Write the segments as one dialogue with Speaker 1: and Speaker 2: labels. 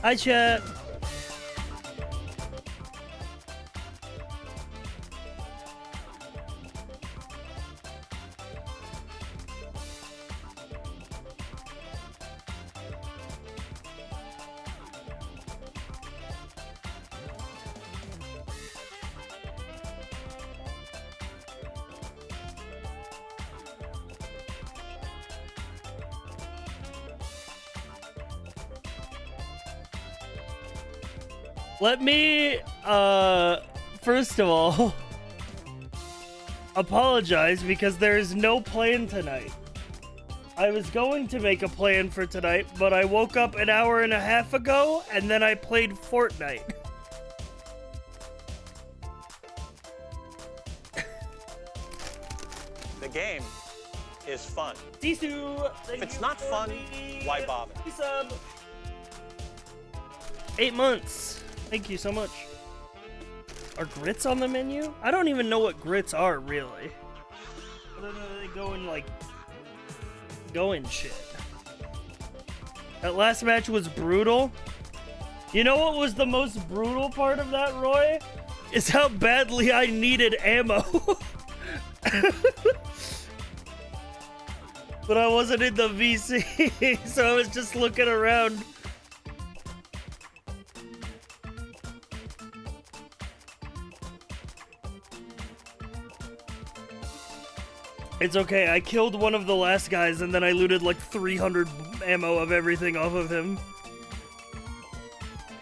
Speaker 1: Hi, chat. Let me, first of all, apologize because there is no plan tonight. I was going to make a plan for tonight, but I woke up an hour and a half ago, and then I played Fortnite.
Speaker 2: The game is fun.
Speaker 1: Sisu,
Speaker 2: If it's not fun, why bother?
Speaker 1: 8 months. Thank you so much. Are grits on the menu? I don't even know what grits are, really. Other than they go in, like, going shit. That last match was brutal. You know what was the most brutal part of that, Roy? Is how badly I needed ammo. But I wasn't in the VC, so I was just looking around. It's okay, I killed one of the last guys and then I looted like 300 ammo of everything off of him.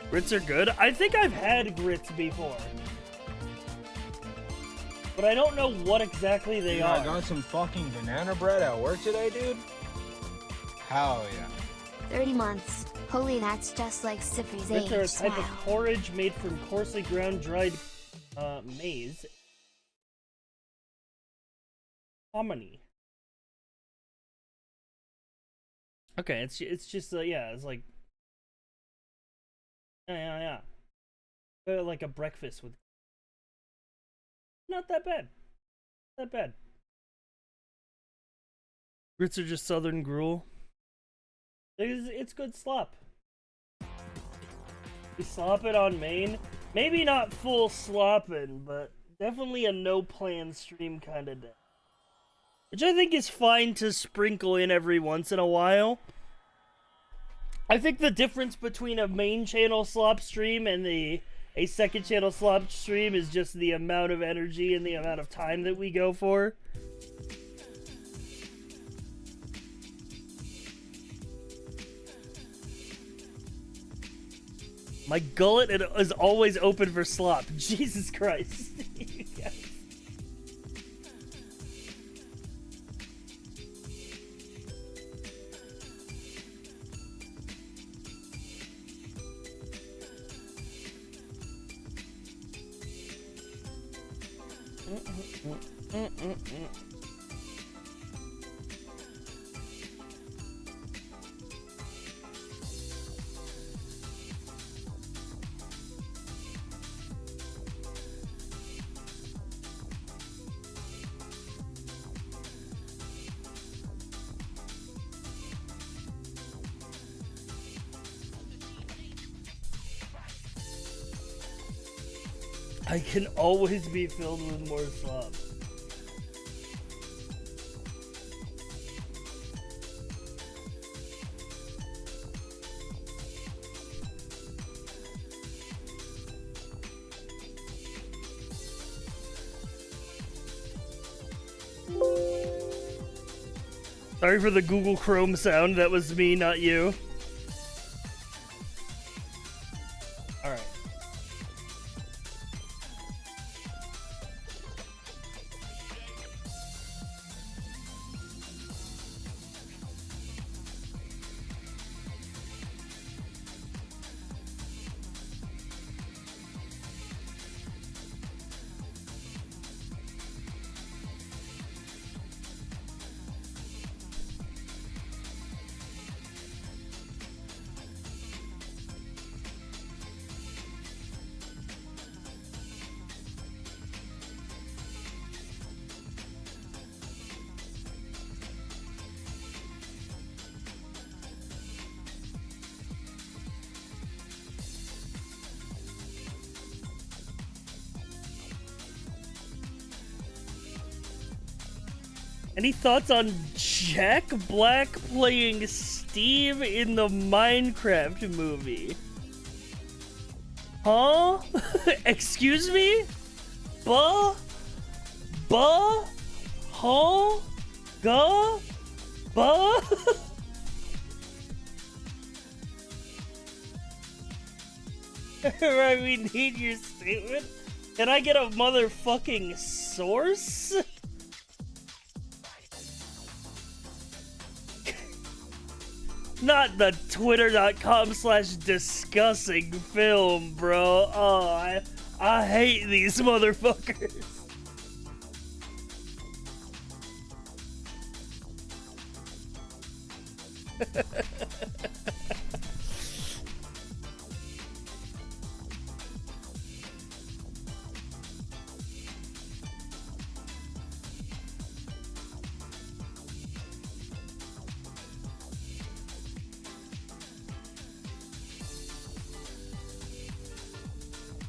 Speaker 1: Grits are good? I think I've had grits before. But I don't know what exactly they are.
Speaker 3: I got some fucking banana bread at work today, dude. Hell yeah.
Speaker 4: 30 months. Holy, that's just like Sifry's age.
Speaker 1: Grits are a type of
Speaker 4: Smile.
Speaker 1: porridge made from coarsely ground dried maize. Hominy. Okay, it's just yeah, it's like yeah. Like a breakfast with. Not that bad. Not that bad. Grits are just southern gruel. It's good slop. We slop it on main. Maybe not full slopping, but definitely a no plan stream kind of day. Which I think is fine to sprinkle in every once in a while. I think the difference between a main channel slop stream and a second channel slop stream is just the amount of energy and the amount of time that we go for. My gullet is always open for slop. Jesus Christ. I can always be filled with more slop. Sorry for the Google Chrome sound. That was me, not you. Alright. Any thoughts on Jack Black playing Steve in the Minecraft movie? Huh? Excuse me? Buh? Buh? Huh? Guh? Buh? Right, we need your statement. Can I get a motherfucking source? Not the twitter.com/discussing film, bro. Oh, I hate these motherfuckers.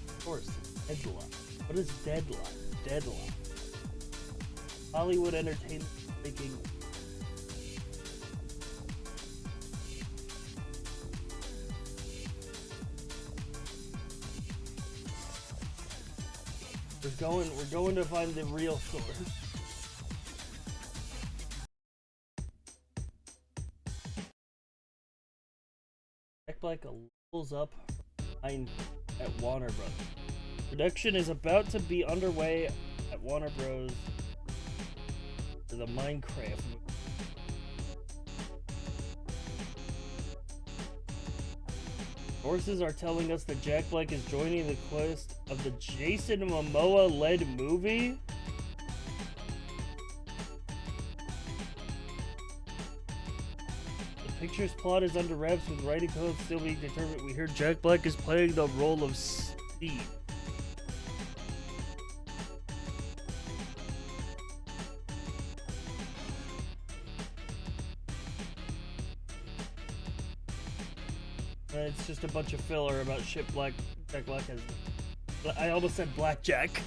Speaker 1: Of course, deadline. What is deadline? Deadline. Hollywood Entertainment making. We're going to find the real source. Jack Black levels up at Warner Bros. Production is about to be underway at Warner Bros. For the Minecraft movie. Sources are telling us that Jack Black is joining the quest of the Jason Momoa-led movie. The picture's plot is under wraps with writing code still being determined. We hear Jack Black is playing the role of Steve. It's just a bunch of filler about shit Jack Black has. I almost said blackjack.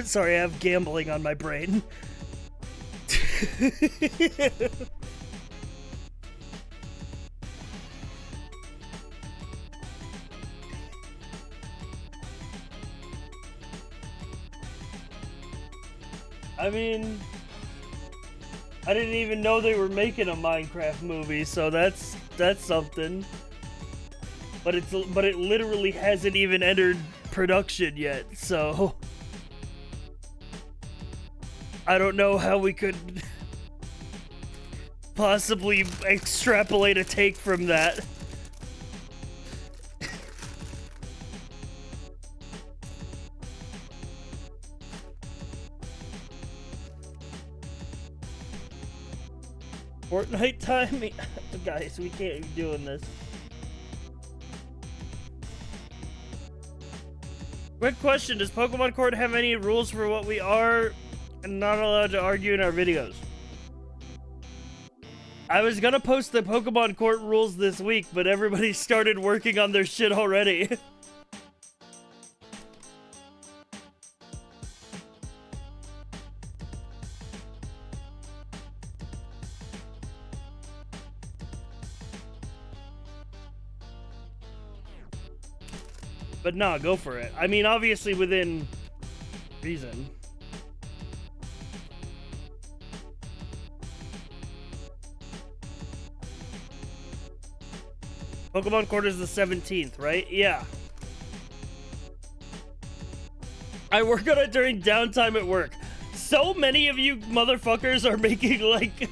Speaker 1: Sorry, I have gambling on my brain. I mean, I didn't even know they were making a Minecraft movie, so that's something. But it literally hasn't even entered production yet, so I don't know how we could possibly extrapolate a take from that. Fortnite time? Guys, we can't be doing this. Quick question, does Pokemon Court have any rules for what we are and not allowed to argue in our videos? I was gonna post the Pokemon Court rules this week, but everybody started working on their shit already. But nah, go for it. I mean, obviously within reason. Pokemon Court is the 17th, right? Yeah. I work on it during downtime at work. So many of you motherfuckers are making like...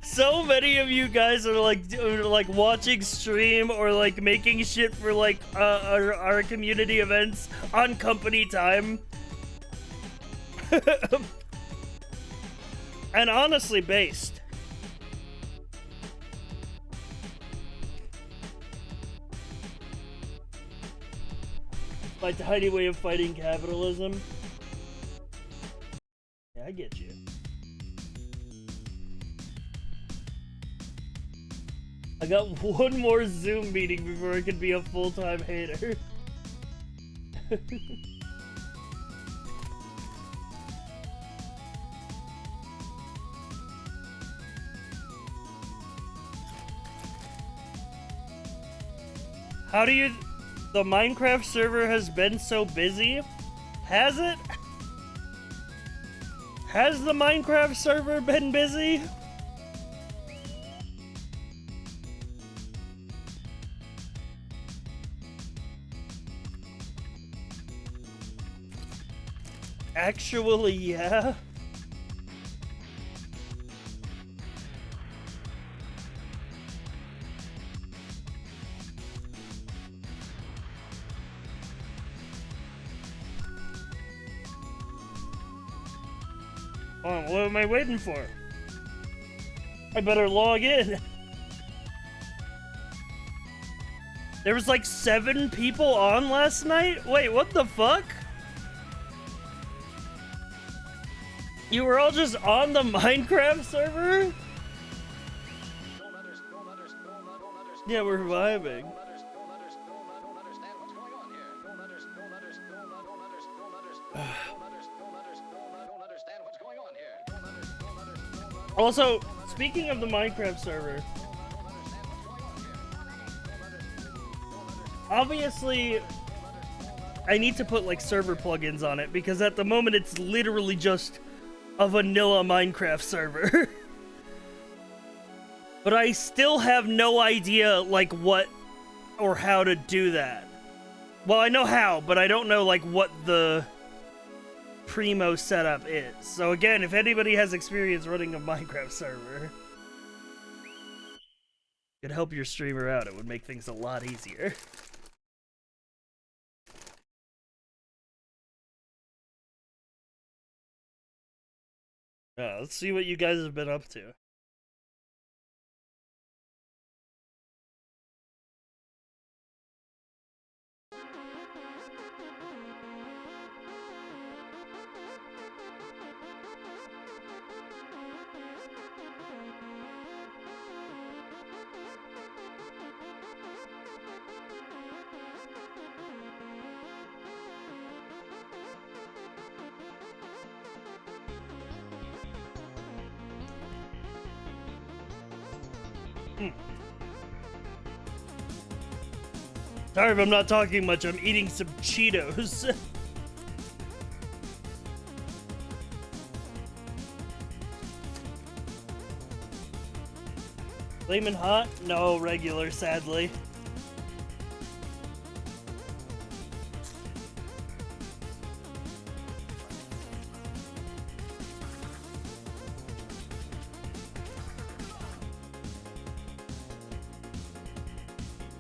Speaker 1: so many of you guys are like watching stream or like making shit for like our community events on company time. And honestly based. My tiny way of fighting capitalism. Yeah, I get you. I got one more Zoom meeting before I can be a full-time hater. I How do you... The Minecraft server has been so busy? Has it? Has the Minecraft server been busy? Actually, yeah. Oh, what am I waiting for? I better log in. There was like 7 people on last night? Wait, what the fuck? You were all just on the Minecraft server? Yeah, we're vibing. Also, speaking of the Minecraft server, obviously, I need to put like server plugins on it because at the moment it's literally just a vanilla Minecraft server. But I still have no idea like what or how to do that. Well, I know how, but I don't know like what the Primo setup is. So again, if anybody has experience running a Minecraft server, could help your streamer out, it would make things a lot easier. Let's see what you guys have been up to. Sorry if I'm not talking much, I'm eating some Cheetos. Flamin' hot? No, regular, sadly.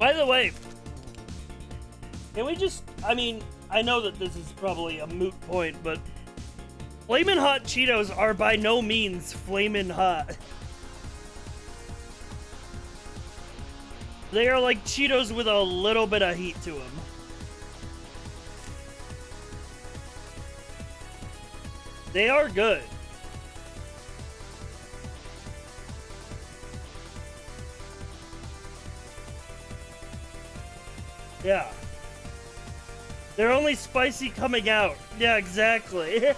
Speaker 1: By the way, can we just, I mean, I know that this is probably a moot point, but Flamin' Hot Cheetos are by no means flamin' hot. They are like Cheetos with a little bit of heat to them. They are good. Yeah. They're only spicy coming out. Yeah, exactly.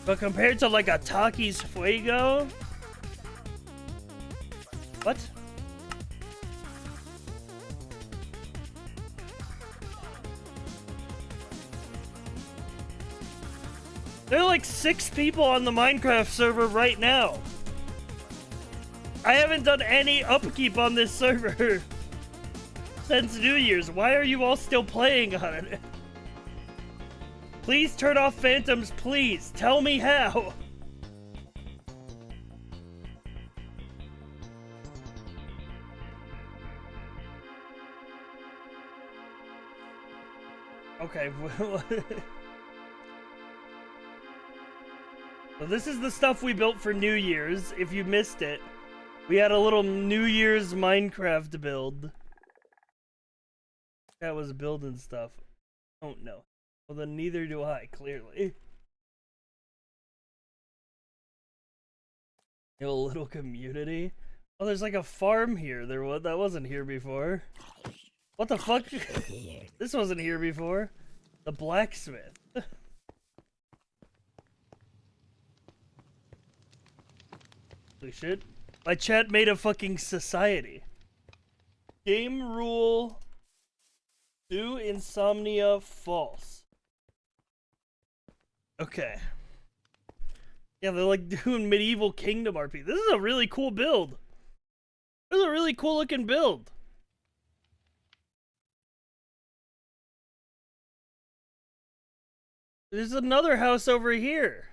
Speaker 1: But compared to like a Takis Fuego... What? There are like 6 people on the Minecraft server right now. I haven't done any upkeep on this server since New Year's. Why are you all still playing on it? Please turn off phantoms, please. Tell me how. Okay, well... So this is the stuff we built for New Year's, if you missed it. We had a little New Year's Minecraft build. That was building stuff. Oh no. Well then neither do I, clearly. A little community. Oh, there's like a farm here. That wasn't here before. What the fuck? This wasn't here before. The blacksmith. Holy shit. My chat made a fucking society. Game rule. Do insomnia false. Okay. Yeah, they're like doing medieval kingdom RP. This is a really cool build. This is a really cool looking build. There's another house over here.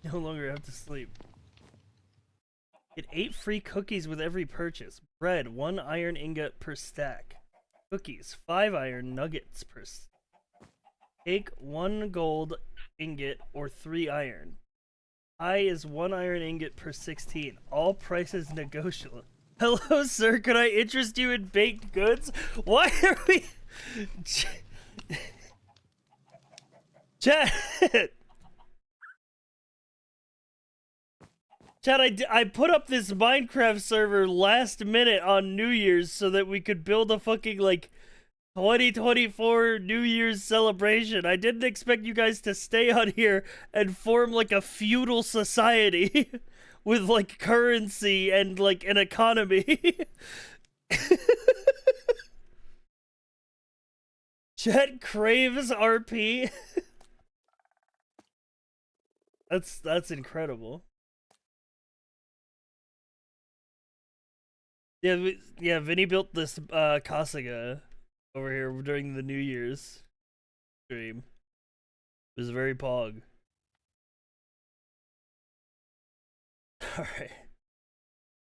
Speaker 1: No longer have to sleep. Get 8 free cookies with every purchase. Bread, 1 iron ingot per stack. Cookies, 5 iron nuggets per stack. Take 1 gold ingot or 3 iron. I is 1 iron ingot per 16. All prices negotiable. Hello, sir. Could I interest you in baked goods? Why are we... Chat. Chat, I put up this Minecraft server last minute on New Year's so that we could build a fucking, like, 2024 New Year's celebration. I didn't expect you guys to stay on here and form, like, a feudal society with, like, currency and, like, an economy. Chat craves RP. That's incredible. Yeah, Vinny built this Kasuga over here during the New Year's stream. It was very pog. Alright.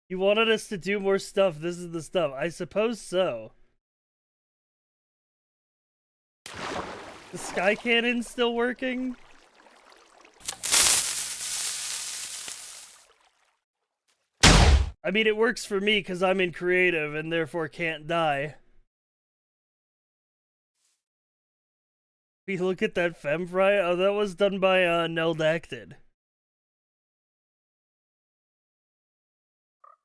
Speaker 1: You wanted us to do more stuff. This is the stuff. I suppose so. The sky cannon still working? I mean, it works for me because I'm in creative and therefore can't die. We look at that femfry. Oh, that was done by Neldacted.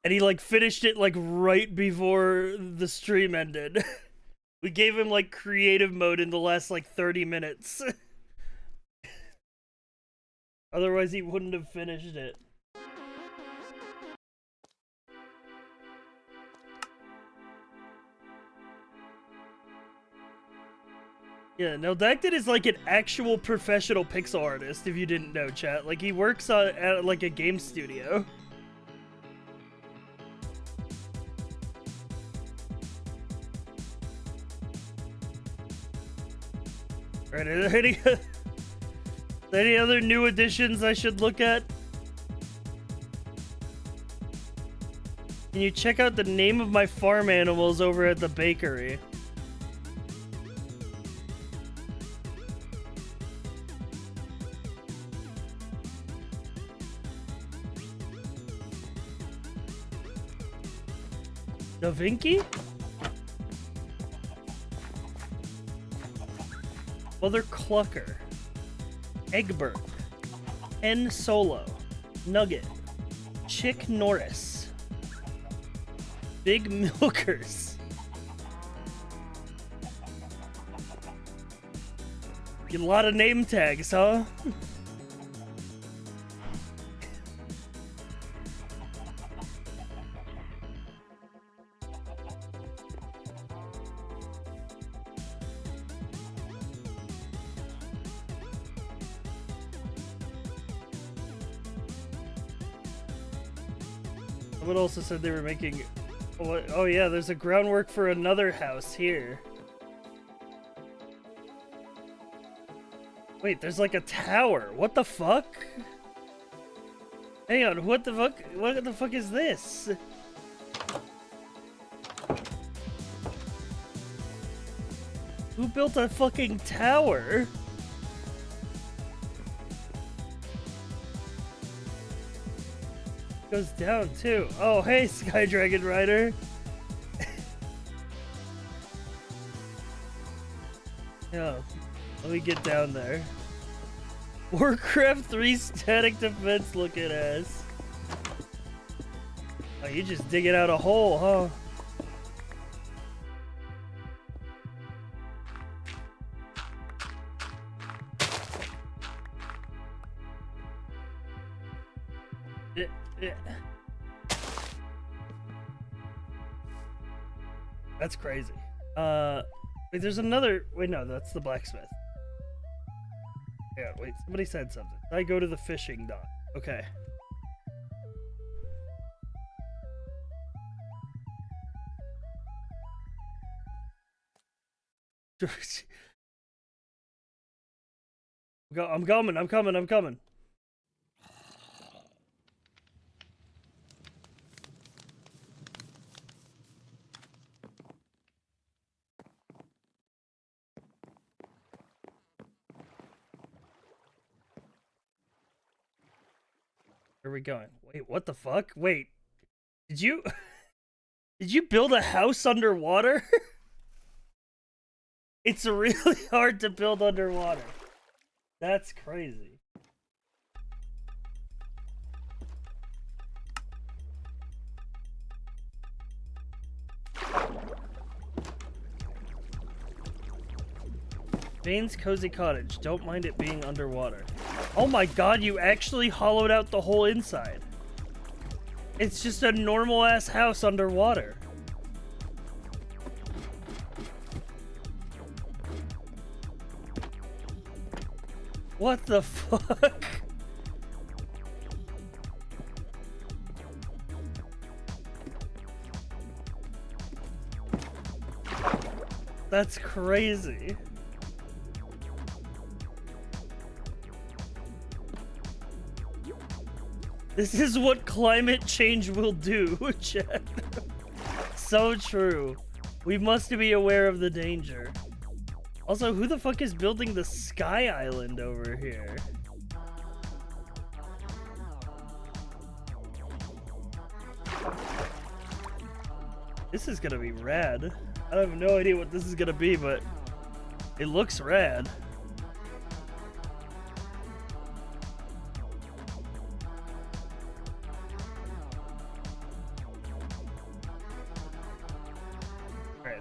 Speaker 1: And he like finished it like right before the stream ended. We gave him like creative mode in the last like 30 minutes. Otherwise he wouldn't have finished it. Yeah, Neldacted is like an actual professional pixel artist, if you didn't know, chat. Like, he works at like a game studio. Alright, are there any other new additions I should look at? Can you check out the name of my farm animals over at the bakery? Da Vinci? Mother Clucker. Egbert. N Solo. Nugget. Chick Norris. Big Milkers. A lot of name tags, huh? Someone also said they were making... Oh yeah, there's a groundwork for another house here. Wait, there's like a tower. What the fuck? Hang on, what the fuck? What the fuck is this? Who built a fucking tower? Goes down too. Oh, hey, Sky Dragon Rider. Yeah, let me get down there. Warcraft 3 static defense looking ass. Oh, you just digging out a hole, huh? That's crazy. Wait, there's another. Wait, no, that's the blacksmith. Yeah, wait, somebody said something. I go to the fishing dock. Okay. I'm coming. Where are we going? Wait, what the fuck? Wait, did you did you build a house underwater? It's really hard to build underwater. That's crazy. Vane's Cozy Cottage. Don't mind it being underwater. Oh my god, you actually hollowed out the whole inside. It's just a normal ass house underwater. What the fuck? That's crazy. This is what climate change will do, Chet. So true. We must be aware of the danger. Also, who the fuck is building the Sky Island over here? This is gonna be rad. I have no idea what this is gonna be, but it looks rad.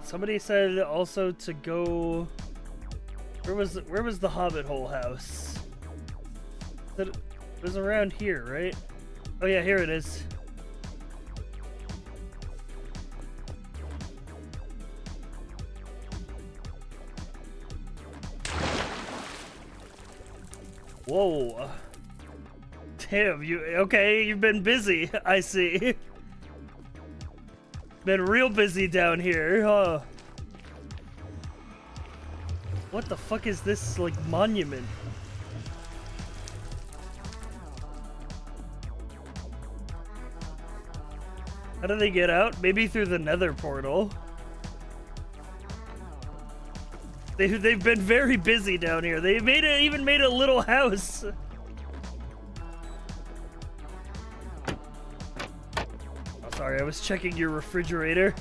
Speaker 1: Somebody said also to go. Where was the Hobbit hole house? It was around here, right? Oh yeah, here it is. Whoa. Damn, you've been busy, I see. Been real busy down here, huh? What the fuck is this, like, monument? How do they get out? Maybe through the nether portal. They've been very busy down here. They even made a little house. Sorry, I was checking your refrigerator.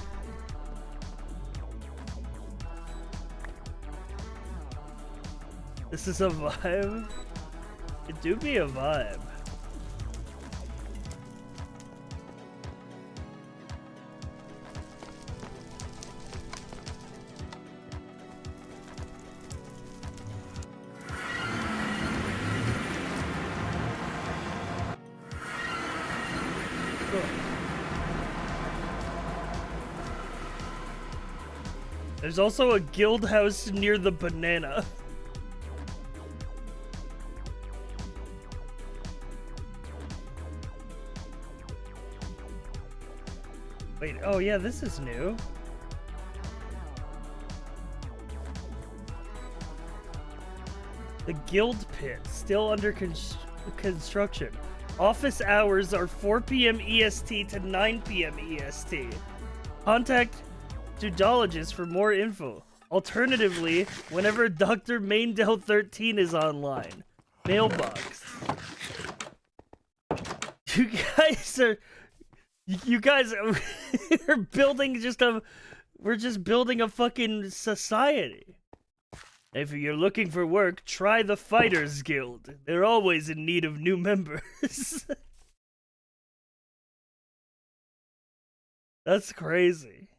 Speaker 1: This is a vibe? It do be a vibe. There's also a guild house near the banana. Wait, oh yeah, this is new. The guild pit, still under construction. Office hours are 4 p.m. EST to 9 p.m. EST. Contact Dudologist for more info. Alternatively, whenever Dr. Maindell 13 is online. Mailbox. You guys are building we're just building a fucking society. If you're looking for work, try the Fighters Guild. They're always in need of new members. That's crazy.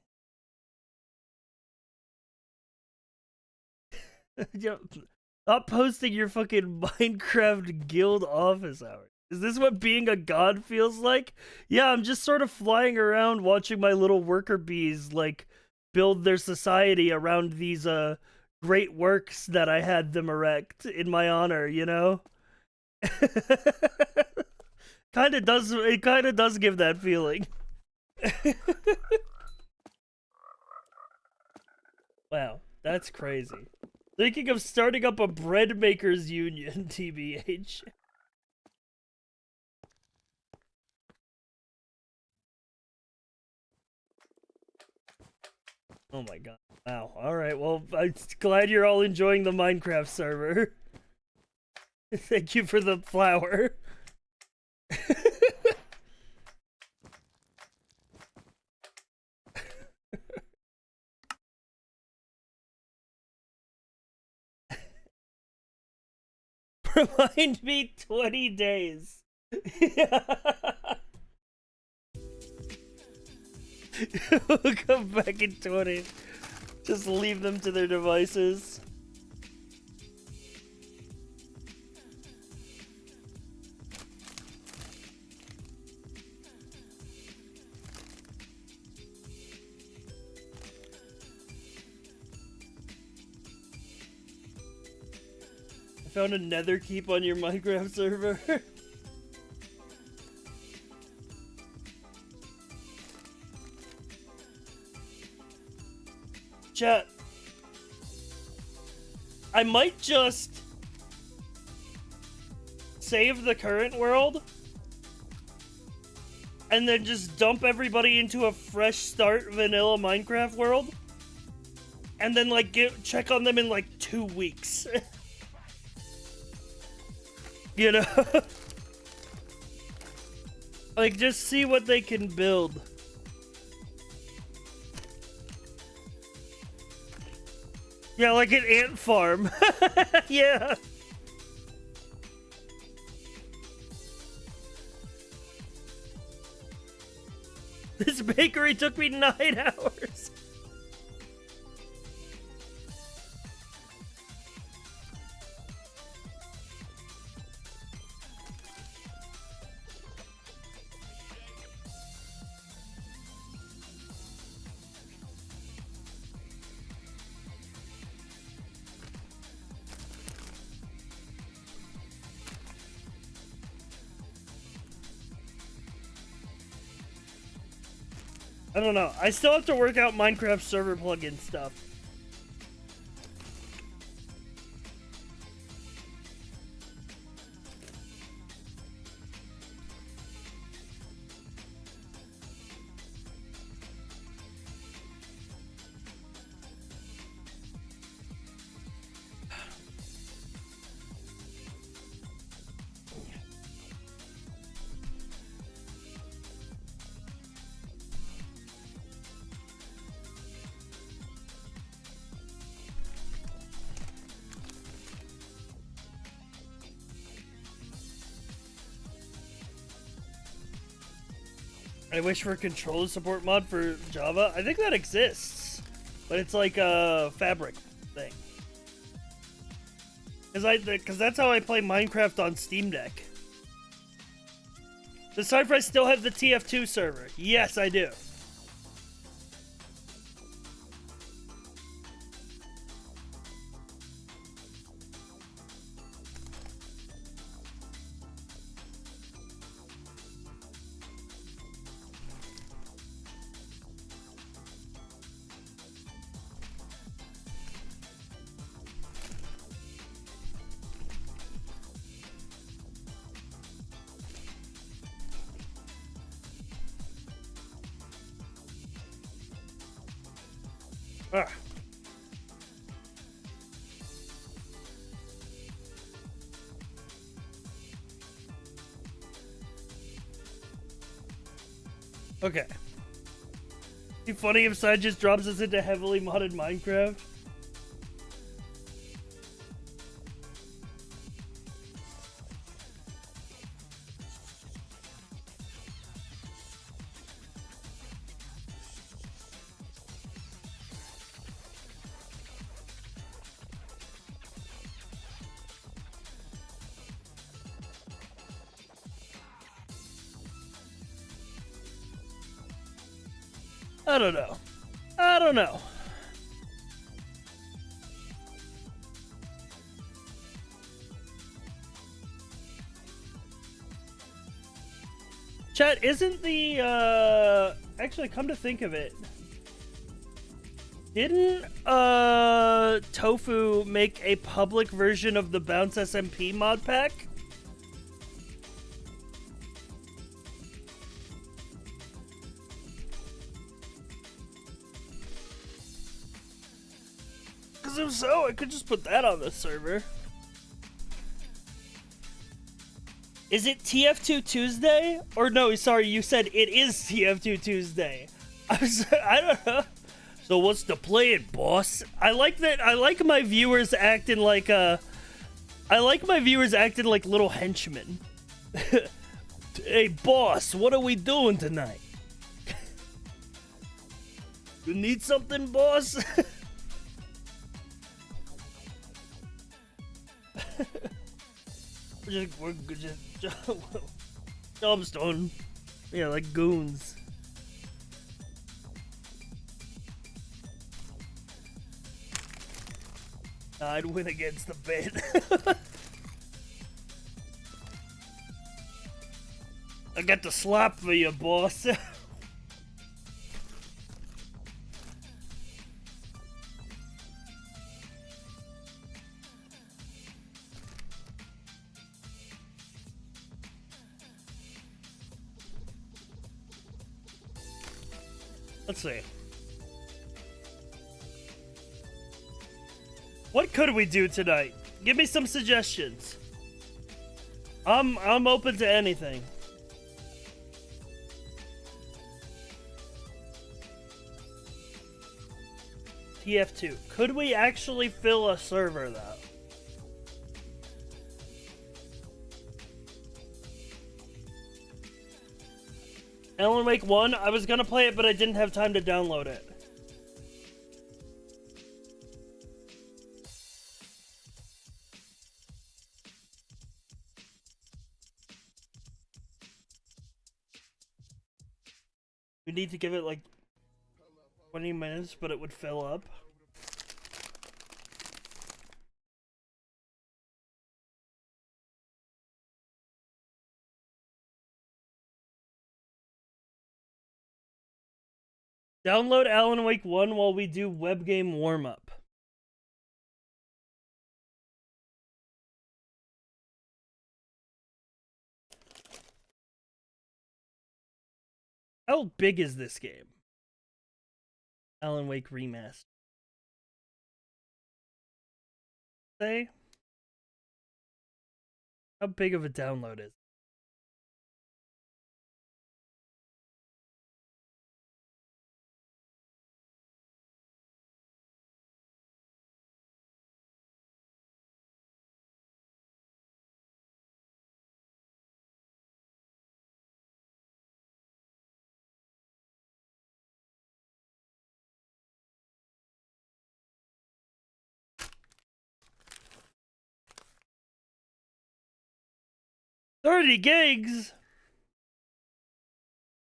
Speaker 1: Stop posting your fucking Minecraft guild office hours. Is this what being a god feels like? Yeah, I'm just sort of flying around watching my little worker bees, like, build their society around these, great works that I had them erect in my honor, you know? It kind of does give that feeling. Wow, that's crazy. Thinking of starting up a bread makers union, TBH. Oh my god. Wow. Alright, well, I'm glad you're all enjoying the Minecraft server. Thank you for the flower. Remind me 20 days. We'll come back in 20. Just leave them to their devices. I found a nether keep on your Minecraft server. Chat. I might just save the current world and then just dump everybody into a fresh start vanilla Minecraft world and then like check on them in like 2 weeks. You know? Like just see what they can build. Yeah, like an ant farm. Yeah. This bakery took me 9 hours. I don't know. I still have to work out Minecraft server plugin stuff. I wish for controller support mod for Java. I think that exists, but it's like a fabric thing. Cause that's how I play Minecraft on Steam Deck. Does Cypress still have the TF2 server? Yes, I do. Ah. Okay. Be funny if Side just drops us into heavily modded Minecraft. I don't know. I don't know. Chat, isn't the, actually, come to think of it, didn't, Tofu make a public version of the Bounce SMP mod pack? Because if so, I could just put that on the server. Is it TF2 Tuesday? Or no, sorry, you said it is TF2 Tuesday. I don't know. So what's the plan, boss? I like that. I like my viewers acting like little henchmen. Hey, boss, what are we doing tonight? You need something, boss? we're just Jumpstone. Yeah, like goons. I'd win against the bed. I got the slop for you, boss. Let's see. What could we do tonight? Give me some suggestions. I'm open to anything. TF2. Could we actually fill a server though? Alan Wake 1, I was gonna play it, but I didn't have time to download it. We need to give it like 20 minutes, but it would fill up. Download Alan Wake 1 while we do webgame warmup. How big is this game? Alan Wake Remastered. Say? How big of a download is it? $30 gigs?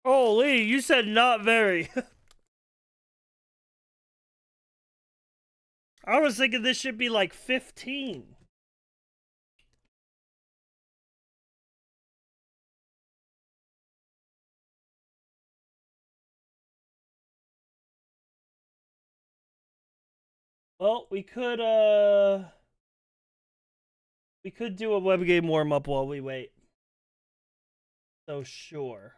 Speaker 1: Holy, you said not very. I was thinking this should be like 15. Well, we could do a web game warm up while we wait. So sure.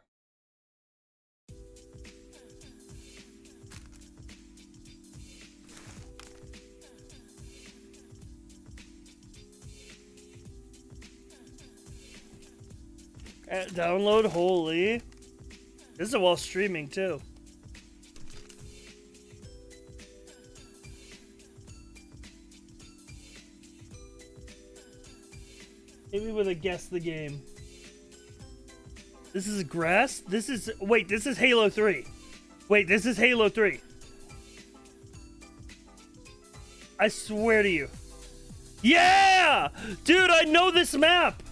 Speaker 1: Download, holy. This is while streaming too. Maybe with a guess the game. This is grass? This is... Wait, this is Halo 3. Wait, this is Halo 3. I swear to you. Yeah! Dude, I know this map!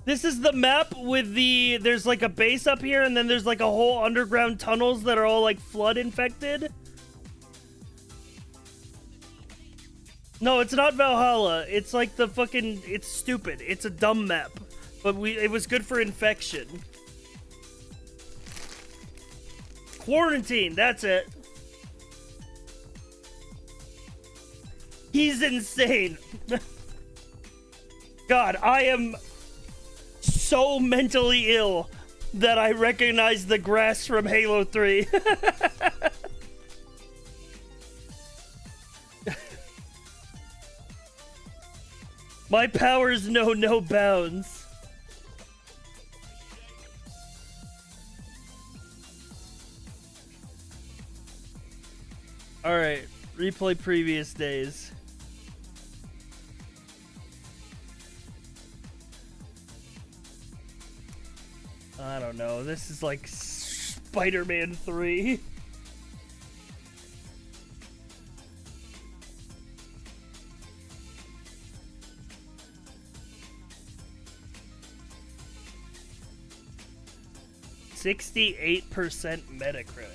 Speaker 1: This is the map with the... There's like a base up here, and then there's like a whole underground tunnels that are all like flood infected. No, it's not Valhalla. It's like the fucking... It's stupid. It's a dumb map. But it was good for infection. Quarantine, that's it. He's insane. God, I am so mentally ill that I recognize the grass from Halo 3. My powers know no bounds. Alright, replay previous days. I don't know, this is like Spider-Man 3. %68 Metacritic.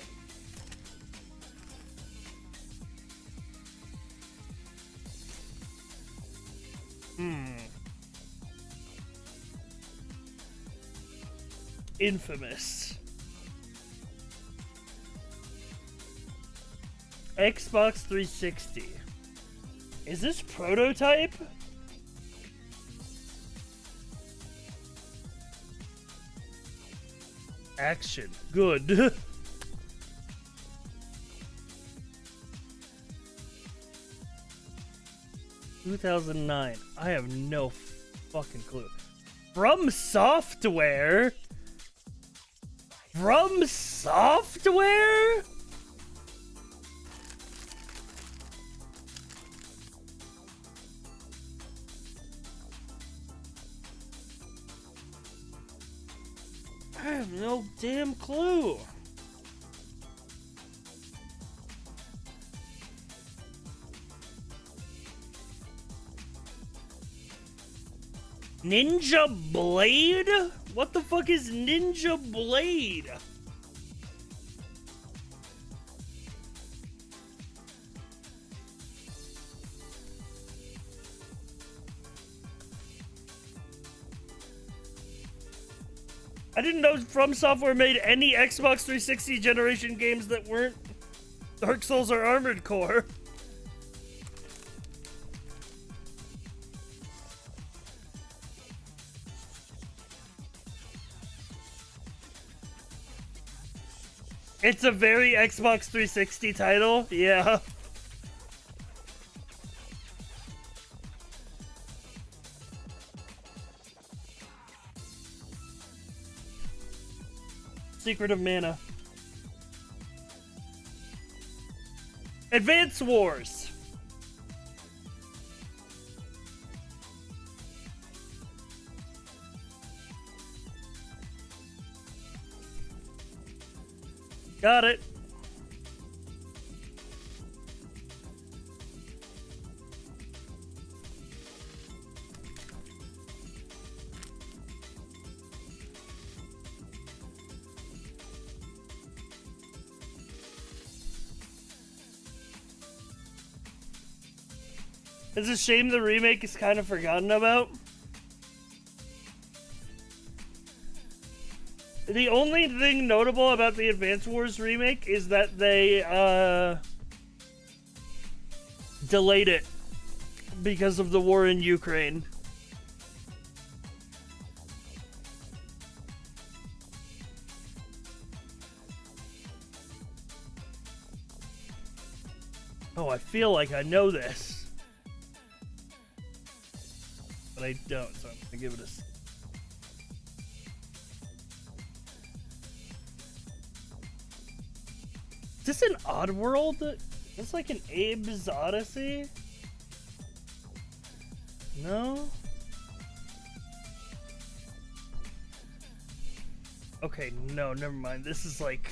Speaker 1: Infamous. Xbox 360. Is this Prototype? Action. Good. (2009). I have no fucking clue. From Software? From Software? I have no damn clue. Ninja Blade? What the fuck is Ninja Blade? I didn't know From Software made any Xbox 360 generation games that weren't Dark Souls or Armored Core. It's a very Xbox 360 title, yeah. Secret of Mana. Advance Wars. Got it. It's a shame the remake is kind of forgotten about. The only thing notable about the Advance Wars remake is that they delayed it because of the war in Ukraine. Oh, I feel like I know this. But I don't, so I'm gonna give it a... Is this an Oddworld? Is this like an Abe's Odyssey? No? Okay, no, never mind. This is like...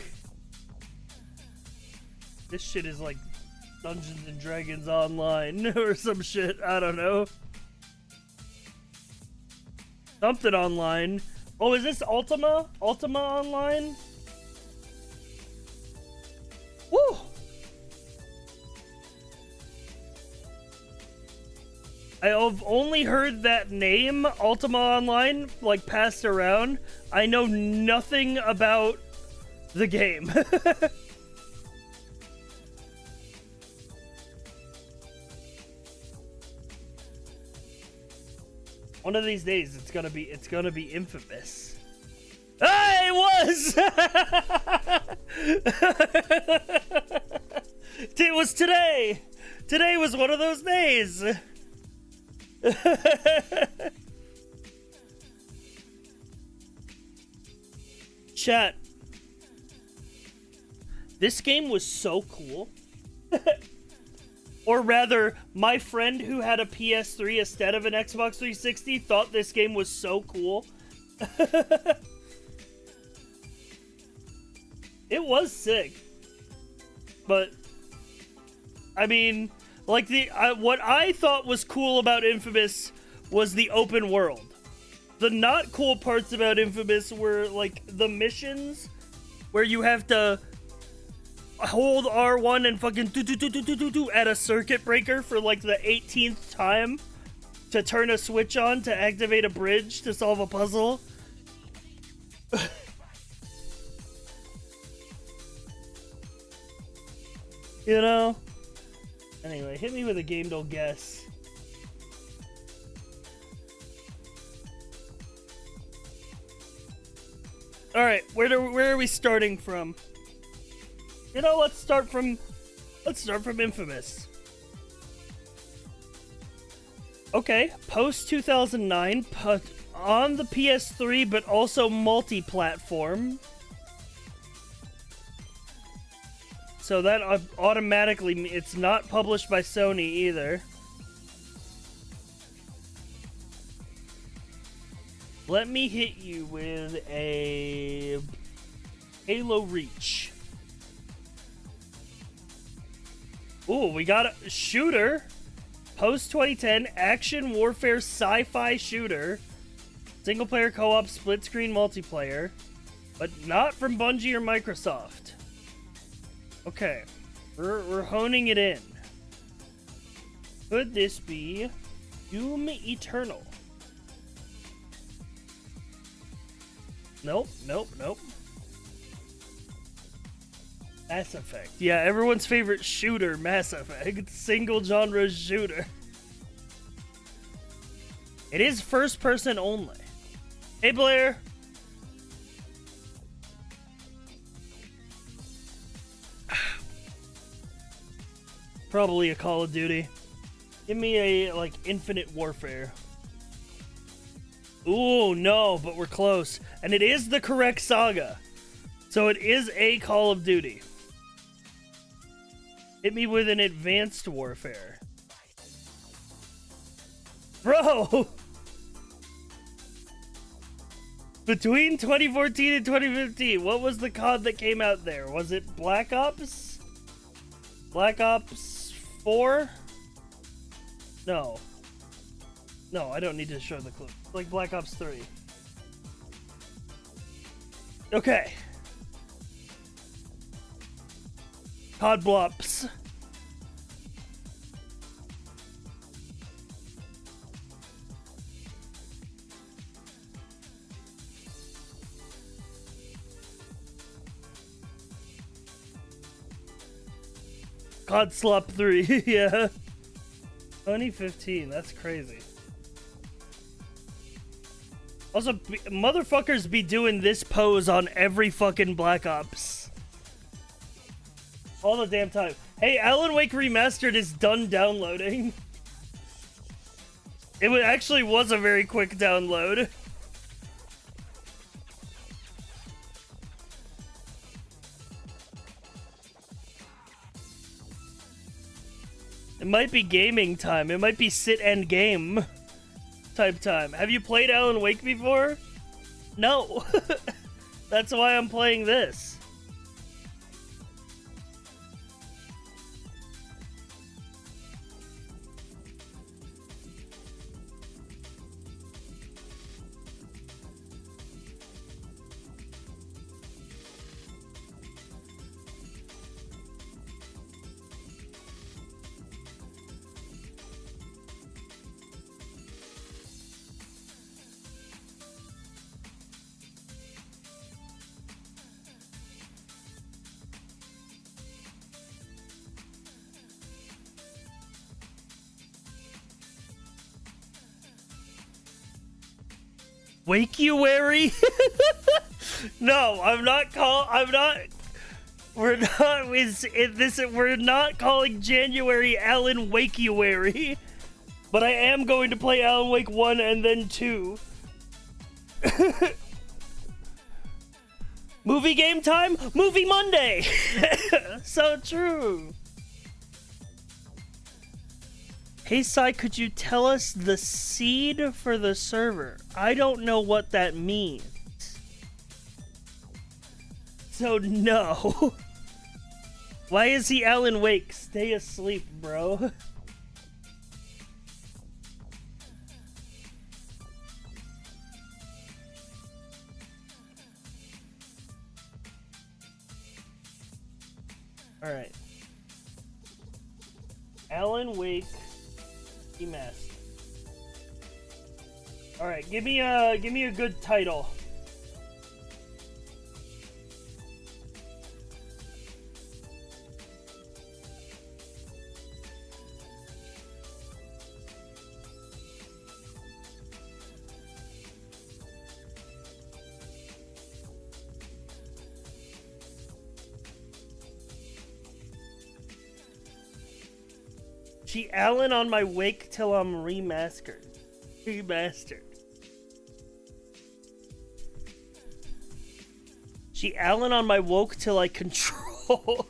Speaker 1: This shit is like Dungeons and Dragons Online or some shit. I don't know. Something online. Oh, is this Ultima? Ultima Online? Woo! I've only heard that name, Ultima Online, like, passed around. I know nothing about the game. One of these days, it's gonna be infamous. Ah, it was! It was today! Today was one of those days! Chat. This game was so cool. Or rather, my friend who had a PS3 instead of an Xbox 360 thought this game was so cool. It was sick. But, I mean, like, what I thought was cool about Infamous was the open world. The not cool parts about Infamous were, like, the missions where you have to hold R1 and fucking do at a circuit breaker for, like, the 18th time to turn a switch on to activate a bridge to solve a puzzle. You know? Anyway, hit me with a game don't guess. Alright, where are we starting from? You know, let's start from Infamous. Okay, post 2009, on the PS3, but also multi-platform. So that automatically, it's not published by Sony either. Let me hit you with a Halo Reach. Ooh, we got a shooter. Post 2010 action warfare sci-fi shooter. Single player co-op split screen multiplayer. But not from Bungie or Microsoft. Okay. We're honing it in. Could this be Doom Eternal? Nope. Mass Effect. Yeah, everyone's favorite shooter, Mass Effect. Single genre shooter. It is first person only. Hey, Blair. Probably a Call of Duty. Give me a, like, Infinite Warfare. Ooh, no, but we're close. And it is the correct saga. So it is a Call of Duty. Hit me with an Advanced Warfare. Bro! Between 2014 and 2015, what was the COD that came out there? Was it Black Ops? Black Ops 4? No. No, I don't need to show the clue. Like Black Ops 3. Okay. COD Blops. COD Slop 3, yeah. 2015, that's crazy. Also, motherfuckers be doing this pose on every fucking Black Ops. All the damn time. Hey, Alan Wake Remastered is done downloading. It actually was a very quick download. It might be gaming time. It might be sit and game type time. Have you played Alan Wake before? No. That's why I'm playing this. Wakeuary? No, I'm not we're not calling January Alan Wakeuary. But I am going to play Alan Wake 1 and then 2. Movie game time? Movie Monday! So true. Hey Sai, could you tell us the seed for the server? I don't know what that means. So no. Why is he Alan Wake? Stay asleep, bro. Alright. Alan Wake Remastered. Alright, give me a good title. She Alan on my wake till I'm remastered. She Alan on my woke till I control.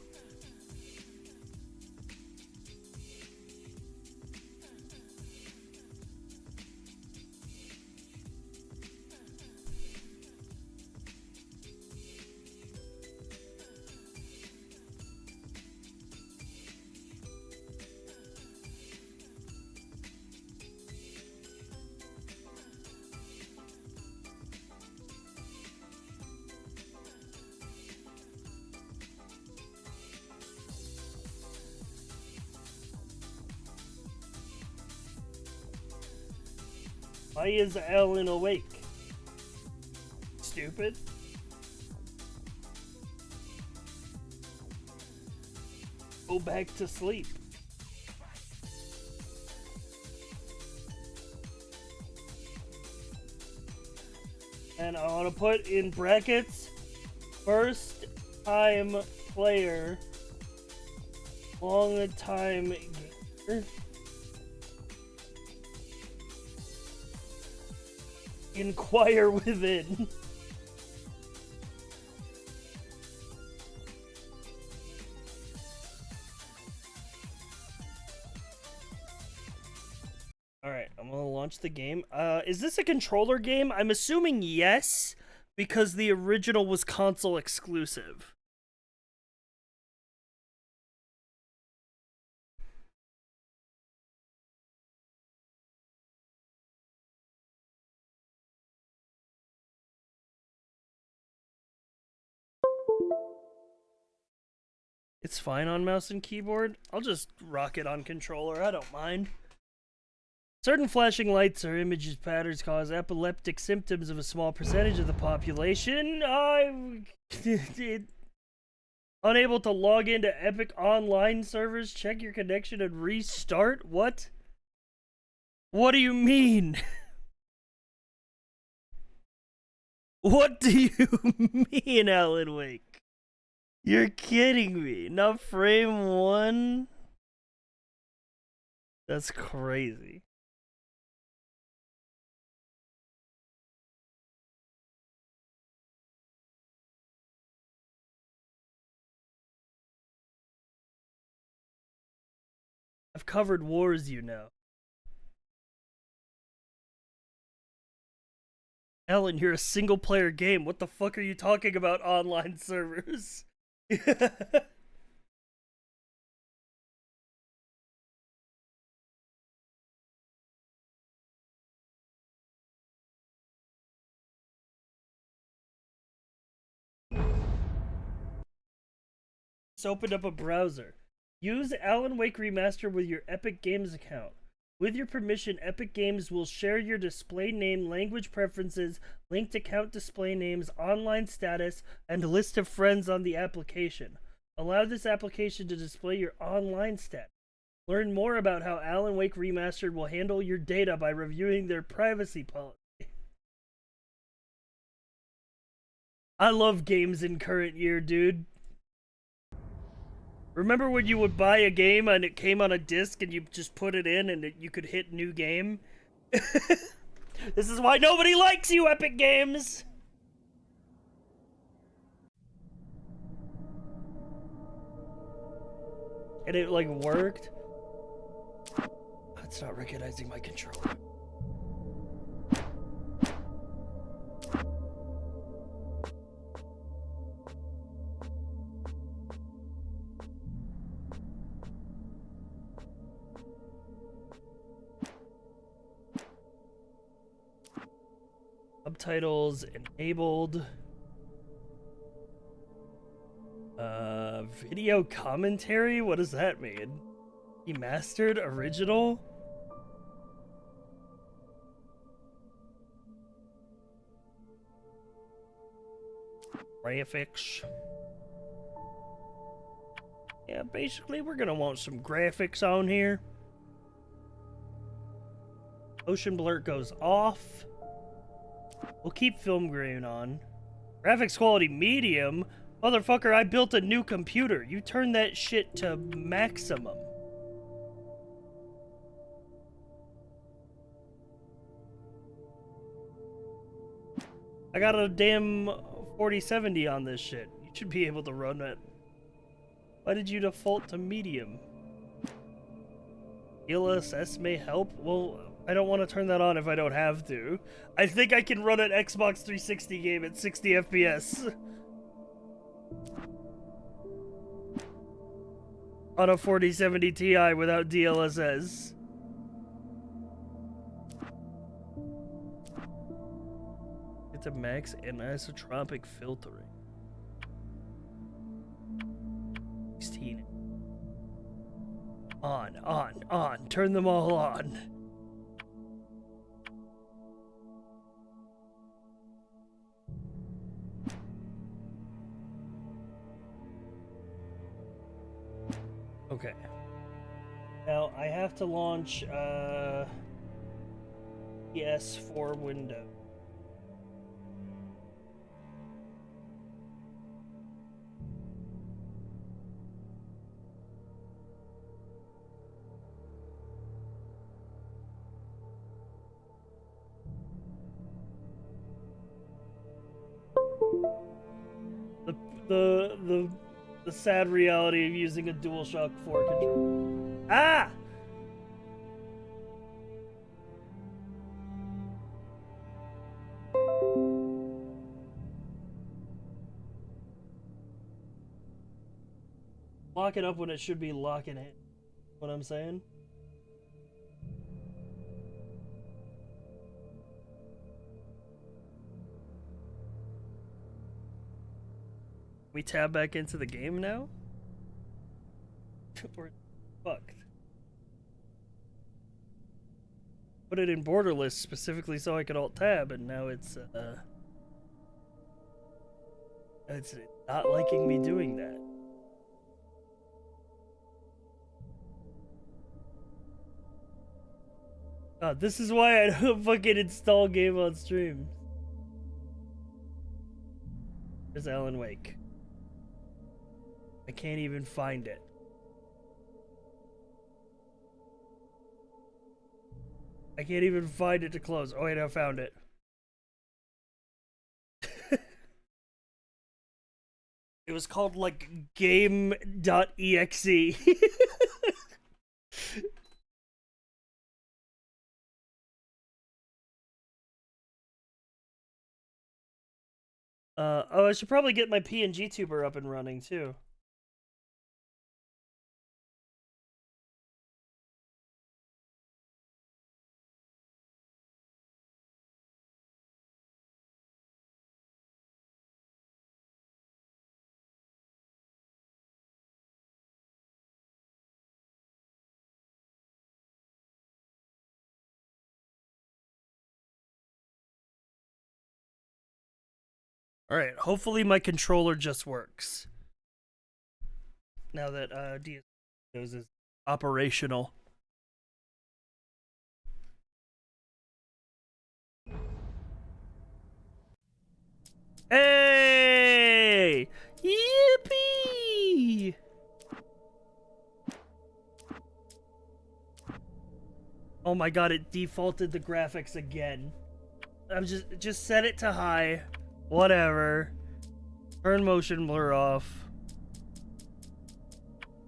Speaker 1: Why is Alan awake? Stupid. Go back to sleep. And I want to put in brackets, first time player, long time gamer. Inquire within. Alright, I'm gonna launch the game. Is this a controller game? I'm assuming yes, because the original was console exclusive. It's fine on mouse and keyboard. I'll just rock it on controller. I don't mind. Certain flashing lights or images patterns cause epileptic symptoms of a small percentage of the population. I'm unable to log into Epic Online servers. Check your connection and restart. What? What do you mean? What do you mean, Alan Wake? You're kidding me. Not frame 1? That's crazy. I've covered wars, you know. Alan, you're a single player game. What the fuck are you talking about online servers? Just opened up a browser. Use Alan Wake Remaster with your Epic Games account. With your permission, Epic Games will share your display name, language preferences, linked account display names, online status, and list of friends on the application. Allow this application to display your online stat. Learn more about how Alan Wake Remastered will handle your data by reviewing their privacy policy. I love games in current year, dude. Remember when you would buy a game and it came on a disc and you just put it in and you could hit new game? This is why nobody likes you, Epic Games! And it, like, worked? It's not recognizing my controller. Subtitles enabled. Video commentary? What does that mean? Remastered? Original? Graphics. Yeah, basically we're gonna want some graphics on here. Motion blur goes off. We'll keep film grain on. Graphics quality medium? Motherfucker, I built a new computer. You turn that shit to maximum. I got a damn 4070 on this shit. You should be able to run it. Why did you default to medium? DLSS may help? Well, I don't want to turn that on if I don't have to. I think I can run an Xbox 360 game at 60 FPS. On a 4070 Ti without DLSS. It's a max anisotropic filtering. 16. On. Turn them all on. Okay. Now I have to launch PS4 window. The sad reality of using a DualShock 4 controller. Ah! Lock it up when it should be locking it. What I'm saying? We tab back into the game now? We're fucked. Put it in borderless specifically so I could alt tab, and now it's not liking me doing that. This is why I don't fucking install game on stream. There's Alan Wake. I can't even find it. I can't even find it to close. Oh wait, I found it. It was called like game.exe. Oh, I should probably get my PNG tuber up and running too. Alright, hopefully my controller just works. Now that DS is operational. Hey! Oh my god, it defaulted the graphics again. I'm just set it to high. Whatever. Turn motion blur off.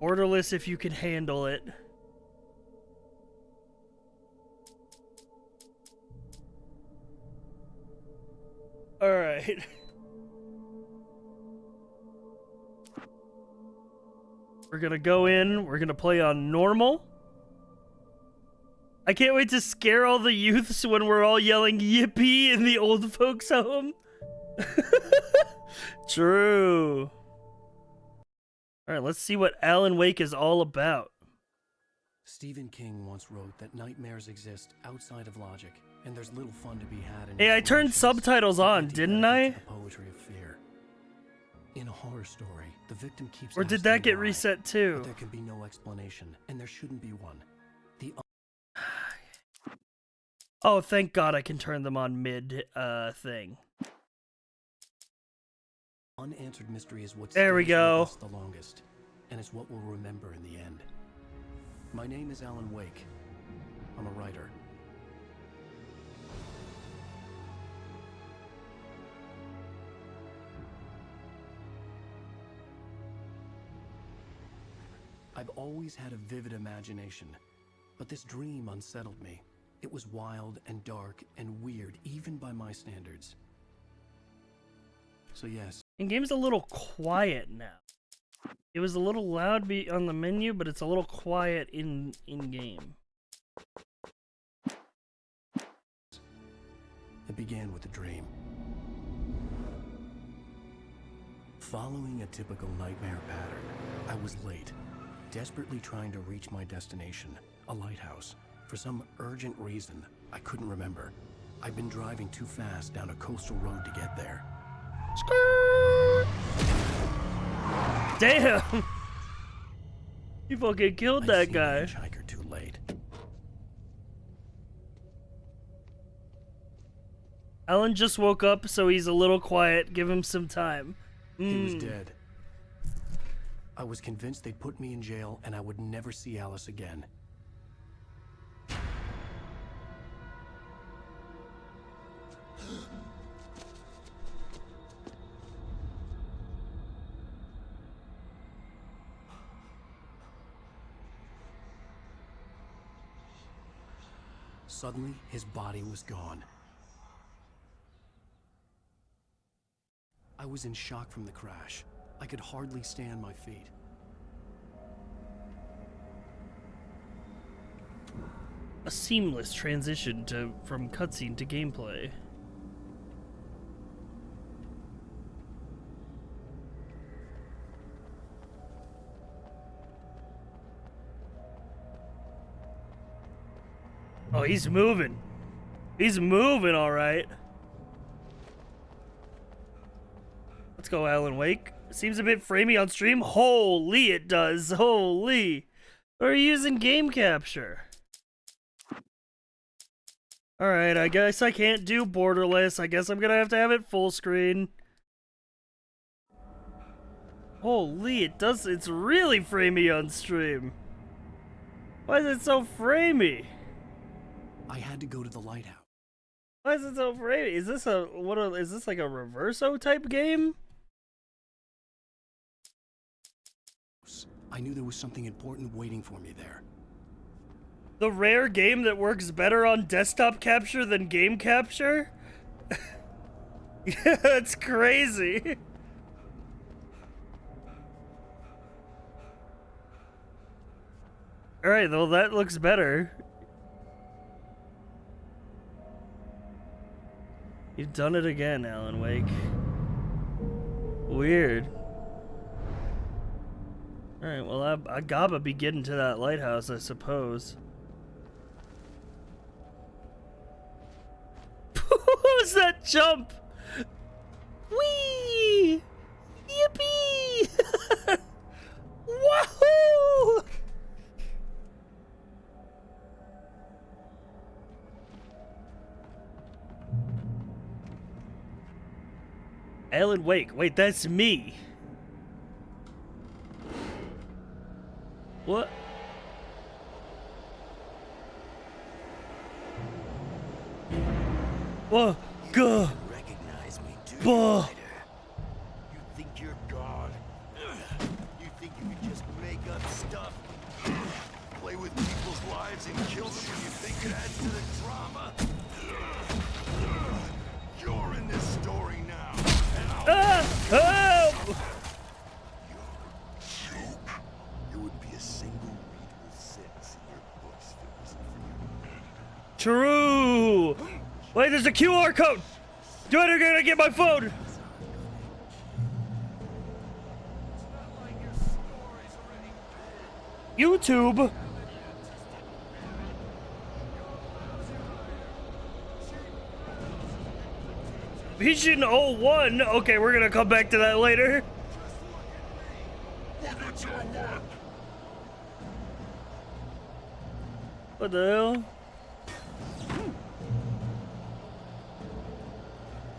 Speaker 1: Borderless if you can handle it. Alright. We're gonna go in, we're gonna play on normal. I can't wait to scare all the youths when we're all yelling yippee in the old folks home. True. Alright, let's see what Alan Wake is all about.
Speaker 5: Stephen King once wrote that nightmares exist outside of logic, and there's little fun to be had in
Speaker 1: Hey, I turned subtitles on, didn't I?
Speaker 5: The poetry of fear. In a horror story, the victim keeps
Speaker 1: Or did
Speaker 5: asking
Speaker 1: that get
Speaker 5: why,
Speaker 1: reset too?
Speaker 5: but there can be no explanation, and there shouldn't be one. The
Speaker 1: Oh, thank God I can turn them on mid thing.
Speaker 5: unanswered mystery is what
Speaker 1: There we
Speaker 5: stays with
Speaker 1: go.
Speaker 5: us the longest, and it's what we'll remember in the end. My name is Alan Wake. I'm a writer. I've always had a vivid imagination, but this dream unsettled me. It was wild and dark and weird, even by my standards. So yes.
Speaker 1: And game's a little quiet now. It was a little loud on the menu, but it's a little quiet in game.
Speaker 5: It began with a dream. Following a typical nightmare pattern, I was late, desperately trying to reach my destination, a lighthouse. For some urgent reason, I couldn't remember. I'd been driving too fast down a coastal road to get there.
Speaker 1: Skirt! Damn! You fucking killed
Speaker 5: I'd
Speaker 1: that
Speaker 5: seen
Speaker 1: guy.
Speaker 5: the hitchhiker too late.
Speaker 1: Alan just woke up, so he's a little quiet. Give him some time.
Speaker 5: He was dead. I was convinced they'd put me in jail and I would never see Alice again. Suddenly, his body was gone. I was in shock from the crash. I could hardly stay on my feet.
Speaker 1: A seamless transition from cutscene to gameplay. Oh, he's moving. He's moving, all right. Let's go, Alan Wake. Seems a bit framey on stream. Holy, it does. Holy. Are you using game capture? Alright, I guess I can't do borderless. I guess I'm gonna have to have it full screen. Holy, it does. It's really framey on stream. Why is it so framey?
Speaker 5: I had to go to the lighthouse.
Speaker 1: Why is it so framey? Is this is this like a reverso type game?
Speaker 5: I knew there was something important waiting for me there.
Speaker 1: The rare game that works better on desktop capture than game capture? Yeah, that's crazy. Alright, well that looks better. You've done it again, Alan Wake. Weird. Alright, well I gotta be getting to that lighthouse, I suppose. What was that jump? Whee! Yippee! Wahoo! Alan Wake. Wait, that's me. What? Whoa, go.
Speaker 6: Recognize me, do
Speaker 1: Whoa.
Speaker 6: you, Ryder? You think you're God? You think you can just make up stuff? Play with people's lives and kill them when you think it adds to the drama? You're in this story now, and I'll
Speaker 1: Help!
Speaker 6: joke. There would be a single readable sentence in your books if it wasn't for you.
Speaker 1: True. Wait, there's a QR code. Do I gotta get my phone? YouTube. Vision 01. Okay, we're gonna come back to that later. What the hell?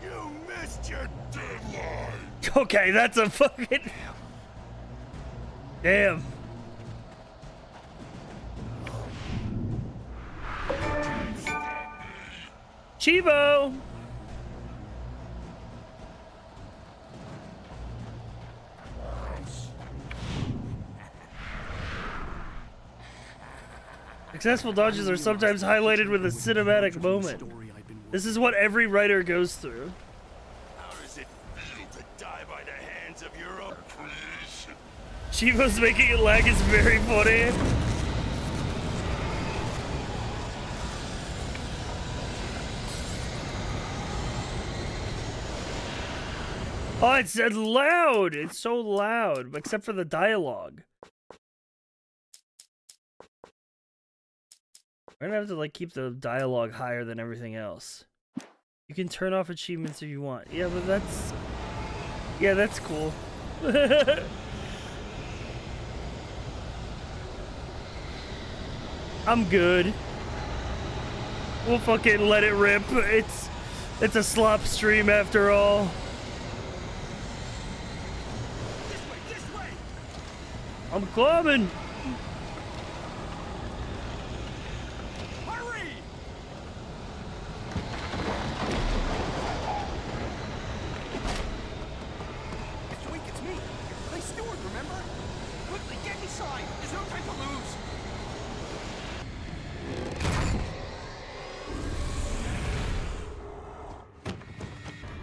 Speaker 6: You missed your deadline.
Speaker 1: Okay, that's a fucking... Damn. Chivo! Successful dodges are sometimes highlighted with a cinematic moment. This is what every writer goes through.
Speaker 6: How does it feel to die by the hands of your own?
Speaker 1: Chivo's making it lag is very funny. Oh, it's loud! It's so loud, except for the dialogue. We're gonna have to like keep the dialogue higher than everything else. You can turn off achievements if you want. Yeah, but that's... Yeah, that's cool. I'm good. We'll fucking let it rip. It's a slop stream after all.
Speaker 6: This way!
Speaker 1: I'm coming.
Speaker 6: Hurry! Twink, it's me. Play steward, remember? Quickly, get inside. There's no time to lose.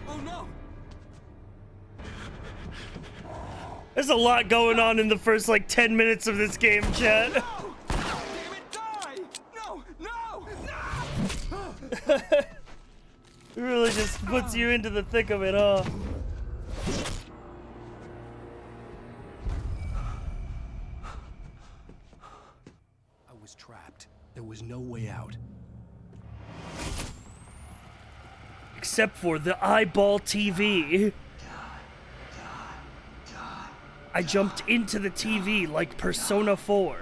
Speaker 6: Oh no!
Speaker 1: There's a lot going on in the first like 10 minutes of this game, chat.
Speaker 6: No! Damn it, die! No! No! No!
Speaker 1: It really just puts you into the thick of it, huh?
Speaker 5: I was trapped. There was no way out.
Speaker 1: Except for the eyeball TV. I jumped into the TV like Persona 4.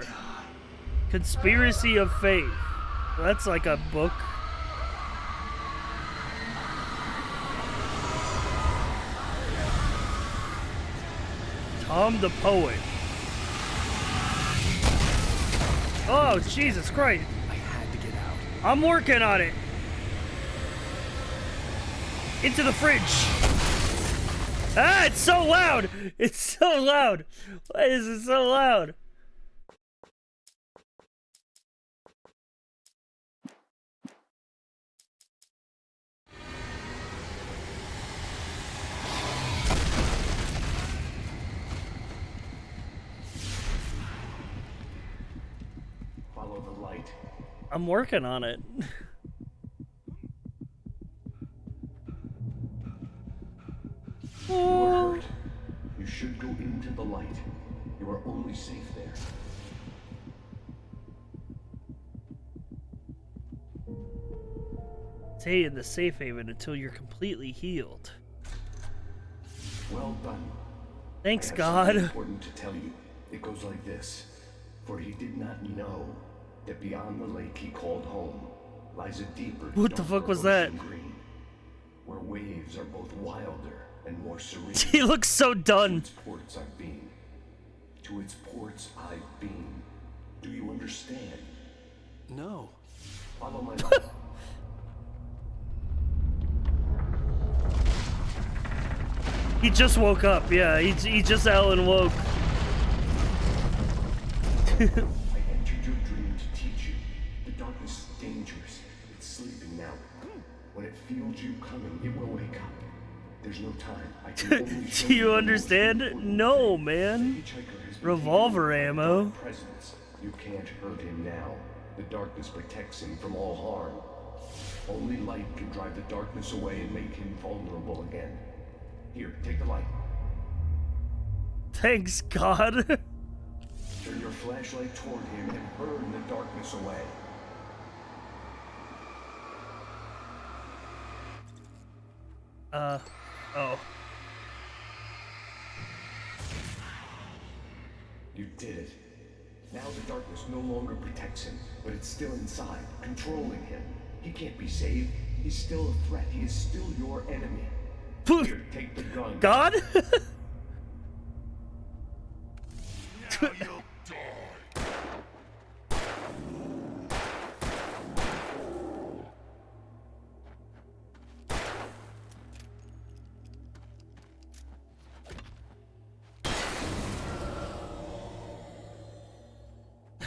Speaker 1: Conspiracy of Faith. That's like a book. Tom the Poet. Oh, Jesus Christ.
Speaker 5: I had to get out.
Speaker 1: I'm working on it. Into the fridge. Ah, it's so loud. It's so loud. Why is it so loud?
Speaker 5: Follow the light.
Speaker 1: I'm working on it.
Speaker 5: You are hurt. You should go into the light. You are only safe there.
Speaker 1: Stay in the safe haven until you're completely healed.
Speaker 5: Well done.
Speaker 1: Thanks,
Speaker 5: I have
Speaker 1: God.
Speaker 5: something important to tell you. It goes like this. For he did not know that beyond the lake he called home lies a deeper,
Speaker 1: What the fuck was that?
Speaker 5: ocean green, where waves are both wilder and more serene.
Speaker 1: He looks so
Speaker 5: To
Speaker 1: done.
Speaker 5: its ports I've been. To its ports I've been. Do you understand?
Speaker 6: No.
Speaker 5: Follow my light.
Speaker 1: He just woke up. Yeah, he just Alan woke.
Speaker 7: I entered your dream to teach you. The darkness is dangerous. It's sleeping now. When it feels you coming, it will wake up. There's no time. I can only show
Speaker 1: Do you
Speaker 7: the most
Speaker 1: understand?
Speaker 7: important
Speaker 1: No,
Speaker 7: thing.
Speaker 1: man.
Speaker 7: The hitchhiker has been
Speaker 1: Revolver
Speaker 7: taken by
Speaker 1: ammo.
Speaker 7: dark presence. You can't hurt him now. The darkness protects him from all harm. Only light can drive the darkness away and make him vulnerable again. Here, take the light.
Speaker 1: Thanks, God.
Speaker 7: Turn your flashlight toward him and burn the darkness away.
Speaker 1: Oh.
Speaker 7: You did it. Now the darkness no longer protects him, but it's still inside, controlling him. He can't be saved. He's still a threat. He is still your enemy. Here, take the gun.
Speaker 1: God?
Speaker 6: Now you'll die.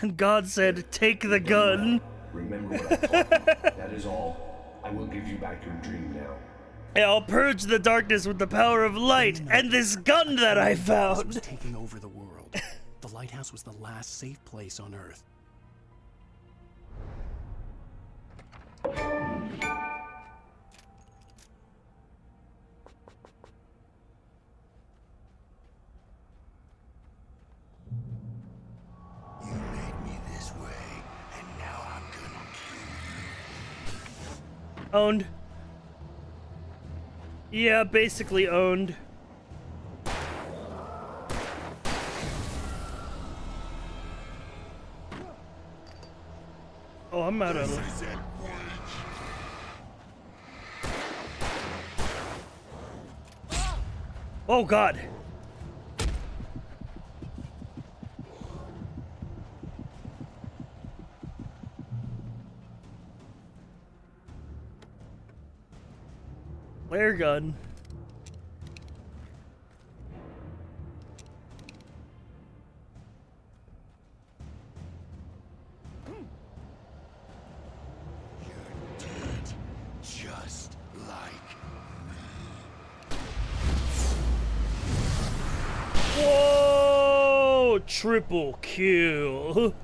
Speaker 1: And God said, take the gun.
Speaker 7: Remember what I taught you. That is all. I will give you back your dream now.
Speaker 1: And I'll purge the darkness with the power of light and this gun that I
Speaker 5: was
Speaker 1: found.
Speaker 5: taking over the world. The lighthouse was the last safe place on Earth.
Speaker 6: You made me this way, and now I'm gonna kill you.
Speaker 1: Owned. Yeah, basically owned. Oh, I'm out of it.
Speaker 6: This is it, Witch.
Speaker 1: Oh, God. Flare gun.
Speaker 6: You're dead, just like
Speaker 1: Whoa! Triple kill.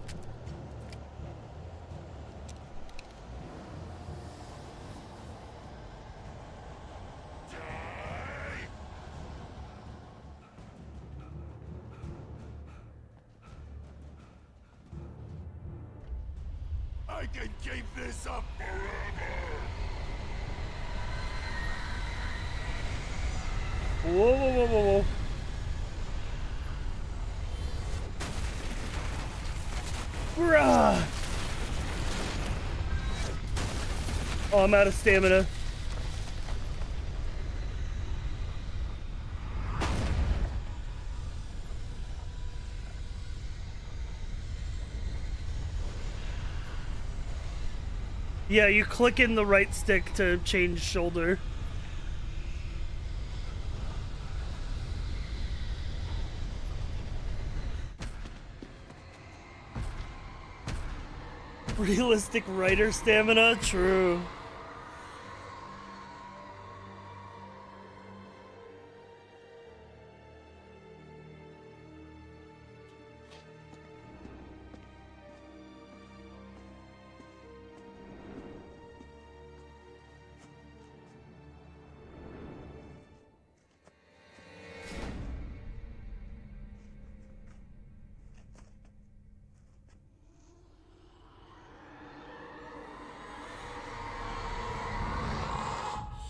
Speaker 6: I can keep this up forever.
Speaker 1: Whoa, whoa, whoa, whoa, whoa. Bruh. Oh, I'm out of stamina. Yeah, you click in the right stick to change shoulder. Realistic writer stamina? True.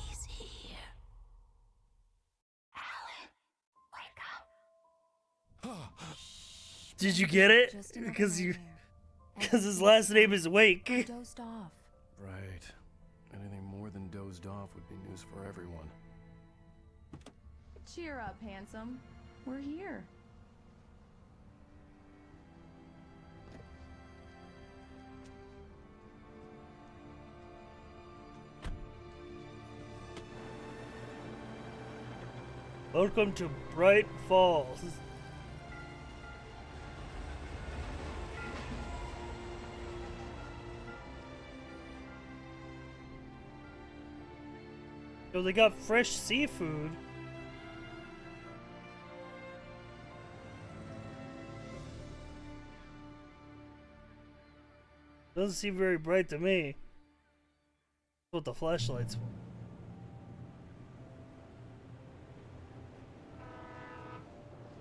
Speaker 4: He's here. Alan, wake up.
Speaker 1: Did you get it?
Speaker 8: Just another
Speaker 1: Because you,
Speaker 8: nightmare.
Speaker 1: because his last name is Wake.
Speaker 8: You dozed off.
Speaker 5: Right. Anything more than dozed off would be news for everyone.
Speaker 8: Cheer up, handsome. We're here.
Speaker 1: Welcome to Bright Falls. Yo, they got fresh seafood. Doesn't seem very bright to me. That's what the flashlight's for.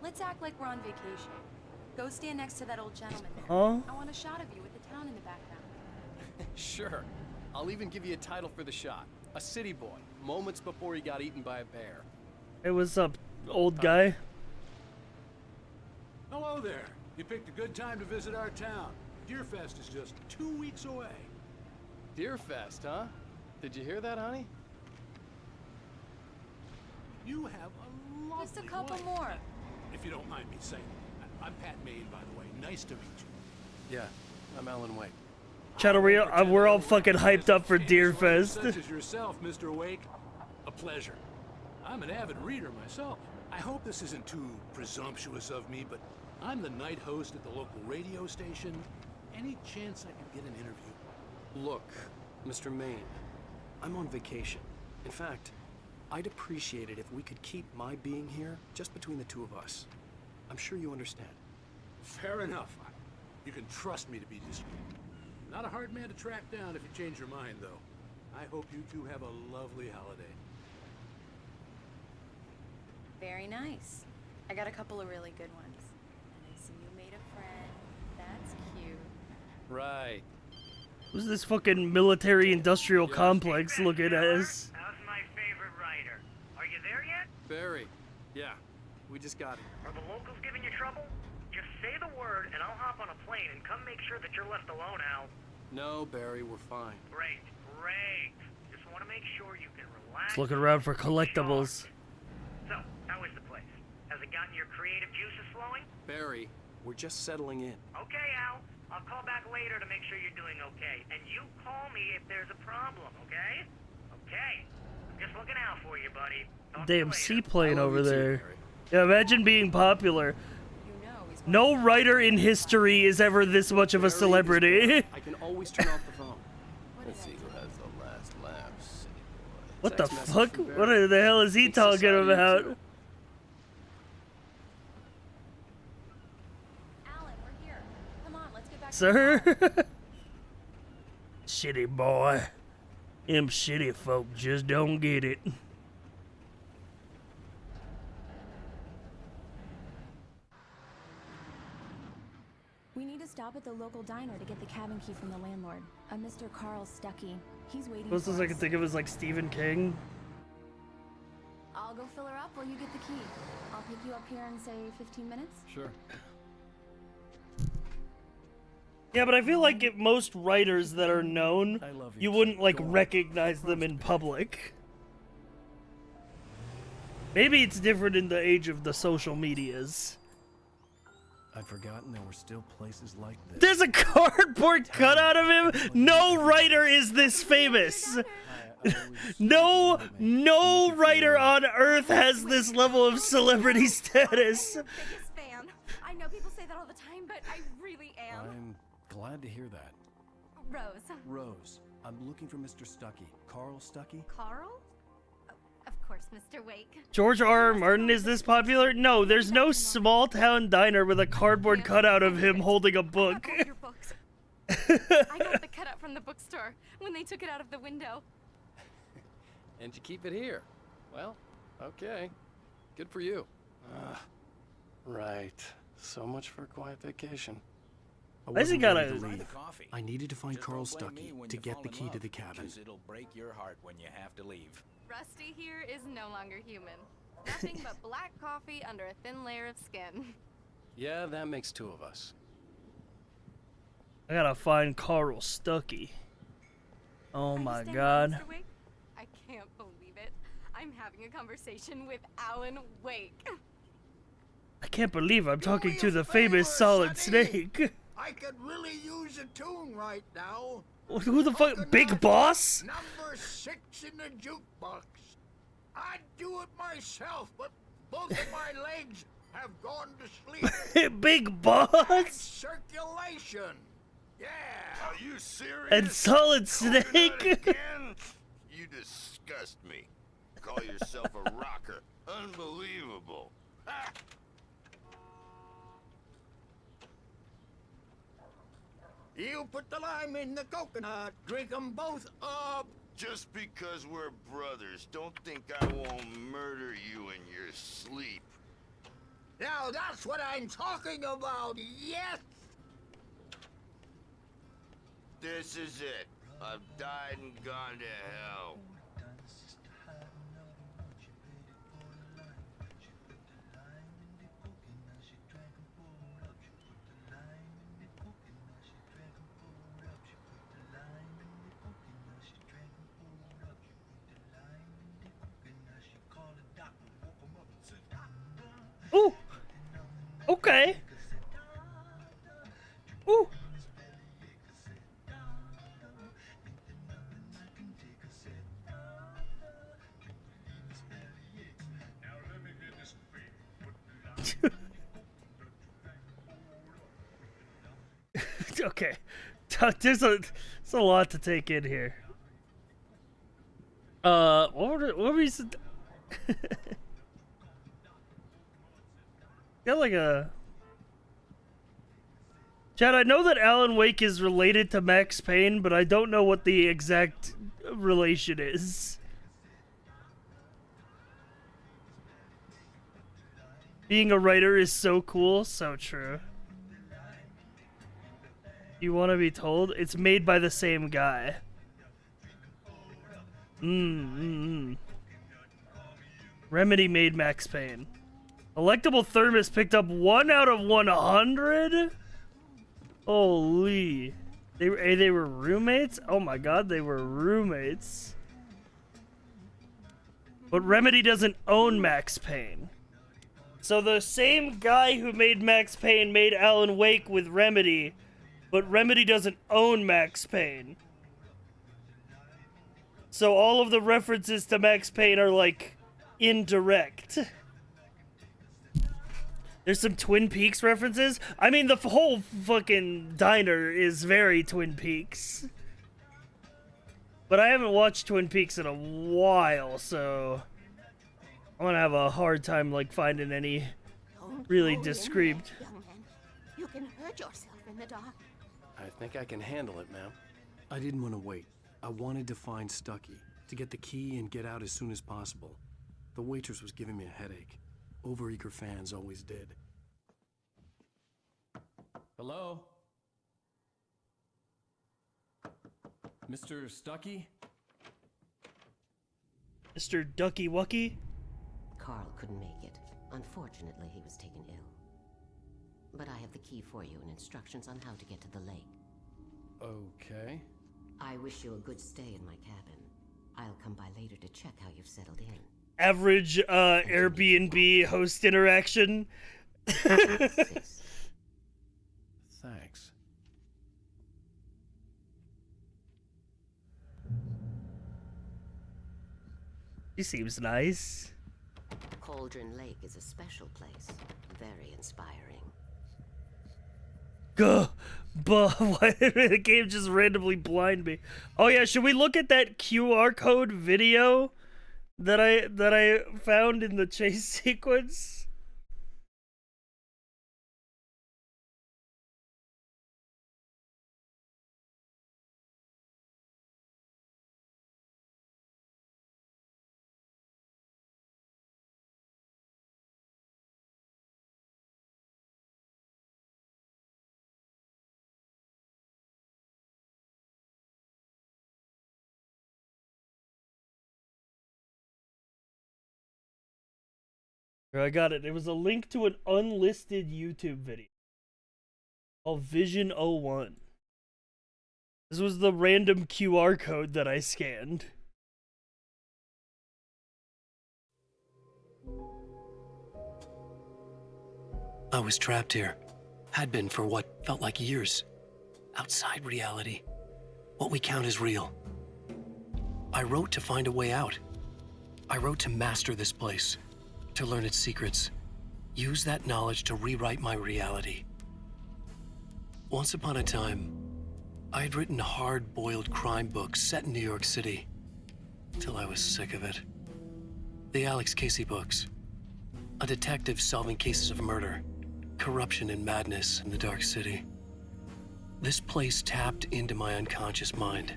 Speaker 8: Let's act like we're on vacation. Go stand next to that old gentleman there.
Speaker 1: Huh?
Speaker 8: I want a shot of you with the town in the background.
Speaker 9: Sure. I'll even give you a title for the shot. A city boy, moments before he got eaten by a bear.
Speaker 1: Hey, what's up, old guy?
Speaker 10: Hello there. You picked a good time to visit our town. Deerfest is just 2 weeks away.
Speaker 9: Deerfest, huh? Did you hear that, honey?
Speaker 10: You have a lovely
Speaker 8: Just a couple
Speaker 10: wife.
Speaker 8: more.
Speaker 10: If you don't mind me saying. I'm Pat Maine, by the way. Nice to meet you.
Speaker 9: Yeah, I'm Alan Wake.
Speaker 1: Chat, we're all fucking hyped up for Deerfest.
Speaker 10: Such as yourself, Mr. Wake. A pleasure. I'm an avid reader myself. I hope this isn't too presumptuous of me, but I'm the night host at the local radio station. Any chance I could get an interview?
Speaker 9: Look, Mr. Maine, I'm on vacation. In fact, I'd appreciate it if we could keep my being here just between the two of us. I'm sure you understand.
Speaker 10: Fair enough. You can trust me to be discreet. Not a hard man to track down if you change your mind, though. I hope you two have a lovely holiday.
Speaker 8: Very nice. I got a couple of really good ones. And I see you made a friend. That's cute.
Speaker 9: Right.
Speaker 1: Who's this fucking military-industrial complex looking at us?
Speaker 11: How's my favorite writer? Are you there yet?
Speaker 9: Barry. Yeah, we just got here.
Speaker 11: Are the locals giving you trouble? Just say the word and I'll hop on a plane and come make sure that you're left alone, Al.
Speaker 9: No, Barry, we're fine.
Speaker 11: Great, great. Just want to make sure you can relax.
Speaker 1: Just looking around for collectibles.
Speaker 11: So, how is the place? Has it gotten your creative juices flowing?
Speaker 9: Barry, we're just settling in.
Speaker 11: Okay, Al. I'll call back later to make sure you're doing okay. And you call me if there's a problem, okay? Okay. I'm just looking out for you, buddy. Talk to you
Speaker 1: Damn
Speaker 11: later.
Speaker 1: seaplane over
Speaker 9: you too,
Speaker 1: there.
Speaker 9: Barry.
Speaker 1: Yeah, imagine being popular.
Speaker 8: You know he's
Speaker 1: No writer in history is ever this much of a celebrity.
Speaker 9: I can always turn off the phone.
Speaker 8: Let's see
Speaker 9: who has the last laugh, city boy.
Speaker 1: What the
Speaker 9: Text message
Speaker 1: fuck?
Speaker 9: from Barry.
Speaker 1: What the hell is he
Speaker 9: Thinks
Speaker 1: talking
Speaker 9: society of
Speaker 1: about?
Speaker 9: two.
Speaker 8: Alan, we're here. Come on, let's get back to
Speaker 1: Sir? Shitty boy. Them shitty folk just don't get it.
Speaker 12: We need to stop at the local diner to get the cabin key from the landlord, a Mr. Carl Stuckey. He's waiting
Speaker 1: Most
Speaker 12: for
Speaker 1: I
Speaker 12: us.
Speaker 1: can think of is like Stephen King.
Speaker 12: I'll go fill her up while you get the key. I'll pick you up here in, say, 15 minutes?
Speaker 9: Sure.
Speaker 1: Yeah, but I feel like if most writers that are known,
Speaker 5: I love
Speaker 1: you
Speaker 5: you.
Speaker 1: wouldn't like
Speaker 5: Go on.
Speaker 1: recognize them in public. Maybe it's different in the age of the social medias.
Speaker 5: I'd forgotten there were still places like this.
Speaker 1: There's a cardboard cutout of him. No writer is this famous. No writer on earth has this level of celebrity status.
Speaker 12: Biggest fan. I know people say that all the time, but I really am.
Speaker 5: I'm glad to hear that.
Speaker 12: Rose.
Speaker 5: Rose, I'm looking for Mr. Stuckey. Carl Stuckey?
Speaker 12: Carl? Of course, Mr. Wake.
Speaker 1: George R. R. Martin is this popular? No, there's no small town diner with a cardboard cutout of him holding a book.
Speaker 12: Your books. I got the cutout from the bookstore when they took it out of the window.
Speaker 9: And you keep it here. Well, okay. Good for you. Right. So much for a quiet vacation.
Speaker 5: I
Speaker 1: Why is he
Speaker 5: wasn't ready
Speaker 1: gotta-
Speaker 5: to leave. I needed to find Carl Stuckey to get the key to the cabin.
Speaker 13: It'll break your heart when you have to leave.
Speaker 8: Rusty here is no longer human. Nothing but black coffee under a thin layer of skin.
Speaker 9: Yeah, that makes two of us.
Speaker 1: I gotta find Carl Stuckey. Oh my god.
Speaker 8: Mr. Wake? I can't believe it. I'm having a conversation with Alan Wake.
Speaker 1: I can't believe I'm talking to the famous Solid Snake.
Speaker 6: I could really use a tune right now.
Speaker 1: Who the fuck? Big Boss?
Speaker 6: Number 6 in the jukebox. I'd do it myself, but Both of my legs have gone to sleep.
Speaker 1: Big boss.
Speaker 6: Circulation. Yeah. Are you serious?
Speaker 1: And Solid
Speaker 6: Calling it
Speaker 1: Snake.
Speaker 6: out again? You disgust me. Call yourself a rocker. Unbelievable. Ha! You put the lime in the coconut. Drink them both up. Just because we're brothers, don't think I won't murder you in your sleep. Now that's what I'm talking about, yes! This is it. I've died and gone to hell.
Speaker 1: Ooh. Okay. Ooh. Okay. There's a lot to take in here. What were we? Got like a. Chad, I know that Alan Wake is related to Max Payne, but I don't know what the exact relation is. Being a writer is so cool, so true. You want to be told? It's made by the same guy. Remedy made Max Payne. Electable Thermos picked up 1 out of 100? Holy. They were roommates? Oh my god, they were roommates. But Remedy doesn't own Max Payne. So the same guy who made Max Payne made Alan Wake with Remedy, but Remedy doesn't own Max Payne. So all of the references to Max Payne are like indirect. There's some Twin Peaks references. I mean, the whole fucking diner is very Twin Peaks. But I haven't watched Twin Peaks in a while, so I'm gonna have a hard time like finding any really discreet.
Speaker 14: Young man, you can hurt yourself in the dark.
Speaker 9: I think I can handle it, ma'am. I didn't want to wait. I wanted to find Stucky, to get the key and get out as soon as possible. The waitress was giving me a headache. Overeager fans always did.
Speaker 15: Hello? Mr. Stucky?
Speaker 1: Mr. Ducky Wucky?
Speaker 16: Carl couldn't make it. Unfortunately, he was taken ill. But I have the key for you and instructions on how to get to the lake.
Speaker 15: Okay.
Speaker 16: I wish you a good stay in my cabin. I'll come by later to check how you've settled in.
Speaker 1: Average Airbnb host interaction.
Speaker 9: Thanks.
Speaker 1: He seems nice.
Speaker 16: Cauldron Lake is a special place. Very inspiring.
Speaker 1: Gah! Bah! Why did the game just randomly blind me? Oh yeah, should we look at that QR code video that I found in the chase sequence? I got it. It was a link to an unlisted YouTube video called Vision 01. This was the random QR code that I scanned.
Speaker 5: I was trapped here. Had been for what felt like years. Outside reality. What we count as real. I wrote to find a way out. I wrote to master this place. to learn its secrets, use that knowledge to rewrite my reality. Once upon a time, I had written hard-boiled crime books set in New York City, till I was sick of it. The Alex Casey books. A detective solving cases of murder, corruption and madness in the dark city. This place tapped into my unconscious mind,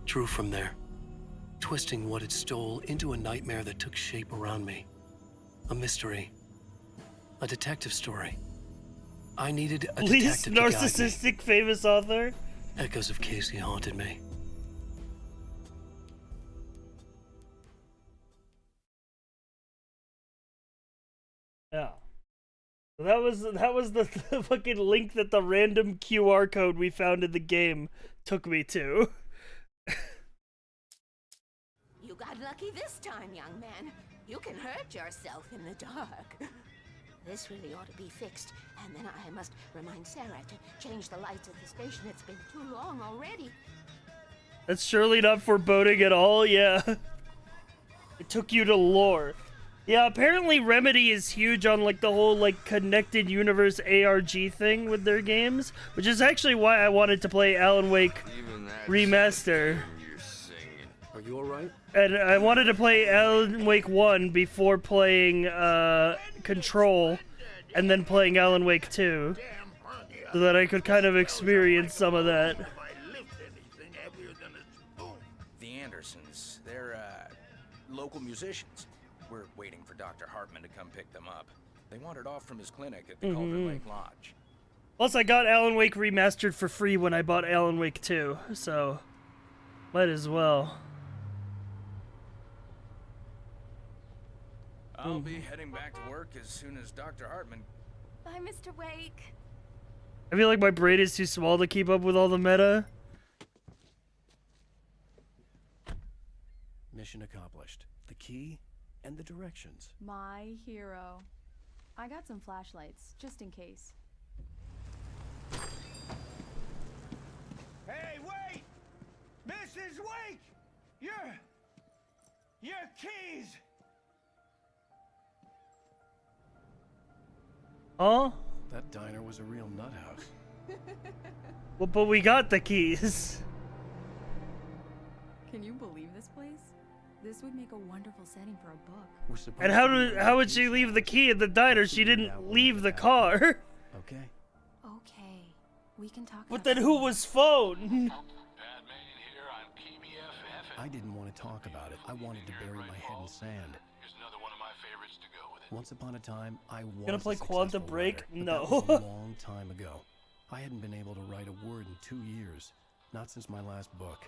Speaker 5: drew from there, twisting what it stole into a nightmare that took shape around me. A mystery. A detective story. I needed a
Speaker 1: Least
Speaker 5: detective to guide me.
Speaker 1: narcissistic famous author.
Speaker 5: Echoes of Casey haunted me.
Speaker 1: Yeah. So that was the fucking link that the random QR code we found in the game took me to.
Speaker 14: You got lucky this time, young man. You can hurt yourself in the dark. This really ought to be fixed, and then I must remind Sarah to change the lights at the station. It's been too long already.
Speaker 1: That's surely not foreboding at all, yeah. It took you to lore. Yeah, apparently Remedy is huge on like the whole like connected universe ARG thing with their games, which is actually why I wanted to play Alan Wake Remaster.
Speaker 9: Are you alright?
Speaker 1: And I wanted to play Alan Wake 1 before playing Control, and then playing Alan Wake 2, so that I could kind of experience some of that.
Speaker 13: The Andersons, they're local musicians. We're waiting for Dr. Hartman to come pick them up. They wandered off from his clinic at the Calder Lake Lodge.
Speaker 1: Plus, I got Alan Wake Remastered for free when I bought Alan Wake 2, so might as well.
Speaker 13: I'll be heading back to work as soon as Dr. Hartman...
Speaker 12: Bye, Mr. Wake.
Speaker 1: I feel like my brain is too small to keep up with all the meta.
Speaker 5: Mission accomplished. The key and the directions.
Speaker 12: My hero. I got some flashlights, just in case.
Speaker 6: Hey, wait! Mrs. Wake! Your keys!
Speaker 1: Huh?
Speaker 5: That diner was a real nut house.
Speaker 1: Well, but we got the keys.
Speaker 12: Can you believe this place? This would make a wonderful setting for a book.
Speaker 5: We're supposed
Speaker 1: And how would she leave the key in the diner? She didn't leave the car.
Speaker 5: Okay.
Speaker 12: Okay, we can talk.
Speaker 1: But then who was phone?
Speaker 5: I didn't want to talk about it. I wanted to bury my head in sand.
Speaker 10: Here's another one of my favorites to go with it.
Speaker 5: Once upon a time, I was
Speaker 1: Gonna play
Speaker 5: a
Speaker 1: Quantum
Speaker 5: successful
Speaker 1: Break?
Speaker 5: writer, but
Speaker 1: No.
Speaker 5: that was a long time ago. I hadn't been able to write a word in 2 years. Not since my last book.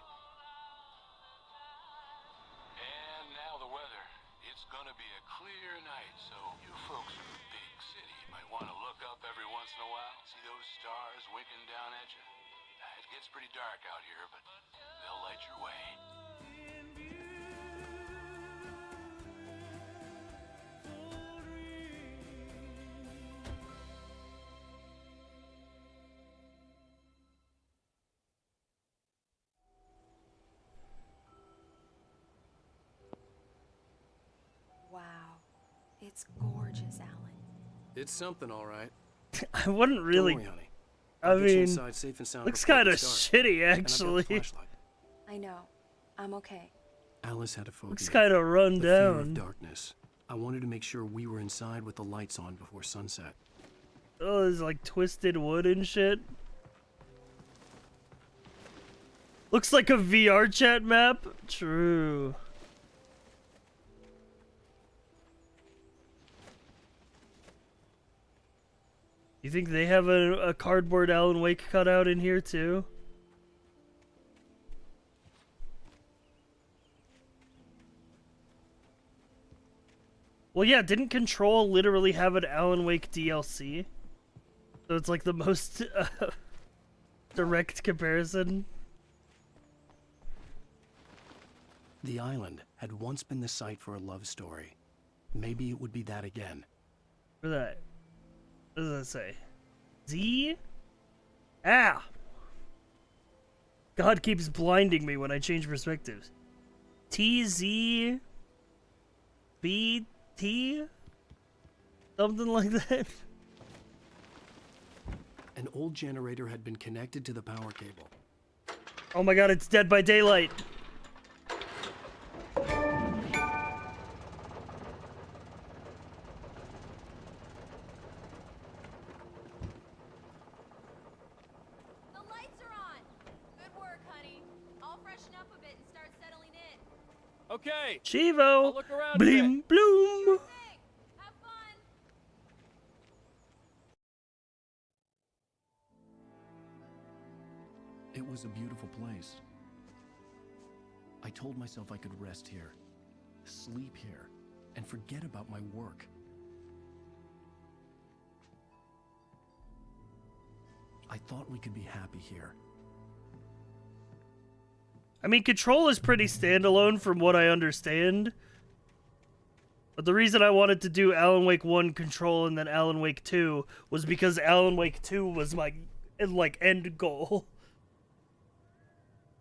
Speaker 10: And now the weather. It's gonna be a clear night, so you folks in the big city might want to look up every once in a while. See those stars winking down at you? It gets pretty dark out here, but they'll light your way.
Speaker 8: Wow. It's gorgeous, Alan.
Speaker 9: It's something, all right.
Speaker 1: I wouldn't really.
Speaker 9: Don't worry, honey.
Speaker 1: I
Speaker 9: I'll get you
Speaker 1: mean,
Speaker 9: inside safe and sound
Speaker 1: looks
Speaker 9: before
Speaker 1: kind
Speaker 9: we
Speaker 1: of
Speaker 9: start.
Speaker 1: shitty,
Speaker 9: And I've got the
Speaker 1: actually.
Speaker 9: flashlight.
Speaker 8: I know. I'm okay.
Speaker 9: Alice had a phobia.
Speaker 1: Looks kind of run
Speaker 9: the fear of
Speaker 1: down.
Speaker 9: darkness. I wanted to make sure we were inside with the lights on before sunset.
Speaker 1: Oh, there's like twisted wood and shit. Looks like a VR chat map. True. You think they have a cardboard Alan Wake cutout in here too? Well, yeah, didn't Control literally have an Alan Wake DLC? So it's like the most direct comparison.
Speaker 5: The island had once been the site for a love story. Maybe it would be that again.
Speaker 1: What is that? What does that say? Z? Ah! God keeps blinding me when I change perspectives. TZ? BT? Something like that.
Speaker 9: An old generator had been connected to the power cable.
Speaker 1: Oh my god, it's Dead by Daylight.
Speaker 15: Okay.
Speaker 1: Chivo.
Speaker 15: Look around
Speaker 1: Blim bloom.
Speaker 5: It was a beautiful place. I told myself I could rest here, sleep here, and forget about my work. I thought we could be happy here.
Speaker 1: I mean, Control is pretty standalone from what I understand. But the reason I wanted to do Alan Wake 1 Control and then Alan Wake 2 was because Alan Wake 2 was my, like, end goal.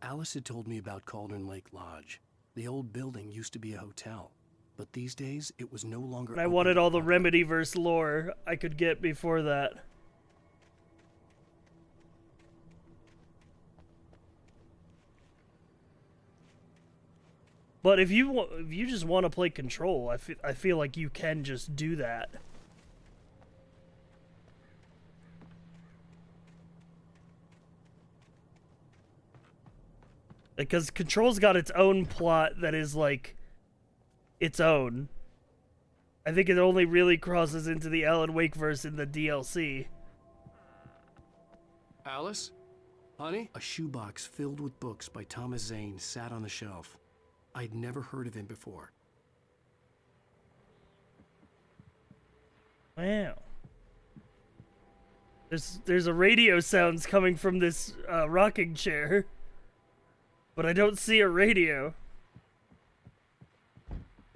Speaker 9: Alice had told me about Cauldron Lake Lodge. The old building used to be a hotel, but these days it was no longer.
Speaker 1: And I
Speaker 9: open
Speaker 1: wanted
Speaker 9: to
Speaker 1: all the
Speaker 9: public.
Speaker 1: Remedyverse lore I could get before that. But if you just want to play Control, I feel like you can just do that. Because Control's got its own plot that is like its own. I think it only really crosses into the Alan Wake verse in the DLC.
Speaker 9: Alice? Honey? A shoebox filled with books by Thomas Zane sat on the shelf. I'd never heard of him before.
Speaker 1: Wow. There's a radio sounds coming from this rocking chair. But I don't see a radio.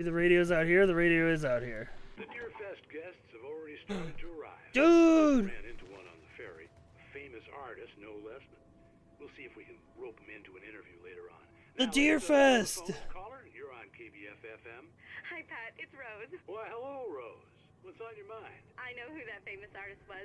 Speaker 1: The radio's out here, the radio is out here.
Speaker 10: The Deerfest guests have already started to arrive.
Speaker 1: Dude!
Speaker 10: Ran into one on the ferry. A famous artist, no less. We'll see if we can rope him into an interview later on.
Speaker 1: The Deerfest!
Speaker 10: Caller, you're on KBF-FM.
Speaker 17: Hi, Pat. It's Rose.
Speaker 10: Why, hello, Rose. What's on your mind?
Speaker 17: I know who that famous artist was.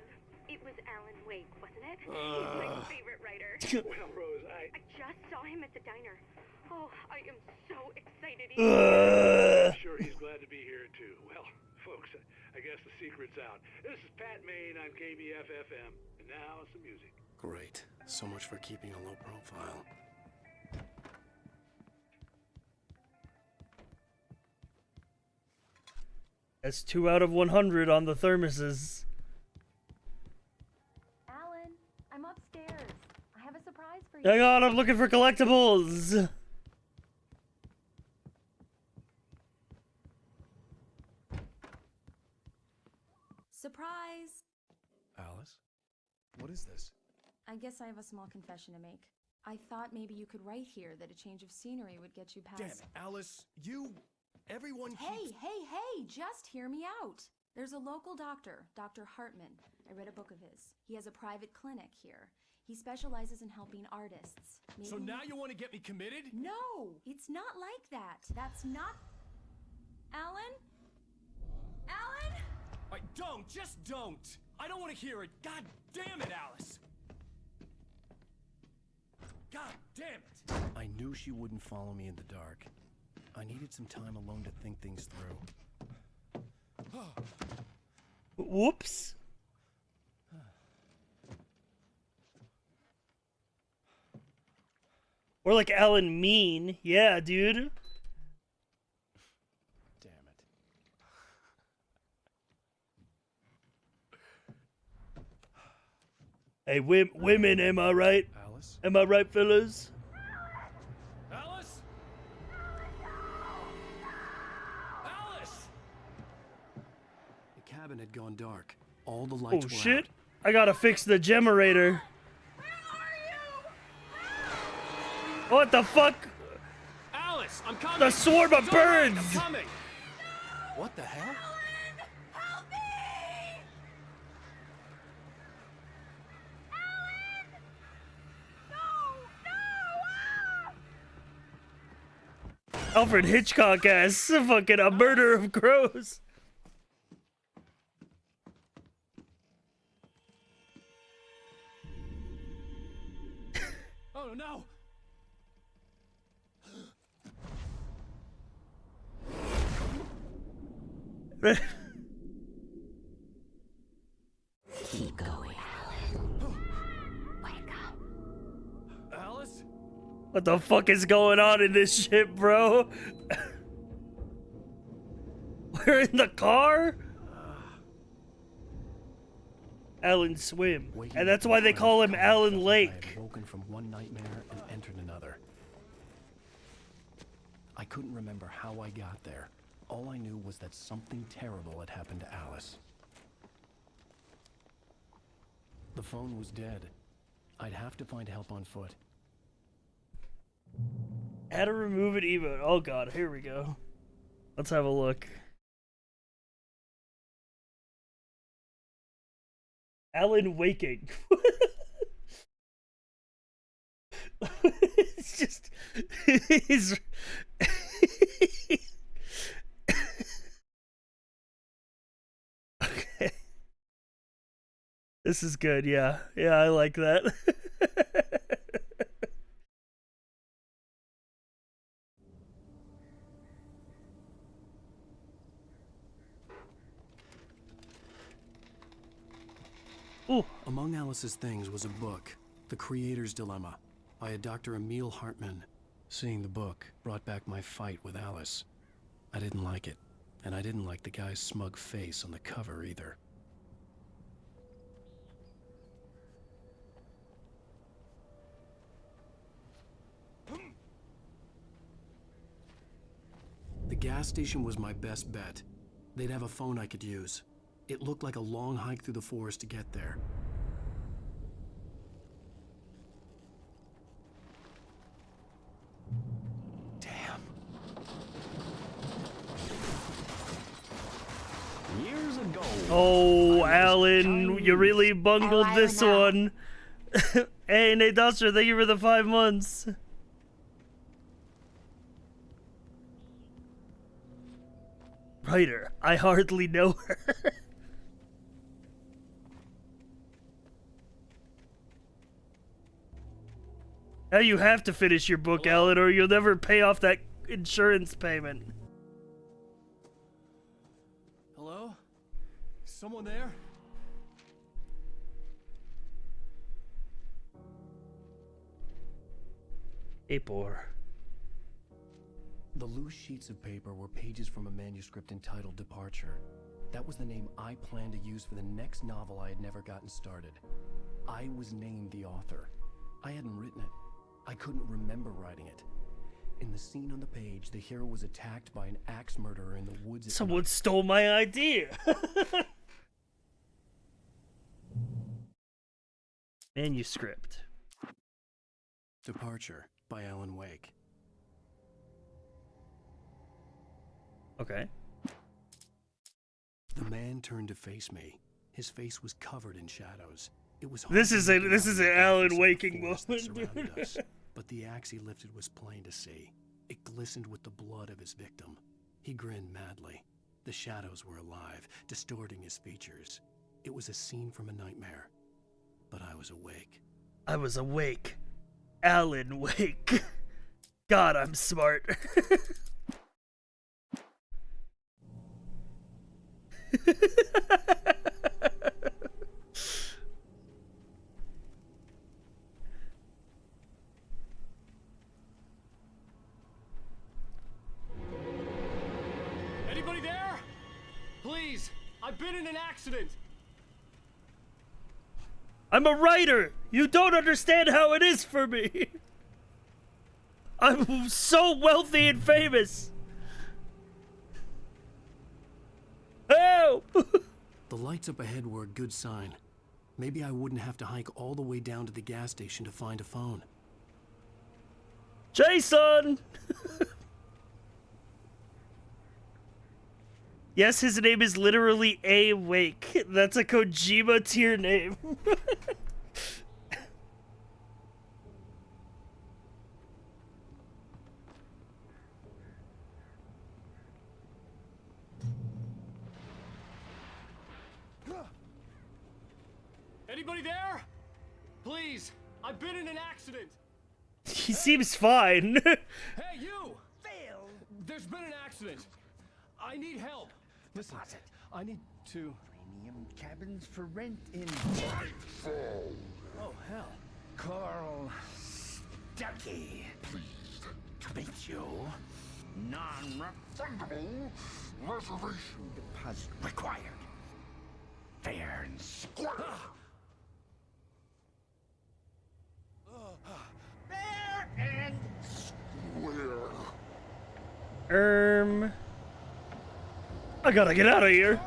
Speaker 17: It was Alan Wake, wasn't it? He's my favorite writer.
Speaker 10: Well, Rose, I
Speaker 17: just saw him at the diner. Oh, I am so excited.
Speaker 10: I'm sure he's glad to be here, too. Well, folks, I guess the secret's out. This is Pat Main on KBF-FM. And now, some music.
Speaker 9: Great. So much for keeping a low profile.
Speaker 1: That's 2 out of 100 on the thermoses.
Speaker 12: Alan, I'm upstairs. I have a surprise for you.
Speaker 1: Hang on, I'm looking for collectibles.
Speaker 12: Surprise!
Speaker 9: Alice? What is this?
Speaker 12: I guess I have a small confession to make. I thought maybe you could write here that a change of scenery would get you past.
Speaker 5: Damn it, Alice, everyone keeps...
Speaker 12: Hey, just hear me out. There's a local doctor, Dr. Hartman. I read a book of his. He has a private clinic here. He specializes in helping artists.
Speaker 5: So now you want to get me committed?
Speaker 12: No, it's not like that. That's not... Alan? Alan?
Speaker 5: Just don't! I don't want to hear it! God damn it, Alice! God damn it!
Speaker 9: I knew she wouldn't follow me in the dark. I needed some time alone to think things through.
Speaker 1: Whoops. Or like Alan Mean. Yeah, dude. Hey, women, am I right?
Speaker 9: Alice?
Speaker 1: Am I right, fellas?
Speaker 5: Alice? Alice!
Speaker 9: The cabin had gone dark. All the lights
Speaker 1: Oh
Speaker 9: were
Speaker 1: shit!
Speaker 9: out.
Speaker 1: I gotta fix the generator. What the fuck?
Speaker 10: Alice, I'm coming!
Speaker 1: The swarm of
Speaker 10: It's all right,
Speaker 1: birds!
Speaker 10: I'm coming!
Speaker 9: What the hell?
Speaker 1: Alfred Hitchcock ass, fucking a murder of crows.
Speaker 10: Oh no!
Speaker 16: Keep going, Wake up.
Speaker 10: Alice?
Speaker 1: What the fuck is going on in this shit, bro? We're in the car? Alan Swim. And that's why they call him Alan Lake.
Speaker 5: I had woken from one nightmare and entered another. I couldn't remember how I got there. All I knew was that something terrible had happened to Alice. The phone was dead. I'd have to find help on foot.
Speaker 1: How to remove an emote. Oh god, here we go. Let's have a look. Alan Waking. It's just he's okay. This is good, yeah. Yeah, I like that.
Speaker 5: Ooh. Among Alice's things was a book, The Creator's Dilemma, by a Dr. Emil Hartman. Seeing the book brought back my fight with Alice. I didn't like it, and I didn't like the guy's smug face on the cover either. The gas station was my best bet. They'd have a phone I could use. It looked like a long hike through the forest to get there. Damn. Years ago.
Speaker 1: Oh, Alan, you really bungled this one. Hey, Nate Duster, thank you for the 5 months. Writer, I hardly know her. Now you have to finish your book, Alan, or you'll never pay off that insurance payment.
Speaker 10: Hello? Someone there?
Speaker 1: Apor.
Speaker 5: The loose sheets of paper were pages from a manuscript entitled Departure. That was the name I planned to use for the next novel I had never gotten started. I was named the author. I hadn't written it. I couldn't remember writing it. In the scene on the page, the hero was attacked by an axe murderer in the woods at
Speaker 1: Someone stole my idea. Manuscript.
Speaker 5: Departure by Alan Wake.
Speaker 1: Okay.
Speaker 5: The man turned to face me. His face was covered in shadows. It was
Speaker 1: This is an Alan Waking moment,
Speaker 5: surrounded us, but the axe he lifted was plain to see. It glistened with the blood of his victim. He grinned madly. The shadows were alive, distorting his features. It was a scene from a nightmare, but I was awake.
Speaker 1: I was awake. Alan Wake. God, I'm smart.
Speaker 10: Anybody there? Please, I've been in an accident.
Speaker 1: I'm a writer. You don't understand how it is for me. I'm so wealthy and famous. Help!
Speaker 5: The lights up ahead were a good sign. Maybe I wouldn't have to hike all the way down to the gas station to find a phone.
Speaker 1: Jason! Yes, his name is literally A. Wake. That's a Kojima tier name.
Speaker 10: Anybody there? Please, I've been in an accident.
Speaker 1: He seems fine.
Speaker 18: Hey, you! Phil! There's been an accident. I need help. Listen, I need to...
Speaker 19: Premium cabins for rent in...
Speaker 18: Oh, hell.
Speaker 19: Carl Stucky. Pleased to meet you. Non-refundable reservation deposit required. Fair and square. Fair and square.
Speaker 1: I gotta get out of here.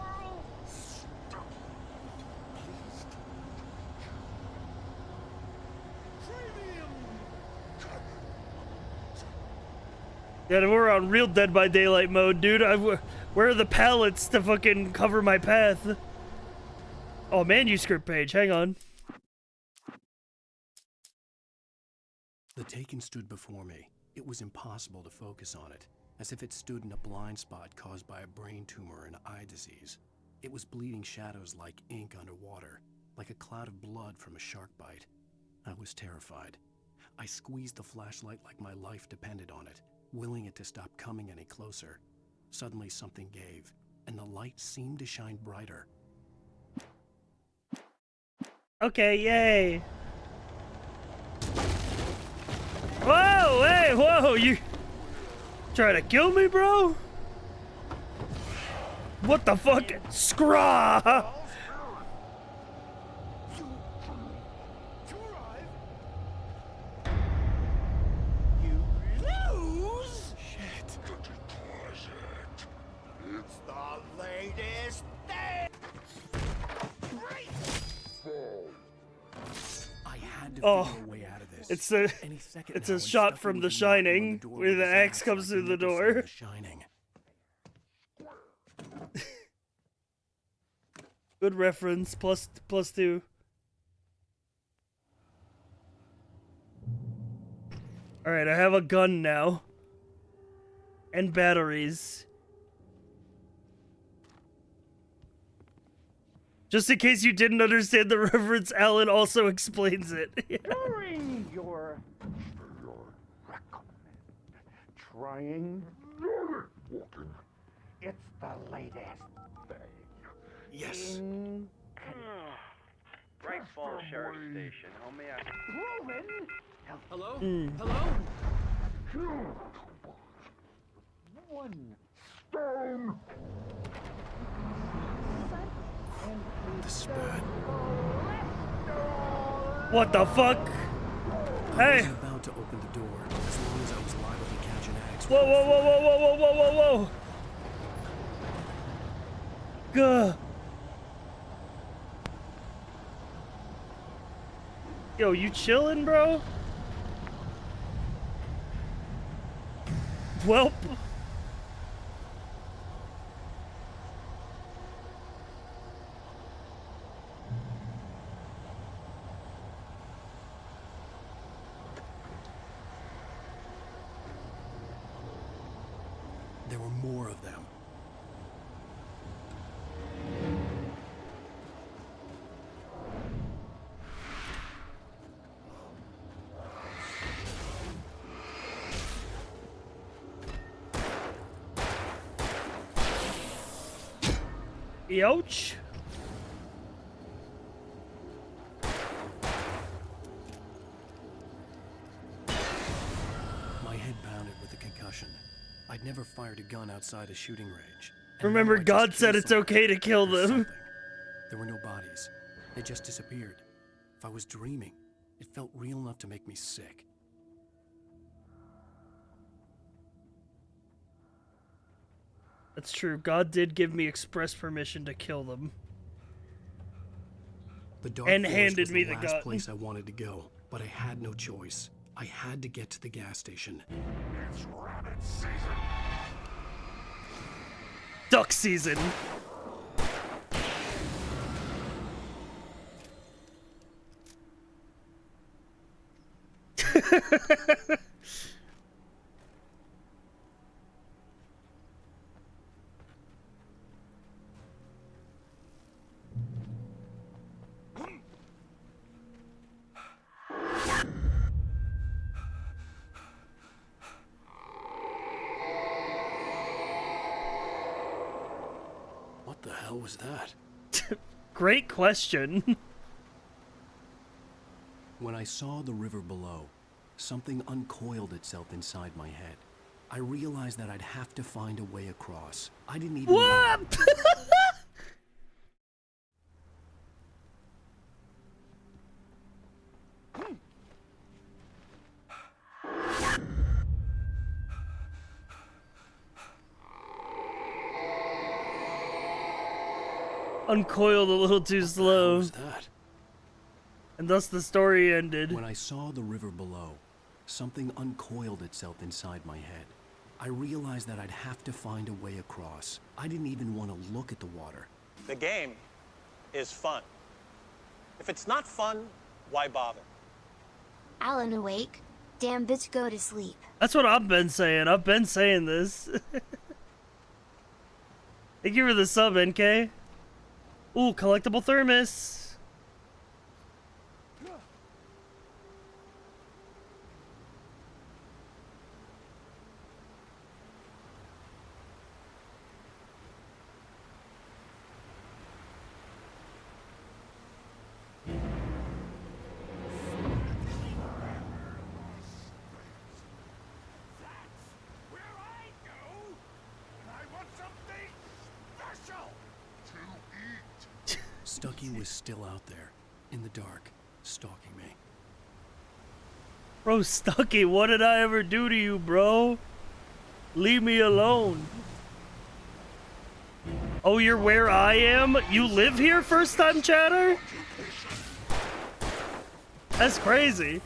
Speaker 1: Yeah, we're on real Dead by Daylight mode, dude. Where are the pallets to fucking cover my path? Oh, manuscript page. Hang on.
Speaker 5: The Taken stood before me. It was impossible to focus on it, as if it stood in a blind spot caused by a brain tumor and eye disease. It was bleeding shadows like ink underwater, like a cloud of blood from a shark bite. I was terrified. I squeezed the flashlight like my life depended on it, willing it to stop coming any closer. Suddenly something gave, and the light seemed to shine brighter.
Speaker 1: Okay, yay. Whoa, hey, whoa, you trying to kill me, bro? What the fuck? Scraw!
Speaker 6: Lose? Shit. It's the latest thing.
Speaker 5: I had to
Speaker 1: Oh,
Speaker 5: figure a way out of this.
Speaker 1: it's a shot from The Shining where the axe comes through the door.
Speaker 5: The Shining.
Speaker 1: Good reference. Plus 2. All right, I have a gun now. And batteries. Just in case you didn't understand the reference, Alan also explains it.
Speaker 19: During your trying walking. It's the latest thing.
Speaker 5: Yes.
Speaker 20: Bright Falls Sheriff Station. How may I...
Speaker 19: Rowan!
Speaker 18: Hello?
Speaker 1: Mm.
Speaker 18: Hello?
Speaker 19: One stone.
Speaker 5: The spat.
Speaker 1: What the fuck?
Speaker 5: I
Speaker 1: Hey!
Speaker 5: wasn't about to open the door, as long as I was liable to catch an axe.
Speaker 1: Whoa, whoa, whoa, whoa, whoa, whoa, whoa, whoa, whoa! Gah! Yo, you chillin', bro? Welp.
Speaker 5: There were more of them.
Speaker 1: Ouch.
Speaker 5: My head pounded with a concussion. I'd never fired a gun outside a shooting range. And
Speaker 1: Remember,
Speaker 5: now I
Speaker 1: God
Speaker 5: just
Speaker 1: said
Speaker 5: killed
Speaker 1: it's okay to kill
Speaker 5: something or
Speaker 1: them.
Speaker 5: something. There were no bodies. They just disappeared. If I was dreaming, it felt real enough to make me sick.
Speaker 1: That's true. God did give me express permission to kill them.
Speaker 5: The dark
Speaker 1: And
Speaker 5: forest
Speaker 1: handed
Speaker 5: was
Speaker 1: me
Speaker 5: the
Speaker 1: the
Speaker 5: last
Speaker 1: gun.
Speaker 5: place I wanted to go, but I had no choice. I had to get to the gas station.
Speaker 6: It's rabbit season.
Speaker 1: Duck season.
Speaker 9: hell was that?
Speaker 1: Great question.
Speaker 5: When I saw the river below, something uncoiled itself inside my head. I realized that I'd have to find a way across. I didn't even...
Speaker 1: What? Uncoiled a little too slow.
Speaker 9: What was that?
Speaker 1: And thus the story ended.
Speaker 5: When I saw the river below, something uncoiled itself inside my head. I realized that I'd have to find a way across. I didn't even want to look at the water.
Speaker 2: The game is fun. If it's not fun, why bother?
Speaker 4: Alan awake. Damn bitch, go to sleep.
Speaker 1: That's what I've been saying. I've been saying this. Thank you for the sub, NK. Ooh, collectible thermos.
Speaker 5: Stucky was still out there, in the dark, stalking me.
Speaker 1: Bro, Stucky, what did I ever do to you, bro? Leave me alone. Oh, you're where I am? You live here, first time chatter? That's crazy.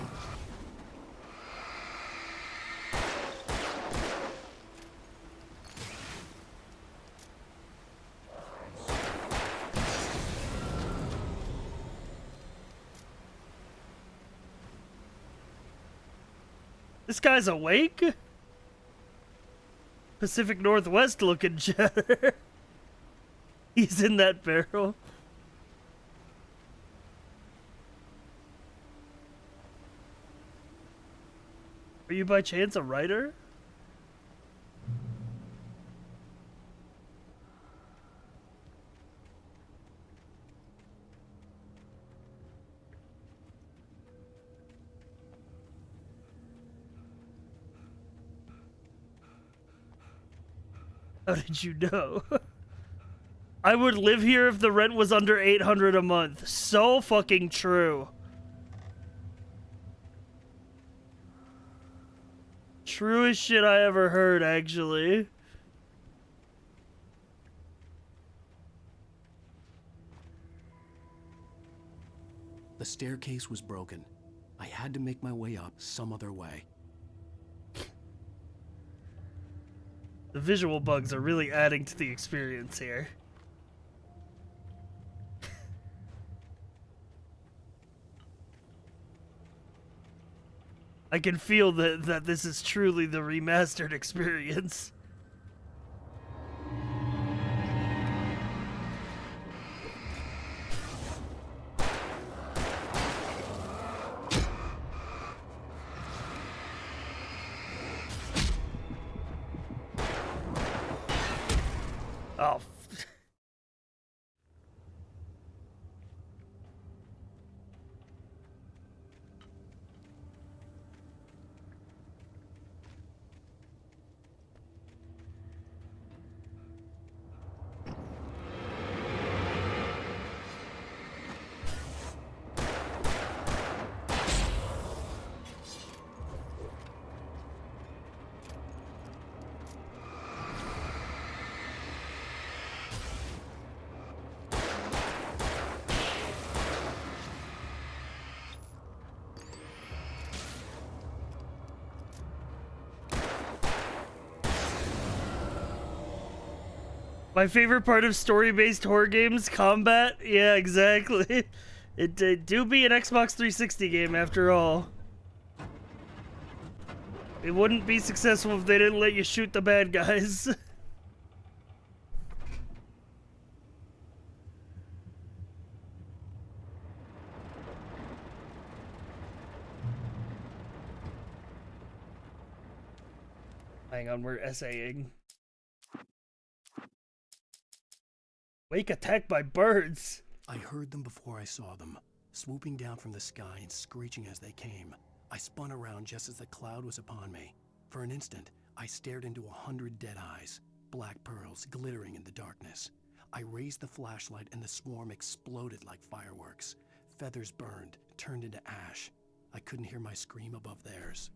Speaker 1: This guy's awake? Pacific Northwest looking chatter. He's in that barrel. Are you by chance a writer? How did you know? I would live here if the rent was under $800 a month. So fucking true. Truest shit I ever heard, actually.
Speaker 5: The staircase was broken. I had to make my way up some other way.
Speaker 1: The visual bugs are really adding to the experience here. I can feel that this is truly the remastered experience. Oh. My favorite part of story-based horror games, combat. Yeah, exactly. It do be an Xbox 360 game after all. It wouldn't be successful if they didn't let you shoot the bad guys. Hang on, we're essaying. Wake attacked by birds.
Speaker 5: I heard them before I saw them, swooping down from the sky and screeching as they came. I spun around just as the cloud was upon me. For an instant, I stared into 100 dead eyes, black pearls glittering in the darkness. I raised the flashlight and the swarm exploded like fireworks. Feathers burned, turned into ash. I couldn't hear my scream above theirs.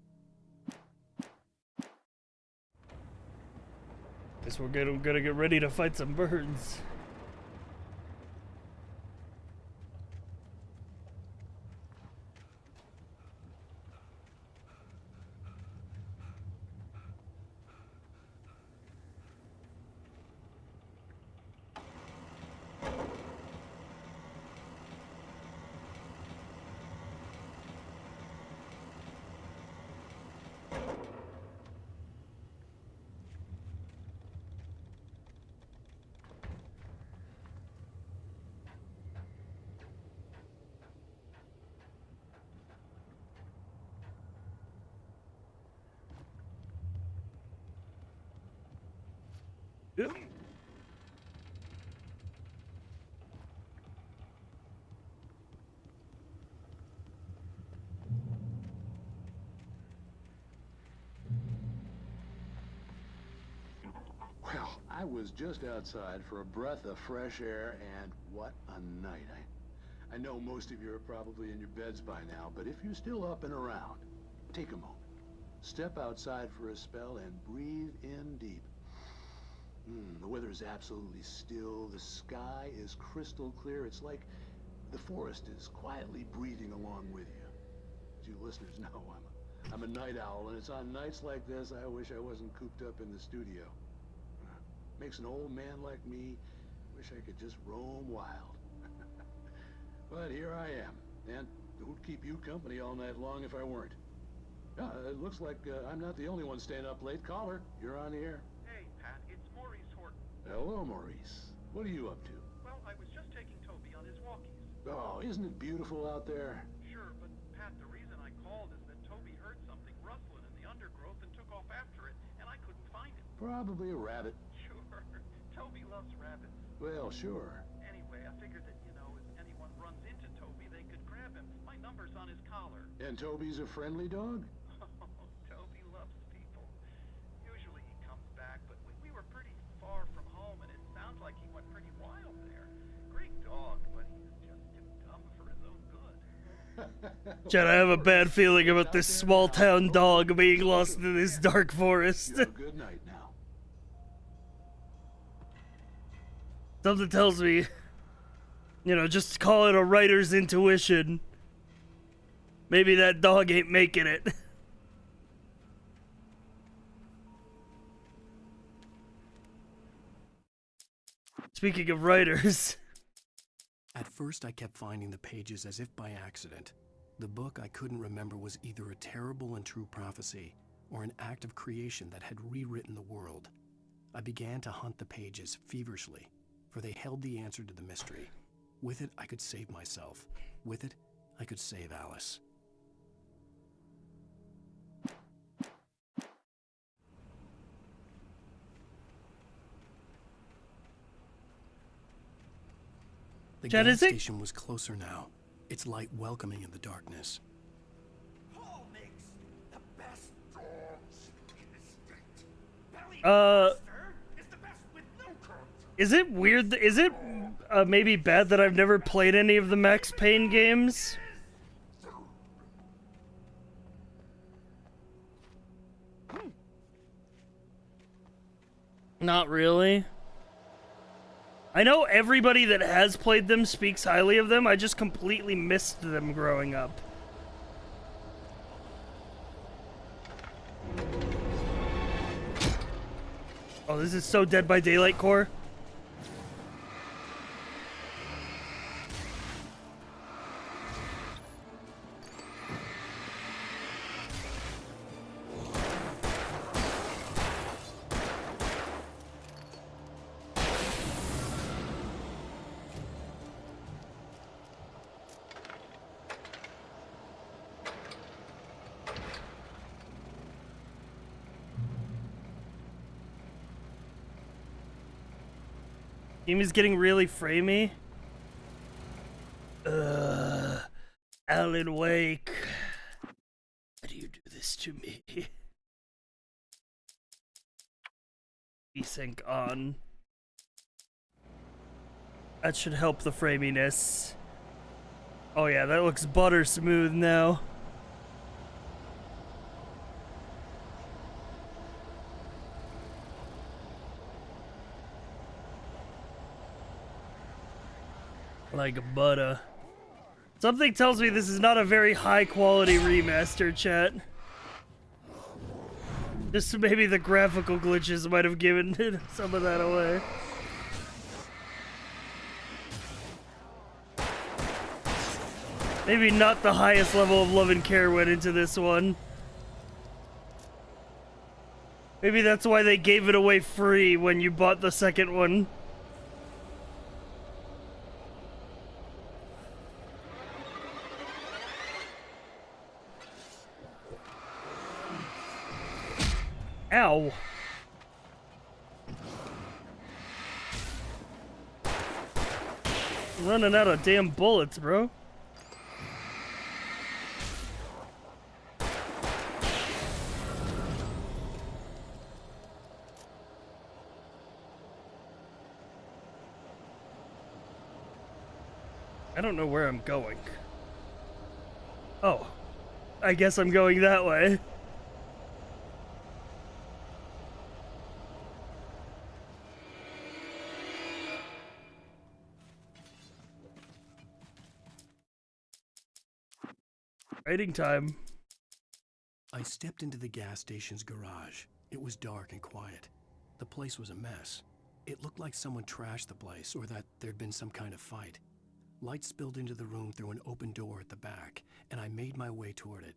Speaker 1: Guess we're gonna get ready to fight some birds. Yep.
Speaker 21: Well, I was just outside for a breath of fresh air, and what a night. I know most of you are probably in your beds by now, but if you're still up and around, take a moment. Step outside for a spell and breathe in deep. The weather is absolutely still. The sky is crystal clear. It's like the forest is quietly breathing along with you. As you listeners know, I'm a night owl, and it's on nights like this I wish I wasn't cooped up in the studio. Makes an old man like me wish I could just roam wild. But here I am, and who'd keep you company all night long if I weren't? It looks like I'm not the only one staying up late. Caller, you're on the air.
Speaker 22: Hey, Pat, it's Maurice Horton.
Speaker 21: Hello, Maurice. What are you up to?
Speaker 22: Well, I was just taking Toby on his walkies.
Speaker 21: Oh, isn't it beautiful out there?
Speaker 22: Sure, but Pat, the reason I called is that Toby heard something rustling in the undergrowth and took off after it, and I couldn't find it.
Speaker 21: Probably a rabbit.
Speaker 22: Sure. Toby loves rabbits.
Speaker 21: Well, sure.
Speaker 22: Anyway, I figured that, if anyone runs into Toby, they could grab him. My number's on his collar.
Speaker 21: And Toby's a friendly dog?
Speaker 22: Oh, Toby loves people. Usually he comes back, but we were pretty far from home, and it sounds like he went pretty wild there. Great dog, but he's just too dumb for his own good.
Speaker 1: Chad, I have a bad feeling about this small town dog being lost in this dark forest.
Speaker 21: Good night now.
Speaker 1: Something tells me, just call it a writer's intuition. Maybe that dog ain't making it. Speaking of writers.
Speaker 5: At first, I kept finding the pages as if by accident. The book I couldn't remember was either a terrible and true prophecy or an act of creation that had rewritten the world. I began to hunt the pages feverishly, for they held the answer to the mystery. With it, I could save myself. With it, I could save Alice. The gas station was closer now, its light welcoming in the darkness.
Speaker 6: Paul makes the best dogs in the state. Belly is the best with no coat.
Speaker 1: Is it weird? Is it maybe bad that I've never played any of the Max Payne games? Not really. I know everybody that has played them speaks highly of them. I just completely missed them growing up. Oh, this is so Dead by Daylight core. Game is getting really framey. Alan Wake. Why do you do this to me? Desync on. That should help the framiness. Oh yeah, that looks butter smooth now. Like butter. Something tells me this is not a very high quality remaster, chat. Just maybe the graphical glitches might have given some of that away. Maybe not the highest level of love and care went into this one. Maybe that's why they gave it away free when you bought the second one. Ow. I'm running out of damn bullets, bro. I don't know where I'm going. Oh. I guess I'm going that way. Waiting time.
Speaker 5: I stepped into the gas station's garage. It was dark and quiet. The place was a mess. It looked like someone trashed the place or that there'd been some kind of fight. Light spilled into the room through an open door at the back, and I made my way toward it.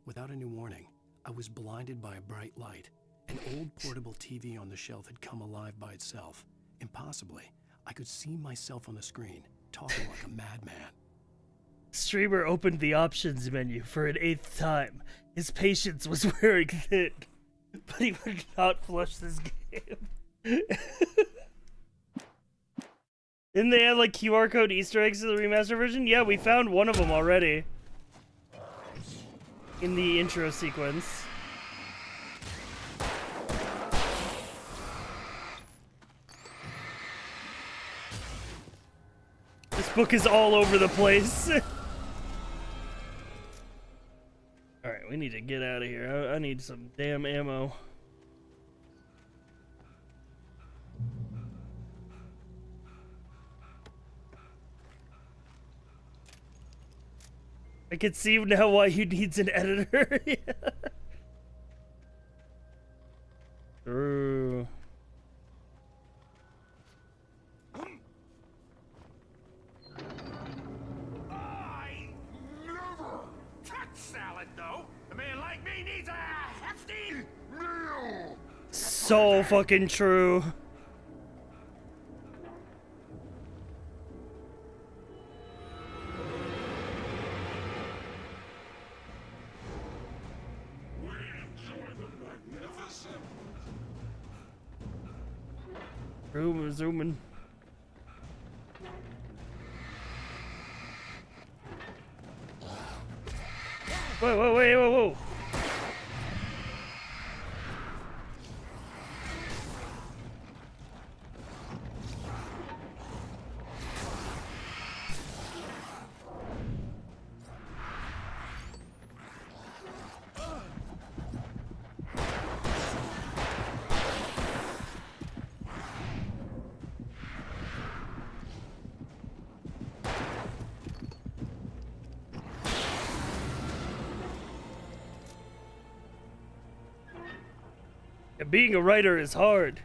Speaker 5: Without any warning, I was blinded by a bright light. An old portable TV on the shelf had come alive by itself. Impossibly, I could see myself on the screen, talking like a madman.
Speaker 1: Streamer opened the options menu for an 8th time. His patience was wearing thin, but he would not flush this game. Didn't they add like QR code Easter eggs to the remaster version? Yeah, we found one of them already. In the intro sequence. This book is all over the place. Alright, we need to get out of here. I need some damn ammo. I can see now why he needs an editor. Yeah. True.
Speaker 6: I never touch salad, though. A man like me needs a hefty meal.
Speaker 1: So fucking true. Zooming. Whoa. Being a writer is hard.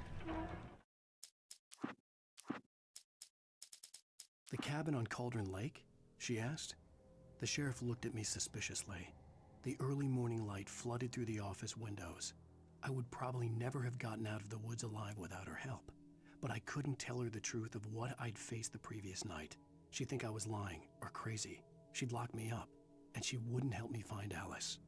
Speaker 5: The cabin on Cauldron Lake? She asked. The sheriff looked at me suspiciously. The early morning light flooded through the office windows. I would probably never have gotten out of the woods alive without her help, but I couldn't tell her the truth of what I'd faced the previous night. She'd think I was lying or crazy. She'd lock me up, and she wouldn't help me find Alice.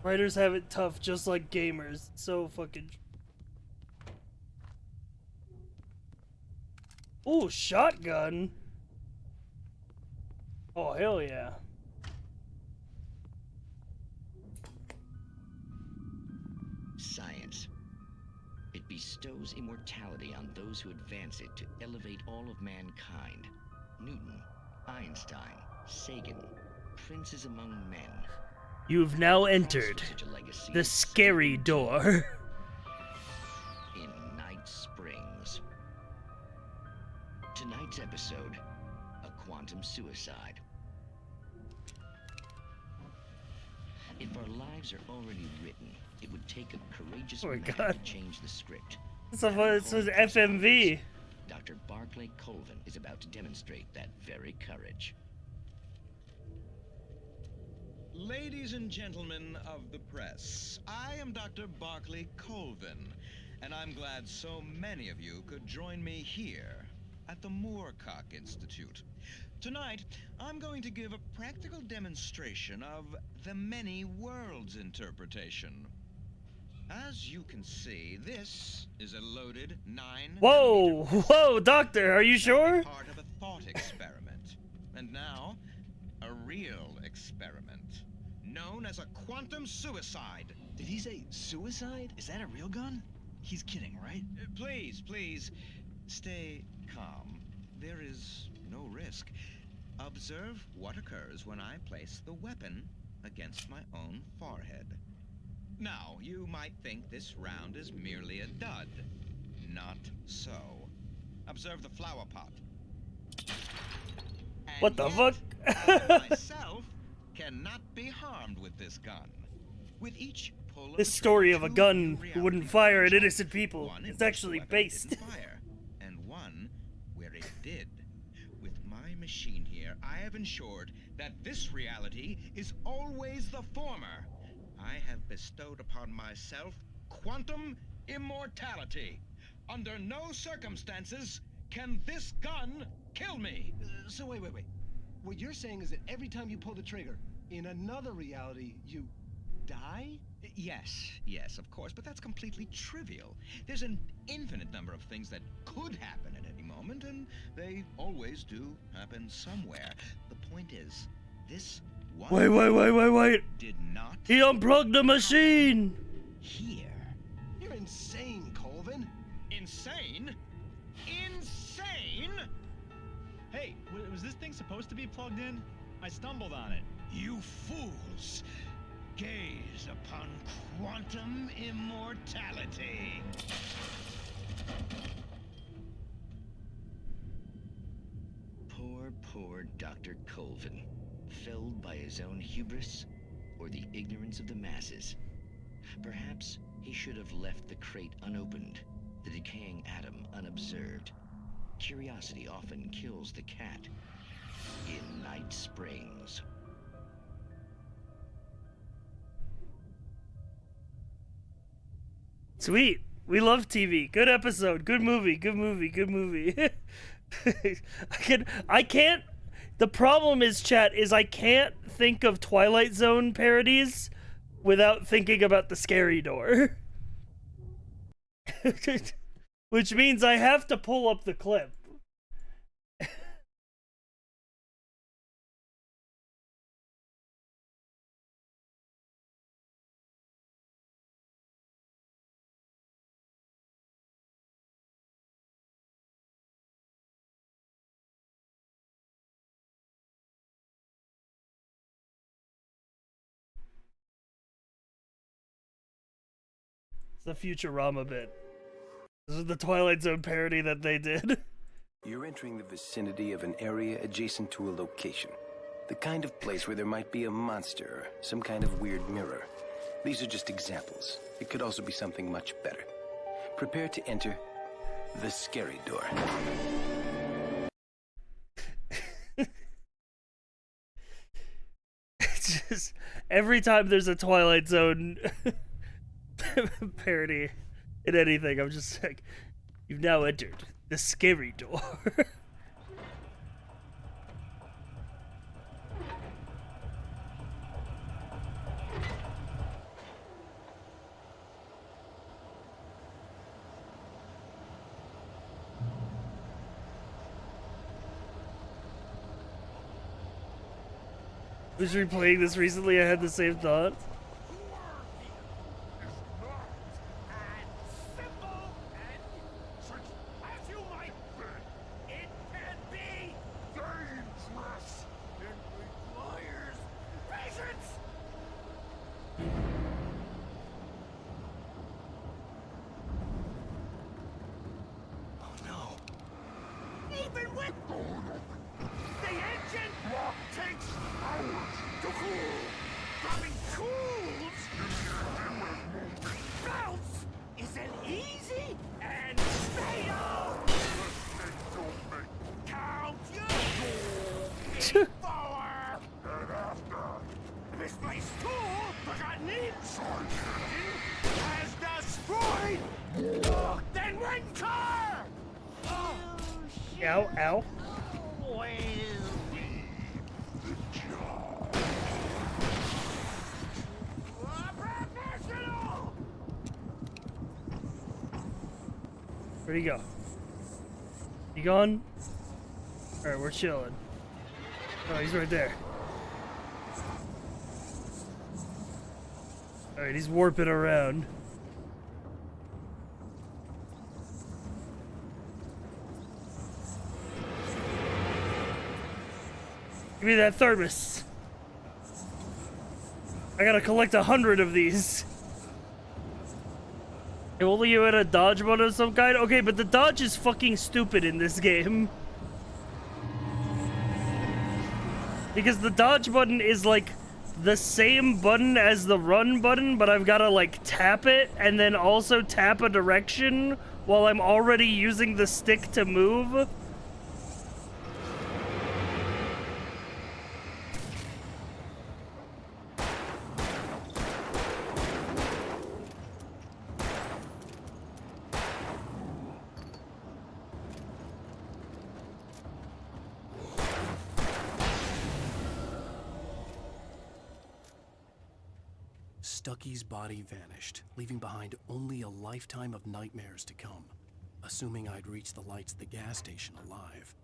Speaker 1: Writers have it tough, just like gamers. So fucking. Ooh, shotgun. Oh, hell yeah.
Speaker 3: Science. It bestows immortality on those who advance it to elevate all of mankind. Newton, Einstein, Sagan, princes among men.
Speaker 1: You've now entered the scary door.
Speaker 3: In Night Springs. Tonight's episode, a quantum suicide. If our lives are already written, it would take a courageous man to change the script.
Speaker 1: This is FMV.
Speaker 3: Dr. Barclay Colvin is about to demonstrate that very courage.
Speaker 7: Ladies and gentlemen of the press, I am Dr. Barclay Colvin, and I'm glad so many of you could join me here at the Moorcock Institute. Tonight, I'm going to give a practical demonstration of the many worlds interpretation. As you can see, this is a loaded 9.
Speaker 1: Whoa, doctor, are you sure?
Speaker 7: Part of a thought experiment. And now, a real experiment, known as a quantum suicide.
Speaker 23: Did he say suicide? Is that a real gun? He's kidding, right?
Speaker 7: Please, stay calm. There is no risk. Observe what occurs when I place the weapon against my own forehead. Now, you might think this round is merely a dud. Not so. Observe the flower pot. And
Speaker 1: what the fuck?
Speaker 7: I myself cannot be harmed with this gun. With each pull of
Speaker 1: This story of a gun who wouldn't fire at innocent people is actually based.
Speaker 7: And one where it did. With my machine here, I have ensured that this reality is always the former. I have bestowed upon myself quantum immortality. Under no circumstances can this gun kill me.
Speaker 18: So wait. What you're saying is that every time you pull the trigger, in another reality, you die?
Speaker 7: Yes, of course, but that's completely trivial. There's an infinite number of things that could happen at any moment, and they always do happen somewhere. The point is, this one
Speaker 1: Wait.
Speaker 7: did not.
Speaker 1: He unplugged the machine.
Speaker 7: Here.
Speaker 18: You're insane, Colvin.
Speaker 7: Insane? Insane?
Speaker 24: Hey, was this thing supposed to be plugged in? I stumbled on it.
Speaker 7: You fools! Gaze upon quantum immortality.
Speaker 3: Poor Dr. Colvin, felled by his own hubris or the ignorance of the masses. Perhaps he should have left the crate unopened, the decaying atom unobserved. Curiosity often kills the cat. In Night Springs.
Speaker 1: Sweet. We love TV. Good episode. Good movie. I can't. The problem is, chat, is I can't think of Twilight Zone parodies without thinking about the scary door. Which means I have to pull up the clip. It's a Futurama bit. This is the Twilight Zone parody that they did.
Speaker 5: You're entering the vicinity of an area adjacent to a location. The kind of place where there might be a monster or some kind of weird mirror. These are just examples. It could also be something much better. Prepare to enter the scary door.
Speaker 1: It's just every time there's a Twilight Zone parody in anything, I'm just like, you've now entered the scary door. was replaying this recently. I had the same thought.
Speaker 6: Even with the engine takes hours to cool. Dropping tools belts isn't easy and fatal. Count your forward. And after misplaced tool forgotten inside has destroyed then one car.
Speaker 1: Ow, ow. Where'd he go? He gone? Alright, we're chilling. Oh, he's right there. Alright, he's warping around. Give me that thermos. I gotta collect 100 of these. If only you had a dodge button of some kind. Okay, but the dodge is fucking stupid in this game. Because the dodge button is like the same button as the run button, but I've gotta like tap it and then also tap a direction while I'm already using the stick to move.
Speaker 5: Stucky's body vanished, leaving behind only a lifetime of nightmares to come, assuming I'd reach the lights of the gas station alive.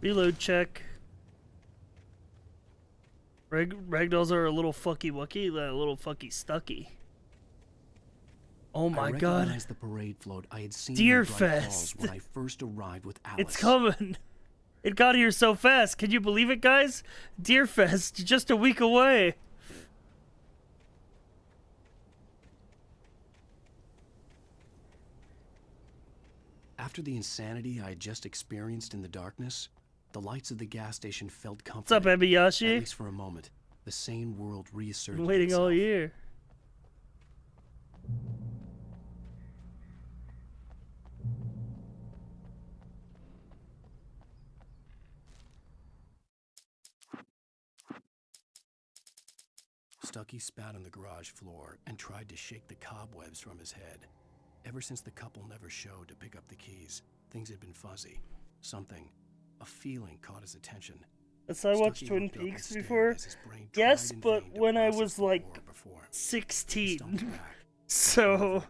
Speaker 1: Reload check. Ragdolls are a little fucky wucky, a little fucky stucky. Oh my god.
Speaker 5: I recognized the parade float I had seen
Speaker 1: Deer
Speaker 5: in Bright Falls
Speaker 1: Fest.
Speaker 5: when I first arrived with Alice.
Speaker 1: It's coming. It got here so fast. Can you believe it, guys? Deer Fest, just a week away.
Speaker 5: After the insanity I had just experienced in the darkness, the lights of the gas station felt comforting.
Speaker 1: What's up, Ebiyashi?
Speaker 5: At least for a moment. The sane world reasserted
Speaker 1: Been waiting
Speaker 5: itself.
Speaker 1: all year.
Speaker 5: Stucky spat on the garage floor and tried to shake the cobwebs from his head. Ever since the couple never showed to pick up the keys, things had been fuzzy. Something, a feeling caught his attention.
Speaker 1: Yes, I watched Twin Peaks before. Yes, but when I was like 16. So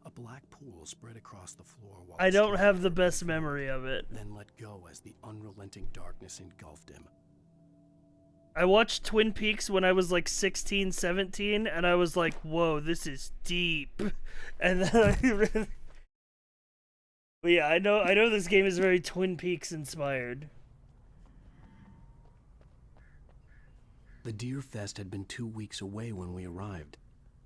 Speaker 5: A black pool spread across the floor while
Speaker 1: I don't have the best memory of it.
Speaker 5: Then let go as the unrelenting darkness engulfed him.
Speaker 1: I watched Twin Peaks when I was like 16, 17, and I was like, whoa, this is deep. And then but yeah, I know this game is very Twin Peaks inspired.
Speaker 5: The Deer Fest had been 2 weeks away when we arrived.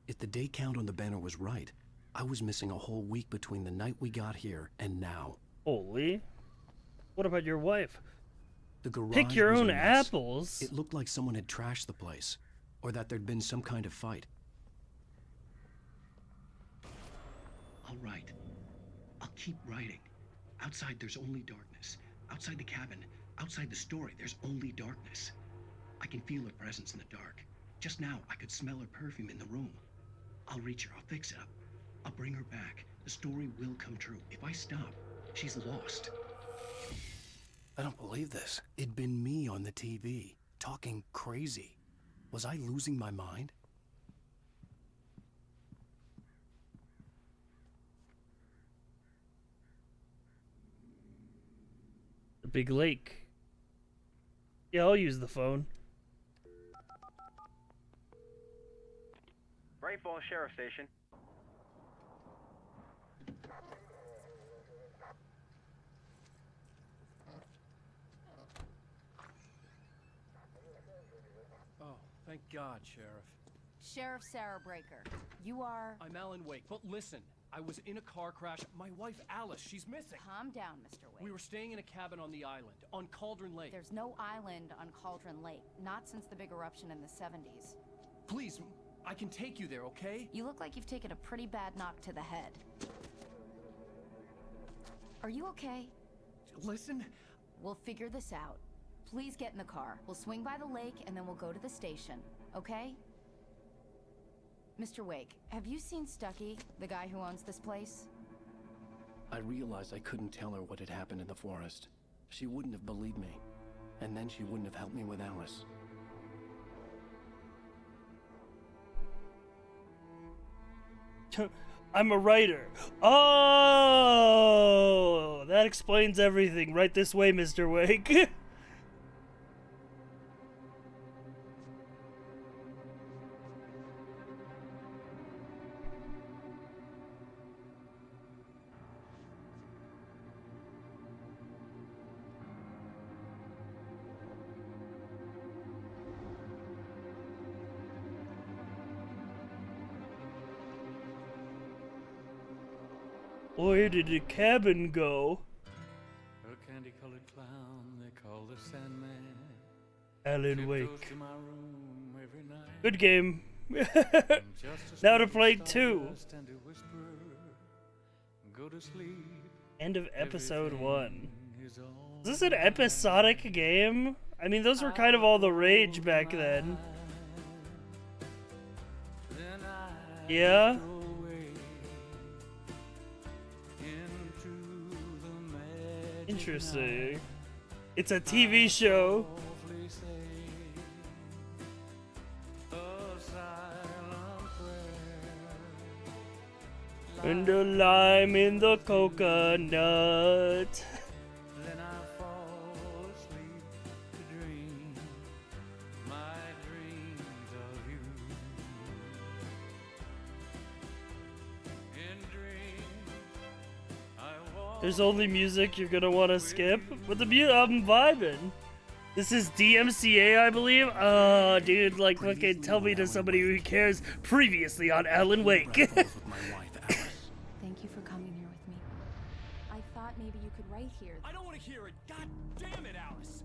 Speaker 5: If the day count on the banner was right, I was missing a whole week between the night we got here and now.
Speaker 1: Holy. What about your wife?
Speaker 5: The garage
Speaker 1: Pick your
Speaker 5: was
Speaker 1: own
Speaker 5: a mess.
Speaker 1: apples.
Speaker 5: It looked like someone had trashed the place, or that there'd been some kind of fight.
Speaker 3: I'll write. I'll keep writing. Outside, there's only darkness. Outside the cabin, outside the story, there's only darkness. I can feel her presence in the dark. Just now, I could smell her perfume in the room. I'll reach her. I'll fix it up. I'll bring her back. The story will come true. If I stop, she's lost.
Speaker 5: I don't believe this. It'd been me on the TV, talking crazy. Was I losing my mind?
Speaker 1: big lake. Yeah, I'll use the phone.
Speaker 20: Bright Falls Sheriff Station.
Speaker 9: Oh, thank God, Sheriff.
Speaker 8: Sheriff Sarah Breaker, you are...
Speaker 18: I'm Alan Wake, but listen, I was in a car crash. My wife, Alice, she's missing.
Speaker 8: Calm down, Mr. Wake.
Speaker 18: We were staying in a cabin on the island, on Cauldron Lake.
Speaker 8: There's no island on Cauldron Lake, not since the big eruption in the 70s.
Speaker 18: Please, I can take you there, okay?
Speaker 8: You look like you've taken a pretty bad knock to the head. Are you okay?
Speaker 18: Listen.
Speaker 8: We'll figure this out. Please get in the car. We'll swing by the lake and then we'll go to the station, okay? Mr. Wake, have you seen Stucky, the guy who owns this place?
Speaker 9: I realized I couldn't tell her what had happened in the forest. She wouldn't have believed me. And then she wouldn't have helped me with Alice.
Speaker 1: I'm a writer. Oh, that explains everything. Right this way, Mr. Wake. Where did the cabin go?
Speaker 11: A candy-colored clown they call the Sandman.
Speaker 1: Alan Wake.
Speaker 11: Goes to my room every night.
Speaker 1: Good game. Now to play 2.
Speaker 11: And to whisper, go to sleep.
Speaker 1: End of episode 1. Is this an episodic game? I mean, those were kind of all the rage back then. Yeah? Interesting. It's a TV show. And the lime in the coconut.
Speaker 11: Then I fall asleep to dream my dreams of you. In dreams, I walk.
Speaker 1: There's only music you're gonna want to skip, but the I'm vibing. This is DMCA, I believe. Oh, dude, like, fucking tell me to somebody who cares. Previously on Alan Wake.
Speaker 8: Thank you for coming here with me. I thought maybe you could write here.
Speaker 18: I don't want to hear it. God damn it, Alice.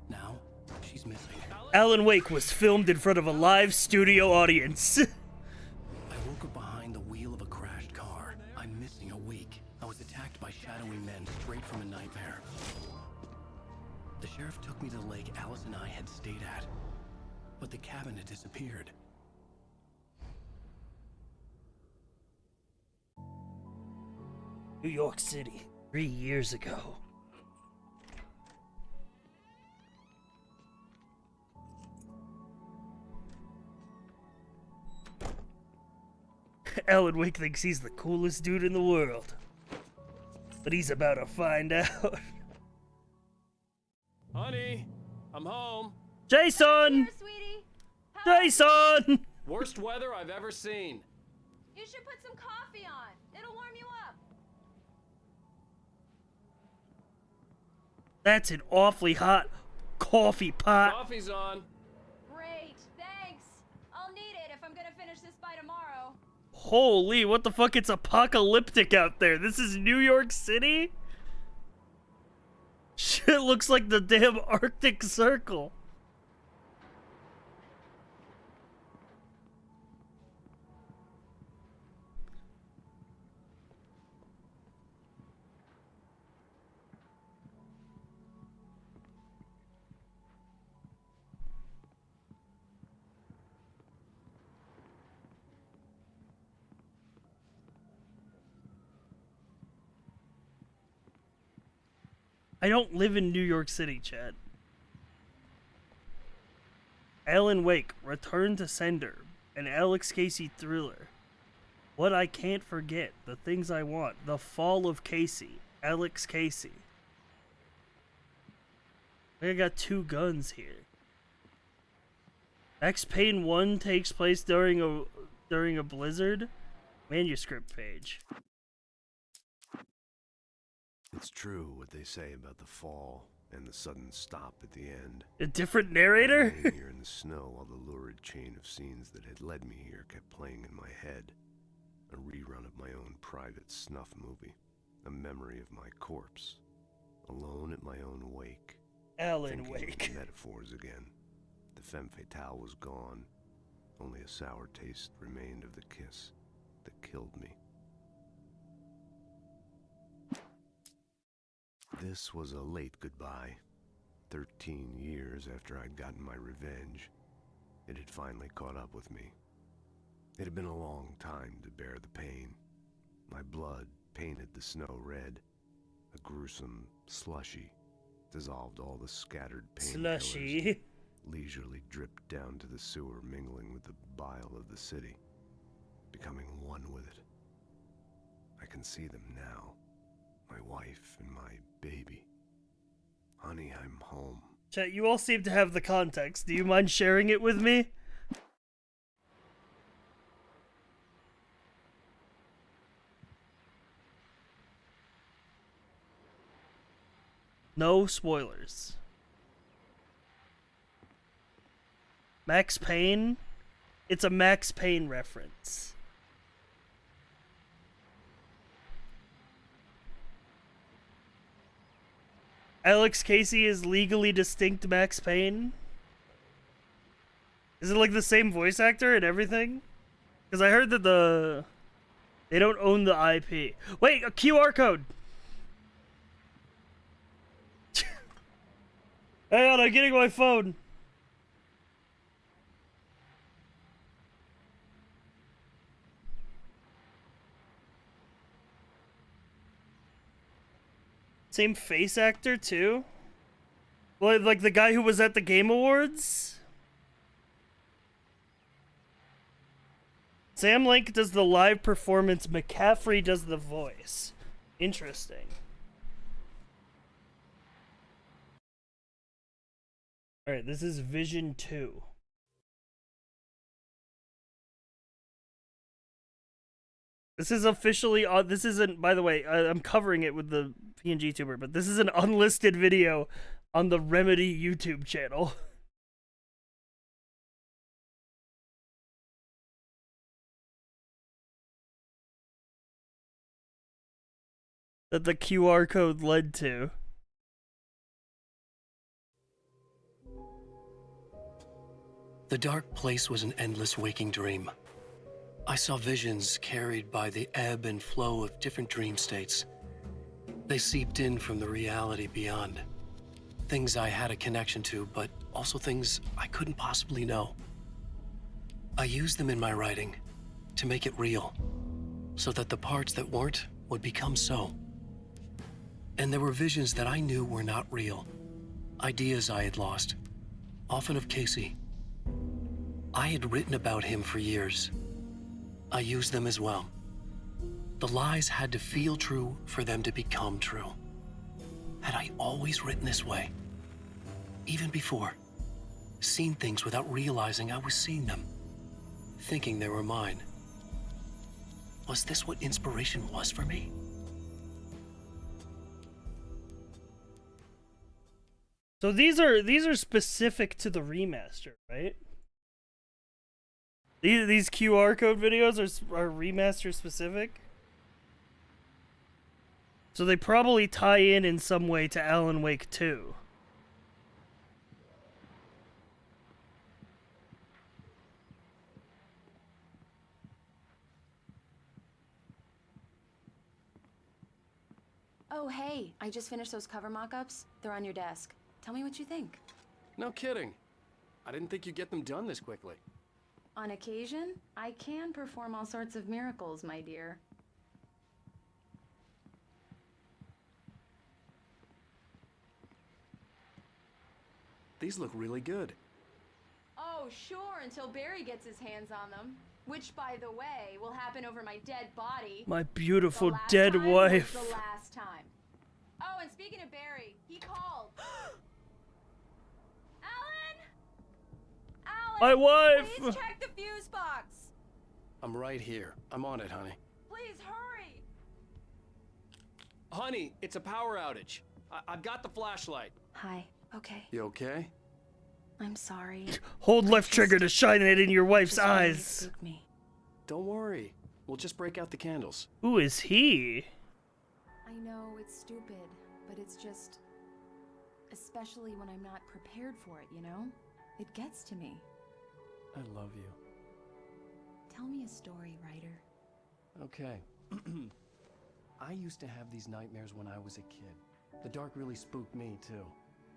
Speaker 9: Now, she's missing.
Speaker 1: Alan Wake was filmed in front of a live studio audience.
Speaker 9: I woke up behind the wheel of a crashed car. I'm missing a week. I was attacked by shadowy men straight from a nightmare. The sheriff took me to the lake Alice and I had stayed at, but the cabin had disappeared.
Speaker 1: New York City, 3 years ago. Alan Wake thinks he's the coolest dude in the world. But he's about to find out.
Speaker 18: Honey, I'm home.
Speaker 1: Jason! Jason!
Speaker 18: Worst weather I've ever seen.
Speaker 12: You should put some coffee on. It'll warm you up.
Speaker 1: That's an awfully hot coffee pot.
Speaker 18: Coffee's on.
Speaker 12: Great, thanks. I'll need it if I'm gonna finish this by tomorrow.
Speaker 1: Holy, what the fuck? It's apocalyptic out there. This is New York City? Shit looks like the damn Arctic Circle. I don't live in New York City, Chad. Alan Wake, Return to Sender, an Alex Casey thriller. What I Can't Forget, The Things I Want, The Fall of Casey, Alex Casey. I got 2 guns here. Max Payne 1 takes place during a blizzard. Manuscript page.
Speaker 13: It's true what they say about the fall and the sudden stop at the end.
Speaker 1: A different narrator?
Speaker 13: Laying here in the snow while the lurid chain of scenes that had led me here kept playing in my head. A rerun of my own private snuff movie. A memory of my corpse. Alone at my own wake.
Speaker 1: Alan
Speaker 13: Thinking
Speaker 1: Wake.
Speaker 13: of metaphors again. The femme fatale was gone. Only a sour taste remained of the kiss that killed me. This was a late goodbye. 13 years after I'd gotten my revenge, it had finally caught up with me. It had been a long time to bear the pain. My blood painted the snow red. A gruesome slushy dissolved all the scattered painkillers.
Speaker 1: Slushy.
Speaker 13: Leisurely dripped down to the sewer, mingling with the bile of the city, becoming one with it. I can see them now. My wife and my baby. Honey, I'm home.
Speaker 1: Chat, you all seem to have the context. Do you mind sharing it with me? No spoilers. Max Payne? It's a Max Payne reference. Alex Casey is legally distinct Max Payne? Is it like the same voice actor and everything? Because I heard that they don't own the IP. Wait, a QR code! Hang on, I'm getting my phone. Same face actor, too? Like the guy who was at the Game Awards? Sam Lake does the live performance, McCaffrey does the voice. Interesting. Alright, this is Vision 2. This is officially on. This isn't, by the way, I'm covering it with the PNG tuber, but this is an unlisted video on the Remedy YouTube channel. That the QR code led to.
Speaker 5: The dark place was an endless waking dream. I saw visions carried by the ebb and flow of different dream states. They seeped in from the reality beyond. Things I had a connection to, but also things I couldn't possibly know. I used them in my writing to make it real, so that the parts that weren't would become so. And there were visions that I knew were not real. Ideas I had lost, often of Casey. I had written about him for years. I used them as well. The lies had to feel true for them to become true. Had I always written this way? Even before? Seen things without realizing I was seeing them? Thinking they were mine? Was this what inspiration was for me?
Speaker 1: So these are specific to the remaster, right? These QR code videos are remaster specific? So they probably tie in some way to Alan Wake 2.
Speaker 12: Oh, hey, I just finished those cover mock-ups. They're on your desk. Tell me what you think.
Speaker 9: No kidding. I didn't think you'd get them done this quickly.
Speaker 12: On occasion, I can perform all sorts of miracles, my dear.
Speaker 9: These look really good.
Speaker 12: Oh, sure, until Barry gets his hands on them. Which, by the way, will happen over my dead body.
Speaker 1: My beautiful
Speaker 12: The last
Speaker 1: dead
Speaker 12: time was
Speaker 1: wife.
Speaker 12: the last time. Oh, and speaking of Barry, he called.
Speaker 1: My wife!
Speaker 12: Please check the fuse box.
Speaker 9: I'm right here. I'm on it, honey.
Speaker 12: Please hurry.
Speaker 9: Honey, it's a power outage. I've got the flashlight.
Speaker 12: Hi. Okay.
Speaker 9: You okay?
Speaker 12: I'm sorry.
Speaker 1: Hold left trigger to shine it in your wife's
Speaker 12: Just wanted to
Speaker 1: eyes.
Speaker 12: spook me.
Speaker 9: Don't worry. We'll just break out the candles.
Speaker 1: Who is he?
Speaker 12: I know it's stupid, but it's just... Especially when I'm not prepared for it, you know? It gets to me.
Speaker 9: I love you.
Speaker 12: Tell me a story, writer.
Speaker 9: Okay. I used to have these nightmares when I was a kid. The dark really spooked me, too.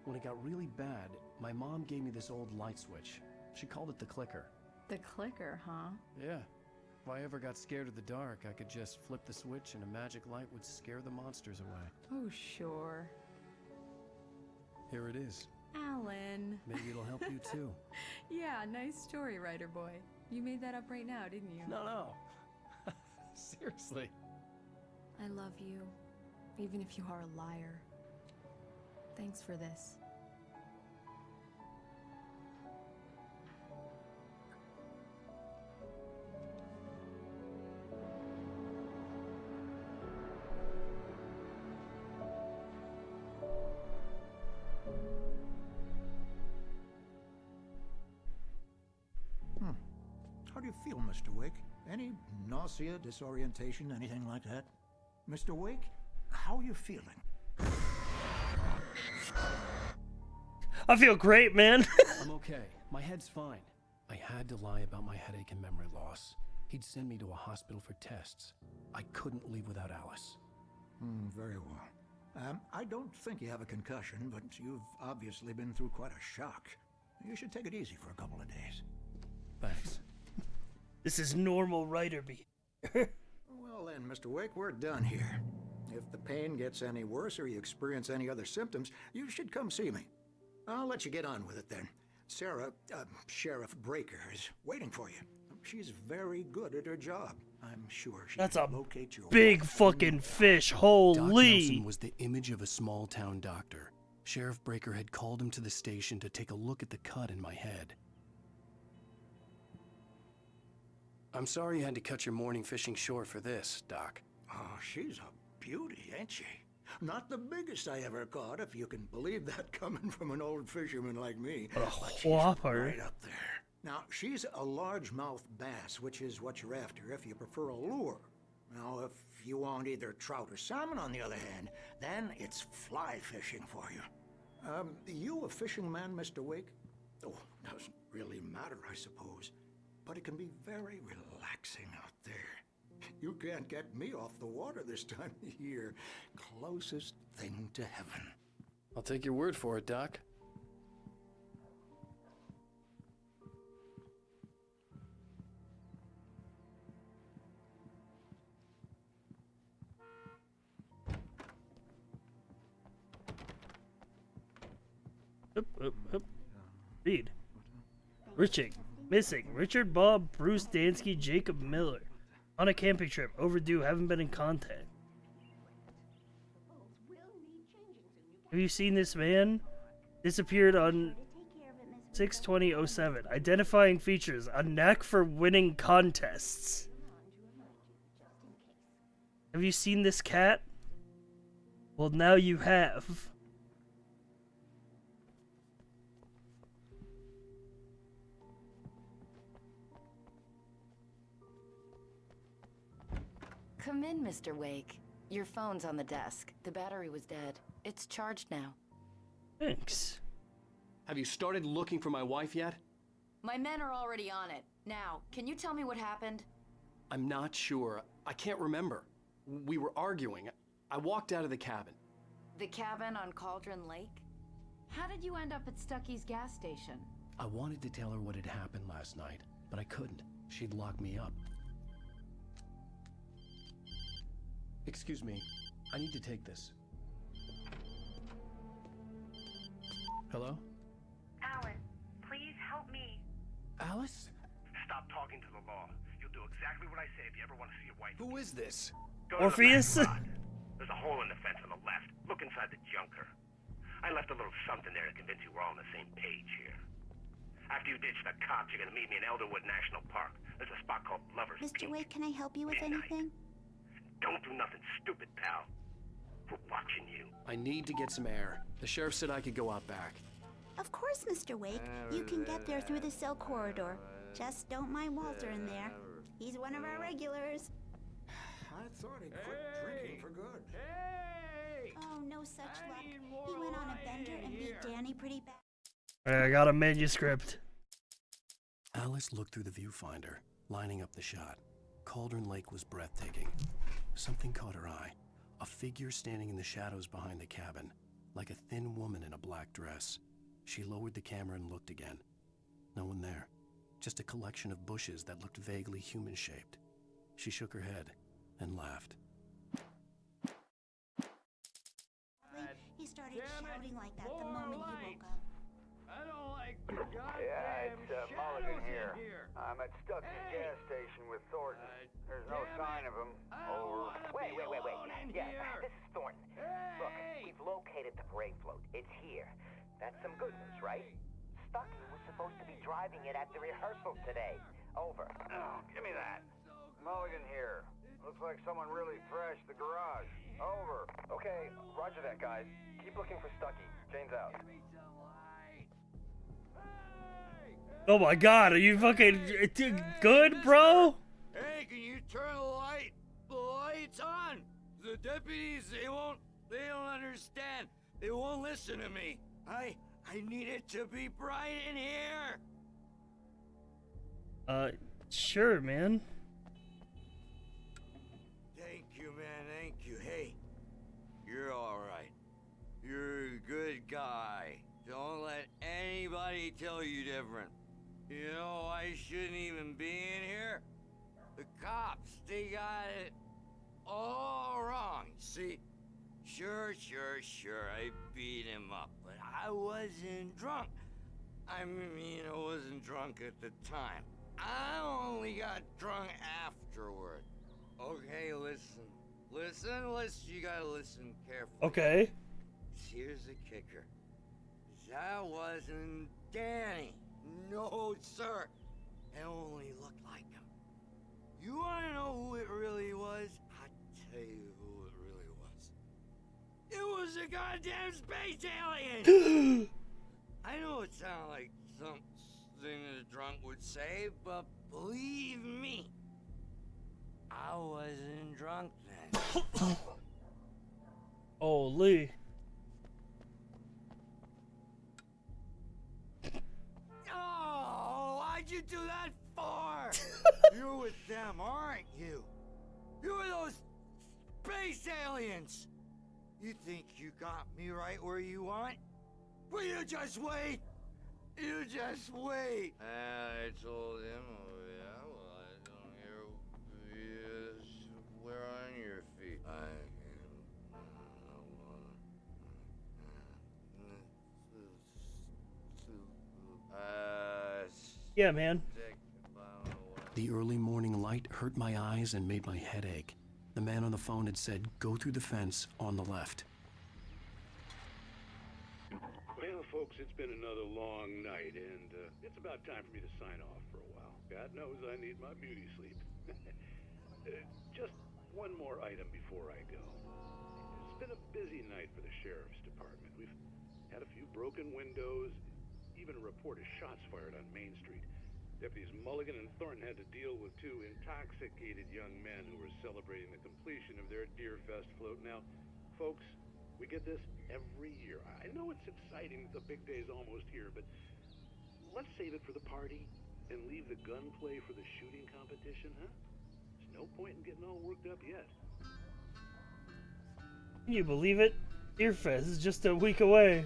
Speaker 9: When it got really bad, my mom gave me this old light switch. She called it the clicker.
Speaker 12: The clicker, huh?
Speaker 9: Yeah. If I ever got scared of the dark, I could just flip the switch and a magic light would scare the monsters away.
Speaker 12: Oh, sure.
Speaker 9: Here it is.
Speaker 12: Alan.
Speaker 9: Maybe it'll help you, too.
Speaker 12: Yeah, nice story, writer boy. You made that up right now, didn't you?
Speaker 9: No. Seriously.
Speaker 12: I love you, even if you are a liar. Thanks for this.
Speaker 14: How do you feel, Mr. Wake? Any nausea, disorientation, anything like that? Mr. Wake, how are you feeling?
Speaker 1: I feel great, man.
Speaker 9: I'm okay. My head's fine. I had to lie about my headache and memory loss. He'd send me to a hospital for tests. I couldn't leave without Alice.
Speaker 14: Very well. I don't think you have a concussion, but you've obviously been through quite a shock. You should take it easy for a couple of days.
Speaker 9: Thanks.
Speaker 1: This is normal writer behavior.
Speaker 14: Well then, Mr. Wake, we're done here. If the pain gets any worse or you experience any other symptoms, you should come see me. I'll let you get on with it then. Sarah, Sheriff Breaker, is waiting for you. She's very good at her job. I'm sure she
Speaker 1: That's
Speaker 14: can
Speaker 1: a
Speaker 14: locate your
Speaker 1: big
Speaker 14: wife.
Speaker 1: fucking fish.
Speaker 9: Doc
Speaker 1: Holy.
Speaker 9: Nelson was the image of a small-town doctor. Sheriff Breaker had called him to the station to take a look at the cut in my head. I'm sorry you had to cut your morning fishing short for this, Doc.
Speaker 14: Oh, she's a beauty, ain't she? Not the biggest I ever caught, if you can believe that coming from an old fisherman like me.
Speaker 1: What a
Speaker 14: But she's
Speaker 1: whopper.
Speaker 14: right up there. Now, she's a largemouth bass, which is what you're after if you prefer a lure. Now, if you want either trout or salmon, on the other hand, then it's fly fishing for you. You a fishing man, Mr. Wake? Oh, doesn't really matter, I suppose. But it can be very relaxing out there. You can't get me off the water this time of year. Closest thing to heaven.
Speaker 9: I'll take your word for it, Doc.
Speaker 1: Up. Read. Richard. Missing. Richard, Bob, Bruce, Dansky, Jacob Miller. On a camping trip. Overdue. Haven't been in contact. Have you seen this man? Disappeared on 6/20/07. Identifying features. A knack for winning contests. Have you seen this cat? Well, now you have.
Speaker 8: Come in, Mr. Wake. Your phone's on the desk. The battery was dead. It's charged now.
Speaker 1: Thanks.
Speaker 9: Have you started looking for my wife yet?
Speaker 8: My men are already on it. Now, can you tell me what happened?
Speaker 9: I'm not sure. I can't remember. We were arguing. I walked out of the cabin.
Speaker 8: The cabin on Cauldron Lake? How did you end up at Stucky's gas station?
Speaker 9: I wanted to tell her what had happened last night, but I couldn't. She'd lock me up. Excuse me. I need to take this. Hello?
Speaker 15: Alan, please help me.
Speaker 9: Alice?
Speaker 19: Stop talking to the law. You'll do exactly what I say if you ever want to see your wife.
Speaker 9: Who is this?
Speaker 19: Go to the
Speaker 1: Orpheus?
Speaker 19: back lot. There's a hole in the fence on the left. Look inside the junker. I left a little something there to convince you we're all on the same page here. After you ditch the cops, you're gonna meet me in Elderwood National Park. There's a spot called Lover's
Speaker 4: Mr.
Speaker 19: Peak.
Speaker 4: Wade, can I help you with
Speaker 19: Midnight.
Speaker 4: anything?
Speaker 19: Don't do nothing stupid, pal. We're watching you.
Speaker 9: I need to get some air. The sheriff said I could go out back.
Speaker 4: Of course, Mr. Wake. You can get there through the cell corridor. Just don't mind Walter in there. He's one of our regulars.
Speaker 14: I thought he'd quit drinking for good.
Speaker 4: Oh, no such luck. He went on a bender and beat Danny pretty bad.
Speaker 1: Alright, I got a manuscript.
Speaker 5: Alice looked through the viewfinder, lining up the shot. Cauldron Lake was breathtaking. Something caught her eye. A figure standing in the shadows behind the cabin, like a thin woman in a black dress. She lowered the camera and looked again. No one there. Just a collection of bushes that looked vaguely human-shaped. She shook her head and laughed.
Speaker 4: He started shouting like that the moment he woke up.
Speaker 11: I don't like the goddamn
Speaker 2: Yeah, it's Mulligan
Speaker 11: shadows
Speaker 2: here.
Speaker 11: in here.
Speaker 2: I'm at Stuckey's gas station with Thornton. There's no sign of him. Over.
Speaker 10: Wait. Yeah, this is Thornton. Look, we've located the brake float. It's here. That's some good news, right? Stuckey was supposed to be driving it at the rehearsal today. Over.
Speaker 2: Oh, give me that. Mulligan here. Looks like someone really thrashed the garage. Over.
Speaker 10: Okay, roger that, guys. Keep looking for Stuckey. Jane's out.
Speaker 1: Oh my god, are you fucking good, bro?
Speaker 6: Hey, can you turn the lights on? The deputies, they don't understand. They won't listen to me. I need it to be bright in here.
Speaker 1: Sure, man.
Speaker 6: Thank you, man, thank you. Hey, you're all right. You're a good guy. Don't let anybody tell you different. You know, I shouldn't even be in here. The cops, they got it all wrong. See, sure, I beat him up, but I wasn't drunk. I mean, I wasn't drunk at the time. I only got drunk afterward. Okay, listen, you gotta listen carefully.
Speaker 1: Okay.
Speaker 6: Here's the kicker. That wasn't Danny. No, sir. It only looked like him. You wanna know who it really was? I'll tell you who it really was. It was a goddamn space alien! I know it sounds like something a drunk would say, but believe me, I wasn't drunk then.
Speaker 1: Holy.
Speaker 6: Oh, why'd you do that for? You're with them, aren't you? You're those space aliens. You think you got me right where you want? Will you just wait? You just wait. I told him, oh yeah, well, I don't hear where on your feet.
Speaker 1: Yeah, man.
Speaker 5: The early morning light hurt my eyes and made my head ache. The man on the phone had said, go through the fence on the left.
Speaker 21: Well, folks, it's been another long night, and it's about time for me to sign off for a while. God knows I need my beauty sleep. Just one more item before I go. It's been a busy night for the sheriff's department. We've had a few broken windows, even a report of shots fired on Main Street. Deputies Mulligan and Thornton had to deal with two intoxicated young men who were celebrating the completion of their Deerfest float. Now, folks, we get this every year. I know it's exciting, the big day's almost here, but let's save it for the party and leave the gunplay for the shooting competition, huh? There's no point in getting all worked up yet.
Speaker 1: Can you believe it? Deerfest is just a week away.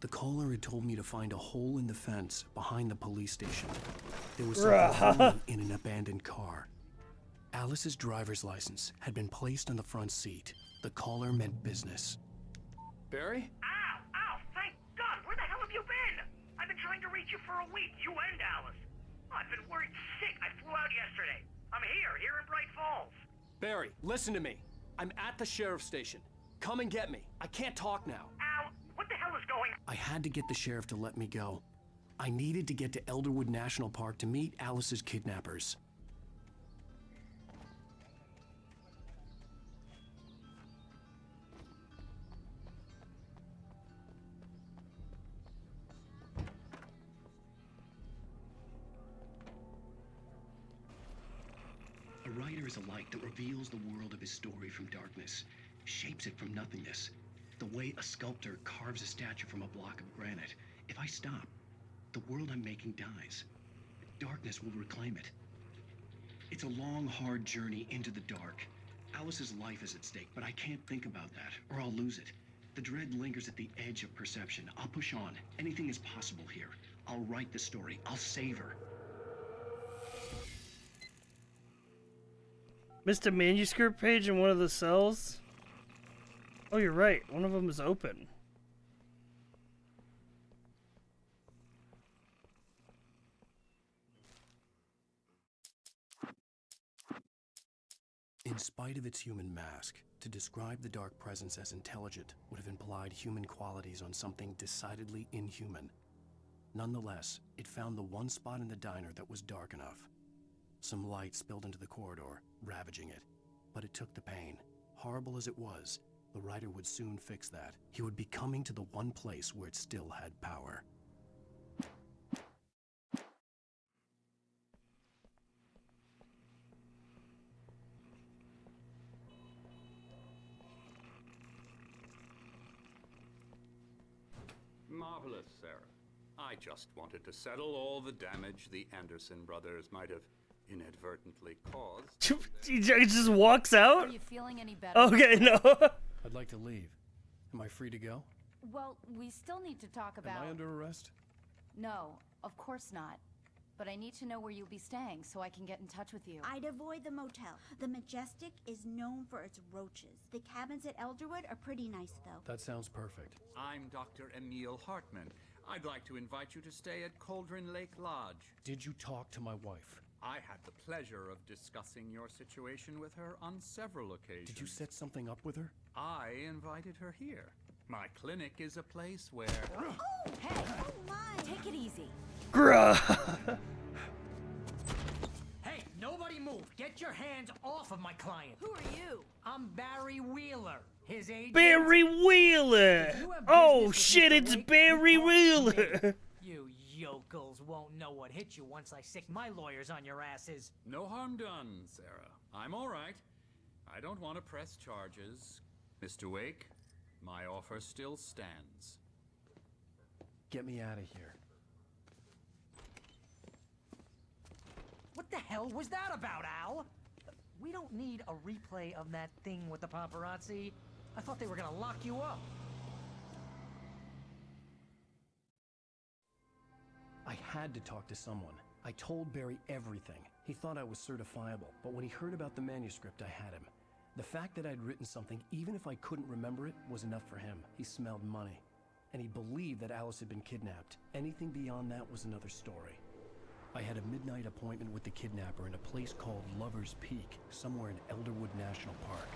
Speaker 5: The caller had told me to find a hole in the fence behind the police station. There was something hidden in an abandoned car. Alice's driver's license had been placed on the front seat. The caller meant business.
Speaker 9: Barry?
Speaker 19: Ow! Thank God! Where the hell have you been? I've been trying to reach you for a week, you and Alice. I've been worried sick. I flew out yesterday. I'm here in Bright Falls.
Speaker 9: Barry, listen to me. I'm at the sheriff's station. Come and get me. I can't talk now.
Speaker 19: Al, what the hell is going on?
Speaker 9: I had to get the sheriff to let me go. I needed to get to Elderwood National Park to meet Alice's kidnappers.
Speaker 5: A writer is a light that reveals the world of his story from darkness, shapes it from nothingness. The way a sculptor carves a statue from a block of granite. If I stop, the world I'm making dies. Darkness will reclaim it. It's a long, hard journey into the dark. Alice's life is at stake, but I can't think about that, or I'll lose it. The dread lingers at the edge of perception. I'll push on. Anything is possible here. I'll write the story. I'll save her.
Speaker 1: Missed a manuscript page in one of the cells? Oh, you're right. One of them is open.
Speaker 5: In spite of its human mask, to describe the dark presence as intelligent would have implied human qualities on something decidedly inhuman. Nonetheless, it found the one spot in the diner that was dark enough. Some light spilled into the corridor, ravaging it. But it took the pain. Horrible as it was, the writer would soon fix that. He would be coming to the one place where it still had power.
Speaker 16: Marvelous, Sarah. I just wanted to settle all the damage the Anderson brothers might have inadvertently caused.
Speaker 1: He just walks out?
Speaker 8: Are you feeling any better?
Speaker 1: Okay, no.
Speaker 9: I'd like to leave. Am I free to go?
Speaker 8: Well, we still need to talk about...
Speaker 9: Am I under arrest?
Speaker 8: No, of course not. But I need to know where you'll be staying so I can get in touch with you.
Speaker 4: I'd avoid the motel. The Majestic is known for its roaches. The cabins at Elderwood are pretty nice, though.
Speaker 9: That sounds perfect.
Speaker 16: I'm Dr. Emil Hartman. I'd like to invite you to stay at Cauldron Lake Lodge.
Speaker 9: Did you talk to my wife?
Speaker 16: I had the pleasure of discussing your situation with her on several occasions.
Speaker 9: Did you set something up with her?
Speaker 16: I invited her here. My clinic is a place where...
Speaker 8: Oh, hey! Oh my! Take it easy.
Speaker 1: Bruh.
Speaker 17: Hey, nobody move. Get your hands off of my client. Who are you? I'm Barry Wheeler. His agent.
Speaker 1: Barry Wheeler! Oh shit, it's Barry Wheeler!
Speaker 17: You yokels won't know what hit you once I sick my lawyers on your asses.
Speaker 16: No harm done, Sarah. I'm all right. I don't want to press charges. Mr. Wake, my offer still stands.
Speaker 9: Get me out of here.
Speaker 17: What the hell was that about, Al? We don't need a replay of that thing with the paparazzi. I thought they were gonna lock you up.
Speaker 5: I had to talk to someone. I told Barry everything. He thought I was certifiable, but when he heard about the manuscript, I had him. The fact that I'd written something, even if I couldn't remember it, was enough for him. He smelled money. And he believed that Alice had been kidnapped. Anything beyond that was another story. I had a midnight appointment with the kidnapper in a place called Lover's Peak, somewhere in Elderwood National Park.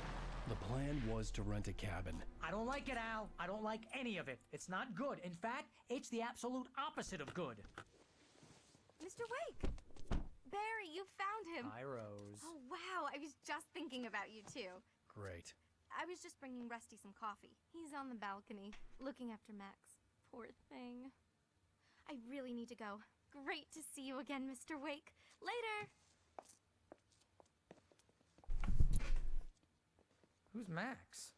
Speaker 5: The plan was to rent a cabin.
Speaker 17: I don't like it, Al. I don't like any of it. It's not good. In fact, it's the absolute opposite of good.
Speaker 22: Mr. Wake! Barry, you found him!
Speaker 9: Hi, Rose.
Speaker 22: Oh, wow. I was just thinking about you, too.
Speaker 9: Great.
Speaker 22: I was just bringing Rusty some coffee. He's on the balcony, looking after Max. Poor thing. I really need to go. Great to see you again, Mr. Wake. Later!
Speaker 17: Who's Max?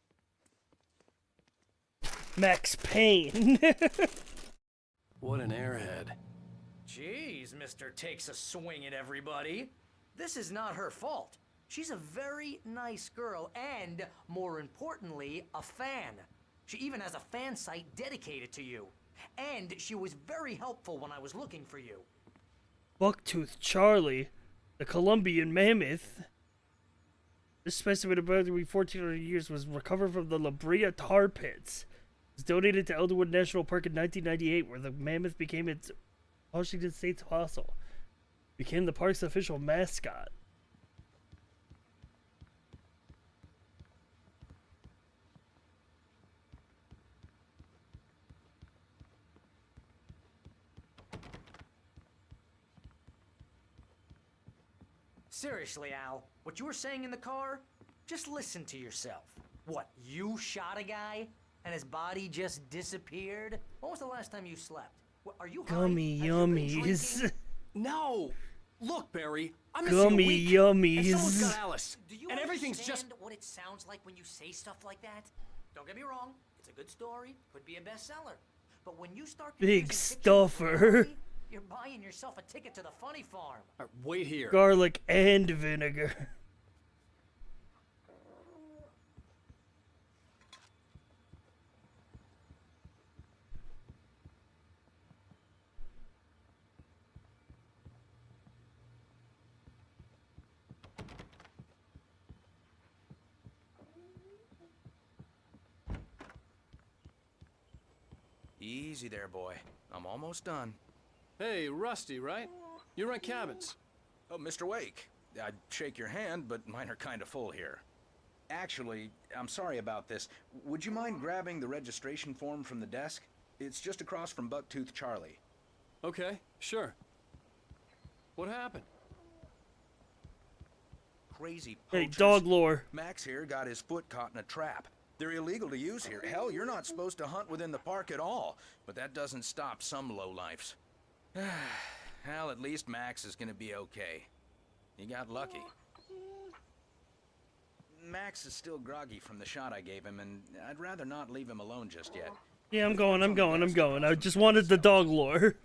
Speaker 1: Max Payne.
Speaker 9: What an airhead.
Speaker 23: Jeez, Mr. Takes a swing at everybody. This is not her fault. She's a very nice girl and, more importantly, a fan. She even has a fan site dedicated to you. And she was very helpful when I was looking for you.
Speaker 1: Bucktooth Charlie, the Colombian mammoth. This specimen about to be 1,400 years was recovered from the La Brea tar pits. It was donated to Elderwood National Park in 1998, where the mammoth became its Washington State's fossil. Became the park's official mascot.
Speaker 23: Seriously, Al, what you were saying in the car? Just listen to yourself. What, you shot a guy and his body just disappeared? When was the last time you slept? What, are you high?
Speaker 1: Gummy
Speaker 23: Have you been
Speaker 1: yummies.
Speaker 23: drinking?
Speaker 9: No! Look, Barry, I'm missing
Speaker 1: Gummy
Speaker 9: a week. And someone's
Speaker 1: yummies.
Speaker 9: got Alice.
Speaker 23: Do you
Speaker 9: and everything's just...
Speaker 23: understand what it sounds like when you say stuff like that? Don't get me wrong, it's a good story, could be a bestseller. But when you start
Speaker 1: Big
Speaker 23: confusing fiction with
Speaker 1: stuffer.
Speaker 23: reality, you're buying yourself a ticket to the funny farm.
Speaker 9: Wait here.
Speaker 1: Garlic and vinegar.
Speaker 3: Easy there, boy. I'm almost done.
Speaker 9: Hey, Rusty, right? You rent cabins.
Speaker 3: Oh, Mr. Wake. I'd shake your hand, but mine are kind of full here. Actually, I'm sorry about this. Would you mind grabbing the registration form from the desk? It's just across from Bucktooth Charlie.
Speaker 9: Okay, sure. What happened?
Speaker 3: Crazy
Speaker 1: Hey,
Speaker 3: poachers.
Speaker 1: dog lore.
Speaker 3: Max here got his foot caught in a trap. They're illegal to use here. Hell, you're not supposed to hunt within the park at all. But that doesn't stop some lowlifes. Well, at least Max is gonna be okay. He got lucky. Max is still groggy from the shot I gave him, and I'd rather not leave him alone just yet.
Speaker 1: Yeah, I'm going. I just wanted the dog lore.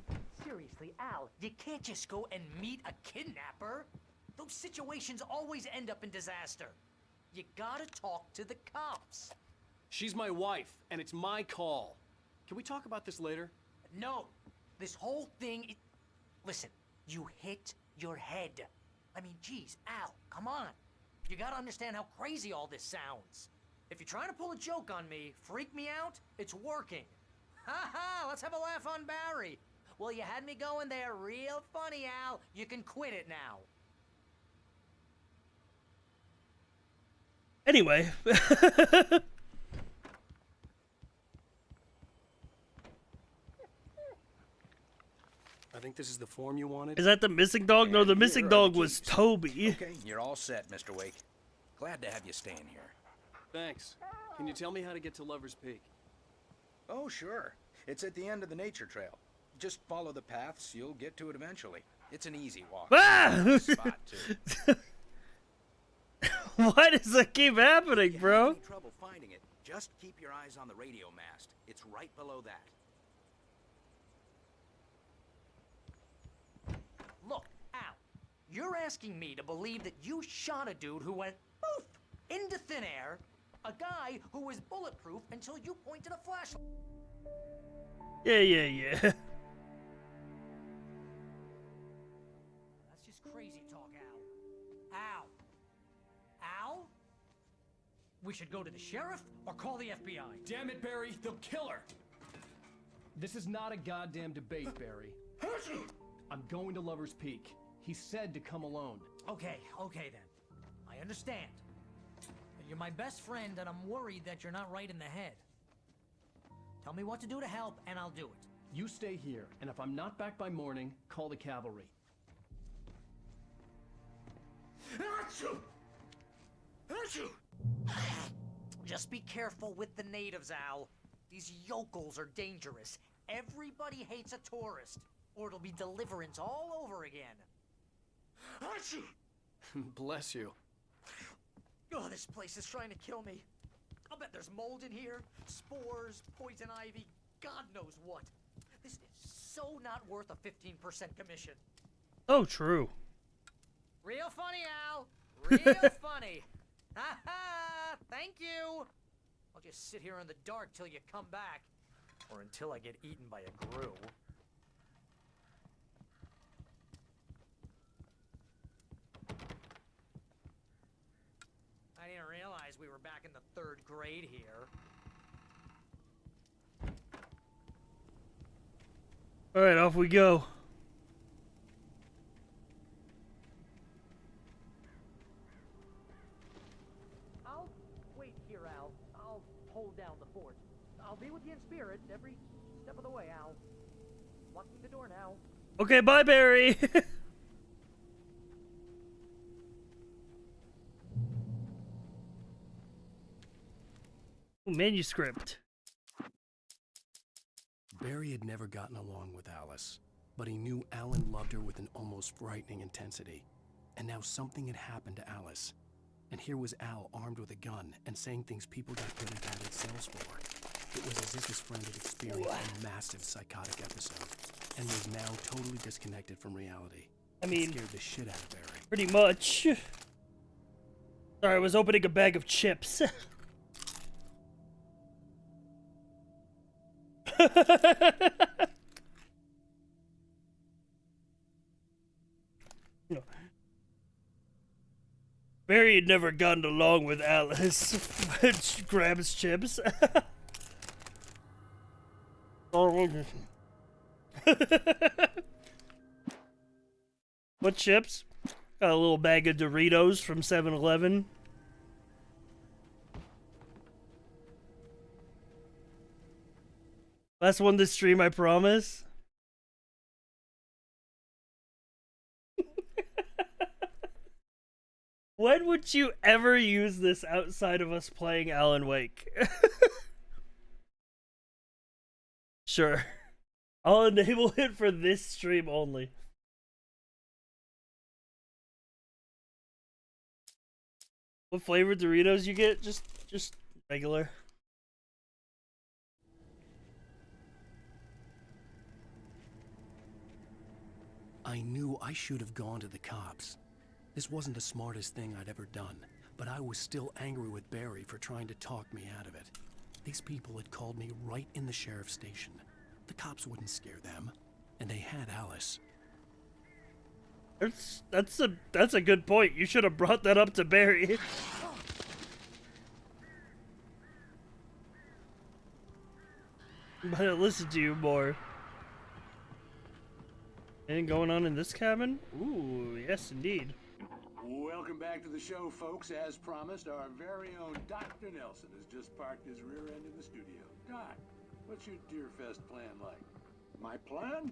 Speaker 23: Seriously, Al, you can't just go and meet a kidnapper. Those situations always end up in disaster. You gotta talk to the cops.
Speaker 9: She's my wife, and it's my call. Can we talk about this later?
Speaker 23: No, this whole thing. Listen, you hit your head. I mean, geez, Al, come on. You gotta understand how crazy all this sounds. If you're trying to pull a joke on me, freak me out, it's working. Ha ha, let's have a laugh on Barry. Well, you had me going there real funny, Al. You can quit it now.
Speaker 1: Anyway.
Speaker 9: I think this is the form you wanted.
Speaker 1: Is that the missing dog? No, the missing
Speaker 3: Here are
Speaker 1: dog
Speaker 3: the
Speaker 1: was
Speaker 3: keys.
Speaker 1: Toby.
Speaker 3: Okay, you're all set, Mr. Wake. Glad to have you staying here.
Speaker 9: Thanks. Can you tell me how to get to Lover's Peak?
Speaker 3: Oh, sure. It's at the end of the nature trail. Just follow the paths, you'll get to it eventually. It's an easy walk.
Speaker 1: Ah!
Speaker 3: Spot, too.
Speaker 1: Why does that keep happening,
Speaker 3: If you
Speaker 1: bro?
Speaker 3: have any trouble finding it, just keep your eyes on the radio mast. It's right below that.
Speaker 23: Look, Al, you're asking me to believe that you shot a dude who went poof into thin air, a guy who was bulletproof until you pointed a flashlight.
Speaker 1: Yeah.
Speaker 23: That's just crazy talk, Al. Al? We should go to the sheriff or call the FBI.
Speaker 18: Damn it, Barry, they'll kill her. This is not a goddamn debate, Barry. I'm going to Lover's Peak. He said to come alone.
Speaker 23: Okay then. I understand. You're my best friend, and I'm worried that you're not right in the head. Tell me what to do to help, and I'll do it.
Speaker 18: You stay here, and if I'm not back by morning, call the cavalry.
Speaker 23: Just be careful with the natives, Al. These yokels are dangerous. Everybody hates a tourist, or it'll be deliverance all over again.
Speaker 9: Bless you.
Speaker 23: Oh, this place is trying to kill me. I'll bet there's mold in here, spores, poison ivy, God knows what. This is so not worth a 15% commission.
Speaker 1: Oh, true.
Speaker 23: Real funny, Al. Real funny. Ha ha! Thank you. I'll just sit here in the dark till you come back, or until I get eaten by a grue. I didn't realize we were back in the 3rd grade here.
Speaker 1: All right, off we go.
Speaker 17: I'll be with you in spirit every step of the way, Al. Locking the door now.
Speaker 1: Okay, bye, Barry. Ooh, manuscript.
Speaker 5: Barry had never gotten along with Alice, but he knew Alan loved her with an almost frightening intensity. And now something had happened to Alice. And here was Al armed with a gun and saying things people got really bad at sales for. It was as if his friend had experienced a massive psychotic episode and was now totally disconnected from reality.
Speaker 1: I mean,
Speaker 5: it scared the shit out of Barry.
Speaker 1: Pretty much. Sorry, I was opening a bag of chips. Barry had never gotten along with Alice. Grabs chips. What chips? Got a little bag of Doritos from 7-Eleven. Last one this stream, I promise. When would you ever use this outside of us playing Alan Wake? Sure. I'll enable it for this stream only. What flavored Doritos you get? Just regular.
Speaker 5: I knew I should have gone to the cops. This wasn't the smartest thing I'd ever done, but I was still angry with Barry for trying to talk me out of it. These people had called me right in the sheriff's station. The cops wouldn't scare them, and they had Alice.
Speaker 1: That's a good point. You should have brought that up to Barry. Might have listened to you more. Anything going on in this cabin? Ooh, yes indeed.
Speaker 21: Welcome back to the show, folks. As promised, our very own Dr. Nelson has just parked his rear end in the studio. Doc, what's your Deerfest plan like?
Speaker 14: My plan?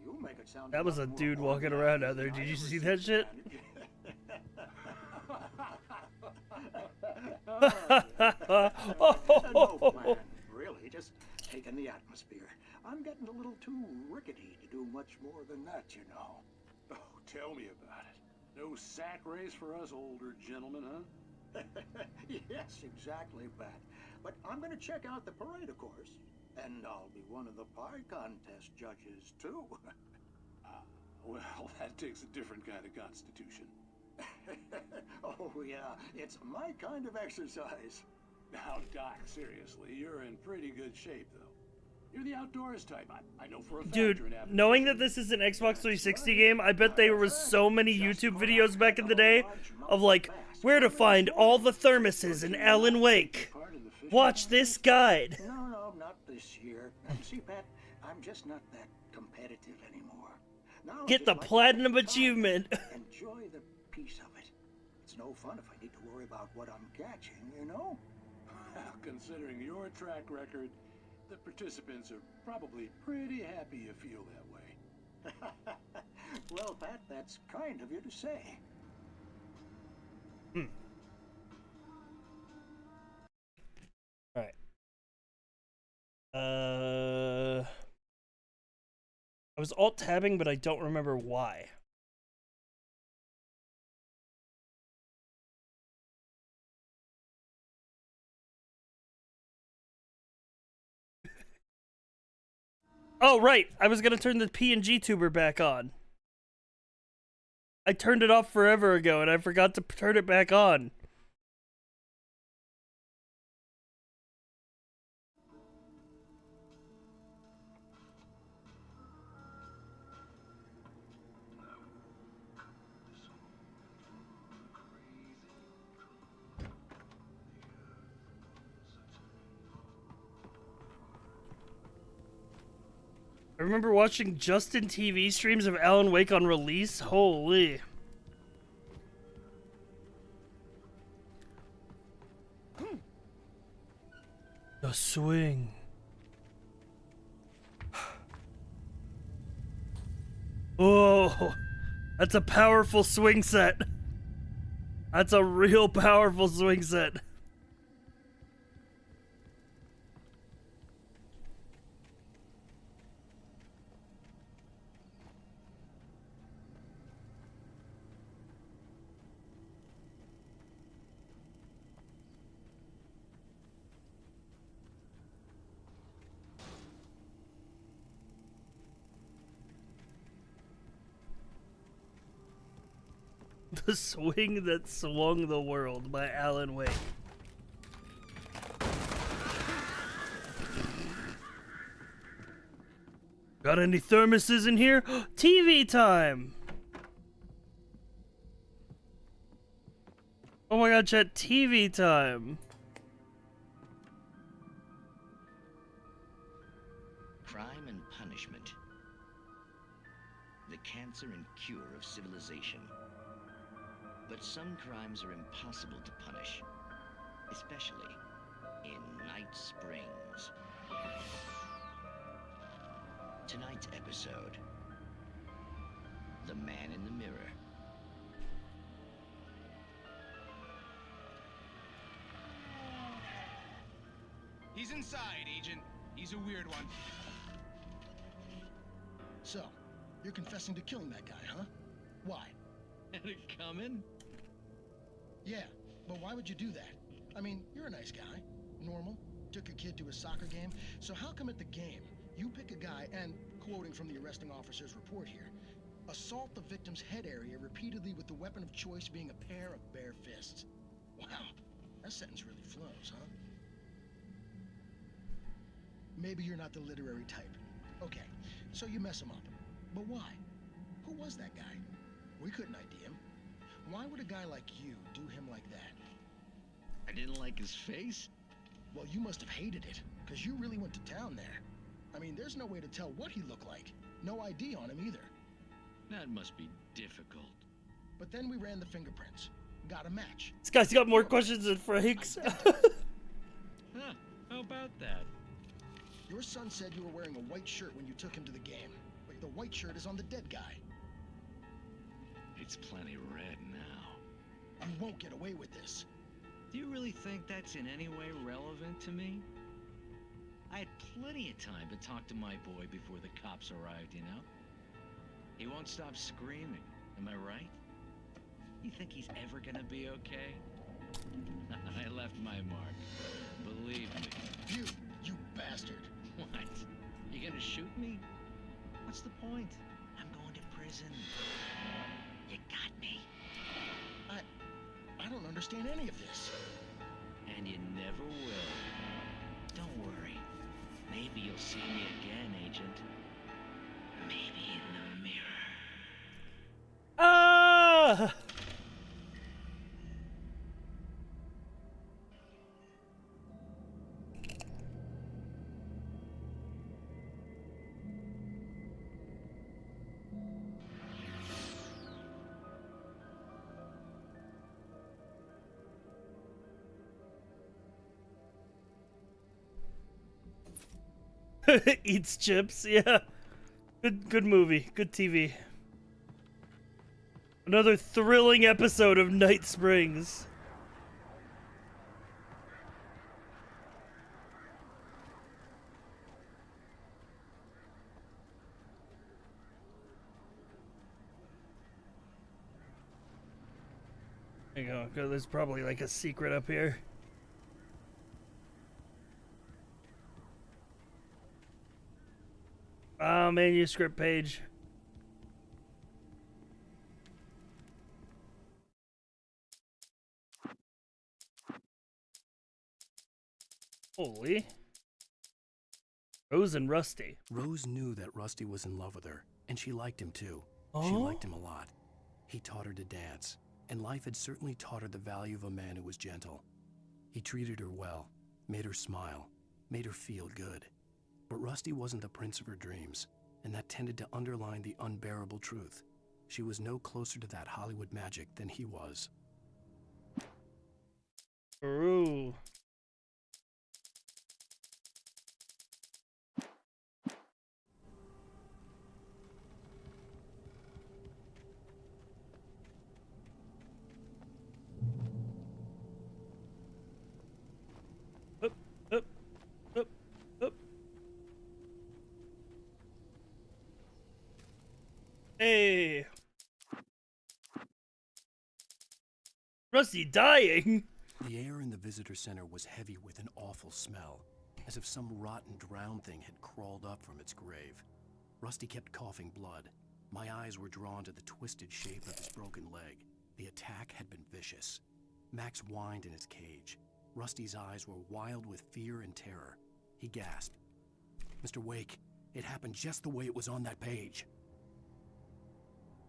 Speaker 14: You make it sound.
Speaker 1: That was a dude walking around out there. Did you see that shit?
Speaker 14: No plan, really. Just taking the atmosphere. I'm getting a little too rickety to do much more than that, you know.
Speaker 21: Oh, tell me about it. No sack race for us older gentlemen, huh?
Speaker 14: Yes, exactly, Pat. But I'm going to check out the parade, of course. And I'll be one of the pie contest judges, too.
Speaker 21: Well, that takes a different kind of constitution.
Speaker 14: Oh, yeah. It's my kind of exercise.
Speaker 21: Now, Doc, seriously, you're in pretty good shape, though. You're the outdoors type. I know for a fact.
Speaker 1: Dude, knowing that this is an Xbox 360 game, I bet there were so many YouTube videos back in the day of like, where to find all the thermoses in Alan Wake. Watch this guide.
Speaker 14: No, not this year. See, Pat, I'm just not that competitive anymore. Now,
Speaker 1: Get the platinum achievement.
Speaker 14: Enjoy the piece of it. It's no fun if I need to worry about what I'm catching, you know?
Speaker 21: Considering your track record, the participants are probably pretty happy you feel that way.
Speaker 14: Well, Pat, that's kind of you to say.
Speaker 1: Alright. I was alt-tabbing, but I don't remember why. Oh, right. I was going to turn the PNG tuber back on. I turned it off forever ago, and I forgot to turn it back on. I remember watching Justin TV streams of Alan Wake on release. Holy. The swing. Oh, that's a powerful swing set. That's a real powerful swing set. The Swing That Swung the World by Alan Wake. Got any thermoses in here? TV time! Oh my god, chat, TV time!
Speaker 7: Crime and punishment. The cancer and cure of civilization. But some crimes are impossible to punish, especially in Night Springs. Tonight's episode, The Man in the Mirror.
Speaker 13: He's inside, Agent. He's a weird one.
Speaker 20: So, you're confessing to killing that guy, huh? Why?
Speaker 7: Had it coming?
Speaker 20: Yeah, but why would you do that? I mean, you're a nice guy. Normal. Took your kid to a soccer game. So how come at the game, you pick a guy and, quoting from the arresting officer's report here, assault the victim's head area repeatedly with the weapon of choice being a pair of bare fists? Wow, that sentence really flows, huh? Maybe you're not the literary type. Okay, so you mess him up. But why? Who was that guy? We couldn't ID him. Why would a guy like you do him like that?
Speaker 7: I didn't like his face?
Speaker 20: Well, you must have hated it, because you really went to town there. I mean, there's no way to tell what he looked like. No ID on him either.
Speaker 7: That must be difficult.
Speaker 20: But then we ran the fingerprints. Got a match.
Speaker 1: This guy's got more questions than Frank's.
Speaker 7: Huh, how about that?
Speaker 20: Your son said you were wearing a white shirt when you took him to the game. But the white shirt is on the dead guy.
Speaker 7: It's plenty red now.
Speaker 20: You won't get away with this.
Speaker 7: Do you really think that's in any way relevant to me? I had plenty of time to talk to my boy before the cops arrived, you know? He won't stop screaming, am I right? You think he's ever gonna be okay? I left my mark, believe me.
Speaker 20: You bastard.
Speaker 7: What? You gonna shoot me? What's the point? I'm going to prison. You got me.
Speaker 20: I don't understand any of this.
Speaker 7: And you never will. Don't worry. Maybe you'll see me again, Agent. Maybe in the mirror.
Speaker 1: Ah! Eats chips, yeah. Good movie, good TV. Another thrilling episode of Night Springs. There you go. There's probably like a secret up here. Manuscript page. Holy. Rose and Rusty.
Speaker 5: Rose knew that Rusty was in love with her, and she liked him too.
Speaker 1: Oh?
Speaker 5: She liked him a lot. He taught her to dance, and life had certainly taught her the value of a man who was gentle. He treated her well, made her smile, made her feel good. But Rusty wasn't the prince of her dreams, and that tended to underline the unbearable truth. She was no closer to that Hollywood magic than he was.
Speaker 1: Ooh. Rusty! Rusty dying?
Speaker 5: The air in the visitor center was heavy with an awful smell, as if some rotten drowned thing had crawled up from its grave. Rusty kept coughing blood. My eyes were drawn to the twisted shape of his broken leg. The attack had been vicious. Max whined in his cage. Rusty's eyes were wild with fear and terror. He gasped. Mr. Wake, it happened just the way it was on that page.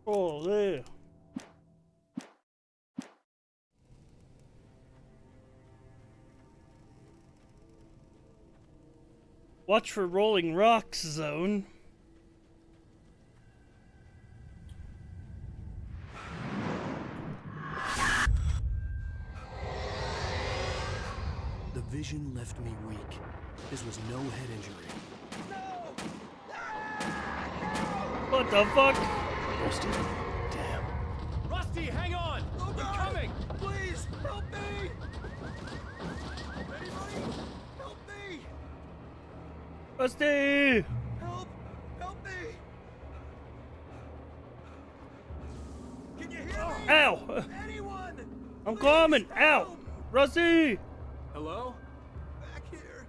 Speaker 1: Holy. Watch for rolling rocks, zone.
Speaker 5: The vision left me weak. This was no head injury.
Speaker 1: What the fuck?
Speaker 5: Rusty, damn.
Speaker 18: Rusty, hang on!
Speaker 6: Oh,
Speaker 18: I'm coming!
Speaker 6: Please, help me! Anybody? Help me!
Speaker 1: Rusty!
Speaker 6: Help! Help me! Can you hear me?
Speaker 1: Ow!
Speaker 6: Anyone?
Speaker 1: I'm coming! Ow! Rusty!
Speaker 18: Hello?
Speaker 6: Back here.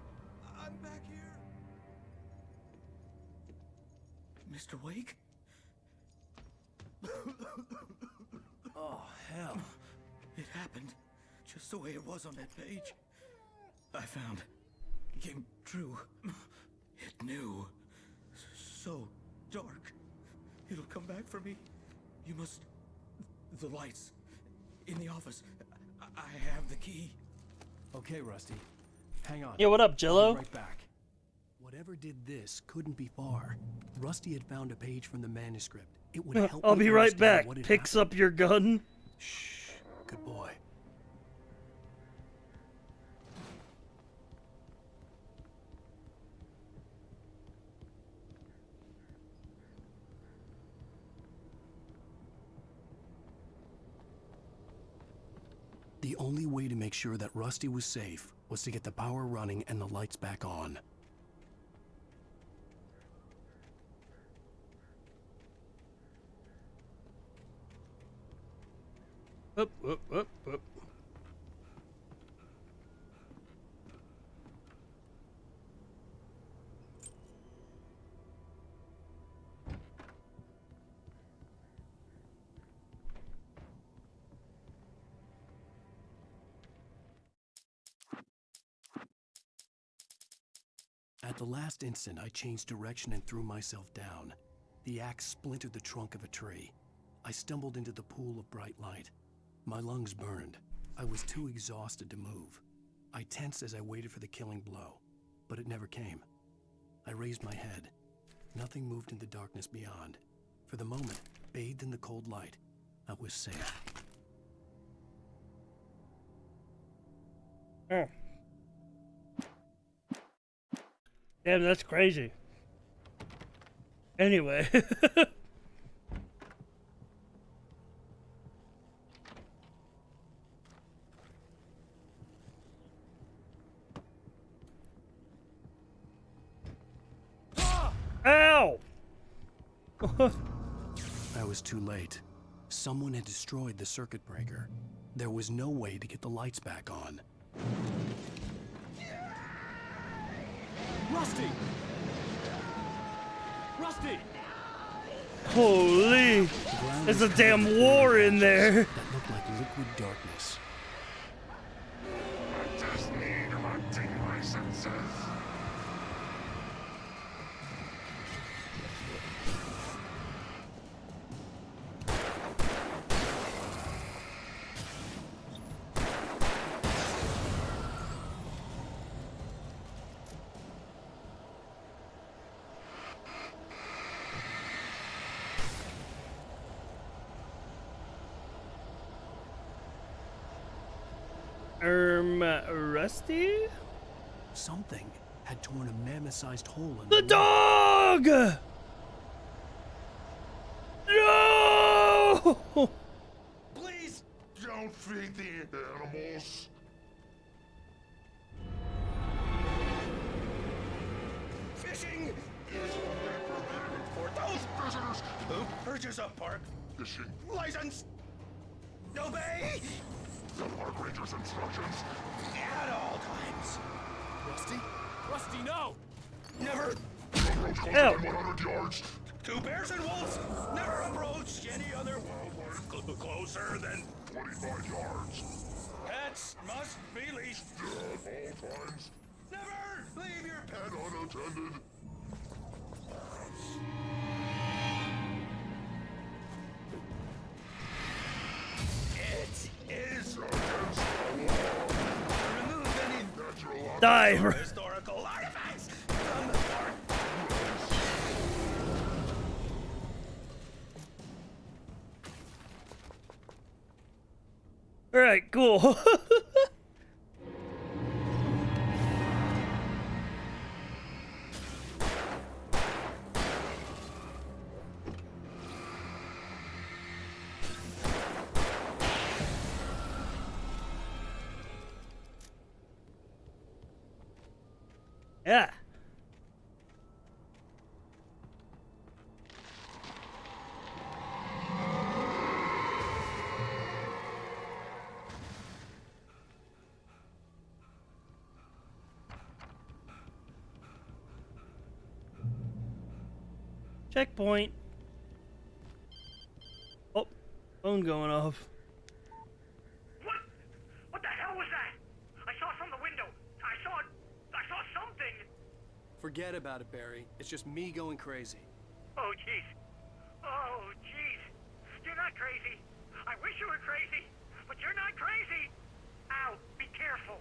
Speaker 6: I'm back here.
Speaker 5: Mr. Wake? Oh, hell. It happened just the way it was on that page. I found. Came true. It knew. So dark. It'll come back for me. You must... The lights. In the office. I have the key.
Speaker 9: Okay, Rusty. Hang on.
Speaker 1: Yo, what up, Jello?
Speaker 9: I'll be right back.
Speaker 5: Whatever did this couldn't be far. Rusty had found a page from the manuscript. It would help
Speaker 1: I'll
Speaker 5: me
Speaker 1: be right
Speaker 5: understand
Speaker 1: back.
Speaker 5: what had
Speaker 1: Picks
Speaker 5: happened.
Speaker 1: up your gun.
Speaker 5: Shh. Good boy. The only way to make sure that Rusty was safe was to get the power running and the lights back on.
Speaker 1: Up, up, up, up.
Speaker 5: At the last instant, I changed direction and threw myself down. The axe splintered the trunk of a tree. I stumbled into the pool of bright light. My lungs burned. I was too exhausted to move. I tensed as I waited for the killing blow, but it never came. I raised my head. Nothing moved in the darkness beyond. For the moment, bathed in the cold light, I was safe.
Speaker 1: Oh. Damn, that's crazy. Anyway. Ow!
Speaker 5: I was too late. Someone had destroyed the circuit breaker. There was no way to get the lights back on.
Speaker 18: Rusty! Rusty!
Speaker 1: Holy! There's a damn war in there.
Speaker 5: That looked like liquid darkness.
Speaker 6: I just need hunting licenses.
Speaker 1: Rusty?
Speaker 5: Something had torn a mammoth-sized hole in
Speaker 1: The dog! No!
Speaker 6: Please don't feed the animals. Fishing is only prohibited for those prisoners who
Speaker 3: Rangers of Park License! Obey!
Speaker 6: The Park Ranger's instructions.
Speaker 3: At all times.
Speaker 18: Rusty? Rusty, no!
Speaker 3: Never
Speaker 6: Approach closer
Speaker 1: Hell.
Speaker 6: than 100 yards.
Speaker 3: Two bears and wolves. Never approach any other wildlife closer than
Speaker 6: 25 yards.
Speaker 3: pets must be leashed.
Speaker 6: At all times.
Speaker 3: Never leave your pet
Speaker 6: And unattended.
Speaker 3: It is against the law. Remove any
Speaker 6: Natural
Speaker 1: Die.
Speaker 3: historical artifacts from the park.
Speaker 1: All right, cool. Yeah. Checkpoint. Oh, phone going off.
Speaker 19: What? What the hell was that? I saw it from the window. I saw something.
Speaker 9: Forget about it, Barry. It's just me going crazy.
Speaker 19: Oh, jeez. Oh, jeez. You're not crazy. I wish you were crazy, but you're not crazy. Ow, be careful.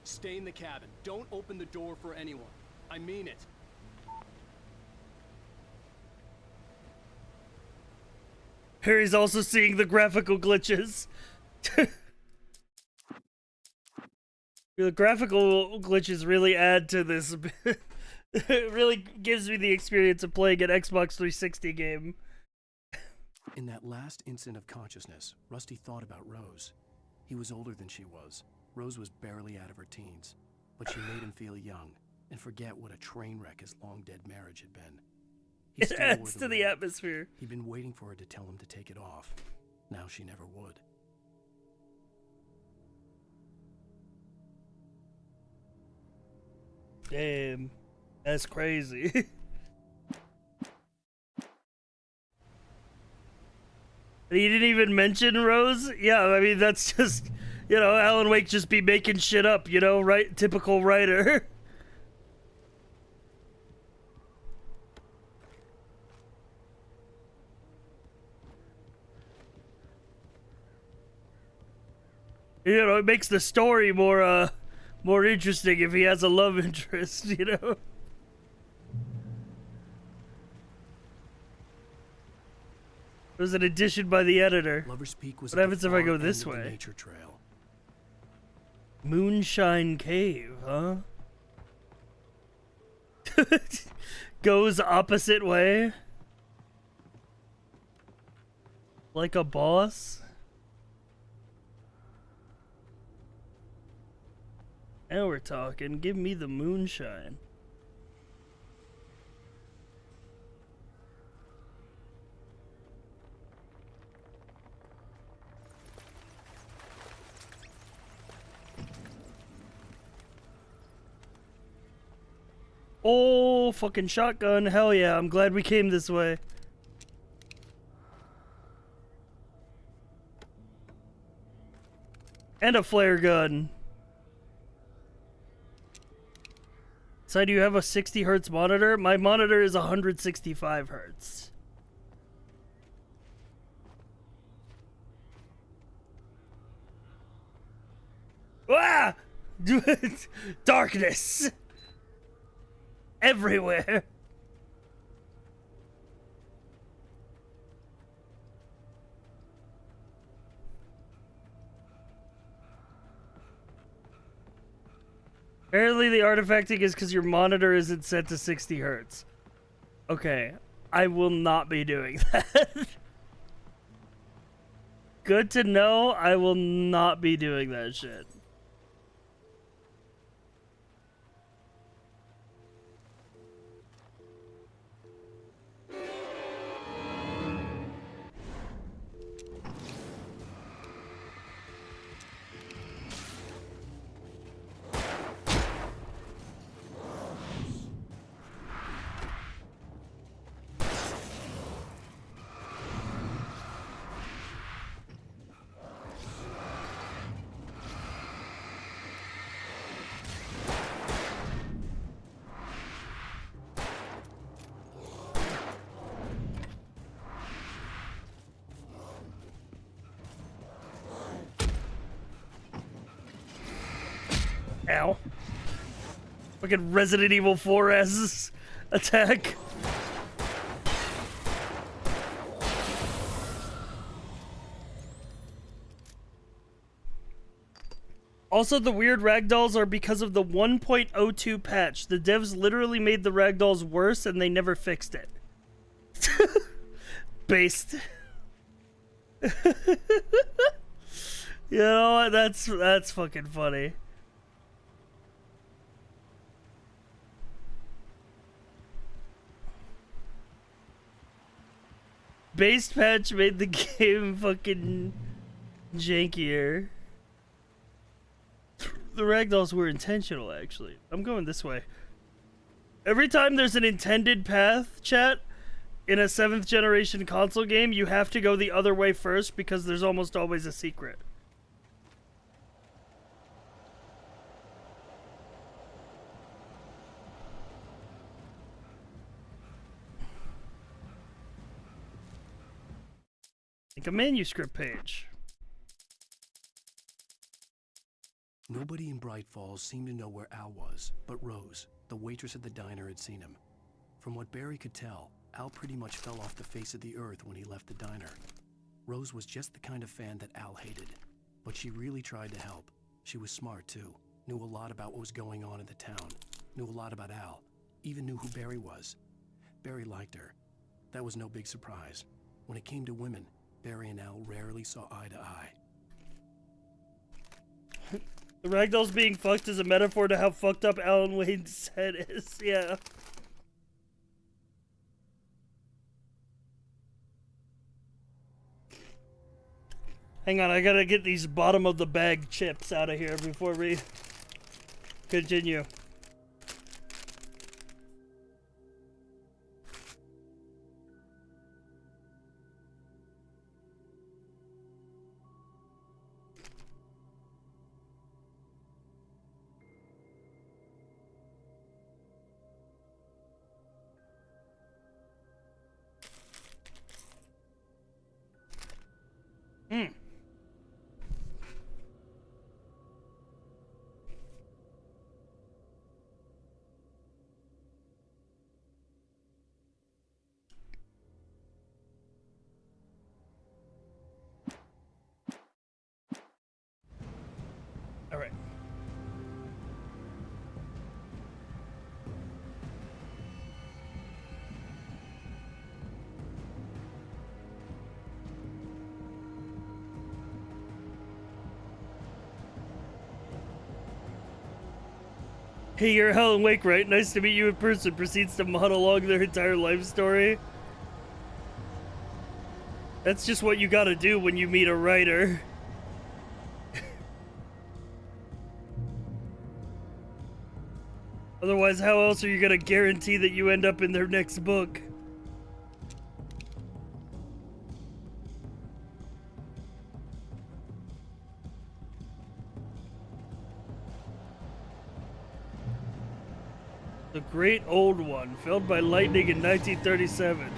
Speaker 18: Stay in the cabin. Don't open the door for anyone. I mean it.
Speaker 1: Harry's also seeing the graphical glitches. The graphical glitches really add to this. It really gives me the experience of playing an Xbox 360 game.
Speaker 5: In that last instant of consciousness, Rusty thought about Rose. He was older than she was. Rose was barely out of her teens, but she made him feel young and forget what a train wreck his long-dead marriage had been. He
Speaker 1: It
Speaker 5: still wore
Speaker 1: adds
Speaker 5: the
Speaker 1: to the
Speaker 5: ring.
Speaker 1: atmosphere.
Speaker 5: He'd been waiting for her to tell him to take it off. Now she never would.
Speaker 1: Damn, that's crazy. He didn't even mention Rose? Yeah, I mean, that's just, you know, Alan Wake just be making shit up, you know, right? Typical writer. You know, it makes the story more interesting if he has a love interest, you know? It was an addition by the editor.
Speaker 5: Lover's Peak was
Speaker 1: What
Speaker 5: at
Speaker 1: happens
Speaker 5: the
Speaker 1: if I
Speaker 5: far
Speaker 1: go
Speaker 5: end
Speaker 1: this
Speaker 5: of the
Speaker 1: way?
Speaker 5: nature trail.
Speaker 1: Moonshine Cave, huh? Goes opposite way? Like a boss? Now we're talking. Give me the moonshine. Oh, fucking shotgun. Hell yeah, I'm glad we came this way. And a flare gun. So do you have a 60 hertz monitor? My monitor is 165 hertz. Ah! Darkness! Everywhere! Apparently the artifacting is because your monitor isn't set to 60 hertz. Okay, I will not be doing that. Good to know, I will not be doing that shit. Ow. Fucking Resident Evil 4's attack. Also, the weird ragdolls are because of the 1.02 patch. The devs literally made the ragdolls worse and they never fixed it. Based. You know what? That's fucking funny. Based patch made the game fucking jankier. The ragdolls were intentional, actually. I'm going this way. Every time there's an intended path, chat, in a 7th generation console game, you have to go the other way first because there's almost always a secret. Like a manuscript page.
Speaker 5: Nobody in Bright Falls seemed to know where Al was, but Rose, the waitress at the diner, had seen him. From what Barry could tell, Al pretty much fell off the face of the earth when he left the diner. Rose was just the kind of fan that Al hated, but she really tried to help. She was smart, too. Knew a lot about what was going on in the town. Knew a lot about Al. Even knew who Barry was. Barry liked her. That was no big surprise. When it came to women, Barry and Al rarely saw eye to eye.
Speaker 1: The ragdolls being fucked is a metaphor to how fucked up Alan Wayne's head is. Yeah. Hang on, I gotta get these bottom of the bag chips out of here before we continue. All right. Hey, you're Helen Wake, right? Nice to meet you in person. Proceeds to monologue their entire life story. That's just what you gotta do when you meet a writer. Otherwise, how else are you gonna guarantee that you end up in their next book? The Great Old One, felled by lightning in 1937.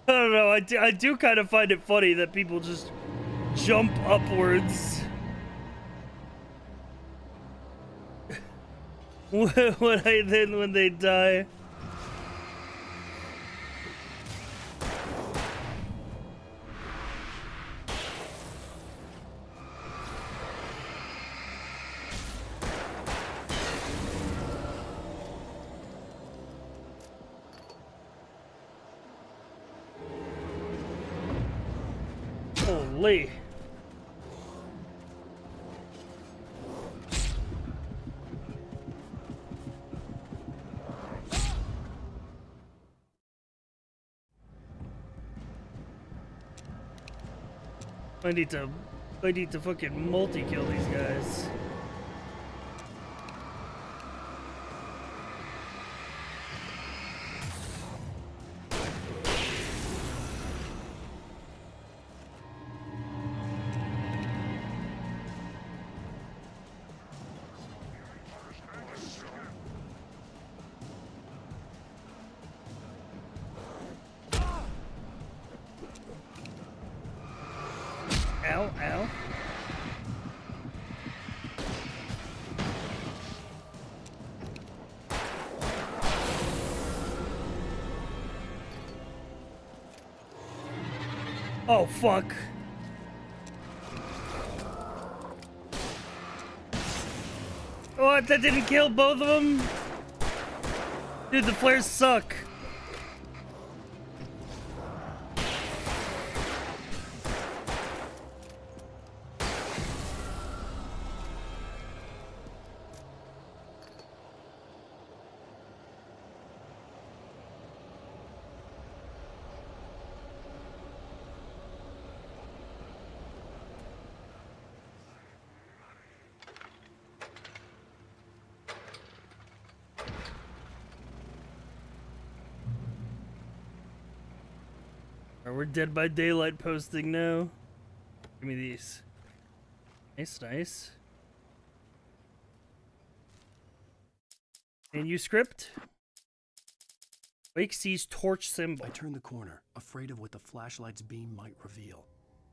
Speaker 1: I don't know, I do kind of find it funny that people just jump upwards when they die. Holy. I need to fucking multi-kill these guys. Ow, ow. Oh, fuck. What? That didn't kill both of them? Dude, the flares suck. We're Dead by Daylight posting now. Give me these. Nice, nice. Manuscript. Wake sees torch symbol.
Speaker 5: I turned the corner, afraid of what the flashlight's beam might reveal.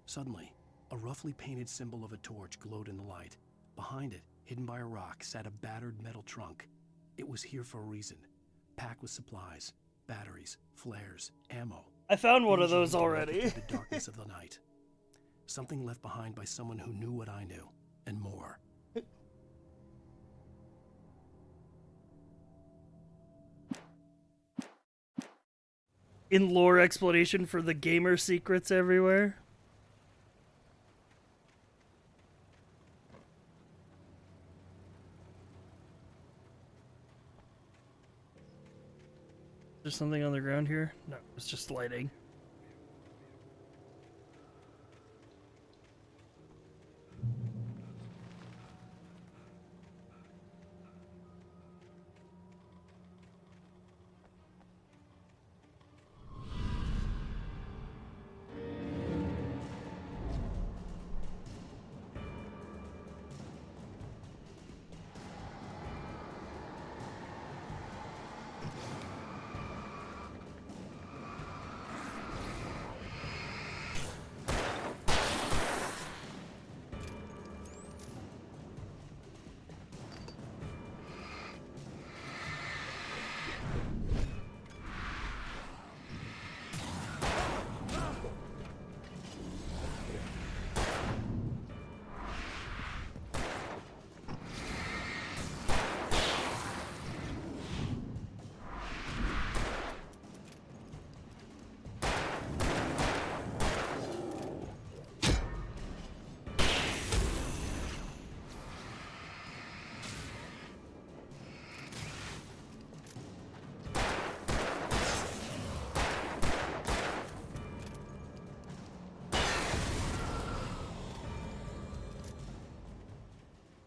Speaker 5: Suddenly, a roughly painted symbol of a torch glowed in the light. Behind it, hidden by a rock, sat a battered metal trunk. It was here for a reason. Packed with supplies, batteries, flares, ammo.
Speaker 1: I found one of
Speaker 5: Things you
Speaker 1: those
Speaker 5: need to make it
Speaker 1: already.
Speaker 5: through the darkness of the night. Something left behind by someone who knew what I knew, and more.
Speaker 1: In lore explanation for the gamer secrets everywhere. Is there something on the ground here? No, it's just lighting.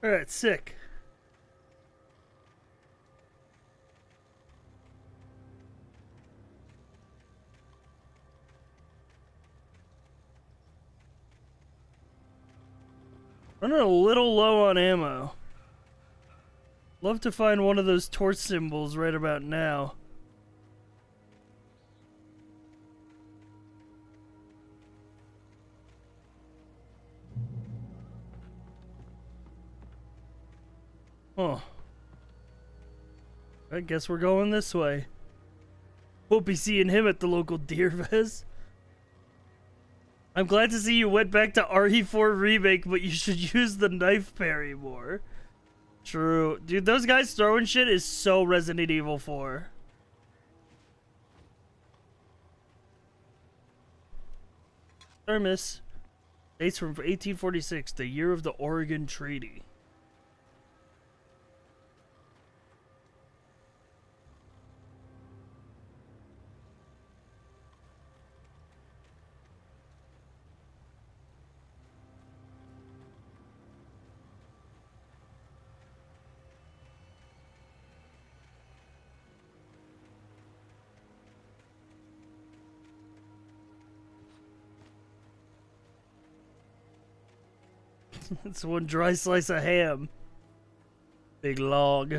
Speaker 1: Alright, sick. Running a little low on ammo. Love to find one of those torch symbols right about now. Huh. I guess we're going this way. Won't be seeing him at the local Deer Fest. I'm glad to see you went back to RE4 Remake, but you should use the knife parry more. True. Dude, those guys throwing shit is so Resident Evil 4. Thermos. Dates from 1846, the year of the Oregon Treaty. It's one dry slice of ham. Big log.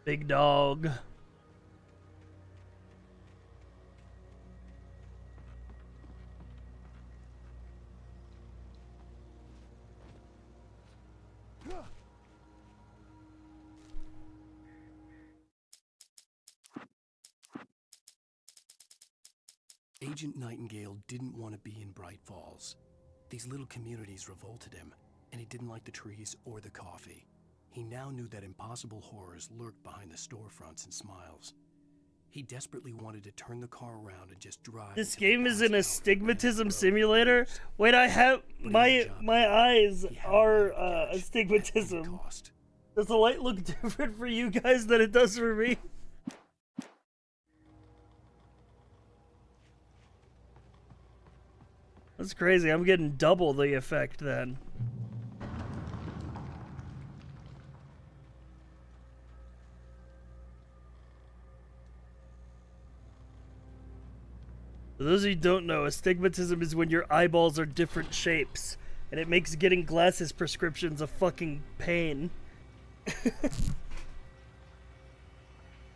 Speaker 1: Big dog.
Speaker 5: Agent Nightingale didn't want to be in Bright Falls. These little communities revolted him, and he didn't like the trees or the coffee. He now knew that impossible horrors lurked behind the storefronts and smiles. He desperately wanted to turn the car around and just drive.
Speaker 1: This game is an astigmatism simulator. Wait, I have my eyes are astigmatism. Does the light look different for you guys than it does for me? That's crazy. I'm getting double the effect then. For those of you who don't know, astigmatism is when your eyeballs are different shapes, and it makes getting glasses prescriptions a fucking pain.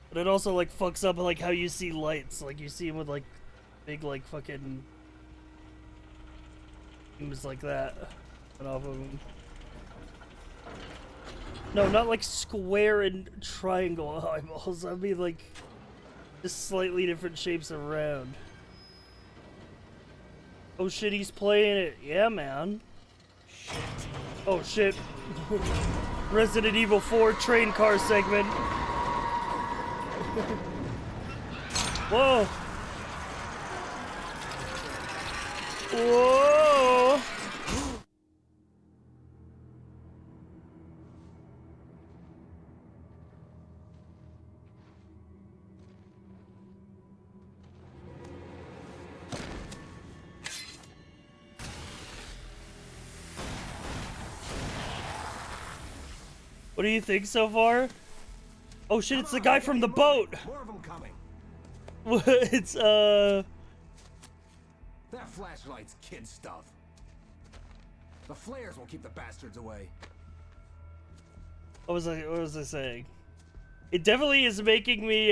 Speaker 1: But it also like fucks up like how you see lights. Like you see them with like big like fucking things like that and off of them. No, not like square and triangle eyeballs. I mean like just slightly different shapes around. Oh shit, he's playing it. Yeah, man. Shit. Oh shit. Resident Evil 4 train car segment. Whoa. Whoa. What do you think so far? Oh shit, it's the guy from the boat!
Speaker 9: More of them coming.
Speaker 1: It's,
Speaker 9: That flashlight's kid stuff. The flares will keep the bastards away.
Speaker 1: What was I saying? It definitely is making me,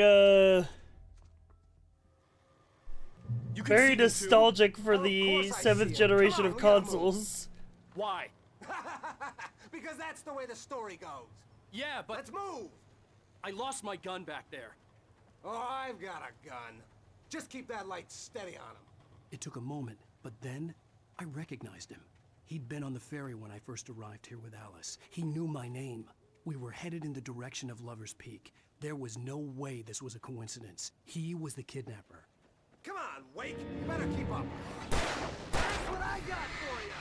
Speaker 1: very nostalgic for the 7th generation of consoles.
Speaker 9: Why? Because that's the way the story goes.
Speaker 18: Yeah, but...
Speaker 9: Let's move!
Speaker 18: I lost my gun back there.
Speaker 9: Oh, I've got a gun. Just keep that light steady on him.
Speaker 5: It took a moment, but then I recognized him. He'd been on the ferry when I first arrived here with Alice. He knew my name. We were headed in the direction of Lover's Peak. There was no way this was a coincidence. He was the kidnapper.
Speaker 9: Come on, Wake! You better keep up. That's what I got for you!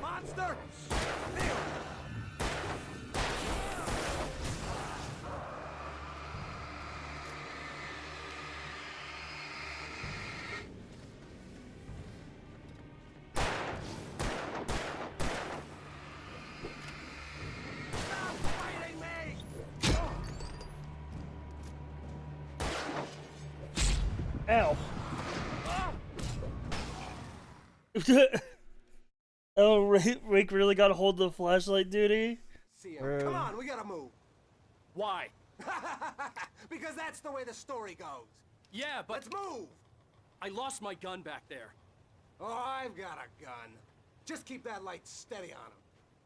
Speaker 9: Monster!
Speaker 1: Ow. Oh, Rick really got to hold the flashlight duty?
Speaker 9: See ya. Come on, we gotta move.
Speaker 18: Why?
Speaker 9: Because that's the way the story goes.
Speaker 18: Yeah, but...
Speaker 9: Let's move!
Speaker 18: I lost my gun back there.
Speaker 9: Oh, I've got a gun. Just keep that light steady on him.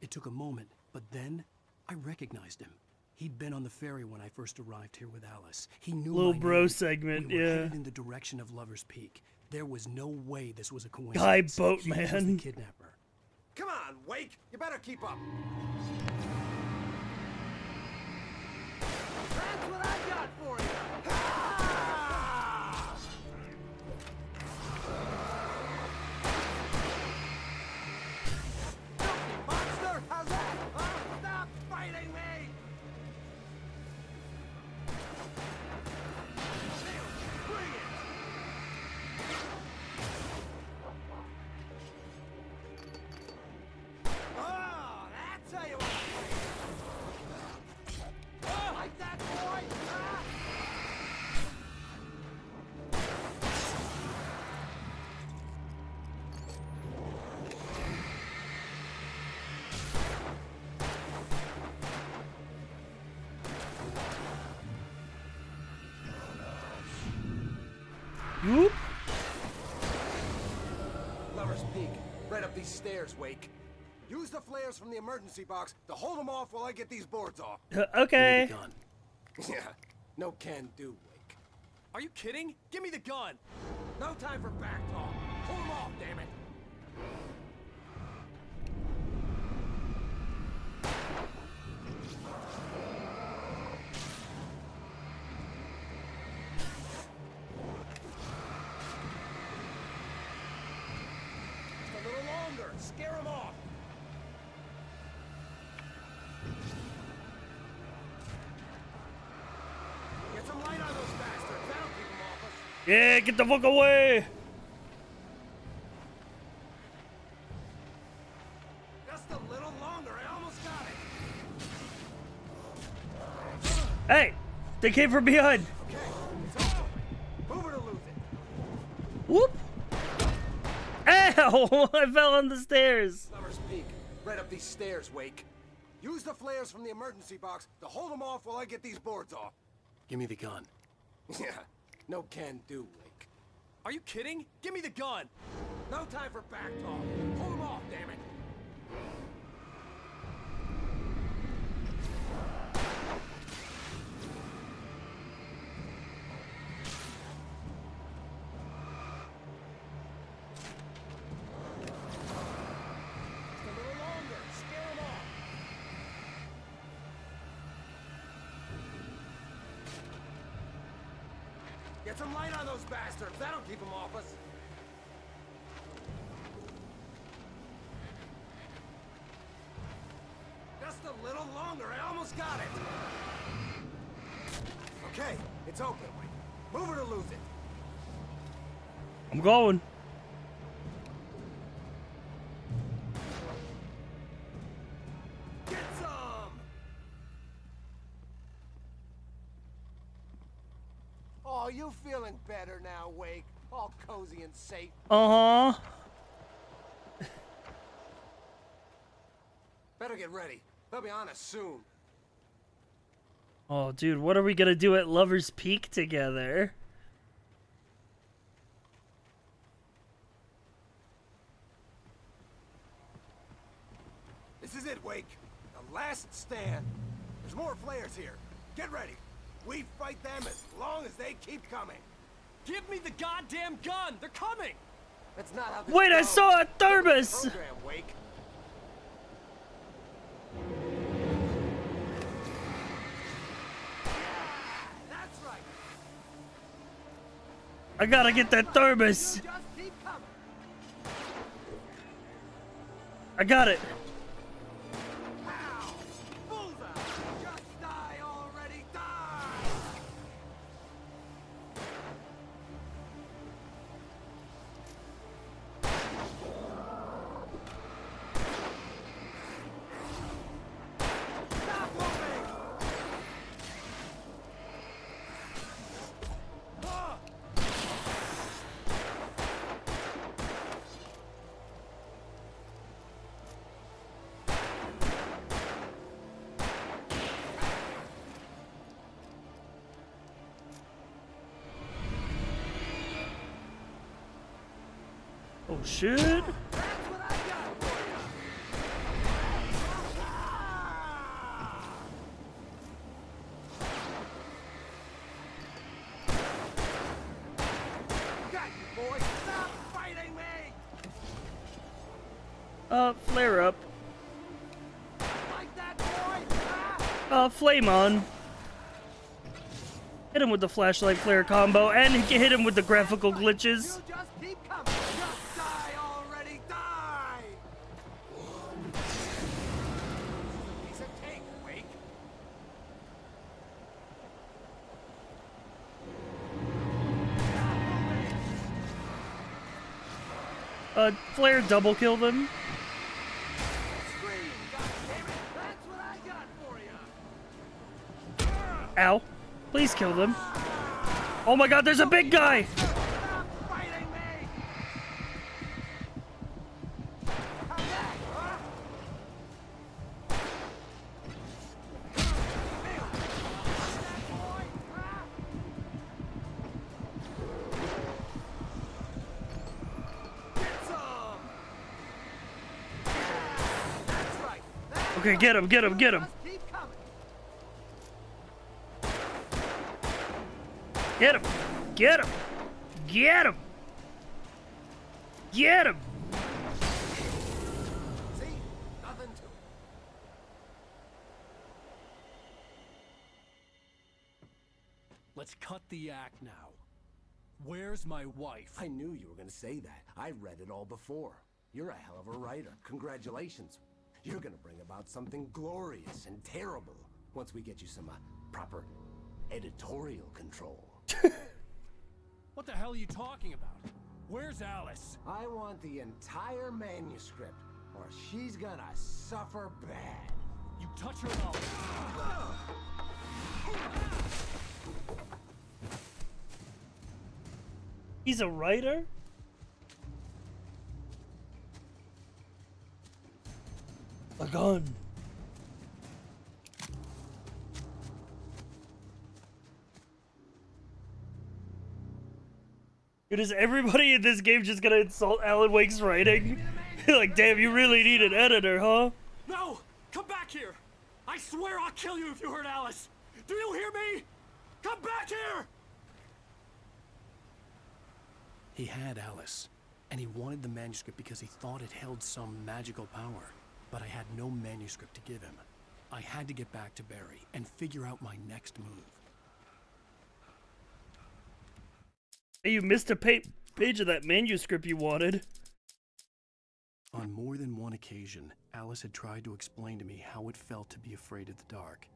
Speaker 5: It took a moment, but then I recognized him. He'd been on the ferry when I first arrived here with Alice. He knew
Speaker 1: Little
Speaker 5: my
Speaker 1: bro
Speaker 5: name.
Speaker 1: segment,
Speaker 5: we were
Speaker 1: yeah.
Speaker 5: headed in the direction of Lover's Peak. There was no way this was a coincidence.
Speaker 1: Guy boat
Speaker 5: He was
Speaker 1: man.
Speaker 5: the kidnapper.
Speaker 9: Come on, Wake! You better keep up. That's what I got for you! Ah! Monster! How's that? Huh? Stop fighting me! Bring it! Oh, that's how you want to play. Like that, boy!
Speaker 1: Whoop.
Speaker 11: Lover's Peak. Right up these stairs, Wake. Use the flares from the emergency box to hold them off while I get these boards off.
Speaker 1: Okay.
Speaker 11: Give me the gun. Yeah, no can do, Wake.
Speaker 18: Are you kidding? Give me the gun!
Speaker 11: No time for back talk. Hold them off, damn it. Just a little longer. Scare them off. Get some light on those bastards. That'll keep them off us.
Speaker 1: Yeah, get the fuck away.
Speaker 11: Just a little longer. I almost got it.
Speaker 1: Hey, they came from behind.
Speaker 11: Okay, it's over. Move it or lose it.
Speaker 1: Whoop. Ow, I fell on the stairs.
Speaker 11: Lover's Peak. Right up these stairs, Wake. Use the flares from the emergency box to hold them off while I get these boards off.
Speaker 9: Give me the gun.
Speaker 11: Yeah, no can do, Wake.
Speaker 18: Are you kidding? Give me the gun!
Speaker 11: No time for back talk. Hold them off, damn it. Just a little longer. Scare them off. Get some light on those bastards. That'll keep them off us. Just a little longer. I almost got it. Okay, it's open. Move it or lose it.
Speaker 1: I'm going.
Speaker 11: Get some. Oh, you feeling better now, Wake? All cozy and safe.
Speaker 1: Uh-huh.
Speaker 11: Better get ready. They'll be on us soon.
Speaker 1: Oh, dude, what are we gonna do at Lover's Peak together?
Speaker 11: This is it, Wake. The last stand. There's more flares here. Get ready. We fight them as long as they keep coming.
Speaker 18: Give me the goddamn gun! They're coming!
Speaker 11: That's not how this
Speaker 1: Wait, I
Speaker 11: goes.
Speaker 1: saw a thermos!
Speaker 11: Program, Wake. That's right.
Speaker 1: I gotta get that thermos.
Speaker 11: Just keep coming.
Speaker 1: I got it.
Speaker 11: Ow! Bullseye! Just die already, die! Stop moving! Ah!
Speaker 1: Oh, shit.
Speaker 11: That's what I got for you! Got you, boy! Stop fighting me!
Speaker 1: Flare up.
Speaker 11: Like that, boy! Ah!
Speaker 1: Flame on. Hit him with the flashlight flare combo, and hit him with the graphical glitches.
Speaker 11: You just keep coming! Just die already, die! Piece of cake, Wake.
Speaker 1: Flare double kill them.
Speaker 11: Scream! God damn it! That's what I got for you!
Speaker 1: Ow. Please kill them. Oh my god, there's a big guy!
Speaker 11: Stop fighting me! Come back, huh? That boy, huh?
Speaker 1: Okay, get him, get him, get him. Get him, get him, get him. Get him.
Speaker 11: See? Nothing to it.
Speaker 9: Let's cut the act now. Where's my wife?
Speaker 5: I knew you were gonna say that. I read it all before. You're a hell of a writer. Congratulations. You're gonna bring about something glorious and terrible once we get you some proper editorial control.
Speaker 9: What the hell are you talking about? Where's Alice?
Speaker 5: I want the entire manuscript, or she's gonna suffer bad.
Speaker 9: You touch her and I'll...
Speaker 1: He's a writer? A gun. Dude, is everybody in this game just gonna insult Alan Wake's writing? Like, damn, you really need an editor, huh?
Speaker 9: No! Come back here! I swear I'll kill you if you hurt Alice! Do you hear me? Come back here! He had Alice, and he wanted the manuscript because he thought it held some magical power. But I had no manuscript to give him. I had to get back to Barry and figure out my next move.
Speaker 1: Hey, you missed a page of that manuscript you wanted.
Speaker 9: On more than one occasion, Alice had tried to explain to me how it felt to be afraid of the dark.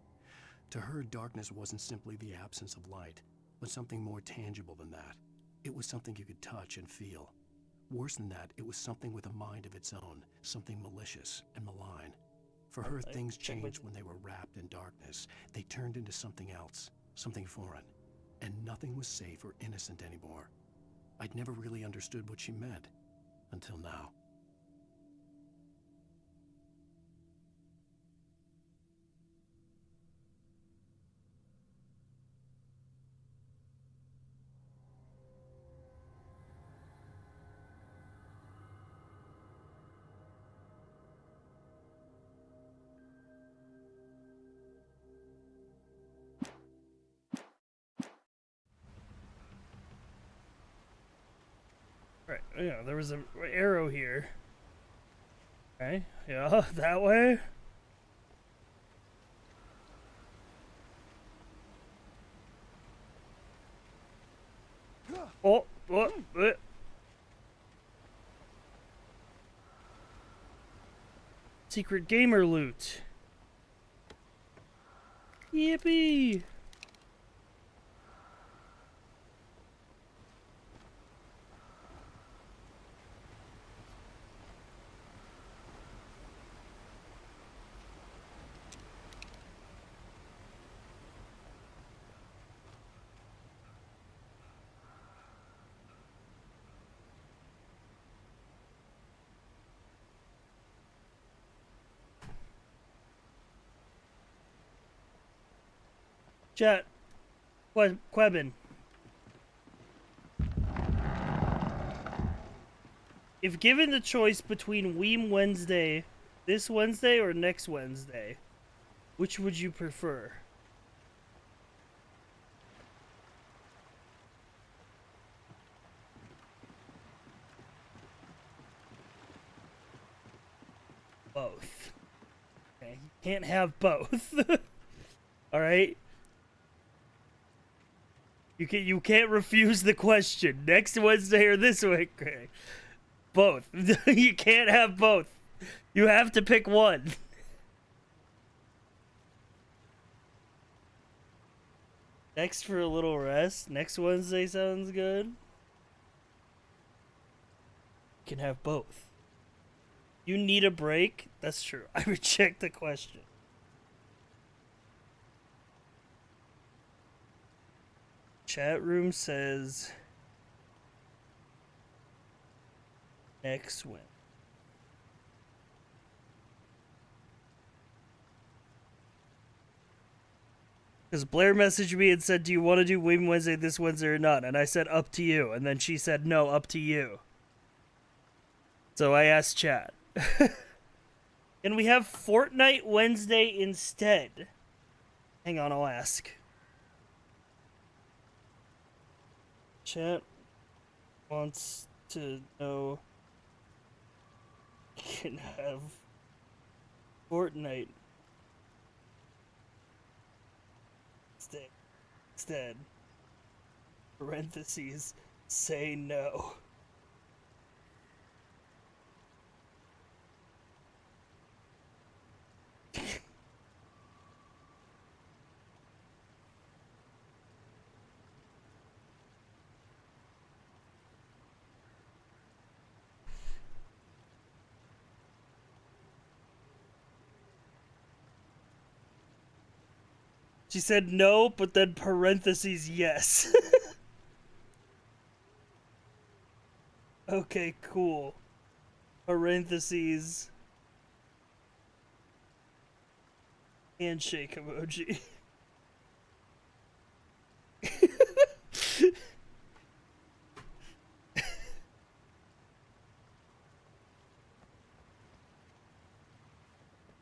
Speaker 9: To her, darkness wasn't simply the absence of light, but something more tangible than that. It was something you could touch and feel. Worse than that, it was something with a mind of its own, something malicious and malign. For her, things changed when they were wrapped in darkness. They turned into something else, something foreign, and nothing was safe or innocent anymore. I'd never really understood what she meant, until now.
Speaker 1: Right, yeah, there was an arrow here. Okay, yeah, that way. Oh, what? Secret gamer loot. Yippee! Chat. Quebin. If given the choice between Weem Wednesday, this Wednesday, or next Wednesday, which would you prefer? Both. Okay, you can't have both. All right. You can't refuse the question. Next Wednesday or this week? Okay. Both. You can't have both. You have to pick one. Next for a little rest. Next Wednesday sounds good. You can have both. You need a break? That's true. I reject the question. Chat room says next win. Because Blair messaged me and said, do you want to do Wing Wednesday this Wednesday or not? And I said, up to you. And then she said, no, up to you. So I asked chat. Yeah, Can we have Fortnite Wednesday instead? Hang on, I'll ask. Chat wants to know can have Fortnite instead. Parentheses, say no. She said no, but then parentheses yes. Okay, cool. Parentheses. Handshake emoji.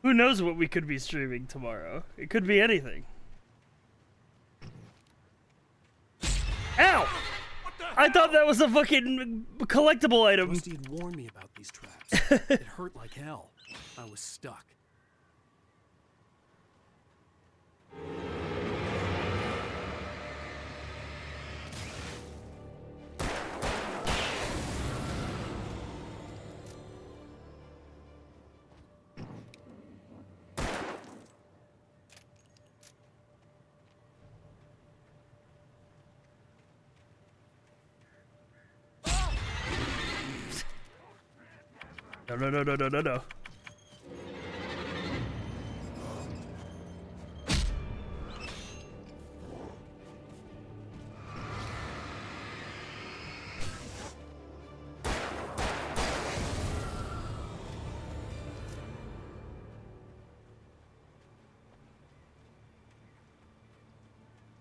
Speaker 1: Who knows what we could be streaming tomorrow? It could be anything. Ow! I thought that was a fucking collectible item.
Speaker 9: Rusty had warned me about these traps. It hurt like hell. I was stuck.
Speaker 1: No.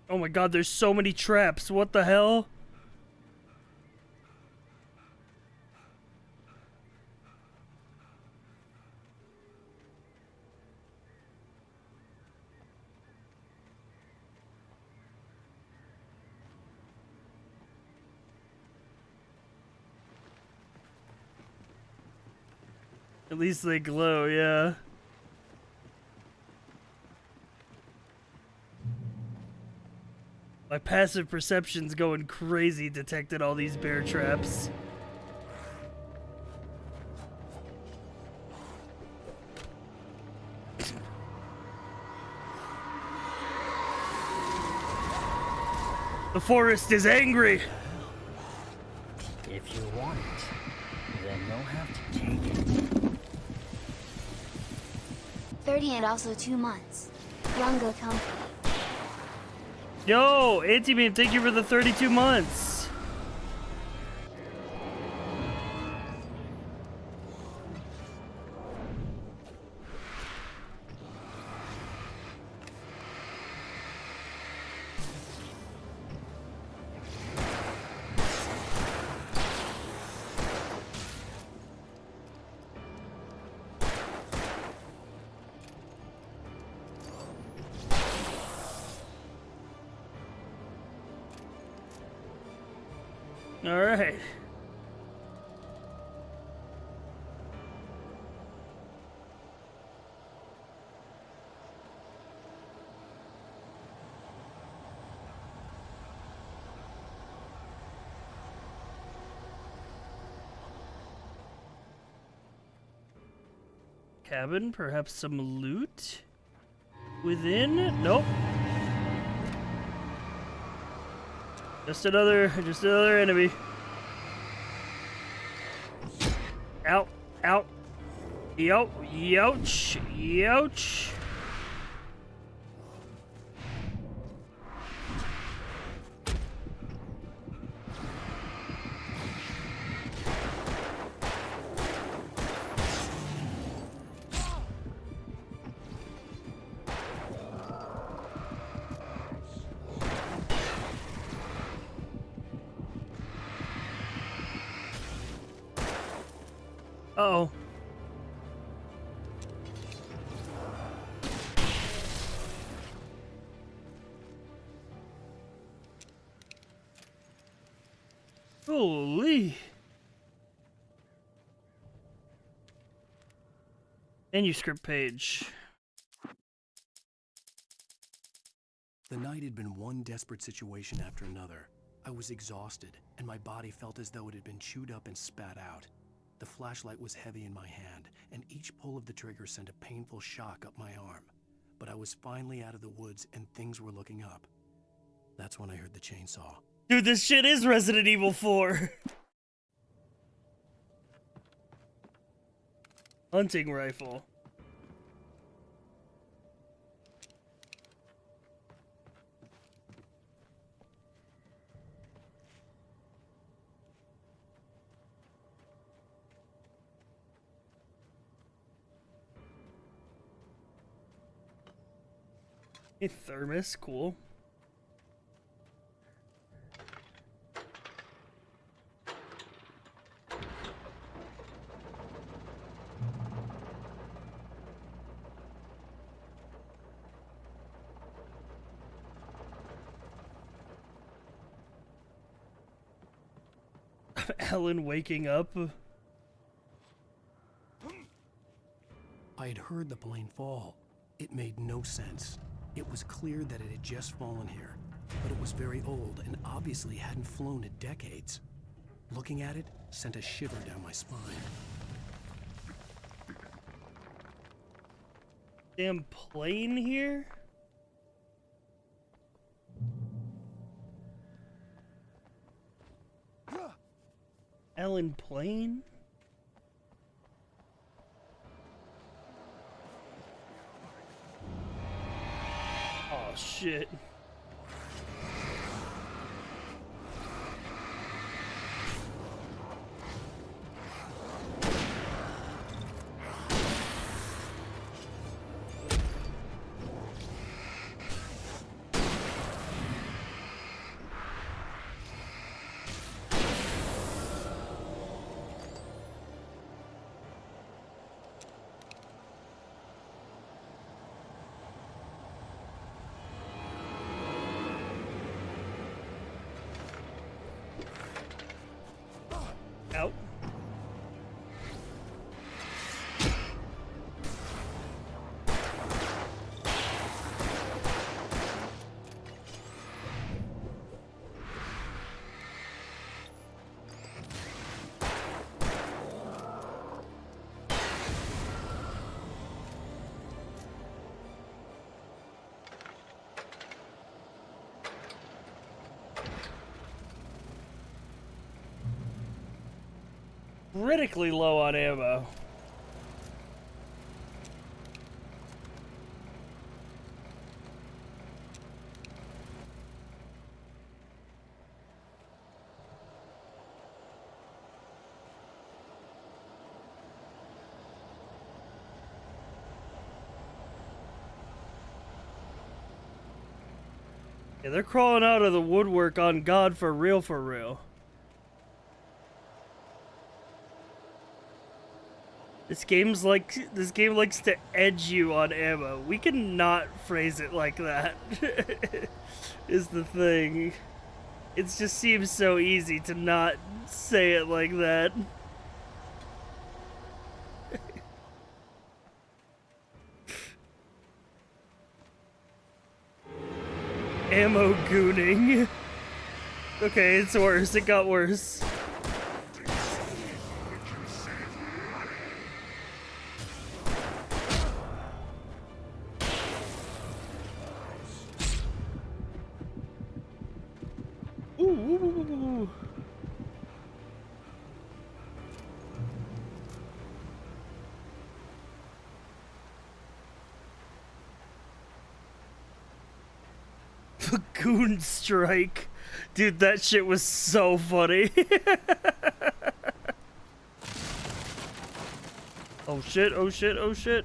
Speaker 1: Oh my god, there's so many traps. What the hell? At least they glow, yeah. My passive perception's going crazy detected all these bear traps. The forest is angry.
Speaker 10: If you want it, then you'll have to take it.
Speaker 2: 30 and also 2 months. Younger company.
Speaker 1: Yo, Anti-Meme, thank you for the 32 months. All right. Cabin, perhaps some loot within? Nope. Just another enemy. Out. Youch. Uh-oh. Holy. Manuscript page.
Speaker 5: The night had been one desperate situation after another. I was exhausted, and my body felt as though it had been chewed up and spat out. The flashlight was heavy in my hand, and each pull of the trigger sent a painful shock up my arm. But I was finally out of the woods, and things were looking up. That's when I heard the chainsaw.
Speaker 1: Dude, this shit is Resident Evil 4. Hunting rifle. A thermos, cool. Ellen waking up.
Speaker 5: I had heard the plane fall. It made no sense. It was clear that it had just fallen here, but it was very old and obviously hadn't flown in decades. Looking at it sent a shiver down my spine.
Speaker 1: Damn plane here? Ellen plane? Oh shit. Out. Critically low on ammo. Yeah, they're crawling out of the woodwork on God for real, for real. This game likes to edge you on ammo. We can not phrase it like that. Is the thing. It just seems so easy to not say it like that. Ammo gooning. Okay, it's worse. It got worse. Ooh. Goon strike. Dude, that shit was so funny. Oh shit, oh shit, oh shit.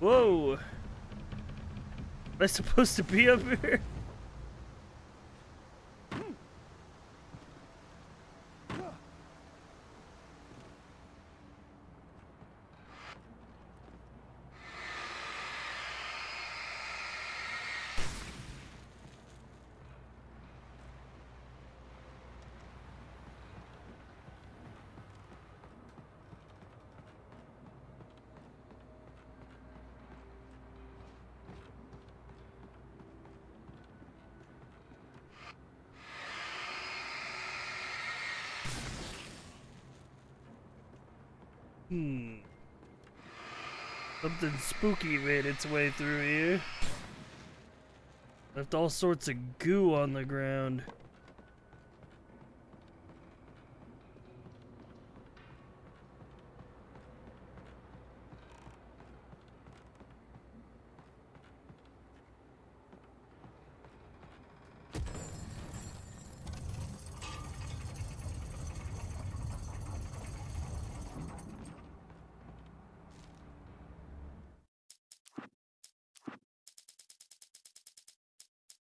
Speaker 1: Whoa. Am I supposed to be up here? Something spooky made its way through here. Left all sorts of goo on the ground.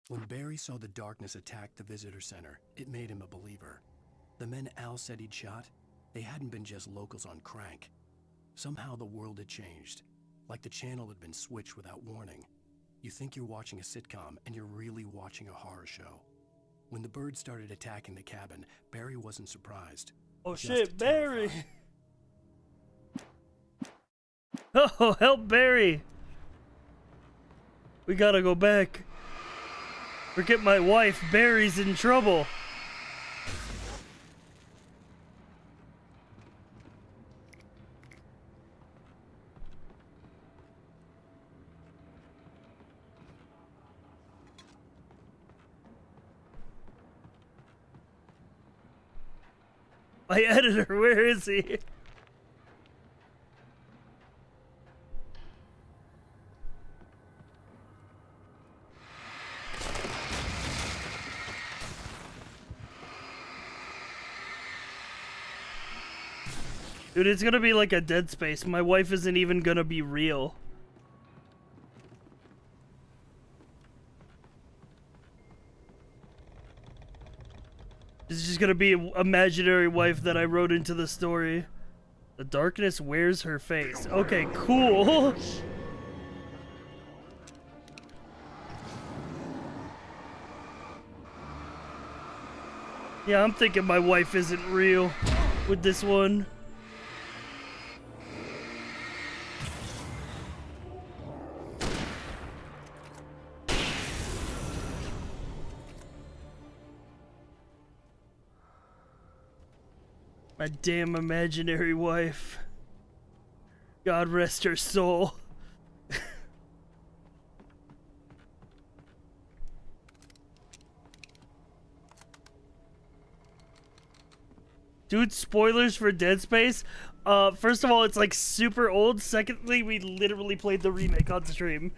Speaker 5: When Barry saw the darkness attack the visitor center, it made him a believer. The men Al said he'd shot, they hadn't been just locals on crank. Somehow the world had changed, like the channel had been switched without warning. You think you're watching a sitcom, and you're really watching a horror show. When the birds started attacking the cabin, Barry wasn't surprised.
Speaker 1: Oh
Speaker 5: just
Speaker 1: shit, Barry!
Speaker 5: terrified.
Speaker 1: Oh, help Barry! We gotta go back. Forget my wife, Barry's in trouble. My editor, where is he? Dude, it's gonna be like a Dead Space. My wife isn't even gonna be real. It's just gonna be an imaginary wife that I wrote into the story. The darkness wears her face. Okay, cool. Yeah, I'm thinking my wife isn't real with this one. My damn imaginary wife. God rest her soul. Dude, spoilers for Dead Space. First of all, it's like super old. Secondly, we literally played the remake on stream.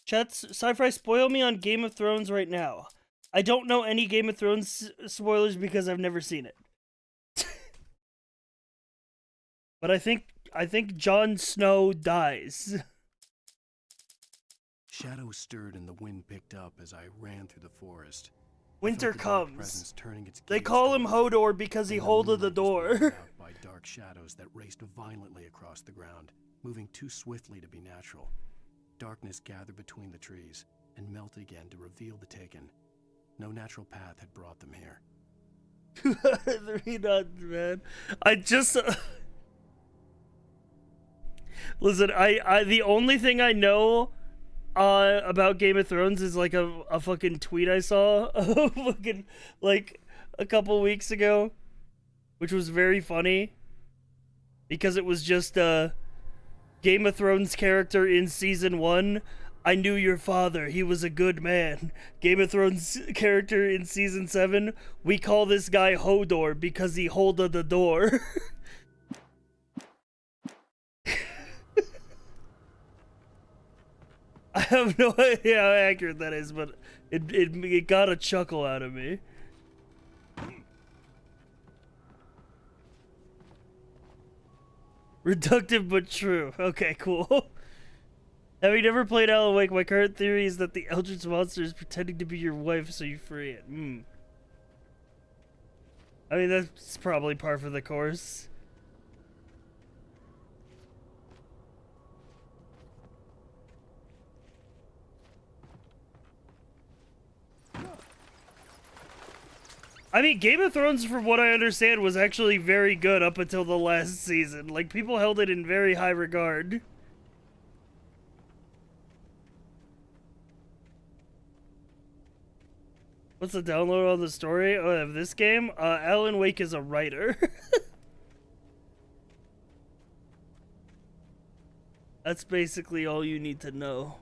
Speaker 1: Chat's sci-fi spoil me on Game of Thrones right now. I don't know any Game of Thrones spoilers because I've never seen it. But I think Jon Snow dies.
Speaker 5: Shadows stirred and the wind picked up as I ran through the forest.
Speaker 1: Winter
Speaker 5: I felt the dark
Speaker 1: comes.
Speaker 5: presence turning its
Speaker 1: They
Speaker 5: gaze
Speaker 1: call him
Speaker 5: toward me,
Speaker 1: Hodor because he
Speaker 5: and
Speaker 1: holded the
Speaker 5: moonlight was blotted
Speaker 1: door.
Speaker 5: out by dark shadows that raced violently across the ground, moving too swiftly to be natural. Darkness gathered between the trees and melted again to reveal the Taken. No natural path had brought them here.
Speaker 1: 3 nuts, man. I just listen. I the only thing I know about Game of Thrones is like a fucking tweet I saw fucking like a couple weeks ago, which was very funny because it was just Game of Thrones character in season 1. I knew your father. He was a good man. Game of Thrones character in season 7. We call this guy Hodor because he holded the door. I have no idea how accurate that is, but it got a chuckle out of me. Reductive but true. Okay, cool. Having never played Alan Wake, my current theory is that the Eldritch Monster is pretending to be your wife so you free it. I mean, that's probably par for the course. I mean, Game of Thrones, from what I understand, was actually very good up until the last season. Like, people held it in very high regard. What's the download on the story of this game? Alan Wake is a writer. That's basically all you need to know.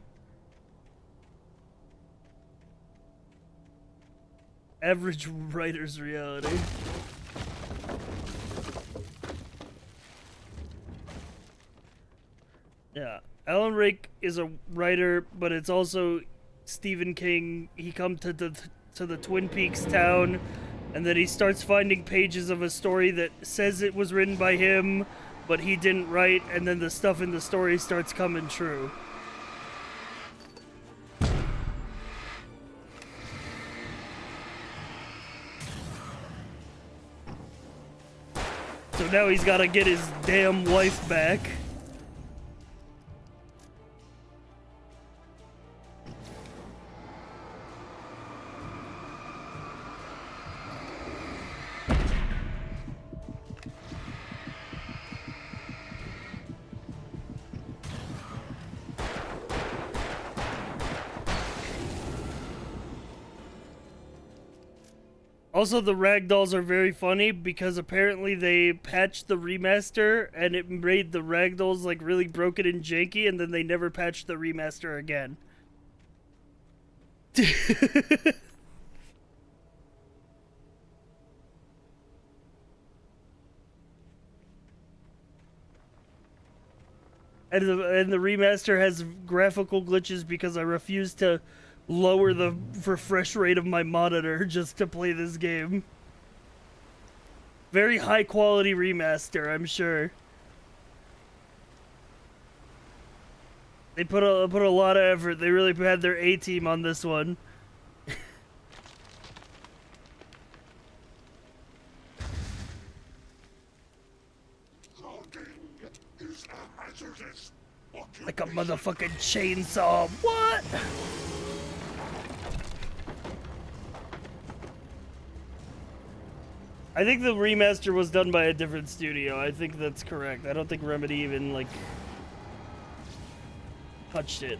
Speaker 1: Average writer's reality. Yeah, Alan Wake is a writer, but it's also Stephen King. He comes to the Twin Peaks town, and then he starts finding pages of a story that says it was written by him, but he didn't write, and then the stuff in the story starts coming true. So now he's gotta get his damn wife back. Also, the ragdolls are very funny because apparently they patched the remaster and it made the ragdolls like really broken and janky, and then they never patched the remaster again. And the remaster has graphical glitches because I refuse to lower the refresh rate of my monitor just to play this game. Very high quality remaster, I'm sure. They put a lot of effort. They really had their A-team on this one. Like a motherfucking chainsaw. What? I think the remaster was done by a different studio. I think that's correct. I don't think Remedy even, like, touched it.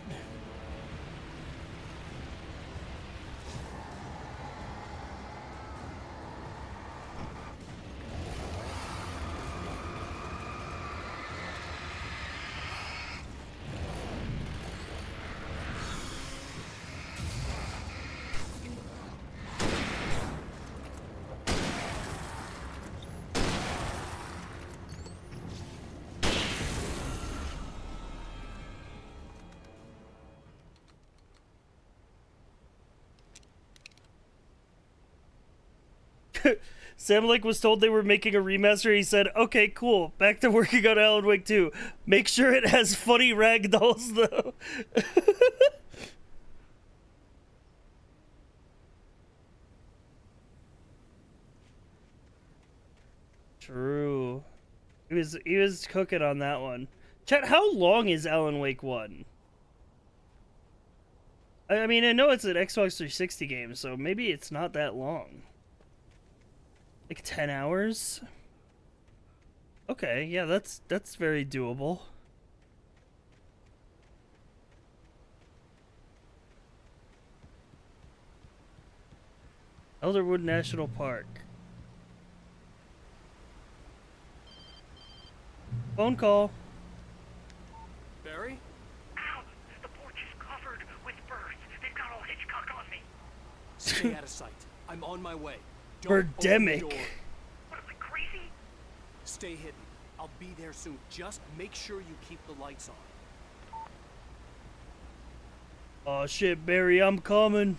Speaker 1: Sam Lake was told they were making a remaster. He said, okay, cool. Back to working on Alan Wake 2. Make sure it has funny ragdolls, though. True. He was cooking on that one. Chat, how long is Alan Wake 1? I mean, I know it's an Xbox 360 game, so maybe it's not that long. Like 10 hours? Okay, yeah, that's very doable. Elderwood National Park. Phone call.
Speaker 19: Barry? Ow! The porch is covered with birds. They've got all Hitchcock on me.
Speaker 9: Stay out of sight. I'm on my way. Don't
Speaker 1: Birdemic.
Speaker 19: What am I, crazy?
Speaker 9: Stay hidden. I'll be there soon. Just make sure you keep the lights on.
Speaker 1: Oh shit, Barry, I'm coming.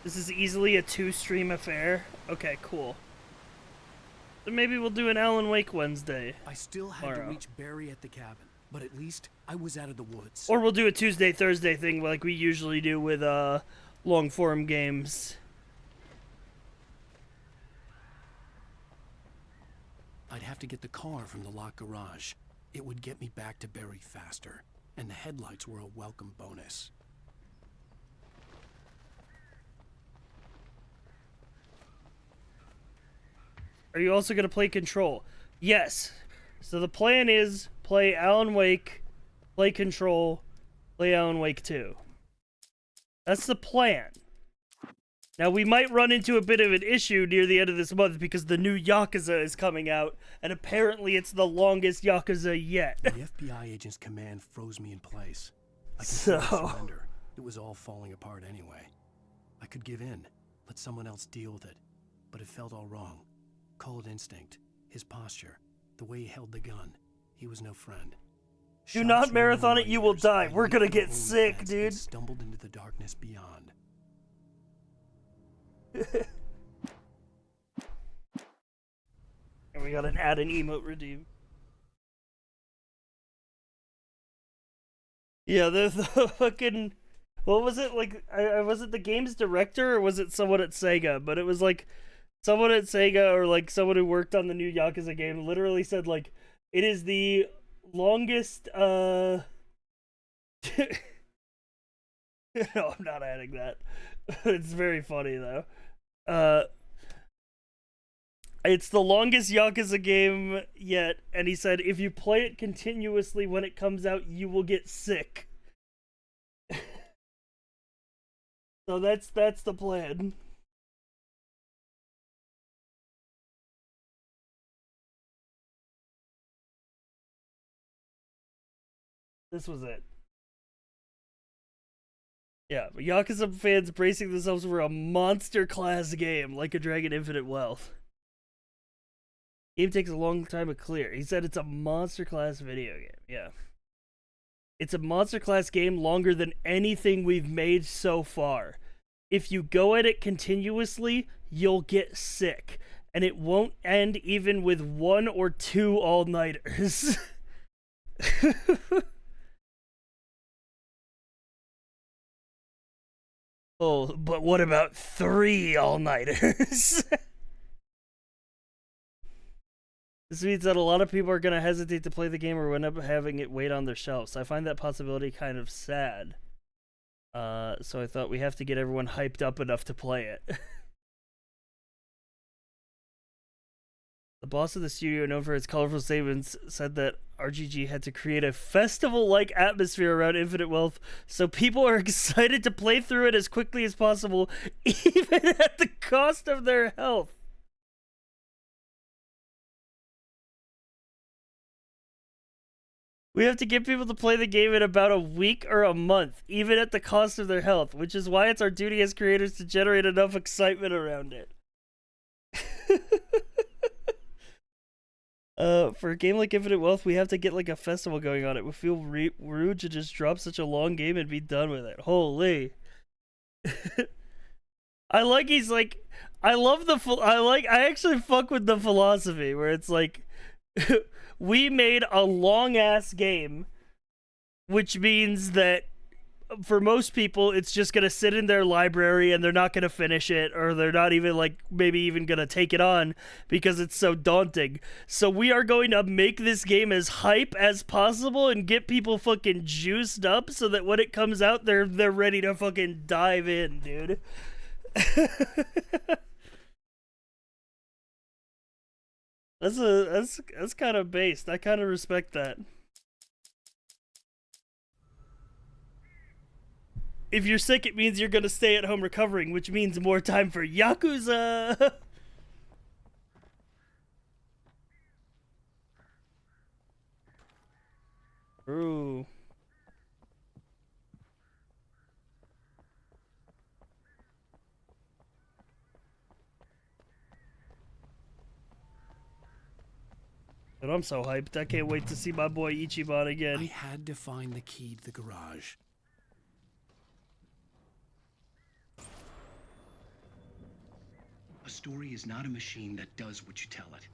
Speaker 1: This is easily a 2-stream affair. Okay, cool. So maybe we'll do an Alan Wake Wednesday.
Speaker 5: I still had to reach Barry at the cabin, but at least I was out of the woods.
Speaker 1: Or we'll do a Tuesday, Thursday thing like we usually do with long form games.
Speaker 5: I'd have to get the car from the locked garage. It would get me back to Barry faster, and the headlights were a welcome bonus.
Speaker 1: are you also going to play Control? Yes. So the plan is play Alan Wake, play Control, play Alan Wake 2. That's the plan. Now, we might run into a bit of an issue near the end of this month because the new Yakuza is coming out, and apparently it's the longest Yakuza yet.
Speaker 9: The FBI agent's command froze me in place. I couldn't surrender. It was all falling apart anyway. I could give in, let someone else deal with it, but it felt all wrong. Call it instinct, his posture, the way he held the gun. He was no friend.
Speaker 1: Do not marathon it, you will die. We're gonna get sick, dude.
Speaker 9: Stumbled into the darkness beyond.
Speaker 1: And we got an add an emote redeem. Yeah, the fucking... What was it? Like, was it the game's director or was it someone at Sega? But it was like someone at Sega or like someone who worked on the new Yakuza game literally said like, it is the longest, No, I'm not adding that. It's very funny though. It's the longest Yakuza game yet, and he said if you play it continuously when it comes out, you will get sick. So that's the plan. This was it. Yeah, but Yakuza fans bracing themselves for a monster class game like a Dragon Infinite Wealth. Game takes a long time to clear. He said it's a monster class video game. Yeah. It's a monster class game longer than anything we've made so far. If you go at it continuously, you'll get sick. And it won't end even with 1 or 2 all-nighters. Oh, but what about 3 all-nighters? This means that a lot of people are going to hesitate to play the game or end up having it wait on their shelves. I find that possibility kind of sad. So I thought we have to get everyone hyped up enough to play it. The boss of the studio, known for its colorful statements, said that RGG had to create a festival-like atmosphere around Infinite Wealth, so people are excited to play through it as quickly as possible, even at the cost of their health. We have to get people to play the game in about a week or a month, even at the cost of their health, which is why it's our duty as creators to generate enough excitement around it. For a game like Infinite Wealth, we have to get like a festival going on. It would feel rude to just drop such a long game and be done with it. Holy. He's like, I actually fuck with the philosophy where it's like, we made a long-ass game, which means that for most people, it's just going to sit in their library and they're not going to finish it, or they're not even, like, maybe even going to take it on because it's so daunting. So we are going to make this game as hype as possible and get people fucking juiced up so that when it comes out, they're ready to fucking dive in, dude. That's kind of based. I kind of respect that. If you're sick, it means you're gonna stay at home recovering, which means more time for Yakuza. Ooh. But I'm so hyped. I can't wait to see my boy Ichiban again.
Speaker 9: I had to find the key to the garage.
Speaker 5: A story is not a machine that does what you tell it.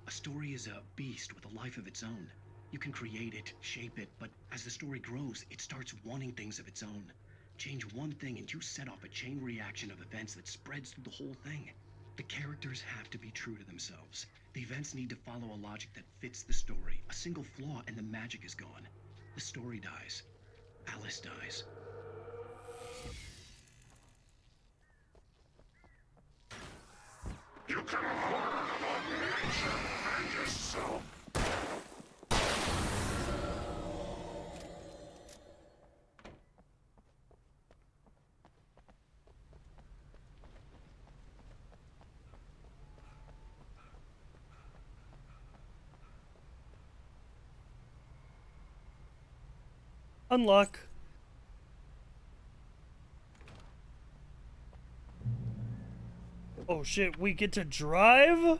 Speaker 5: A story is a beast with a life of its own. You can create it, shape it, but as the story grows, it starts wanting things of its own. Change one thing and you set off a chain reaction of events that spreads through the whole thing. The characters have to be true to themselves. The events need to follow a logic that fits the story. A single flaw and the magic is gone. The story dies. Alice dies.
Speaker 6: You can afford me.
Speaker 1: Unlock. Oh shit, we get to drive?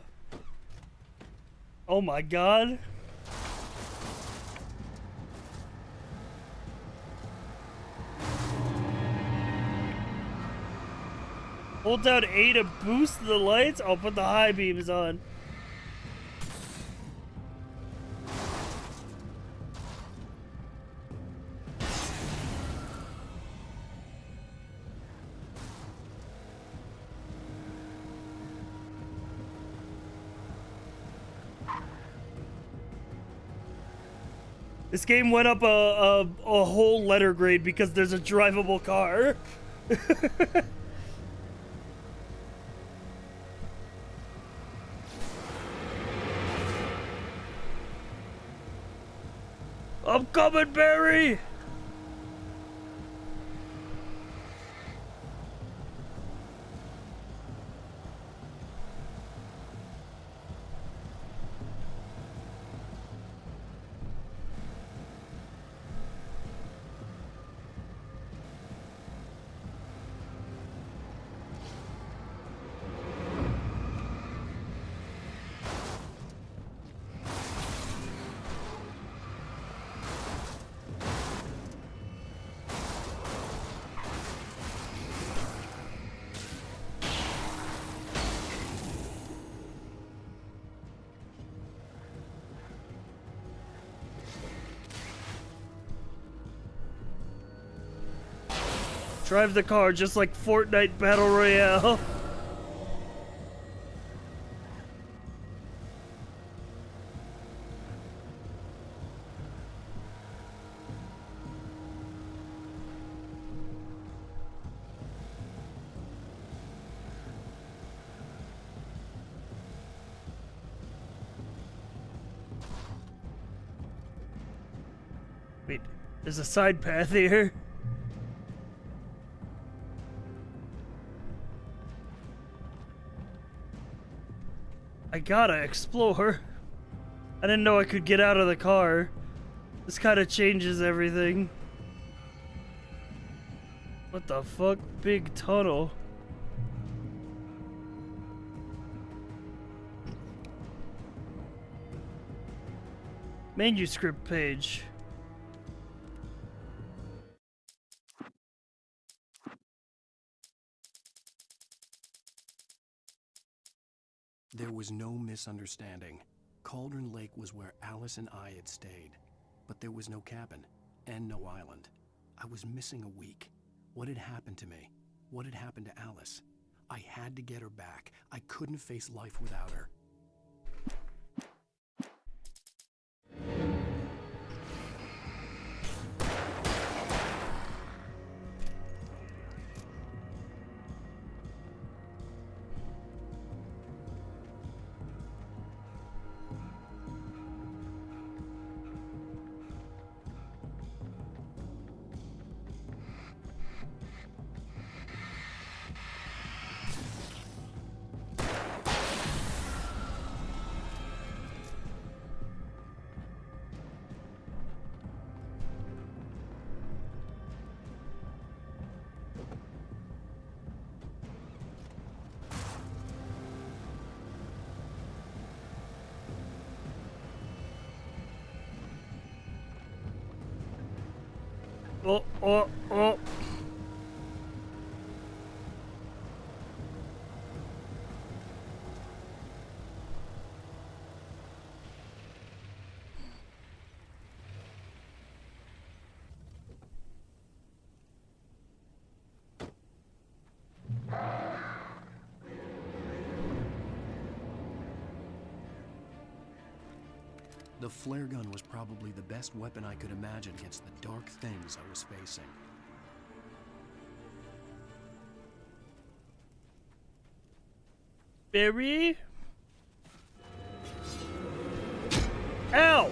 Speaker 1: Oh my god. Hold down A to boost the lights. I'll put the high beams on. This game went up a whole letter grade because there's a drivable car. I'm coming, Barry! Drive the car just like Fortnite Battle Royale. Wait, there's a side path here. I gotta explore. I didn't know I could get out of the car. This kind of changes everything. What the fuck? Big tunnel. Manuscript page.
Speaker 5: There was no misunderstanding. Cauldron Lake was where Alice and I had stayed, but there was no cabin and no island. I was missing a week. What had happened to me? What had happened to Alice? I had to get her back. I couldn't face life without her. Oh. The flare gun was probably the best weapon I could imagine against the dark things I was facing.
Speaker 1: Barry? Ow!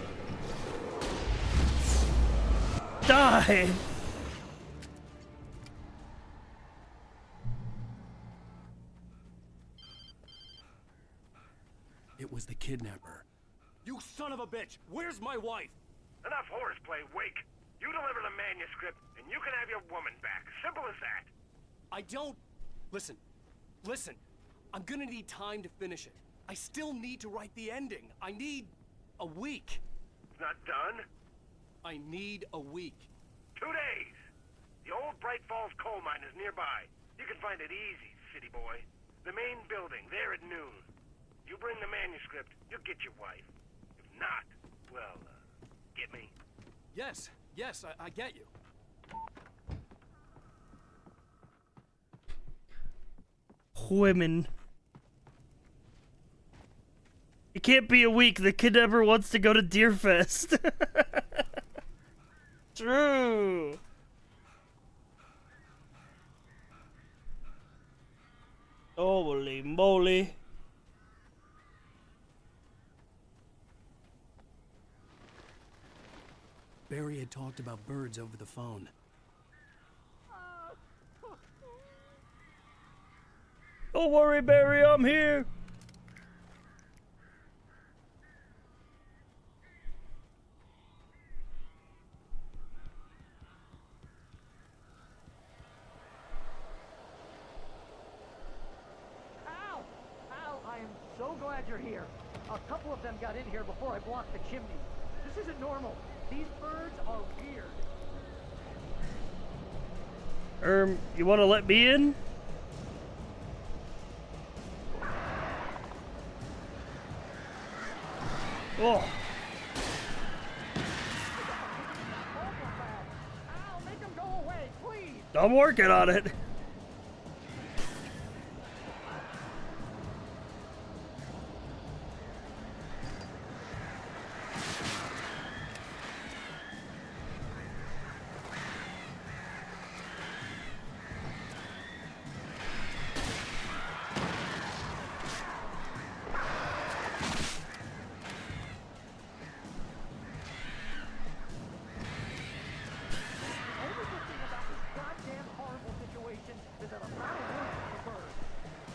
Speaker 1: Die!
Speaker 5: It was the kidnapper.
Speaker 11: You son of a bitch! Where's my wife?
Speaker 19: Enough horseplay, Wake. You deliver the manuscript, and you can have your woman back. Simple as that.
Speaker 18: I don't... Listen. Listen. I'm gonna need time to finish it. I still need to write the ending. I need a week.
Speaker 19: It's not done?
Speaker 18: I need a week.
Speaker 19: 2 days. The old Bright Falls coal mine is nearby. You can find it easy, city boy. The main building, there at noon. You bring the manuscript, you'll get your wife. If not, well, get me?
Speaker 18: Yes, I get you.
Speaker 1: Women. It can't be a week. The kid never wants to go to Deerfest. True. Holy moly.
Speaker 9: Barry had talked about birds over the phone.
Speaker 1: Don't worry, Barry, I'm here.
Speaker 17: Al! Al, I am so glad you're here. A couple of them got in here before I blocked the chimney. This isn't normal. These birds are weird.
Speaker 1: You want to let me in? Oh.
Speaker 17: Al, make them go away, please!
Speaker 1: I'm working on it.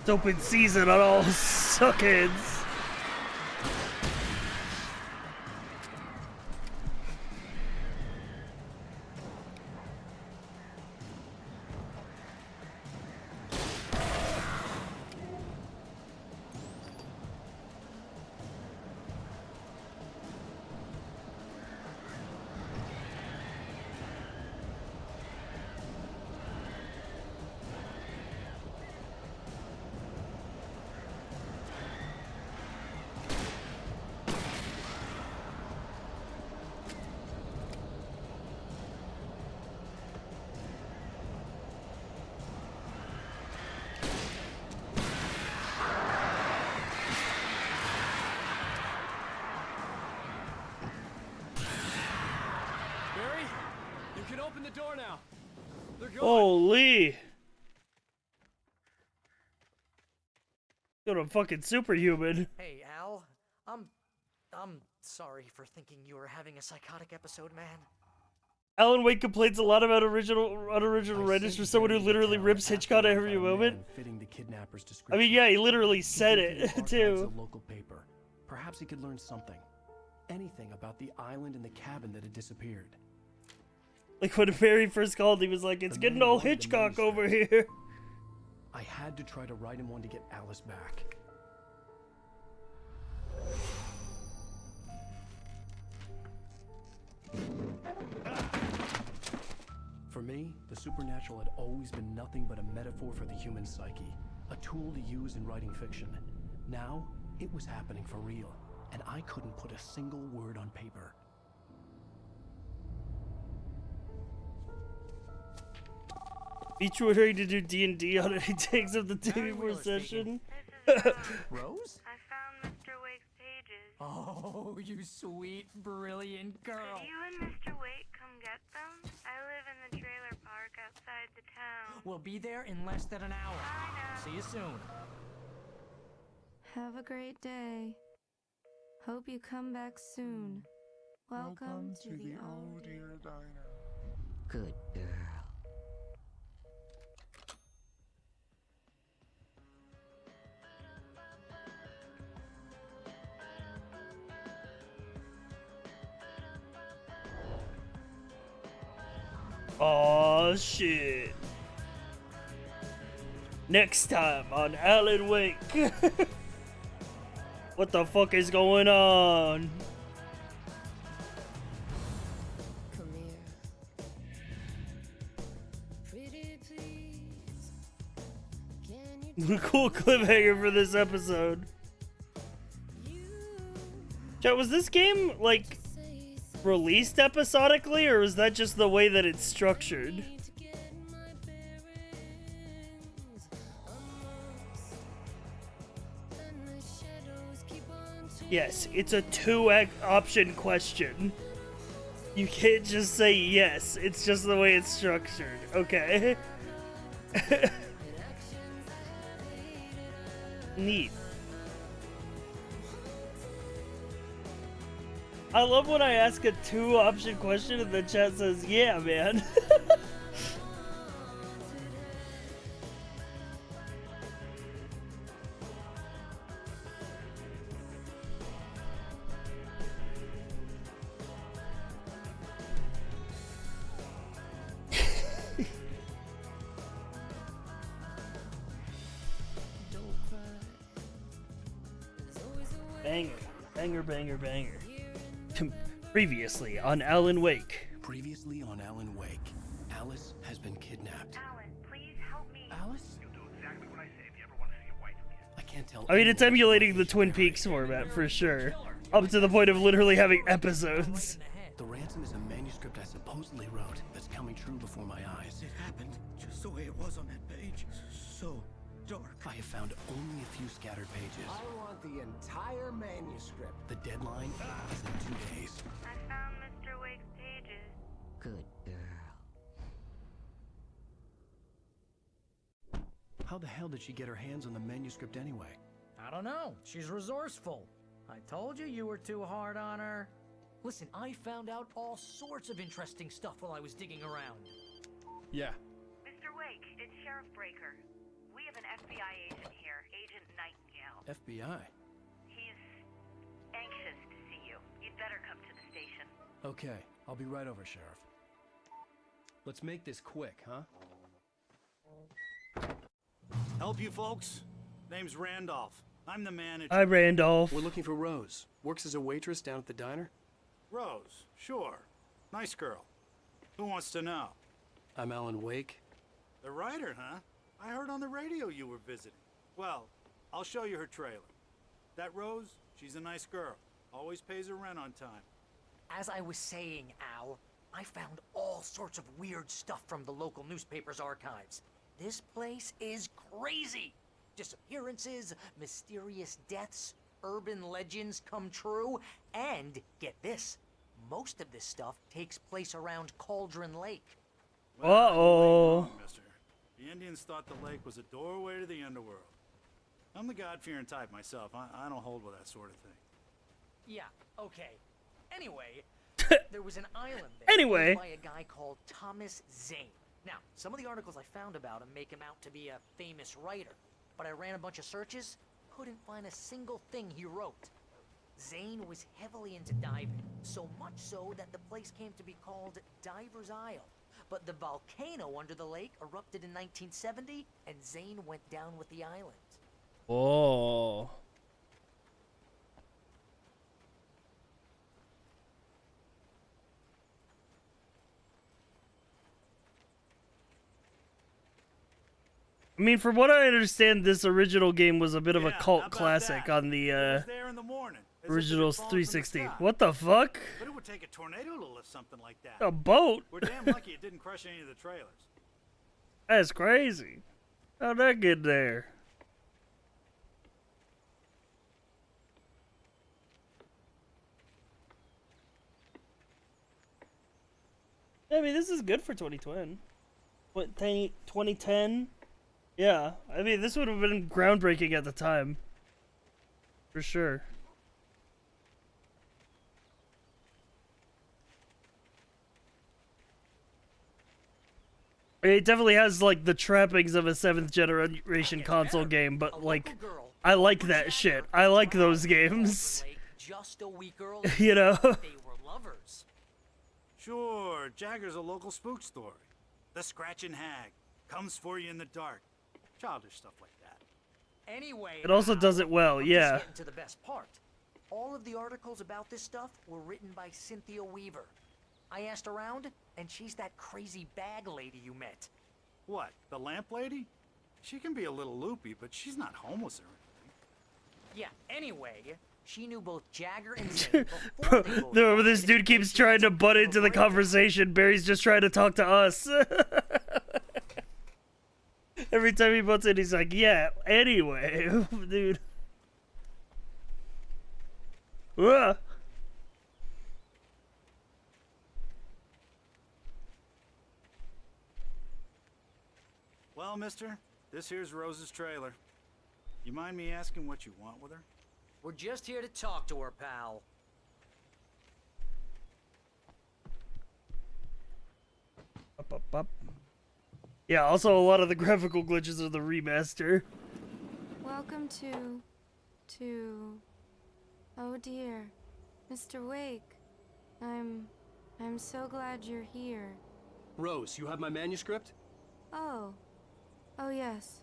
Speaker 1: It's open season on all suckheads.
Speaker 18: Open the door now. They're going.
Speaker 1: Holy. You're a fucking superhuman.
Speaker 23: Hey, Al. I'm sorry for thinking you were having a psychotic episode, man.
Speaker 1: Alan Wake complains a lot about unoriginal writers for someone who literally rips Hitchcock at every moment.
Speaker 9: Fitting the kidnapper's
Speaker 1: I
Speaker 9: description.
Speaker 1: mean, yeah, he literally said
Speaker 9: He looked
Speaker 1: it,
Speaker 9: at the
Speaker 1: too.
Speaker 9: archives of local paper. Perhaps he could learn something. Anything about the island and the cabin that had disappeared.
Speaker 1: Like when Barry first called, he was like, it's getting all Hitchcock over here.
Speaker 9: I had to try to write him one to get Alice back. For me, the supernatural had always been nothing but a metaphor for the human psyche, a tool to use in writing fiction. Now, it was happening for real, and I couldn't put a single word on paper.
Speaker 1: Be true ready to do D&D on any takes of the day before session.
Speaker 9: Rose?
Speaker 22: I found Mr. Wake's pages.
Speaker 17: Oh, you sweet, brilliant girl.
Speaker 22: Could you and Mr. Wake come get them? I live in the trailer park outside the town.
Speaker 17: We'll be there in less than an hour.
Speaker 22: I know.
Speaker 17: See you soon.
Speaker 22: Have a great day. Hope you come back soon. Welcome to the old dear diner.
Speaker 17: Good girl.
Speaker 1: Oh shit. Next time on Alan Wake. What the fuck is going on?
Speaker 4: Come here. Pretty please. Can you
Speaker 1: Cool cliffhanger for this episode. Chat, was this game like released episodically, or is that just the way that it's structured? Yes, it's a 2-option question. You can't just say yes, it's just the way it's structured. Okay. Neat. I love when I ask a 2-option question and the chat says, yeah, man. Banger, banger, banger, banger. Previously on Alan Wake.
Speaker 5: Previously on Alan Wake, Alice has been kidnapped.
Speaker 10: Alan, please help me.
Speaker 5: Alice?
Speaker 19: You'll do exactly what I say if you ever want to see your wife again.
Speaker 5: I can't tell.
Speaker 1: I mean, it's emulating the Twin Peaks format for sure. Up to the point of literally having episodes.
Speaker 5: The ransom is a manuscript I supposedly wrote that's coming true before my eyes.
Speaker 11: It happened just the way it was on that page. So dark.
Speaker 5: I have found only a few scattered pages.
Speaker 11: I want the entire manuscript.
Speaker 5: The deadline is in 2 days.
Speaker 10: I found Mr. Wake's pages.
Speaker 17: Good girl.
Speaker 5: How the hell did she get her hands on the manuscript anyway?
Speaker 23: I don't know. She's resourceful. I told you were too hard on her. Listen, I found out all sorts of interesting stuff while I was digging around.
Speaker 18: Yeah.
Speaker 10: Mr. Wake, it's Sheriff Breaker. We have an FBI agent here, Agent Nightingale.
Speaker 5: FBI?
Speaker 10: He's anxious to see you. You'd better come to the station.
Speaker 5: Okay, I'll be right over, Sheriff.
Speaker 18: Let's make this quick, huh?
Speaker 12: Help you folks? Name's Randolph. I'm the manager.
Speaker 1: Hi, Randolph.
Speaker 9: We're looking for Rose. Works as a waitress down at the diner.
Speaker 12: Rose, sure. Nice girl. Who wants to know?
Speaker 9: I'm Alan Wake.
Speaker 12: The writer, huh? I heard on the radio you were visiting. Well, I'll show you her trailer. That Rose, she's a nice girl. Always pays her rent on time.
Speaker 23: As I was saying, Al, I found all sorts of weird stuff from the local newspaper's archives. This place is crazy. Disappearances, mysterious deaths, urban legends come true, and get this, most of this stuff takes place around Cauldron Lake.
Speaker 1: Uh-oh.
Speaker 12: Mister. The Indians thought the lake was a doorway to the underworld. I'm the God-fearing type myself. I don't hold with that sort of thing.
Speaker 23: Yeah, okay. Anyway, there was an island there
Speaker 1: Anyway.
Speaker 23: owned by a guy called Thomas Zane. Now, some of the articles I found about him make him out to be a famous writer, but I ran a bunch of searches, couldn't find a single thing he wrote. Zane was heavily into diving, so much so that the place came to be called Diver's Isle. But the volcano under the lake erupted in 1970, and Zane went down with the island.
Speaker 1: Oh. I mean, from what I understand, this original game was a bit of a cult classic on the
Speaker 12: There in the morning. as if it had
Speaker 1: original
Speaker 12: fallen from the
Speaker 1: 360.
Speaker 12: sky.
Speaker 1: What the fuck?
Speaker 12: But it would take a tornado to lift something like that.
Speaker 1: A boat?
Speaker 12: We're damn lucky it didn't crush any of the trailers.
Speaker 1: That's crazy. How'd that get there? I mean, this is good for 2020. What, 2010? Yeah, I mean, this would have been groundbreaking at the time. For sure. It definitely has, like, the trappings of a 7th generation console game, but, like, I like that shit. I like those games.
Speaker 23: Just a week earlier,
Speaker 1: You know?
Speaker 23: they were lovers.
Speaker 12: Sure, Jagger's a local spook story. The scratching hag comes for you in the dark. Childish stuff like that.
Speaker 23: Anyway,
Speaker 1: It also does it well,
Speaker 23: I'm
Speaker 1: yeah.
Speaker 23: just getting to the best part. All of the articles about this stuff were written by Cynthia Weaver. I asked around, and she's that crazy bag lady you met.
Speaker 12: What, the lamp lady? She can be a little loopy, but she's not homeless or anything.
Speaker 23: Yeah, anyway, she knew both Jagger and Zane
Speaker 1: Bro,
Speaker 23: before they both
Speaker 1: no,
Speaker 23: met,
Speaker 1: this
Speaker 23: and
Speaker 1: dude
Speaker 23: it
Speaker 1: keeps
Speaker 23: was
Speaker 1: trying to
Speaker 23: some
Speaker 1: butt
Speaker 23: kind of
Speaker 1: into the
Speaker 23: breakdown.
Speaker 1: conversation. Barry's just trying to talk to us. Every time he butts in, he's like, yeah, anyway, dude. Ugh.
Speaker 12: Well, mister, this here's Rose's trailer. You mind me asking what you want with her?
Speaker 23: We're just here to talk to her, pal.
Speaker 1: Up, up, up. Yeah, also a lot of the graphical glitches are the remaster.
Speaker 22: Welcome to... Oh dear. Mr. Wake. I'm so glad you're here.
Speaker 5: Rose, you have my manuscript?
Speaker 22: Oh. Oh yes.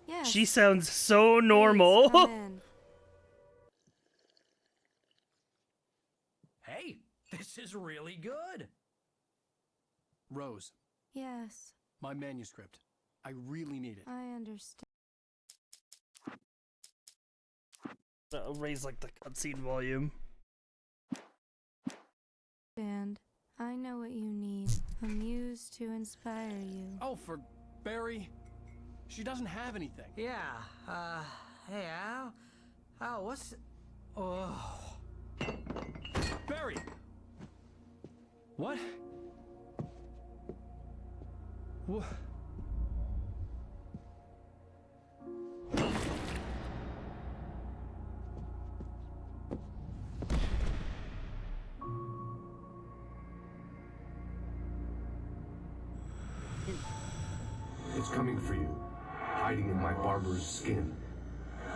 Speaker 22: Yes.
Speaker 1: She sounds so
Speaker 22: Please,
Speaker 1: normal.
Speaker 22: come in.
Speaker 23: Hey, this is really good.
Speaker 5: Rose,
Speaker 22: Yes,
Speaker 5: my manuscript. I really need it.
Speaker 22: I understand.
Speaker 1: Raise like the cutscene volume.
Speaker 22: I know what you need. A muse to inspire you.
Speaker 5: Oh, for Barry. She doesn't have anything.
Speaker 23: Yeah, hey, Al? Al, what's... Oh...
Speaker 5: Barry! What? What?
Speaker 8: It's coming for you, hiding in my barber's skin.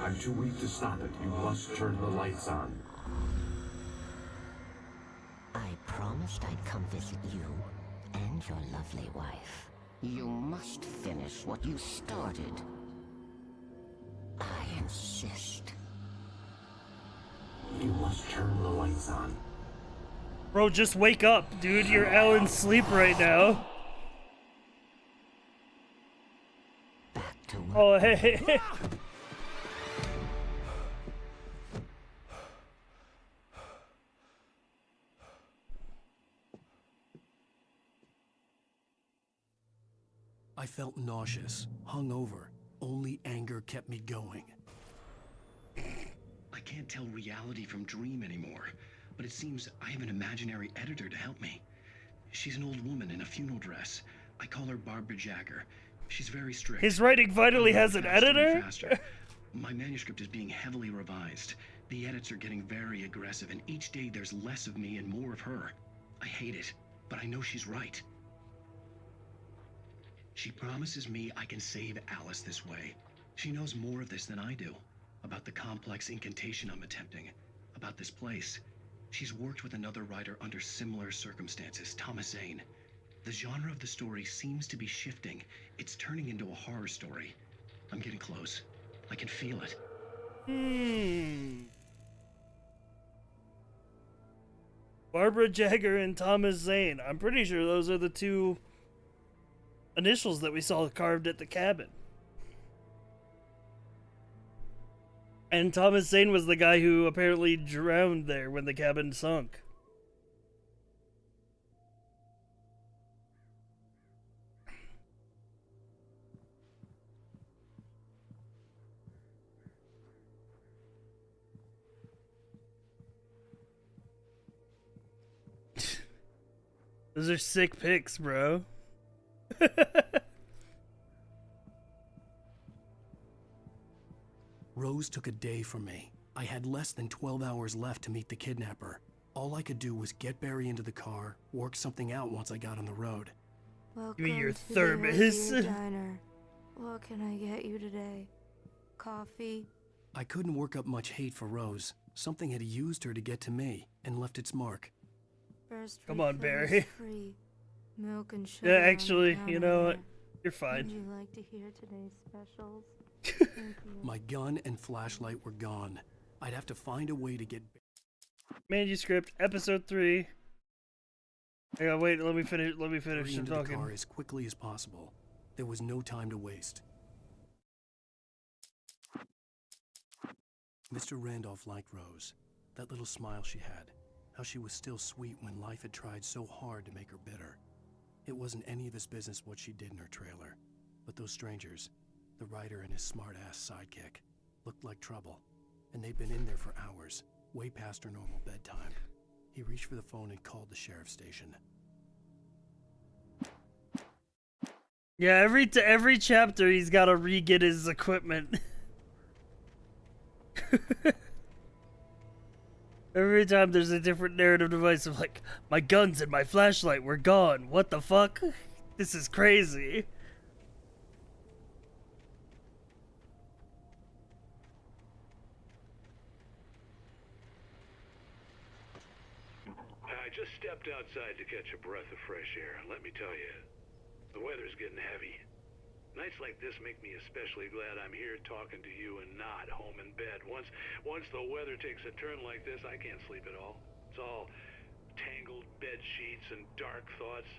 Speaker 8: I'm too weak to stop it. You must turn the lights on.
Speaker 15: I promised I'd come visit you and your lovely wife. You must finish what you started. I insist.
Speaker 8: You must turn the lights on.
Speaker 1: Bro, just wake up, dude. You're Alan's sleep right now. Oh, hey.
Speaker 5: I felt nauseous, hungover. Only anger kept me going.
Speaker 16: I can't tell reality from dream anymore, but it seems I have an imaginary editor to help me. She's an old woman in a funeral dress. I call her Barbara Jagger. She's very strict.
Speaker 1: His writing finally has an
Speaker 16: Faster and
Speaker 1: editor?
Speaker 16: faster. My manuscript is being heavily revised. The edits are getting very aggressive, and each day there's less of me and more of her. I hate it, but I know she's right. She promises me I can save Alice this way. She knows more of this than I do. About the complex incantation I'm attempting. About this place. She's worked with another writer under similar circumstances, Thomas Zane. The genre of the story seems to be shifting. It's turning into a horror story. I'm getting close. I can feel it.
Speaker 1: Barbara Jagger and Thomas Zane. I'm pretty sure those are the two initials that we saw carved at the cabin. And Thomas Zane was the guy who apparently drowned there when the cabin sunk. Those are sick pics, bro.
Speaker 5: Rose took a day from me. I had less than 12 hours left to meet the kidnapper. All I could do was get Barry into the car, work something out once I got on the road.
Speaker 22: Welcome
Speaker 1: Give me your
Speaker 22: to the
Speaker 1: thermos.
Speaker 22: Orchid Diner. What can I get you today? Coffee?
Speaker 5: I couldn't work up much hate for Rose. Something had used her to get to me and left its mark.
Speaker 22: First
Speaker 1: Come on,
Speaker 22: refill is
Speaker 1: Barry.
Speaker 22: Free. Milk and sugar.
Speaker 1: Yeah,
Speaker 22: on the
Speaker 1: actually,
Speaker 22: counter
Speaker 1: you know what?
Speaker 22: there.
Speaker 1: You're fine.
Speaker 22: Would you like to hear today's specials?
Speaker 9: My gun and flashlight were gone. I'd have to find a way to get...
Speaker 1: Manuscript, episode 3. Hang on, wait, let me finish
Speaker 9: Hurry into the
Speaker 1: talking.
Speaker 9: car as quickly as possible. There was no time to waste. Mr. Randolph liked Rose. That little smile she had. How she was still sweet when life had tried so hard to make her bitter. It wasn't any of his business what she did in her trailer. But those strangers, the writer and his smart-ass sidekick, looked like trouble. And they'd been in there for hours, way past her normal bedtime. He reached for the phone and called the sheriff's station.
Speaker 1: Yeah, every chapter he's got to re-get his equipment. Every time there's a different narrative device of like, my guns and my flashlight were gone. What the fuck? This is crazy.
Speaker 13: I just stepped outside to catch a breath of fresh air. Let me tell you, the weather's getting heavy. Nights like this make me especially glad I'm here talking to you and not home in bed. Once the weather takes a turn like this, I can't sleep at all. It's all tangled bed sheets and dark thoughts,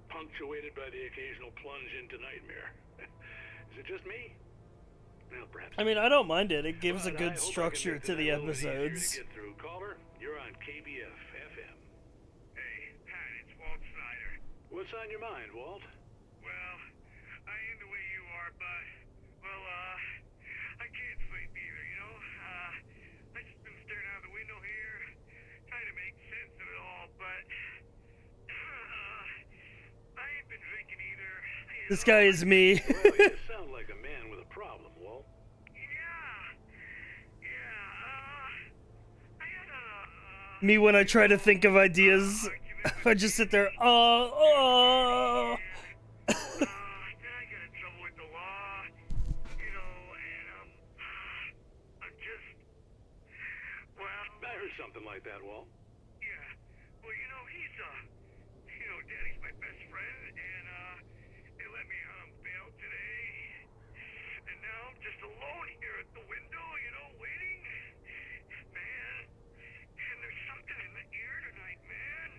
Speaker 13: punctuated by the occasional plunge into nightmare. Is it just me? Well, perhaps.
Speaker 1: I mean, I don't mind it. It gives a
Speaker 13: But I
Speaker 1: good
Speaker 13: hope I can
Speaker 1: structure
Speaker 13: make
Speaker 1: to the
Speaker 13: tonight a little easier
Speaker 1: episodes.
Speaker 13: to get through. Caller, you're on KBF FM.
Speaker 19: Hey, Pat, it's Walt Snyder.
Speaker 13: What's on your mind, Walt?
Speaker 19: Well, I ain't the way you are, but, well, I can't sleep either, you know? I just been staring out the window here, trying to make sense of it all, but, I ain't been drinking either.
Speaker 1: This guy is me.
Speaker 13: Well, you sound like a man with a problem, Walt.
Speaker 1: Me when I try to think of ideas, I just sit there, oh.
Speaker 13: I heard something like that, Walt.
Speaker 19: Well, you know, Daddy's my best friend, and, they let me bail today, and now I'm just alone here at the window, you know, waiting, man, and there's something in the air tonight, man.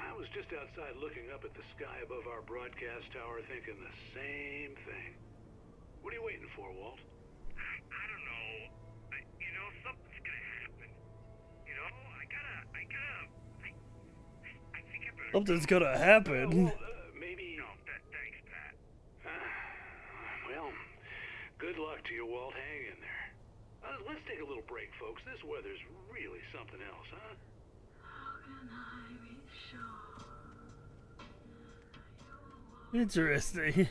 Speaker 13: I was just outside looking up at the sky above our broadcast tower thinking the same thing. What are you waiting for, Walt?
Speaker 19: I don't know, you know, something's gonna happen, you know, I think I better...
Speaker 1: Something's gonna happen.
Speaker 13: Maybe... No, thanks, Pat. Well, good luck to you, Walt. Hang in there. Let's take a little break, folks. This weather's really something else, huh?
Speaker 1: Interesting.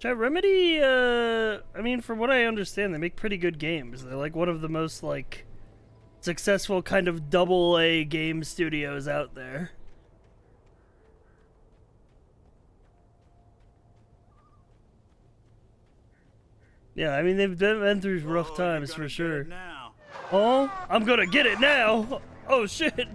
Speaker 1: Remedy, I mean, from what I understand, they make pretty good games. They're like one of the most, like, successful kind of double-A game studios out there. Yeah, I mean, they've been through rough times for sure. Oh, I'm gonna get it now! Oh, shit!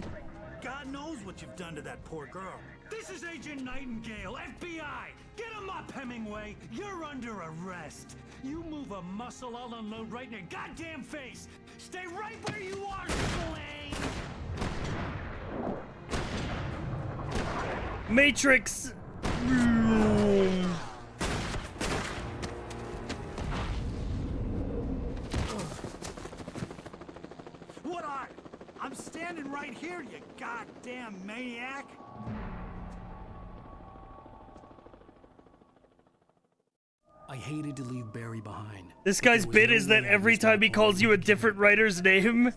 Speaker 12: God knows what you've done to that poor girl. This is Agent Nightingale, FBI! Get him up, Hemingway! You're under arrest! You move a muscle, I'll unload right in your goddamn face! Stay right where you are, Slane!
Speaker 1: Matrix!
Speaker 12: What are? I'm standing right here, you goddamn maniac!
Speaker 9: I hated to leave Barry behind.
Speaker 1: This guy's bit is that every time he calls you a different writer's name,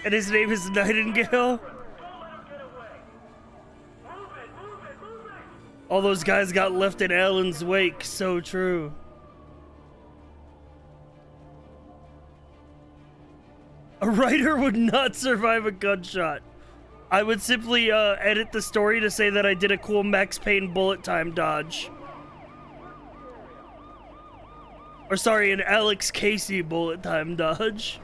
Speaker 1: and his name is Nightingale. All those guys got left in Alan's wake, so true. A writer would not survive a gunshot. I would simply edit the story to say that I did a cool Max Payne bullet time dodge. Or sorry, an Alex Casey bullet time dodge.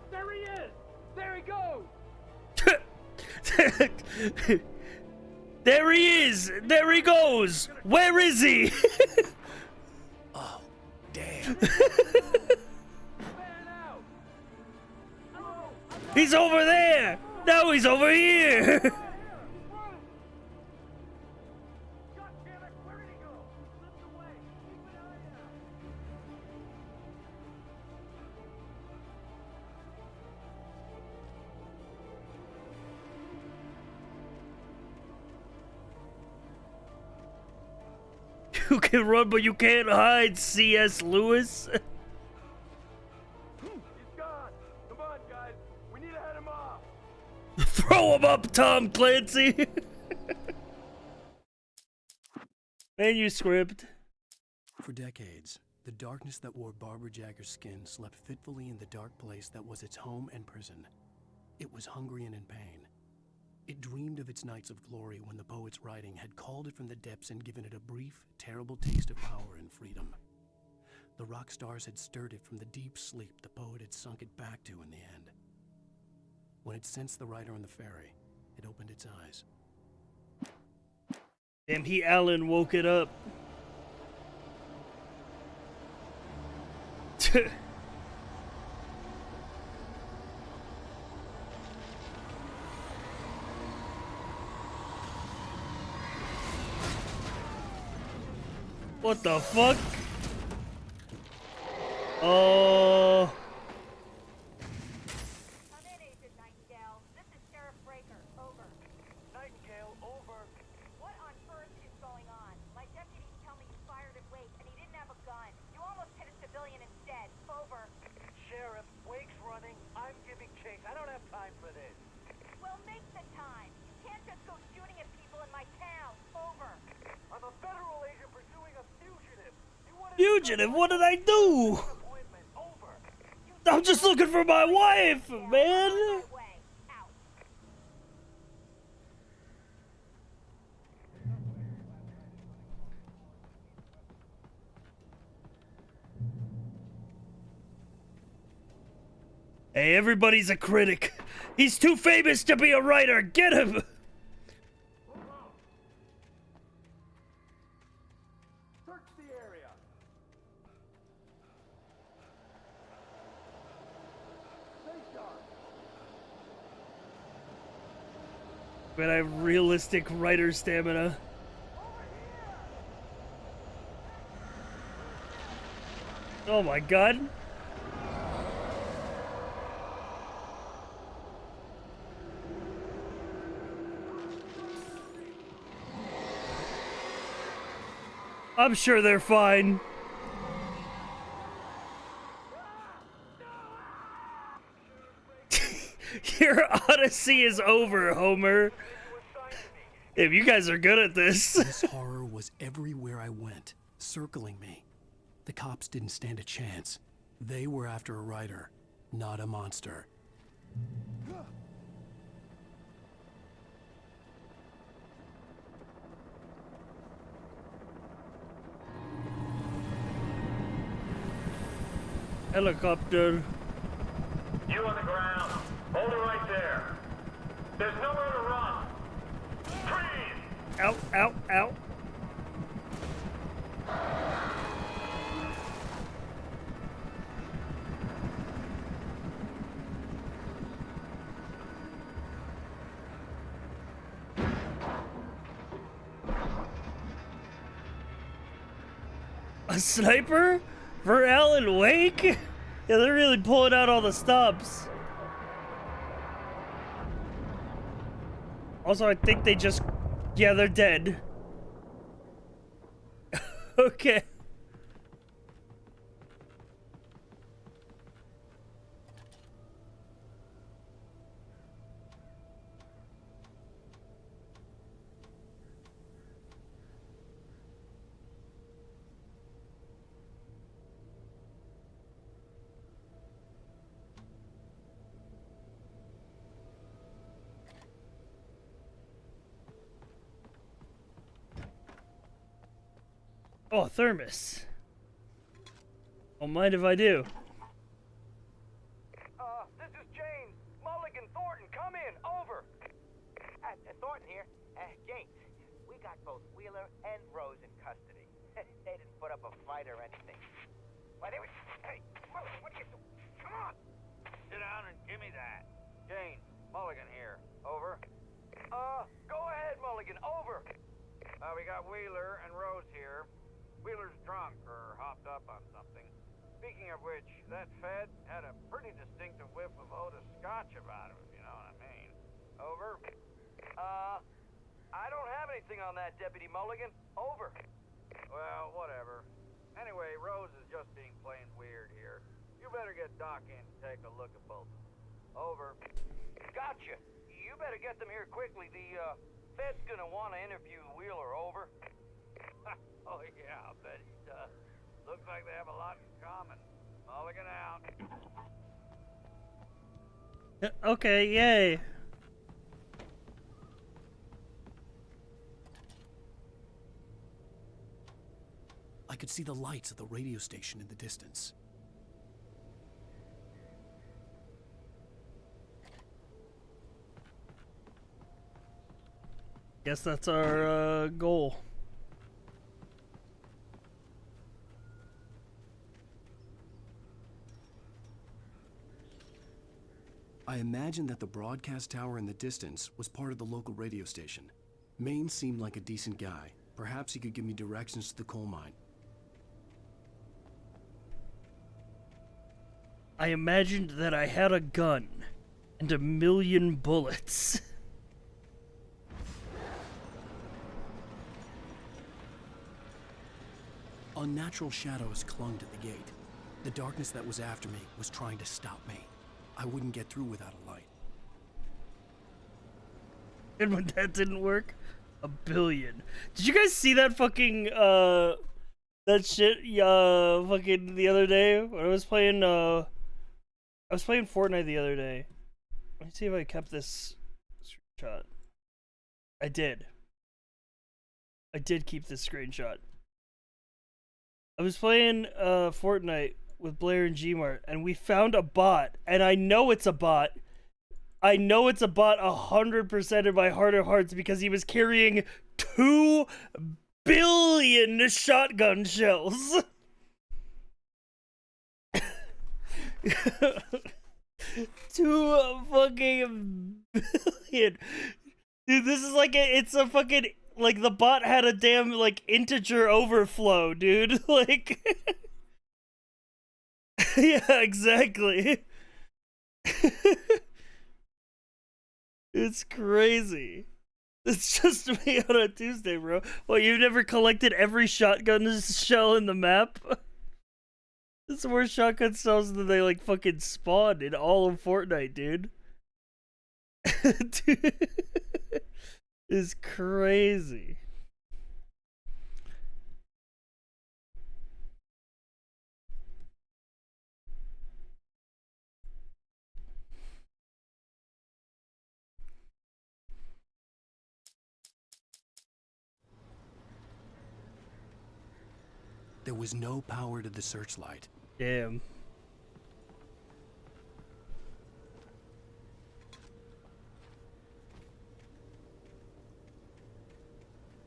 Speaker 18: There he is! There he goes!
Speaker 1: There he is! There he goes! Where is he?
Speaker 5: Oh, damn.
Speaker 1: He's over there! Now he's over here! You can run, but you can't hide, C.S. Lewis.
Speaker 11: He's gone. Come on, guys. We need to head him off.
Speaker 1: Throw him up, Tom Clancy. Manuscript.
Speaker 5: For decades, the darkness that wore Barbara Jagger's skin slept fitfully in the dark place that was its home and prison. It was hungry and in pain. It dreamed of its nights of glory when the poet's writing had called it from the depths and given it a brief, terrible taste of power and freedom. The rock stars had stirred it from the deep sleep the poet had sunk it back to in the end. When it sensed the writer on the ferry, it opened its eyes.
Speaker 1: Damn, Alan woke it up. What the fuck? Oh.
Speaker 10: Come in, Agent Nightingale. This is Sheriff Breaker. Over.
Speaker 11: Nightingale, over.
Speaker 10: What on earth is going on? My deputies tell me you fired at Wake and he didn't have a gun. You almost hit a civilian instead. Over.
Speaker 11: Sheriff, Wake's running. I'm giving chase. I don't have time for this.
Speaker 10: Well, make the time. You can't just go shooting at people in my town. Over.
Speaker 11: I'm a federal agent pursuing a fugitive.
Speaker 1: Fugitive? What did I do? I'm just looking for my wife, man. Hey, everybody's a critic. He's too famous to be a writer. Get him.
Speaker 11: Search the area.
Speaker 1: But I have realistic writer stamina. Oh my god. I'm sure they're fine. Your odyssey is over, Homer. If you guys are good at this.
Speaker 5: This horror was everywhere I went, circling me. The cops didn't stand a chance. They were after a writer, not a monster.
Speaker 1: Helicopter.
Speaker 11: You on the ground. Hold it right there. There's nowhere to run. Freeze!
Speaker 1: Ow, ow, ow. A sniper? For Alan Wake? Yeah, they're really pulling out all the stops. Also, I think they just... Yeah, they're dead. Okay. Oh, thermos. Don't mind if I do.
Speaker 10: This is James. Mulligan, Thornton, come in. Over. Thornton here. James, we got both Wheeler and Rose in custody. They didn't put up a fight or anything. Why, they were... Hey, Mulligan, what are you doing? Come on. Sit down and give me that. James, Mulligan here. Over. Go ahead, Mulligan. Over. We got Wheeler and Rose here. Wheeler's drunk or hopped up on something. Speaking of which, that Fed had a pretty distinctive whiff of Otis Scotch about him, if you know what I mean. Over. I don't have anything on that, Deputy Mulligan. Over. Well, whatever. Anyway, Rose is just being plain weird here. You better get Doc in to take a look at both. Over. Gotcha. You better get them here quickly. The, Fed's gonna want to interview Wheeler. Over. Oh, yeah, I'll bet he does. Looks like they have a lot in common. Mulligan out.
Speaker 1: Okay, yay.
Speaker 5: I could see the lights of the radio station in the distance.
Speaker 1: Guess that's our goal.
Speaker 5: I imagined that the broadcast tower in the distance was part of the local radio station. Maine seemed like a decent guy. Perhaps he could give me directions to the coal mine.
Speaker 1: I imagined that I had a gun and 1,000,000 bullets.
Speaker 5: Unnatural shadows clung to the gate. The darkness that was after me was trying to stop me. I wouldn't get through without a light.
Speaker 1: And when that didn't work, 1,000,000,000. Did you guys see that fucking, that shit, fucking the other day? When I was playing Fortnite the other day. Let me see if I kept this screenshot. I did. I did keep this screenshot. I was playing, Fortnite with Blair and Gmart, and we found a bot, and I know it's a bot. I know it's a bot 100% in my heart of hearts because he was carrying 2 billion shotgun shells. 2 fucking billion. Dude, this is like it's a fucking, like the bot had a damn like integer overflow, dude. Like yeah, exactly. It's crazy. It's just me on a Tuesday, bro. Well, you've never collected every shotgun shell in the map? There's more shotgun shells than they like fucking spawned in all of Fortnite, dude. Dude, it's crazy.
Speaker 5: There was no power to the searchlight.
Speaker 1: Damn.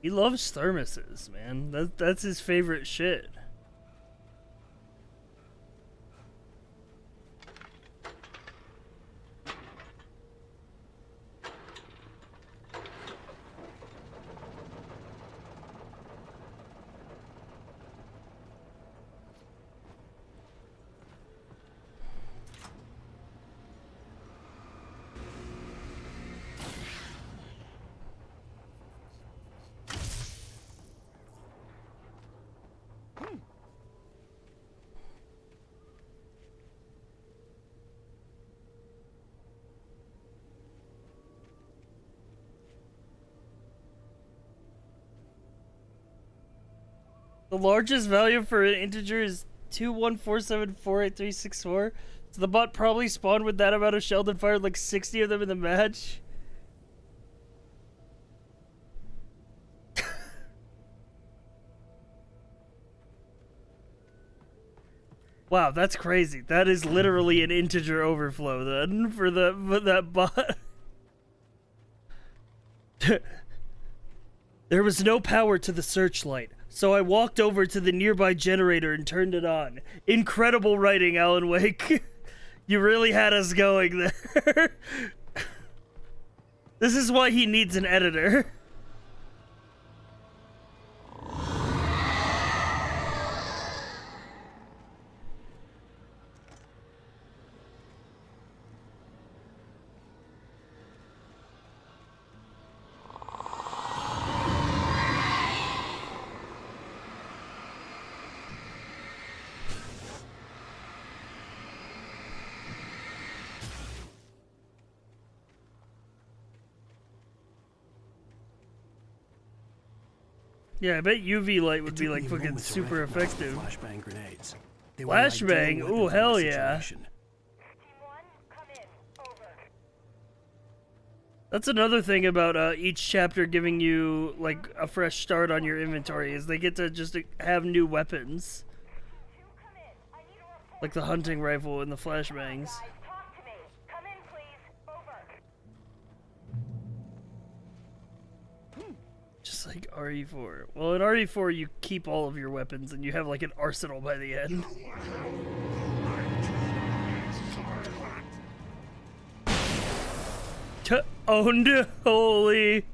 Speaker 1: He loves thermoses, man. That's his favorite shit. The largest value for an integer is 214748364. So the bot probably spawned with that amount of shell and fired like 60 of them in the match. Wow, that's crazy. That is literally an integer overflow then for that bot. There was no power to the searchlight, so I walked over to the nearby generator and turned it on. Incredible writing, Alan Wake. You really had us going there. This is why he needs an editor. Yeah, I bet UV light would be like fucking super effective.
Speaker 5: Flashbang grenades. They were an ideal
Speaker 1: Flashbang?
Speaker 5: weapon
Speaker 1: Ooh,
Speaker 5: for
Speaker 1: hell
Speaker 5: my
Speaker 1: yeah.
Speaker 5: situation.
Speaker 1: That's another thing about each chapter giving you like a fresh start on your inventory is they get to just have new weapons. Like the hunting rifle and the flashbangs. Just like RE4. Well, in RE4 you keep all of your weapons and you have like an arsenal by the end. Owned. Holy.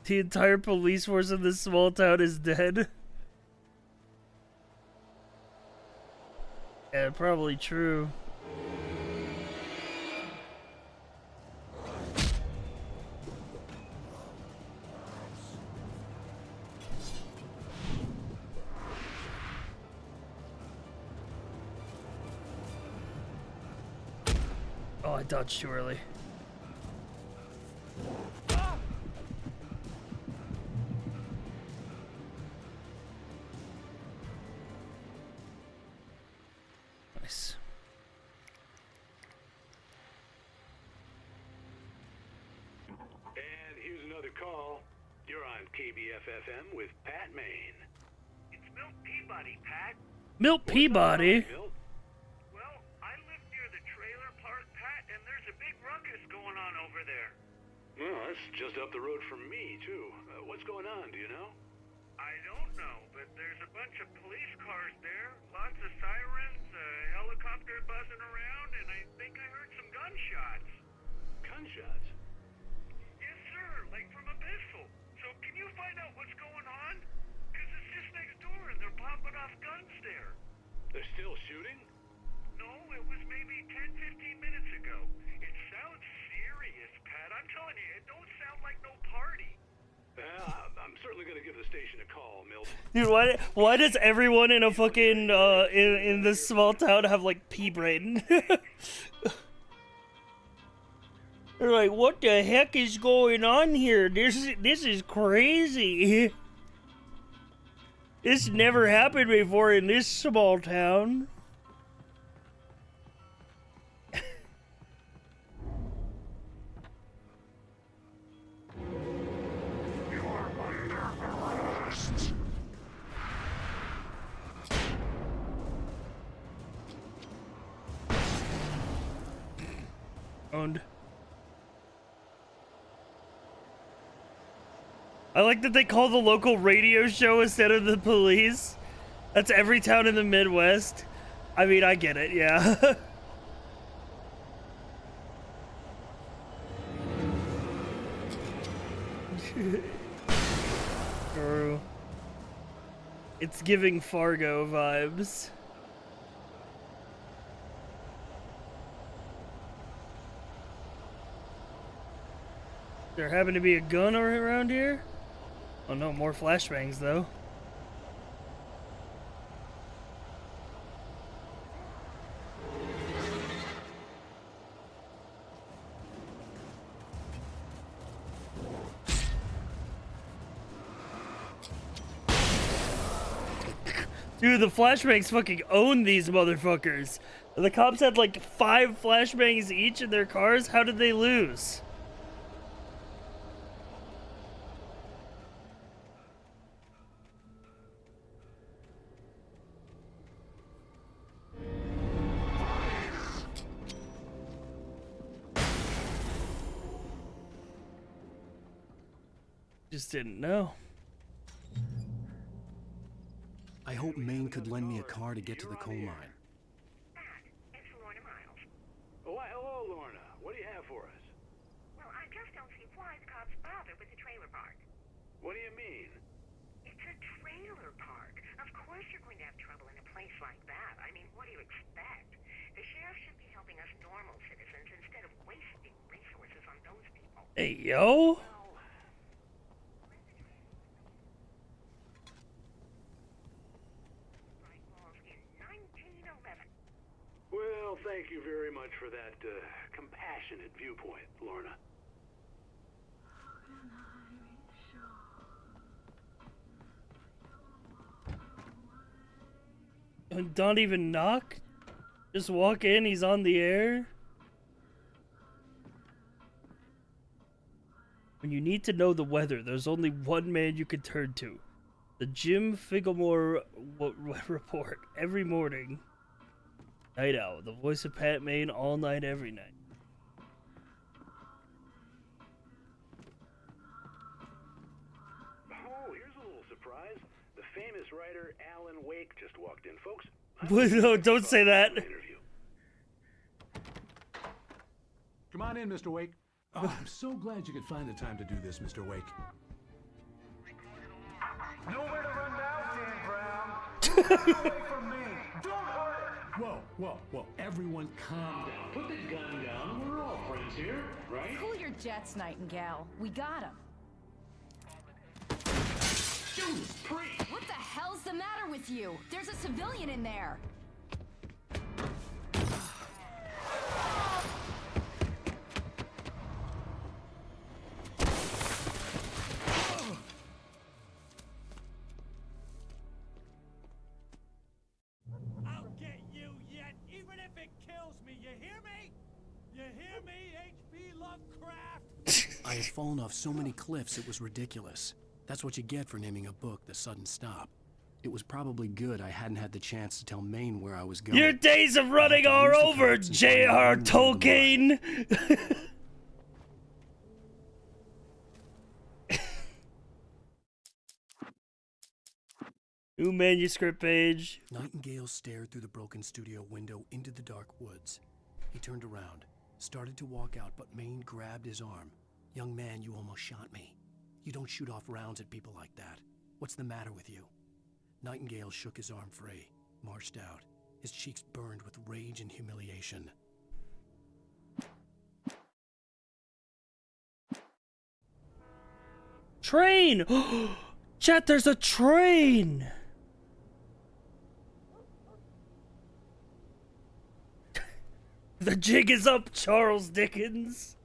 Speaker 1: The entire police force of this small town is dead. Yeah, probably true. Oh, I dodged too early. Nice.
Speaker 13: And here's another call. You're on KBFFM with Pat Maine.
Speaker 19: It's Milt Peabody, Pat.
Speaker 1: Milt Peabody?
Speaker 19: Well, I live near the trailer park, Pat, and there's a big ruckus going on over there.
Speaker 13: Well, that's just up the road from me, too. What's going on, do you know?
Speaker 19: I don't know, but there's a bunch of police cars there, lots of sirens, a helicopter buzzing around, and I think I heard some gunshots.
Speaker 13: Gunshots?
Speaker 19: Yes, sir, like from a pistol. So can you find out what's going on? Because it's just next door and they're popping off guns there.
Speaker 13: They're still shooting?
Speaker 19: No, it was maybe 10, 15 minutes ago. It sounds serious, Pat. I'm telling you, it don't sound like no party.
Speaker 13: I'm certainly gonna give the station a call, Milt.
Speaker 1: Dude, why does everyone in a fucking in this small town have like pea brain? They're like, what the heck is going on here? This is crazy. This never happened before in this small town. Owned. I like that they call the local radio show instead of the police. That's every town in the Midwest. I mean, I get it, yeah. True. It's giving Fargo vibes. There happen to be a gun around here? Oh no, more flashbangs though. Dude, the flashbangs fucking own these motherfuckers. The cops had like 5 flashbangs each in their cars. How did they lose? just didn't know.
Speaker 9: I hope Maine could lend me a car to get to the coal mine.
Speaker 13: Oh, why, hello, Lorna. What do you have for us?
Speaker 14: Well, I just don't see why the cops bother with the trailer park.
Speaker 13: What do you mean?
Speaker 14: It's a trailer park. Of course you're going to have trouble in a place like that. I mean, what do you expect? The sheriff should be helping us normal citizens instead of wasting resources on those people.
Speaker 1: Hey, yo.
Speaker 13: Well, thank you very much for that compassionate viewpoint, Lorna.
Speaker 1: Don't even knock? Just walk in, he's on the air? When you need to know the weather, there's only one man you can turn to. The Jim Figglemore report every morning. Night Owl, the voice of Pat Maine all night, every night.
Speaker 13: Oh, here's a little surprise. The famous writer Alan Wake just walked in, folks.
Speaker 1: No, don't say that.
Speaker 20: Come on in, Mr. Wake. Oh, I'm so glad you could find the time to do this, Mr. Wake.
Speaker 12: Nowhere to run now, Dan Brown. Get away from me. Don't hurt it.
Speaker 20: Whoa. Everyone calm down. Put the gun down. We're all friends here, right?
Speaker 21: Cool your jets, Nightingale. We got him.
Speaker 20: Judas Priest!
Speaker 21: What the hell's the matter with you? There's a civilian in there.
Speaker 12: I'll get you yet, even if it kills me. You hear me? You hear me, H.P. Lovecraft?
Speaker 9: I had fallen off so many cliffs it was ridiculous. That's what you get for naming a book The Sudden Stop. It was probably good I hadn't had the chance to tell Maine where I was going.
Speaker 1: Your days of running are over, J.R. Tolkien! New manuscript page.
Speaker 9: Nightingale stared through the broken studio window into the dark woods. He turned around, started to walk out, but Maine grabbed his arm. "Young man, you almost shot me. You don't shoot off rounds at people like that. What's the matter with you?" Nightingale shook his arm free, marched out. His cheeks burned with rage and humiliation.
Speaker 1: Train! Chat, there's a train! The jig is up, Charles Dickens.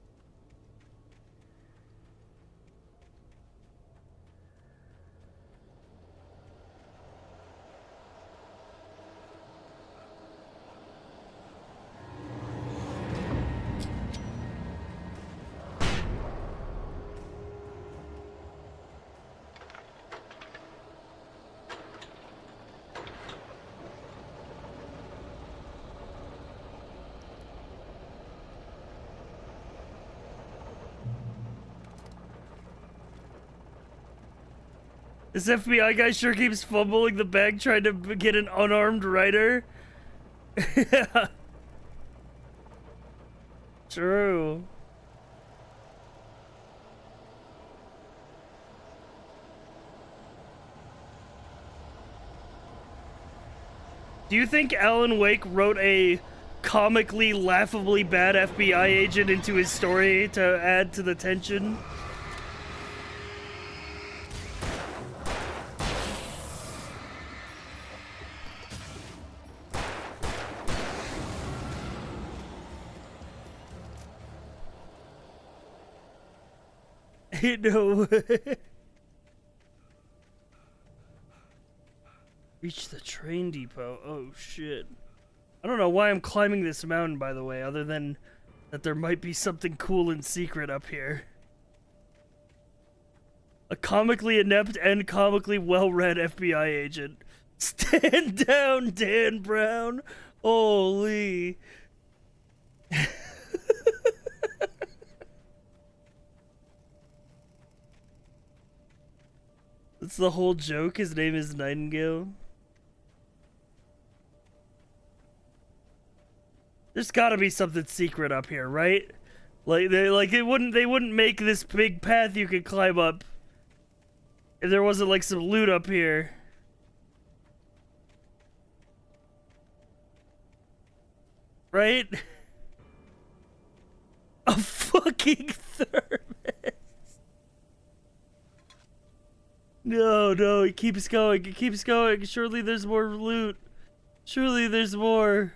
Speaker 1: This FBI guy sure keeps fumbling the bag trying to get an unarmed writer. Yeah. True. Do you think Alan Wake wrote a comically, laughably bad FBI agent into his story to add to the tension? No way. Reach the train depot. Oh shit. I don't know why I'm climbing this mountain, by the way, other than that there might be something cool and secret up here. A comically inept and comically well-read FBI agent. Stand down, Dan Brown. Holy. That's the whole joke. His name is Nightingale. There's got to be something secret up here, right? They wouldn't make this big path you could climb up if there wasn't like some loot up here. Right? A fucking thermos. No, it keeps going. It keeps going. Surely there's more loot. Surely there's more.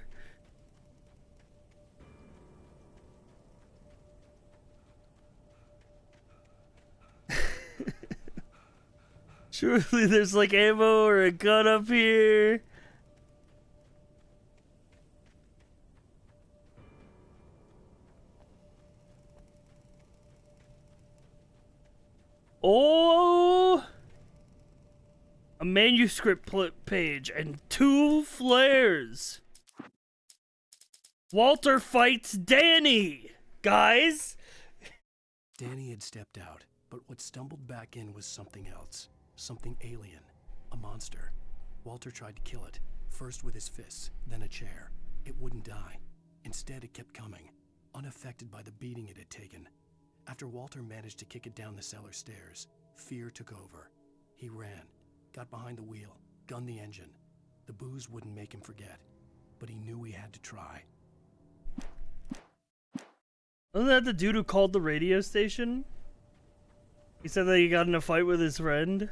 Speaker 1: Surely there's like ammo or a gun up here. Oh! A manuscript page and 2 flares. Walter fights Danny, guys.
Speaker 5: Danny had stepped out, but what stumbled back in was something else. Something alien. A monster. Walter tried to kill it, first with his fists, then a chair. It wouldn't die. Instead, it kept coming, unaffected by the beating it had taken. After Walter managed to kick it down the cellar stairs, fear took over. He ran, got behind the wheel, gunned the engine. The booze wouldn't make him forget, but he knew he had to try.
Speaker 1: Wasn't that the dude who called the radio station? He said that he got in a fight with his friend.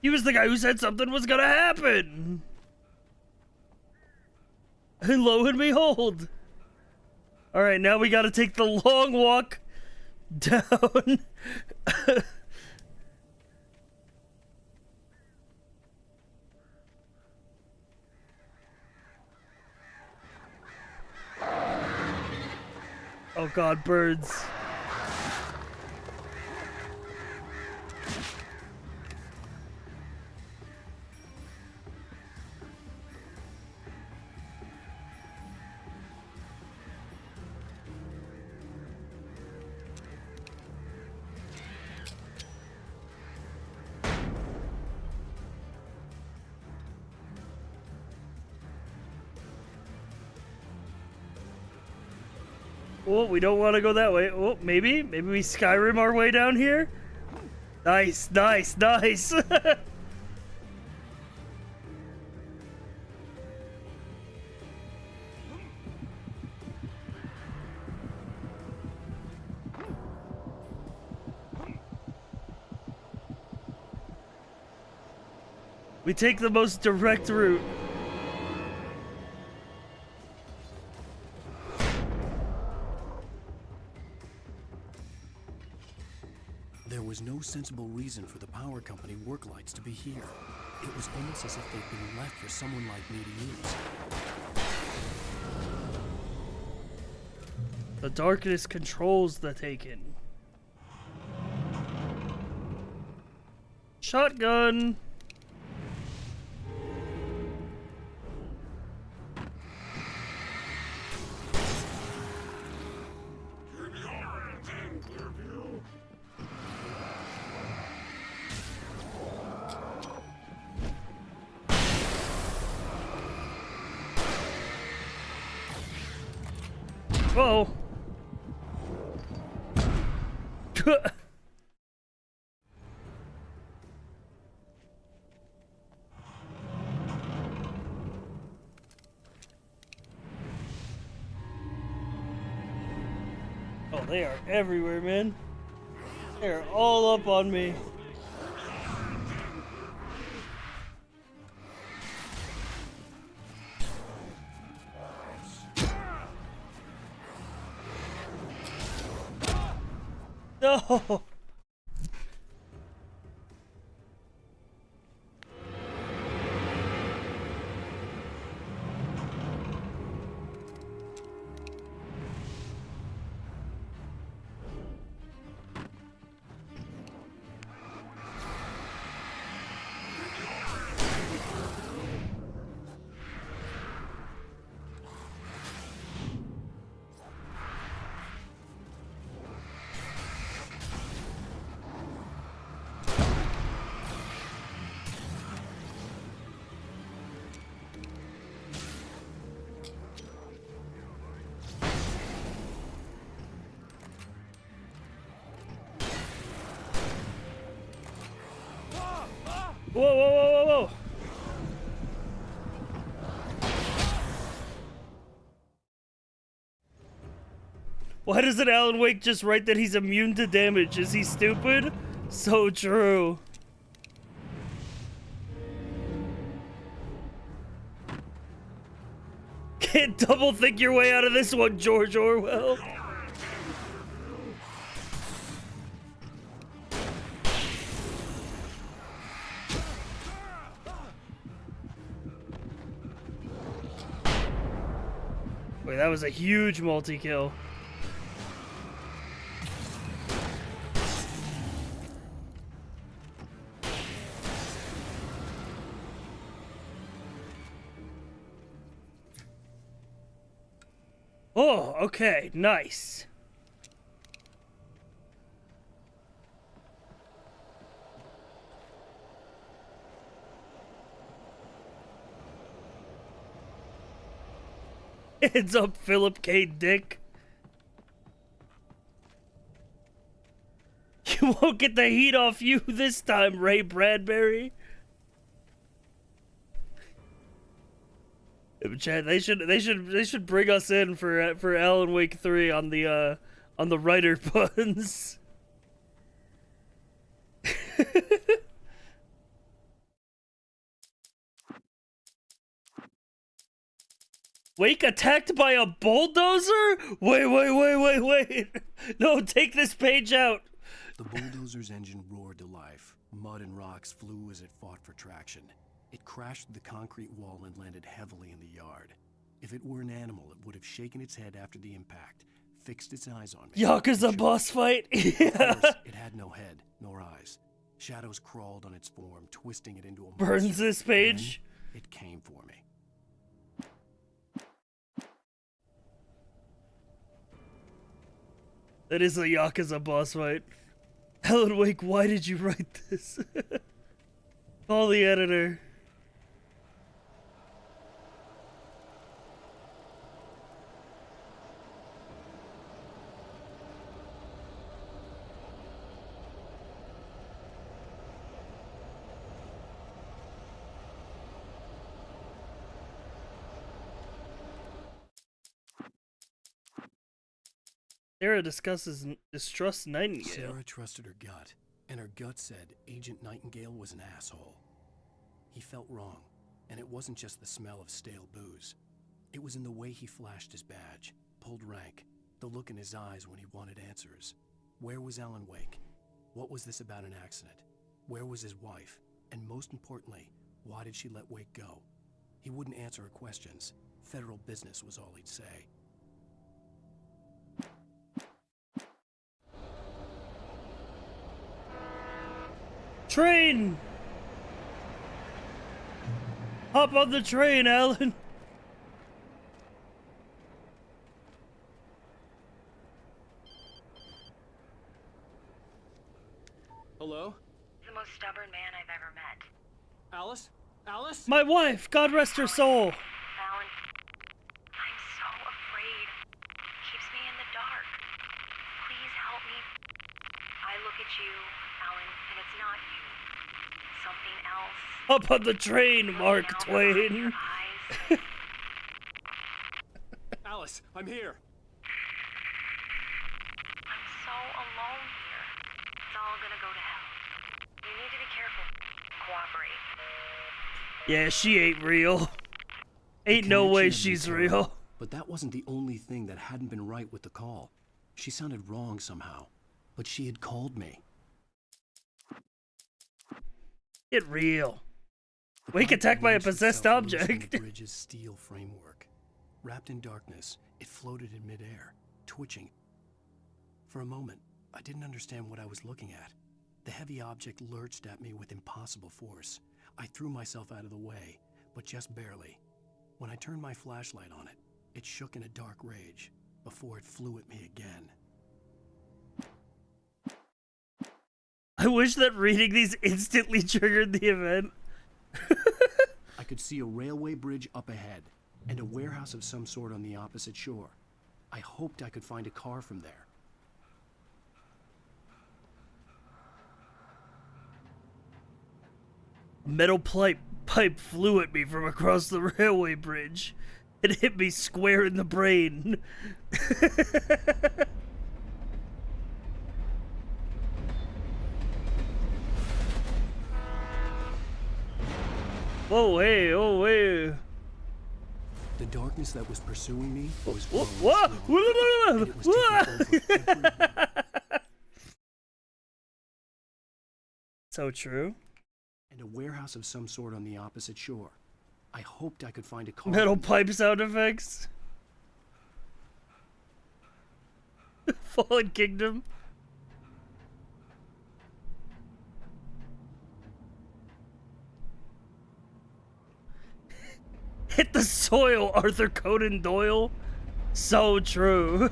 Speaker 1: He was the guy who said something was gonna happen. And lo and behold. Alright, now we gotta take the long walk down. Oh god, birds. Oh, we don't want to go that way. Oh, maybe we Skyrim our way down here? Nice, nice, nice. We take the most direct route.
Speaker 5: There was no sensible reason for the power company work lights to be here. It was almost as if they'd been left for someone like me to use.
Speaker 1: The darkness controls the Taken. Shotgun. Whoa. Oh, they are everywhere, man. They're all up on me. No! Whoa, whoa, whoa, whoa, whoa. Why doesn't Alan Wake just write that he's immune to damage? Is he stupid? So true. Can't double think your way out of this one, George Orwell. Wait, that was a huge multi-kill. Oh, okay, nice. Heads up, Philip K. Dick. You won't get the heat off you this time, Ray Bradbury. Chad, they should bring us in for Alan Wake 3 on the writer puns. Wake attacked by a bulldozer? Wait. No, take this page out.
Speaker 5: The bulldozer's engine roared to life. Mud and rocks flew as it fought for traction. It crashed through the concrete wall and landed heavily in the yard. If it were an animal, it would have shaken its head after the impact, fixed its eyes on me.
Speaker 1: Yakuza boss fight? Yeah.
Speaker 5: Of course, it had no head, nor eyes. Shadows crawled on its form, twisting it into a monster.
Speaker 1: Burns this page.
Speaker 5: Then it came for me.
Speaker 1: That is a Yakuza boss fight. Alan Wake, why did you write this? Call the editor. Sarah distrusts Nightingale.
Speaker 5: Sarah trusted her gut, and her gut said Agent Nightingale was an asshole. He felt wrong, and it wasn't just the smell of stale booze. It was in the way he flashed his badge, pulled rank, the look in his eyes when he wanted answers. Where was Alan Wake? What was this about an accident? Where was his wife? And most importantly, why did she let Wake go? He wouldn't answer her questions. Federal business was all he'd say.
Speaker 1: Train! Hop on the train, Alan!
Speaker 18: Hello?
Speaker 14: The most stubborn man I've ever met.
Speaker 18: Alice? Alice?
Speaker 1: My wife! God rest her soul!
Speaker 14: Alan, I'm so afraid. It keeps me in the dark. Please help me. I look at you, Alan, and it's not you. Something else.
Speaker 1: Hop on the train, Mark Twain!
Speaker 18: Alice, I'm here.
Speaker 14: I'm so alone here. It's all gonna go to hell. You need to be careful. Cooperate.
Speaker 1: Yeah, she ain't real. Ain't no way she's real.
Speaker 5: But that wasn't the only thing that hadn't been right with the call. She sounded wrong somehow, but she had called me.
Speaker 1: Get real. Wake attacked by a possessed object.
Speaker 5: The bridge's steel framework. Wrapped in darkness, it floated in midair, twitching. For a moment, I didn't understand what I was looking at. The heavy object lurched at me with impossible force. I threw myself out of the way, but just barely. When I turned my flashlight on it, it shook in a dark rage before it flew at me again.
Speaker 1: I wish that reading these instantly triggered the event.
Speaker 5: I could see a railway bridge up ahead, and a warehouse of some sort on the opposite shore. I hoped I could find a car from there.
Speaker 1: Metal pipe flew at me from across the railway bridge. It hit me square in the brain. Whoa, hey, oh, hey.
Speaker 5: The darkness that was pursuing me was growing
Speaker 1: What?
Speaker 5: slowly, and it was taking over every...
Speaker 1: So true.
Speaker 5: And a warehouse of some sort on the opposite shore. I hoped I could find a car.
Speaker 1: Metal pipe sound effects. Fallen Kingdom. Hit the soil, Arthur Conan Doyle. So true.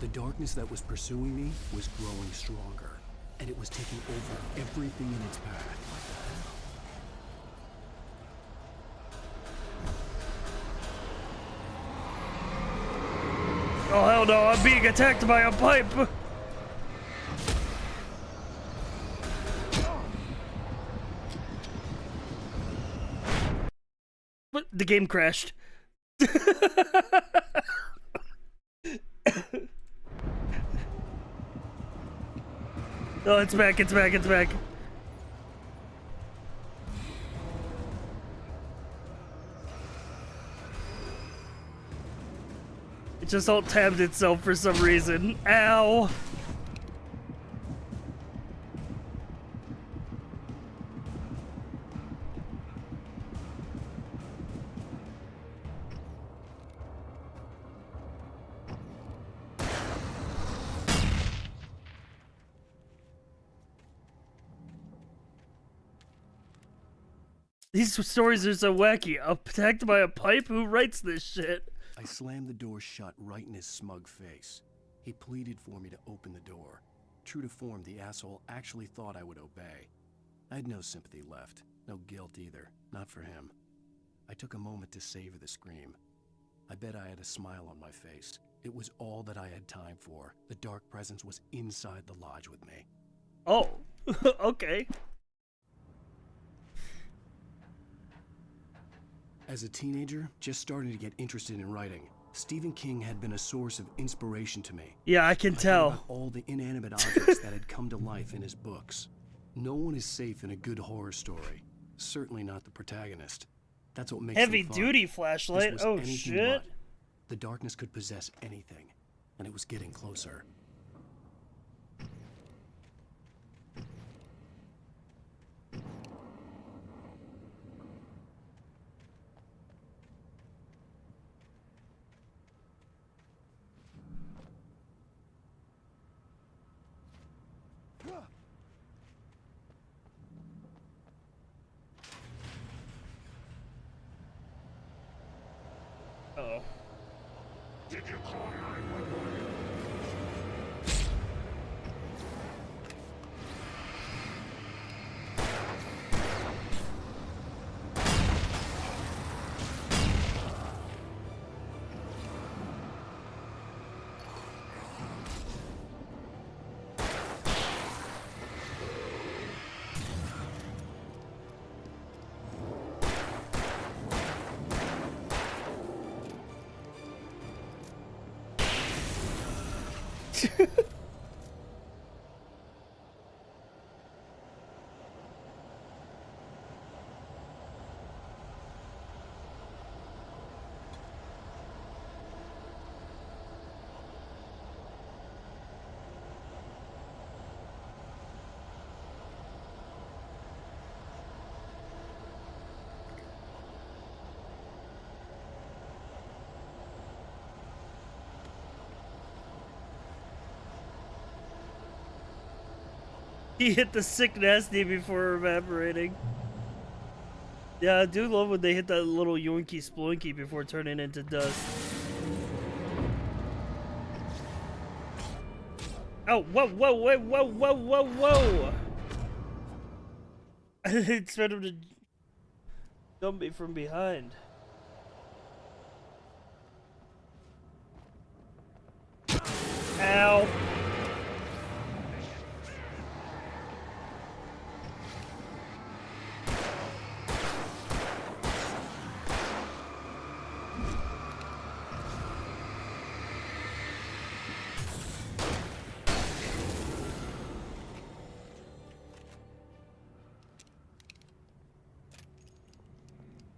Speaker 5: The darkness that was pursuing me was growing stronger, and it was taking over everything in its path.
Speaker 1: Oh hell no, I'm being attacked by a pipe! What? The game crashed. Oh, it's back, it's back, it's back. It just alt-tabbed itself for some reason. Ow! These stories are so wacky. Attacked by a pipe? Who writes this shit?
Speaker 5: I slammed the door shut right in his smug face. He pleaded for me to open the door. True to form, the asshole actually thought I would obey. I had no sympathy left, no guilt either, not for him. I took a moment to savor the scream. I bet I had a smile on my face. It was all that I had time for. The dark presence was inside the lodge with me.
Speaker 1: Oh, okay.
Speaker 5: As a teenager, just starting to get interested in writing, Stephen King had been a source of inspiration to me.
Speaker 1: Yeah, I can tell.
Speaker 5: About all the inanimate objects that had come to life in his books. No one is safe in a good horror story. Certainly not the protagonist. That's what makes
Speaker 1: Heavy
Speaker 5: them fun.
Speaker 1: duty flashlight.
Speaker 5: This was
Speaker 1: Oh
Speaker 5: anything
Speaker 1: shit.
Speaker 5: but. The darkness could possess anything, and it was getting closer.
Speaker 1: Uh-oh.
Speaker 8: Did you call 911?
Speaker 1: He hit the sick nasty before evaporating. Yeah, I do love when they hit that little yoinky sploinky before turning into dust. Oh, whoa, whoa, whoa, whoa, whoa, whoa, whoa! I didn't expect him to jump me from behind. Ow!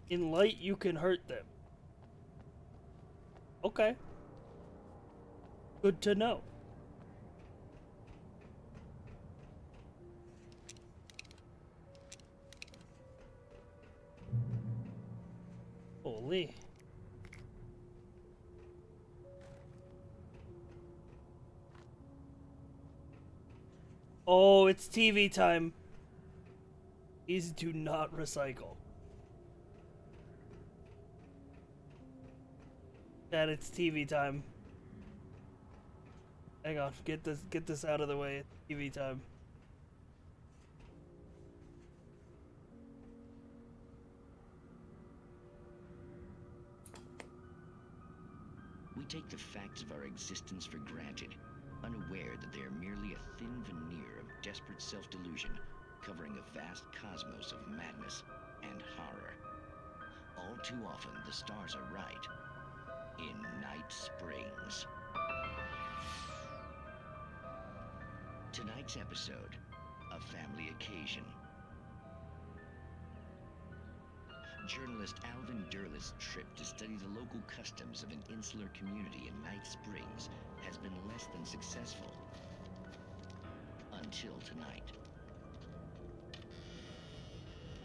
Speaker 1: In light, you can hurt them. Okay. Good to know. Holy. Oh, it's TV time. Easy to not recycle. Dad, it's TV time. Hang on, get this out of the way. It's TV time.
Speaker 2: We take the facts of our existence for granted, unaware that they are merely a thin veneer of desperate self-delusion, covering a vast cosmos of madness and horror. All too often, the stars are right. In Night Springs. Tonight's episode, a family occasion. Journalist Alvin Derleth's trip to study the local customs of an insular community in Night Springs has been less than successful. Until tonight.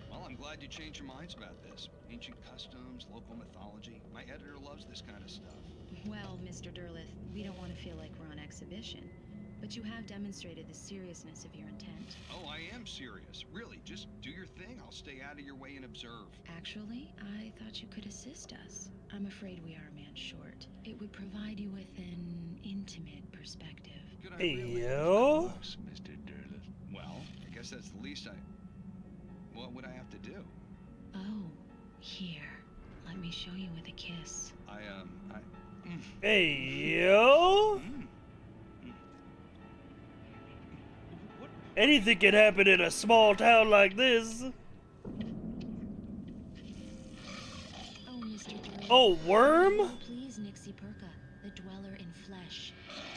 Speaker 3: Well, I'm glad you changed your minds about this. Ancient customs, local mythology. My editor loves this kind of stuff.
Speaker 7: Well, Mr. Derleth, we don't want to feel like we're on exhibition, but you have demonstrated the seriousness of your intent.
Speaker 3: Oh, I am serious. Really, just do your thing. I'll stay out of your way and observe.
Speaker 7: Actually, I thought you could assist us. I'm afraid we are a man short. It would provide you with an intimate perspective.
Speaker 3: Could I
Speaker 1: Hey,
Speaker 3: really
Speaker 1: yo.
Speaker 3: use my books, Mr. Derleth? Well, I guess that's the least what would I have to do?
Speaker 7: Oh, here. Let me show you with a kiss.
Speaker 1: Hey, yo. Anything can happen in a small town like this.
Speaker 7: Oh, Mr. Derleth.
Speaker 1: Oh, worm?
Speaker 7: Oh, please, Nixie Perka, the dweller in flesh.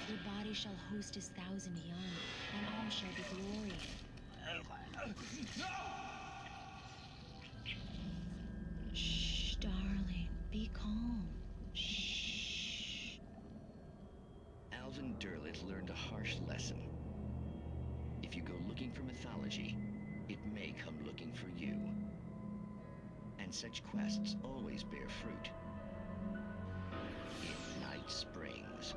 Speaker 7: Your body shall host his thousand young, and all shall be glory. Shh, darling, be calm. Shh.
Speaker 2: Alvin Derleth learned a harsh lesson. If you go looking for mythology, it may come looking for you. And such quests always bear fruit. In Night Springs.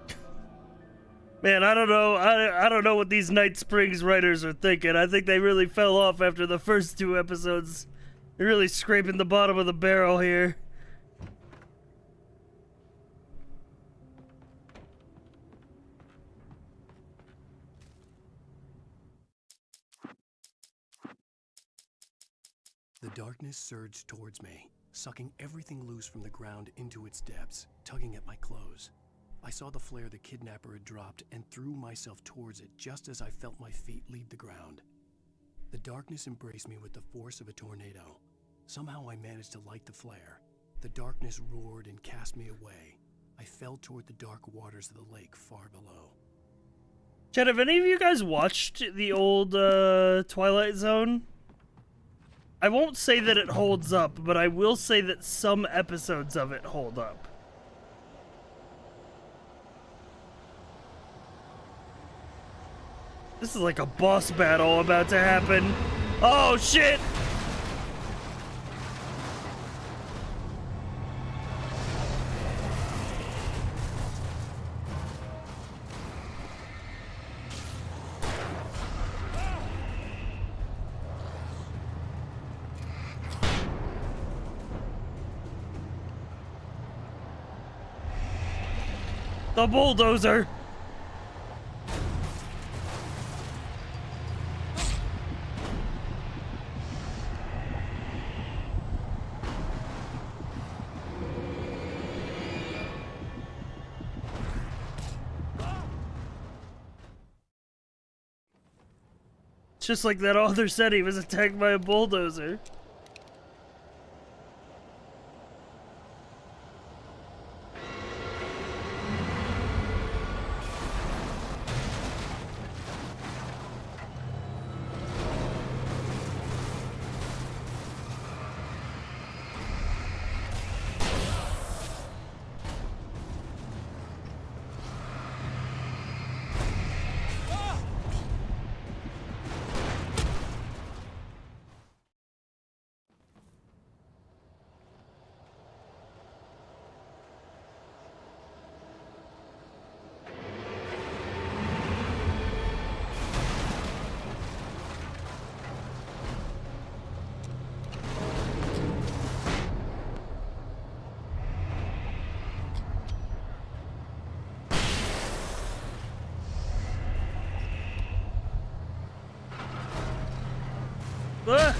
Speaker 1: Man, I don't know. I don't know what these Night Springs writers are thinking. I think they really fell off after the first 2 episodes. They're really scraping the bottom of the barrel here.
Speaker 5: The darkness surged towards me, sucking everything loose from the ground into its depths, tugging at my clothes. I saw the flare the kidnapper had dropped and threw myself towards it just as I felt my feet leave the ground. The darkness embraced me with the force of a tornado. Somehow I managed to light the flare. The darkness roared and cast me away. I fell toward the dark waters of the lake far below.
Speaker 1: Chat, have any of you guys watched the old Twilight Zone? I won't say that it holds up, but I will say that some episodes of it hold up. This is like a boss battle about to happen. Oh, shit! The bulldozer! Just like that author said, he was attacked by a bulldozer. Ah!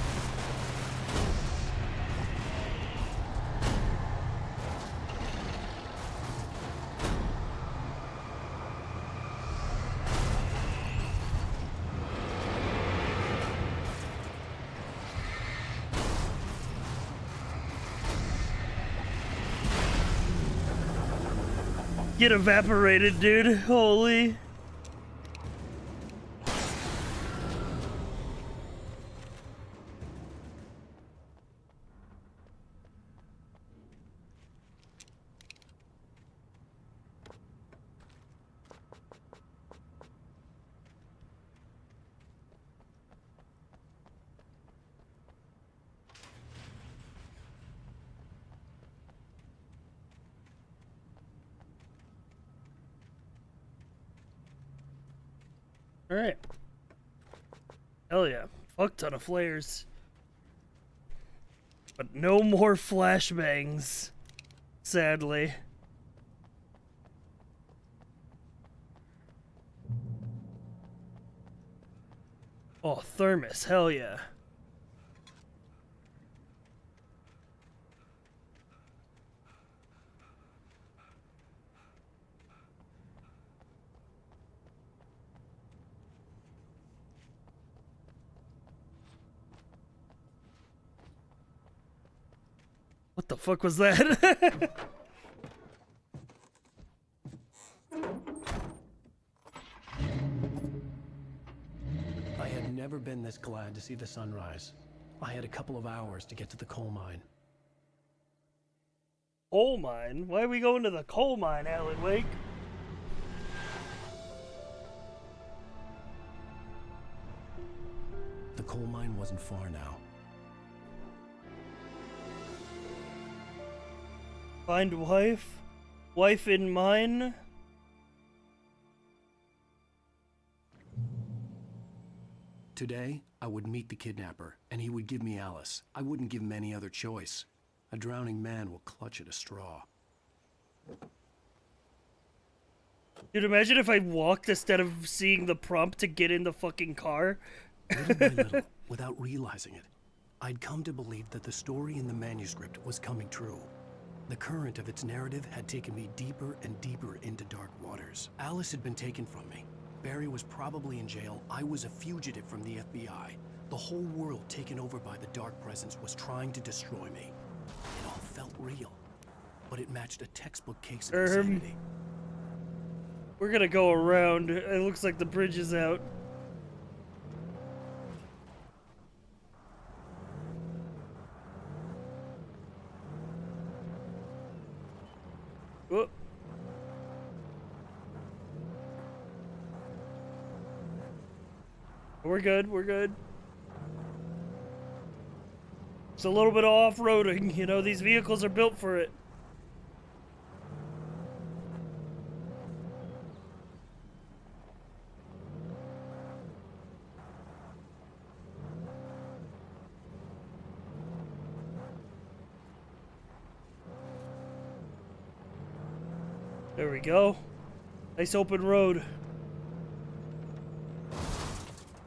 Speaker 1: Get evaporated, dude. Holy. Alright. Hell yeah. Fuck ton of flares. But no more flashbangs. Sadly. Oh, thermos. Hell yeah. What the fuck was that?
Speaker 5: I had never been this glad to see the sunrise. I had a couple of hours to get to the coal mine.
Speaker 1: Coal mine? Why are we going to the coal mine, Alan Wake?
Speaker 5: The coal mine wasn't far now.
Speaker 1: Find wife? Wife in mine?
Speaker 5: Today, I would meet the kidnapper, and he would give me Alice. I wouldn't give him any other choice. A drowning man will clutch at a straw.
Speaker 1: Dude, imagine if I walked instead of seeing the prompt to get in the fucking car.
Speaker 5: Little by little, without realizing it, I'd come to believe that the story in the manuscript was coming true. The current of its narrative had taken me deeper and deeper into dark waters. Alice had been taken from me. Barry was probably in jail. I was a fugitive from the FBI. The whole world taken over by the dark presence was trying to destroy me. It all felt real, but it matched a textbook case of insanity.
Speaker 1: We're gonna go around. It looks like the bridge is out. Oh. We're good, we're good. It's a little bit of off-roading, you know, these vehicles are built for it. There we go. Nice open road.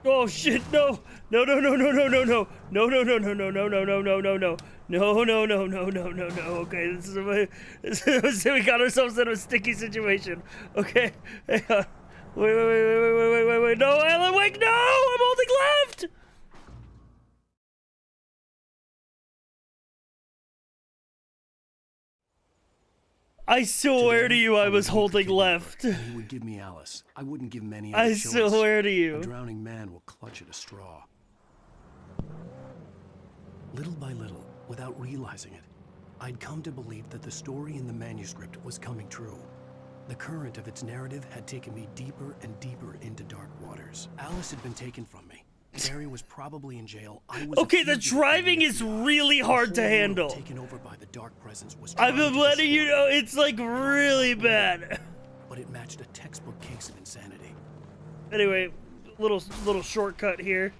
Speaker 1: Oh shit, no! No, no, no, no, no, no, no. No, no, no, no, no, no, no, no, no, no, no. No, no, no, no, no, no, no. Okay, this is we got ourselves in a sticky situation. Okay, hang on. Wait. No, Alan Wake, no! I'm holding left! I swear to you, I was holding left.
Speaker 5: He would give me Alice. I wouldn't give him any other choice.
Speaker 1: I swear to you.
Speaker 5: A drowning man will clutch at a straw. Little by little, without realizing it, I'd come to believe that the story in the manuscript was coming true. The current of its narrative had taken me deeper and deeper into dark waters. Alice had been taken from me. Barry was probably in jail. I was
Speaker 1: okay, the driving is really hard to handle.
Speaker 5: Taken over by the dark presence was
Speaker 1: I've been letting you know it's like really bad.
Speaker 5: But it matched a textbook case of insanity.
Speaker 1: Anyway, little shortcut here.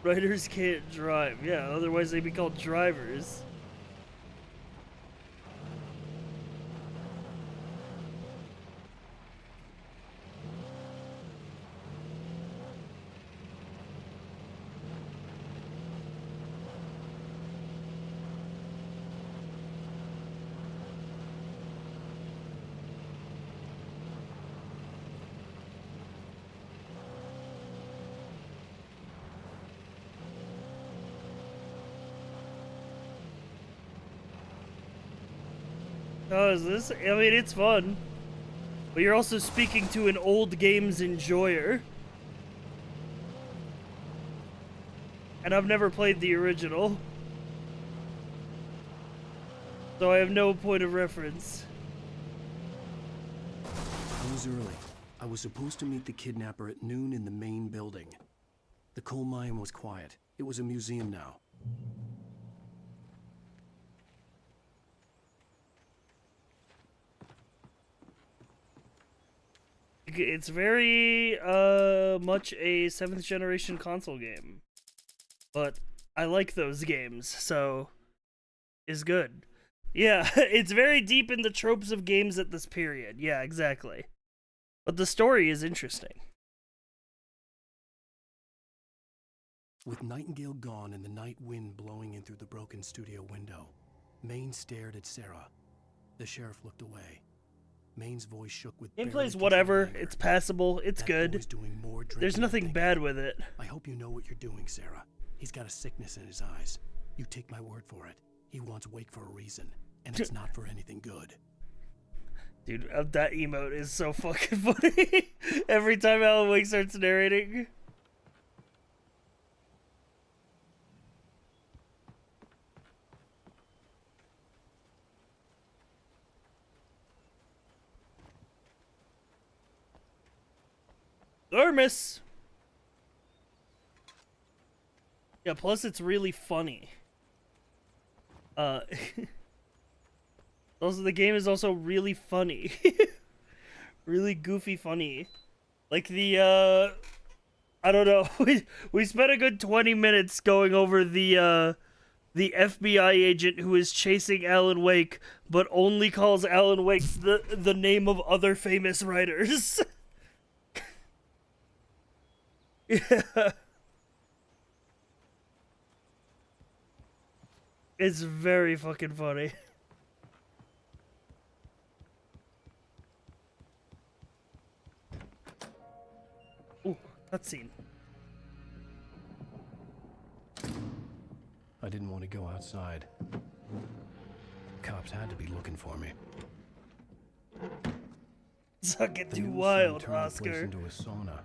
Speaker 1: Writers can't drive. Yeah, otherwise they'd be called drivers. Oh, is this? I mean, it's fun. But you're also speaking to an old games enjoyer. And I've never played the original. So I have no point of reference.
Speaker 5: I was early. I was supposed to meet the kidnapper at noon in the main building. The coal mine was quiet. It was a museum now.
Speaker 1: It's very much a 7th generation console game. But I like those games, so is good. Yeah, it's very deep in the tropes of games at this period. Yeah, exactly. But the story is interesting.
Speaker 5: With Nightingale gone and the night wind blowing in through the broken studio window, Maine stared at Sarah. The sheriff looked away. Maine's voice shook with
Speaker 1: Gameplay's whatever. It's passable. It's good. There's
Speaker 5: drinking
Speaker 1: nothing
Speaker 5: than
Speaker 1: bad with it.
Speaker 5: I hope you know what you're doing, Sarah. He's got a sickness in his eyes. You take my word for it. He wants Wake for a reason, and it's not for anything good.
Speaker 1: Dude, that emote is so fucking funny. Every time Alan Wake starts narrating. Thermos! Yeah, plus it's really funny. Also, the game is also really funny. Really goofy funny. Like the, I don't know. We spent a good 20 minutes going over the FBI agent who is chasing Alan Wake, but only calls Alan Wake the name of other famous writers. Yeah. It's very fucking funny. Ooh, cutscene.
Speaker 5: I didn't want to go outside. Cops had to be looking for me.
Speaker 1: Suck it
Speaker 5: The
Speaker 1: too
Speaker 5: news
Speaker 1: wild,
Speaker 5: turned the place
Speaker 1: Oscar.
Speaker 5: into a sauna.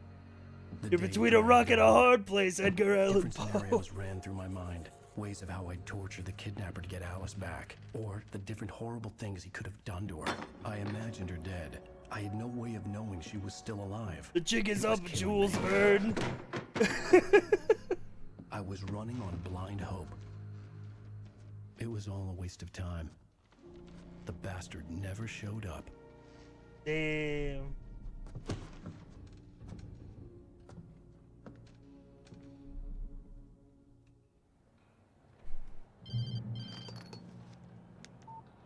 Speaker 5: The
Speaker 1: You're
Speaker 5: day
Speaker 1: between a rock and a hard place, Edgar Allan
Speaker 5: Different
Speaker 1: Poe.
Speaker 5: scenarios ran through my mind. Ways of how I'd torture the kidnapper to get Alice back. Or the different horrible things he could have done to her. I imagined her dead. I had no way of knowing she was still alive.
Speaker 1: The jig is
Speaker 5: It was
Speaker 1: up,
Speaker 5: killing
Speaker 1: Jules
Speaker 5: me.
Speaker 1: Verne.
Speaker 5: I was running on blind hope. It was all a waste of time. The bastard never showed up.
Speaker 1: Damn.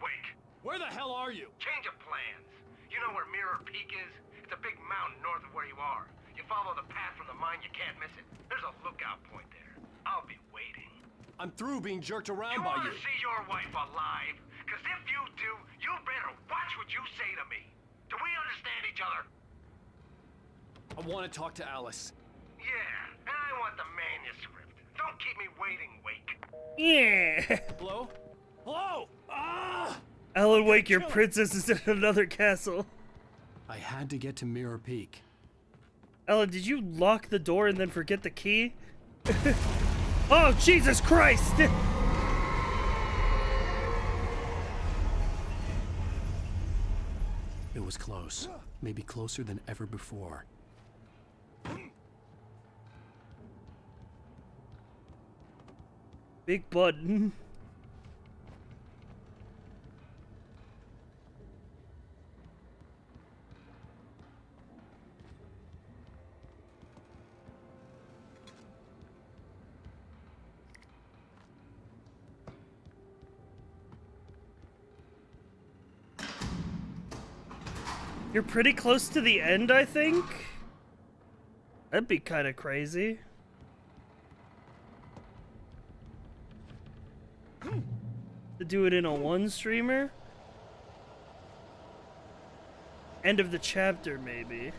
Speaker 19: Wake,
Speaker 18: Where the hell are you?
Speaker 19: change of plans. You know where Mirror Peak is? It's a big mountain north of where you are. You follow the path from the mine, you can't miss it. There's a lookout point there. I'll be waiting.
Speaker 18: I'm through being jerked around
Speaker 19: You
Speaker 18: by
Speaker 19: want
Speaker 18: you.
Speaker 19: to see your wife alive? Because if you do, you better watch what you say to me. Do we understand each other?
Speaker 18: I want to talk to Alice.
Speaker 19: Yeah, and I want the manuscript. Don't keep me waiting, Wake.
Speaker 1: Yeah.
Speaker 18: Hello? Hello? Ah!
Speaker 1: Alan Wake, your princess is in another castle.
Speaker 5: I had to get to Mirror Peak.
Speaker 1: Alan, did you lock the door and then forget the key? Oh, Jesus Christ!
Speaker 5: It was close. Maybe closer than ever before.
Speaker 1: Big button. You're pretty close to the end, I think? That'd be kind of crazy. To do it in a one streamer? End of the chapter, maybe.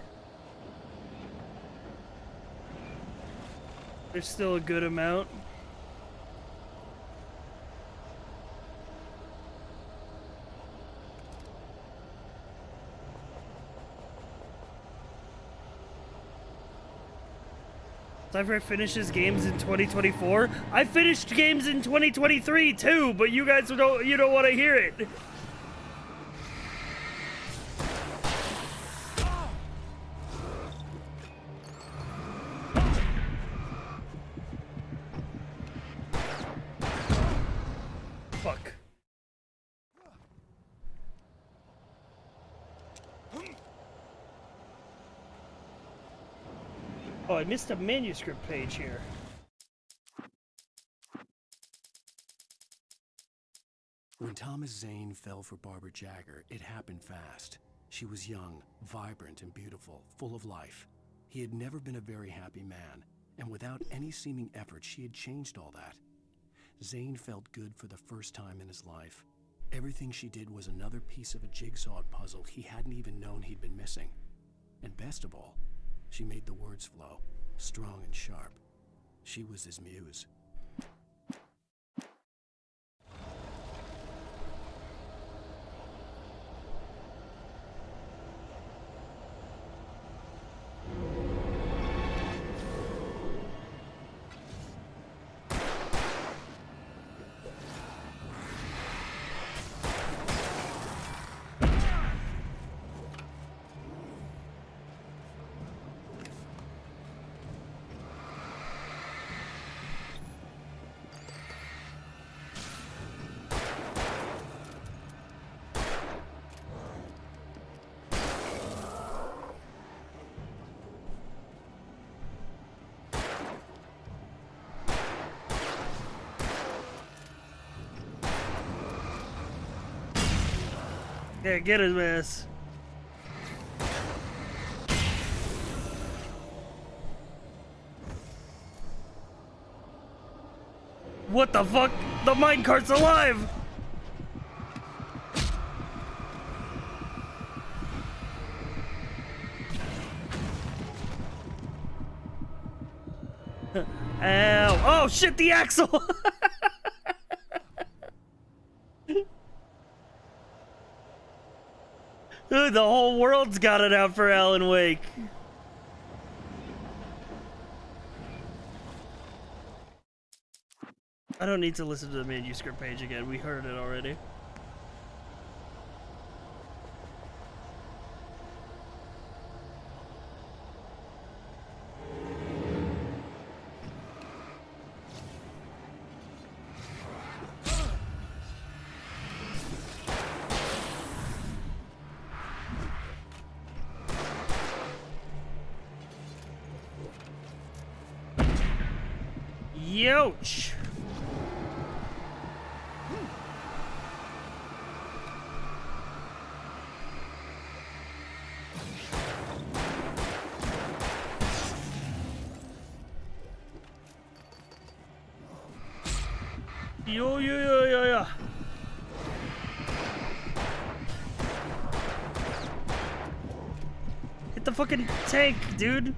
Speaker 1: There's still a good amount. Lefebvre finishes games in 2024. I finished games in 2023 too, but you guys don't want to hear it. Fuck. Oh, I missed a manuscript page here.
Speaker 5: When Thomas Zane fell for Barbara Jagger, it happened fast. She was young, vibrant, and beautiful, full of life. He had never been a very happy man, and without any seeming effort, she had changed all that. Zane felt good for the first time in his life. Everything she did was another piece of a jigsaw puzzle he hadn't even known he'd been missing. And best of all, she made the words flow, strong and sharp. She was his muse.
Speaker 1: Yeah, get his ass. What the fuck? The minecart's alive! Ow. Oh shit, the axle! Dude, the whole world's got it out for Alan Wake. I don't need to listen to the manuscript page again. We heard it already. Youch! Yo. Hit the fucking tank, dude.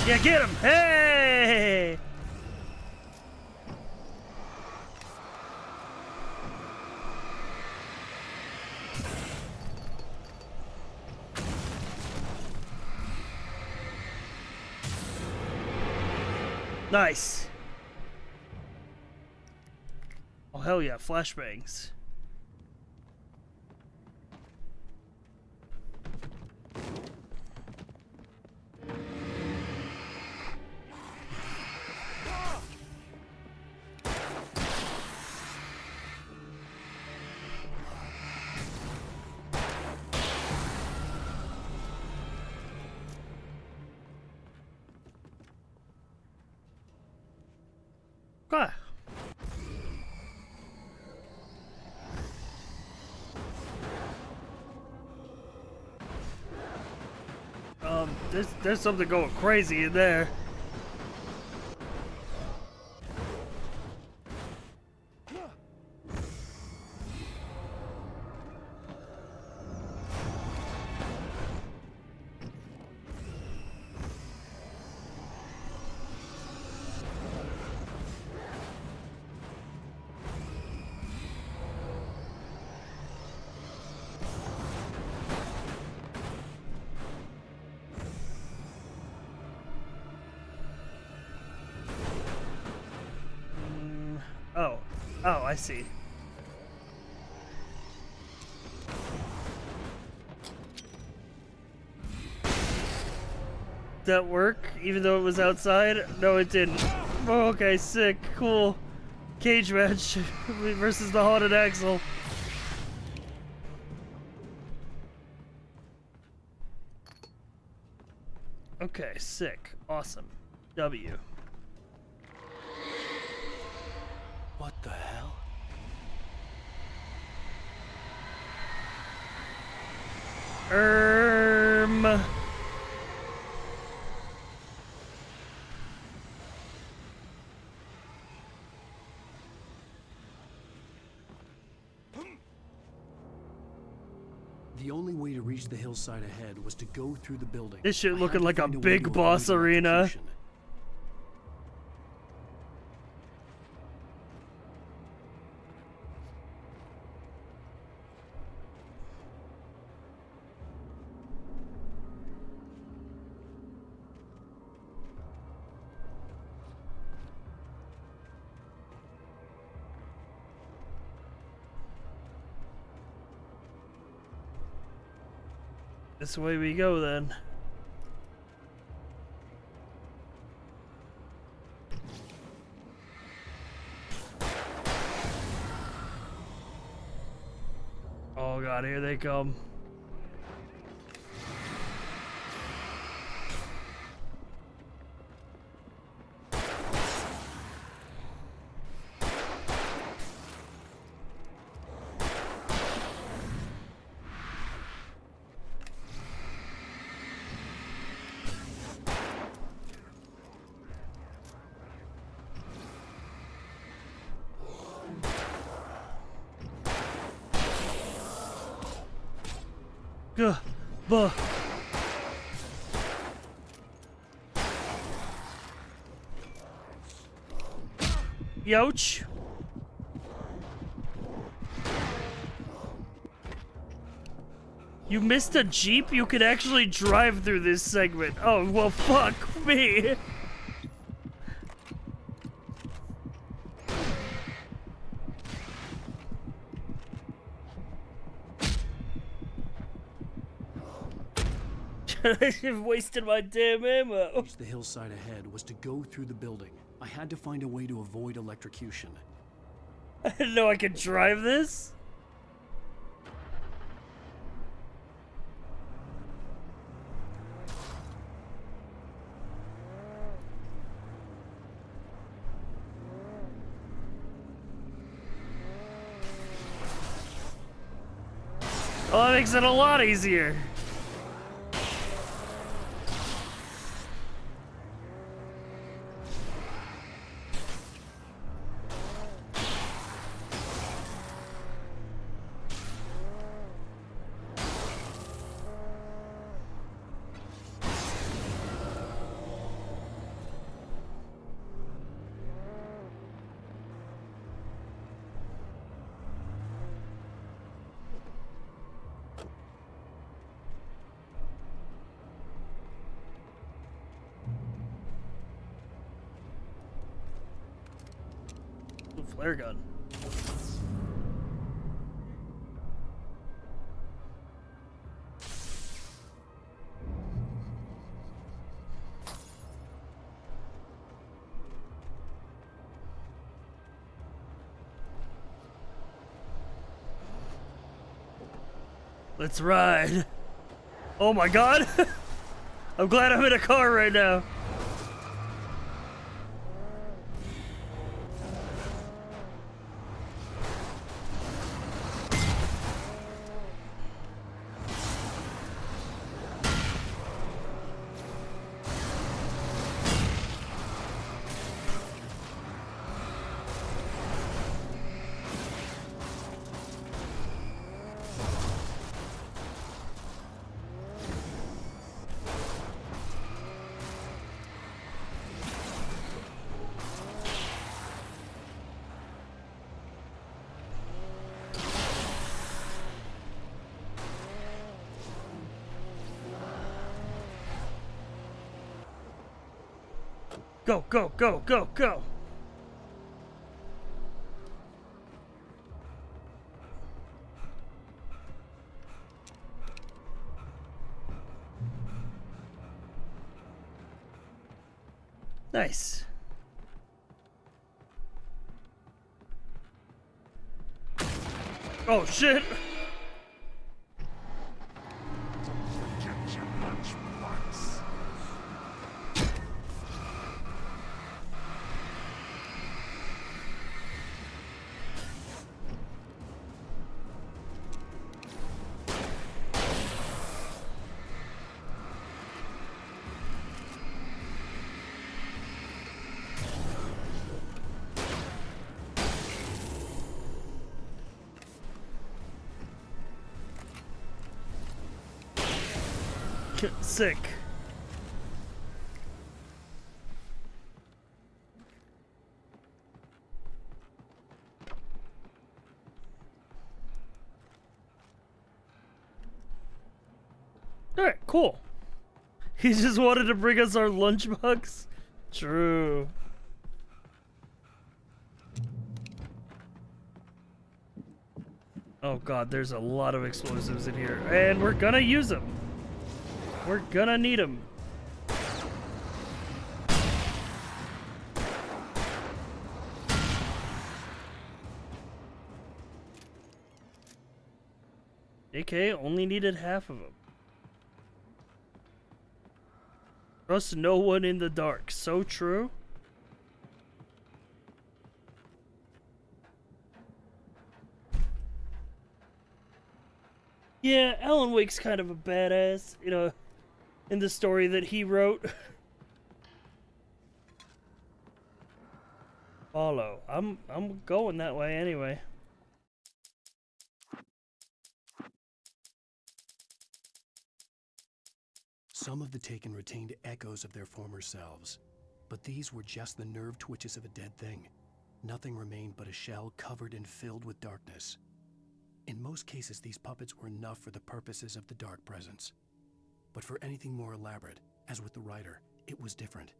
Speaker 1: Yeah, get him! Hey! Nice. Oh hell yeah, flashbangs. Okay. There's something going crazy in there. Oh, I see. Did that work, even though it was outside? No, it didn't. Oh, okay, sick, cool. Cage match versus the Haunted Axle. Okay, sick, awesome. W.
Speaker 5: What the hell? The only way to reach the hillside ahead was to go through the building.
Speaker 1: This shit
Speaker 5: I
Speaker 1: looking
Speaker 5: had to
Speaker 1: like a
Speaker 5: find way
Speaker 1: big
Speaker 5: to
Speaker 1: boss
Speaker 5: avoid
Speaker 1: arena.
Speaker 5: electrocution.
Speaker 1: This way we go then. Oh god, here they come. Gah, bah. Youch. You missed a Jeep? You could actually drive through this segment. Oh, well, fuck me. I've wasted my damn ammo.
Speaker 5: Reach the hillside ahead was to go through the building. I had to find a way to avoid electrocution.
Speaker 1: I didn't know I could drive this. Oh, that makes it a lot easier. Flare gun. Let's ride. Oh my god. I'm glad I'm in a car right now. Go, go, go, go, go. Nice. Oh shit! Sick. Alright, cool. He just wanted to bring us our lunchbox? True. Oh god, there's a lot of explosives in here. And we're gonna use them. We're gonna need them. AK only needed half of them. Trust no one in the dark. So true. Yeah, Alan Wake's kind of a badass, you know, in the story that he wrote. Follow. I'm going that way anyway.
Speaker 5: Some of the Taken retained echoes of their former selves, but these were just the nerve twitches of a dead thing. Nothing remained but a shell covered and filled with darkness. In most cases, these puppets were enough for the purposes of the Dark Presence. But for anything more elaborate, as with the writer, it was different.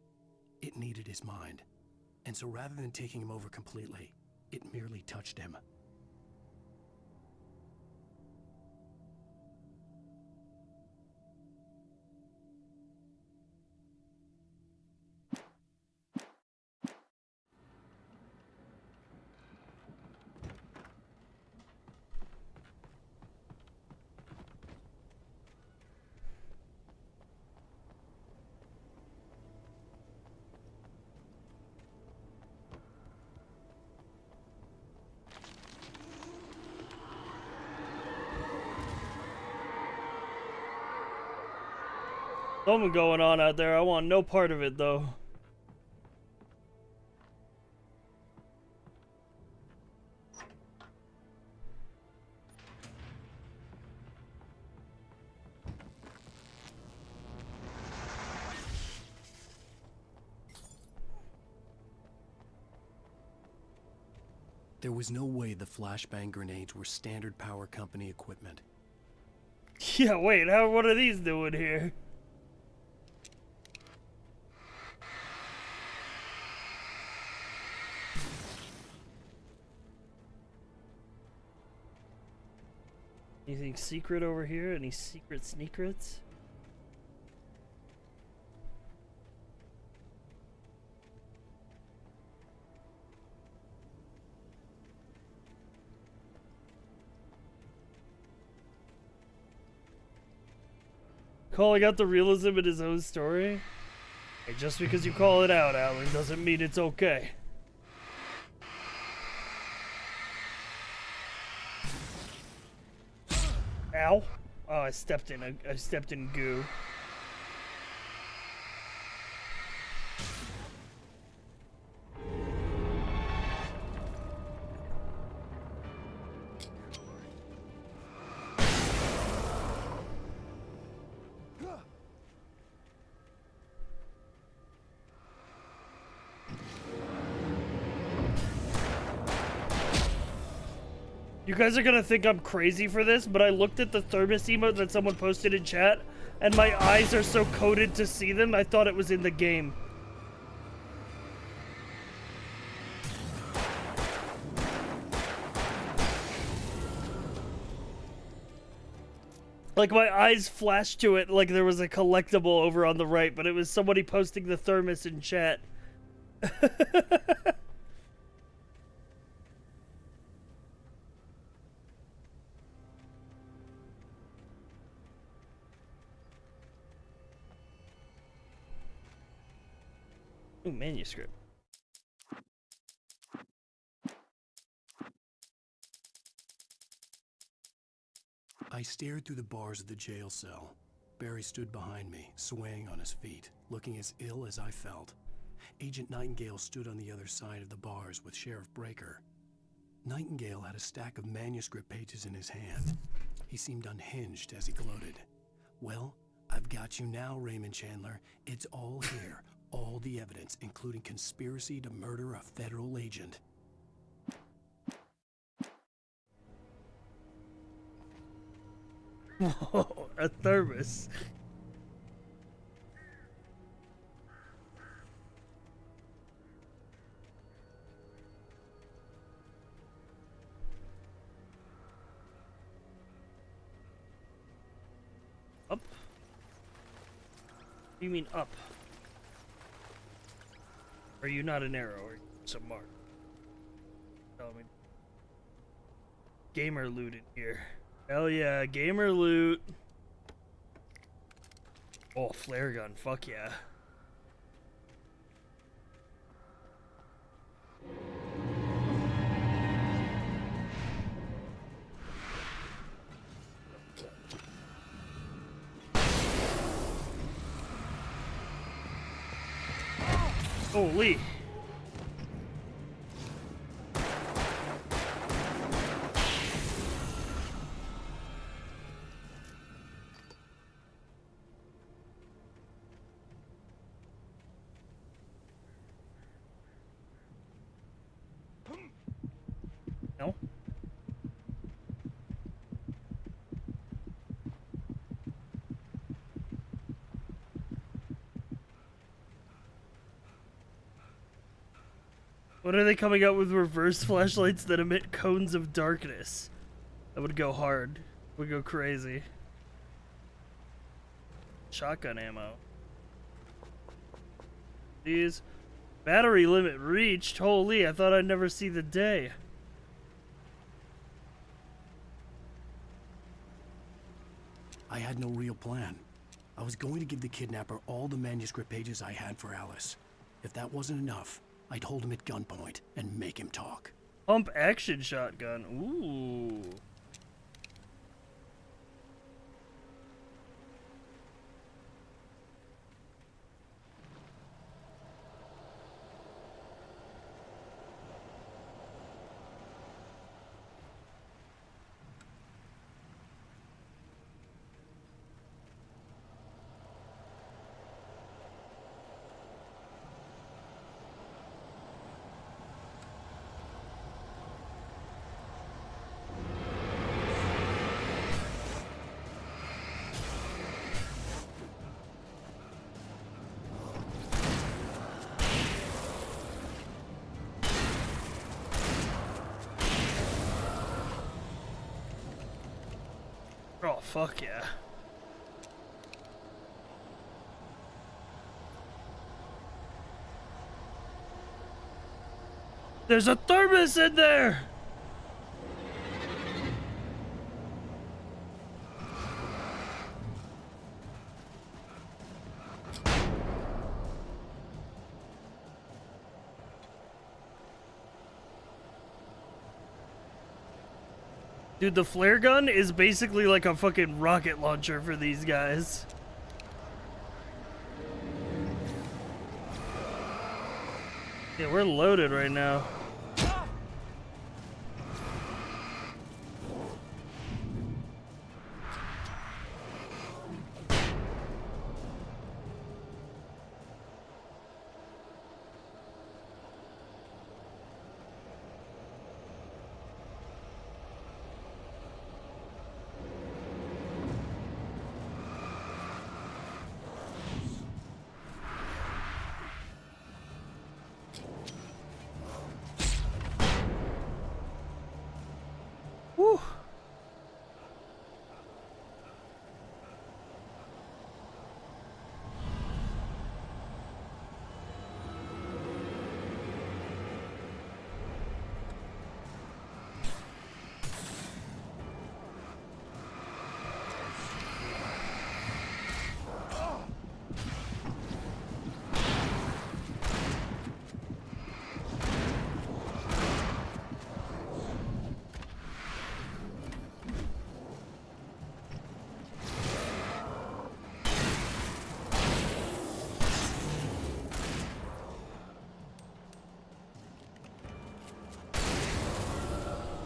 Speaker 5: It needed his mind. And so rather than taking him over completely, it merely touched him.
Speaker 1: Something going on out there. I want no part of it, though.
Speaker 5: There was no way the flashbang grenades were standard power company equipment.
Speaker 1: Yeah, wait, what are these doing here? Anything secret over here? Any secret sneakrets? Calling out the realism in his own story? Hey, just because you call it out, Alan, doesn't mean it's okay. Ow. Oh, I stepped in goo. You guys are gonna think I'm crazy for this, but I looked at the thermos emote that someone posted in chat, and my eyes are so coded to see them, I thought it was in the game. Like, my eyes flashed to it like there was a collectible over on the right, but it was somebody posting the thermos in chat, Ooh, manuscript.
Speaker 5: I stared through the bars of the jail cell. Barry stood behind me, swaying on his feet, looking as ill as I felt. Agent Nightingale stood on the other side of the bars with Sheriff Breaker. Nightingale had a stack of manuscript pages in his hand. He seemed unhinged as he gloated. Well, I've got you now, Raymond Chandler. It's all here. All the evidence, including conspiracy to murder a federal agent.
Speaker 1: Whoa, a thermos. Up? You mean up? Are you not an arrow or some mark? Tell me. Gamer loot in here. Hell yeah, gamer loot. Oh, flare gun, fuck yeah. Holy. No? What are they coming out with reverse flashlights that emit cones of darkness? That would go hard. Would go crazy. Shotgun ammo. These. Battery limit reached. Holy, I thought I'd never see the day.
Speaker 5: I had no real plan. I was going to give the kidnapper all the manuscript pages I had for Alice. If that wasn't enough, I'd hold him at gunpoint and make him talk.
Speaker 1: Pump action shotgun. Ooh. Oh, fuck yeah. There's a thermos in there! Dude, the flare gun is basically like a fucking rocket launcher for these guys. Yeah, we're loaded right now.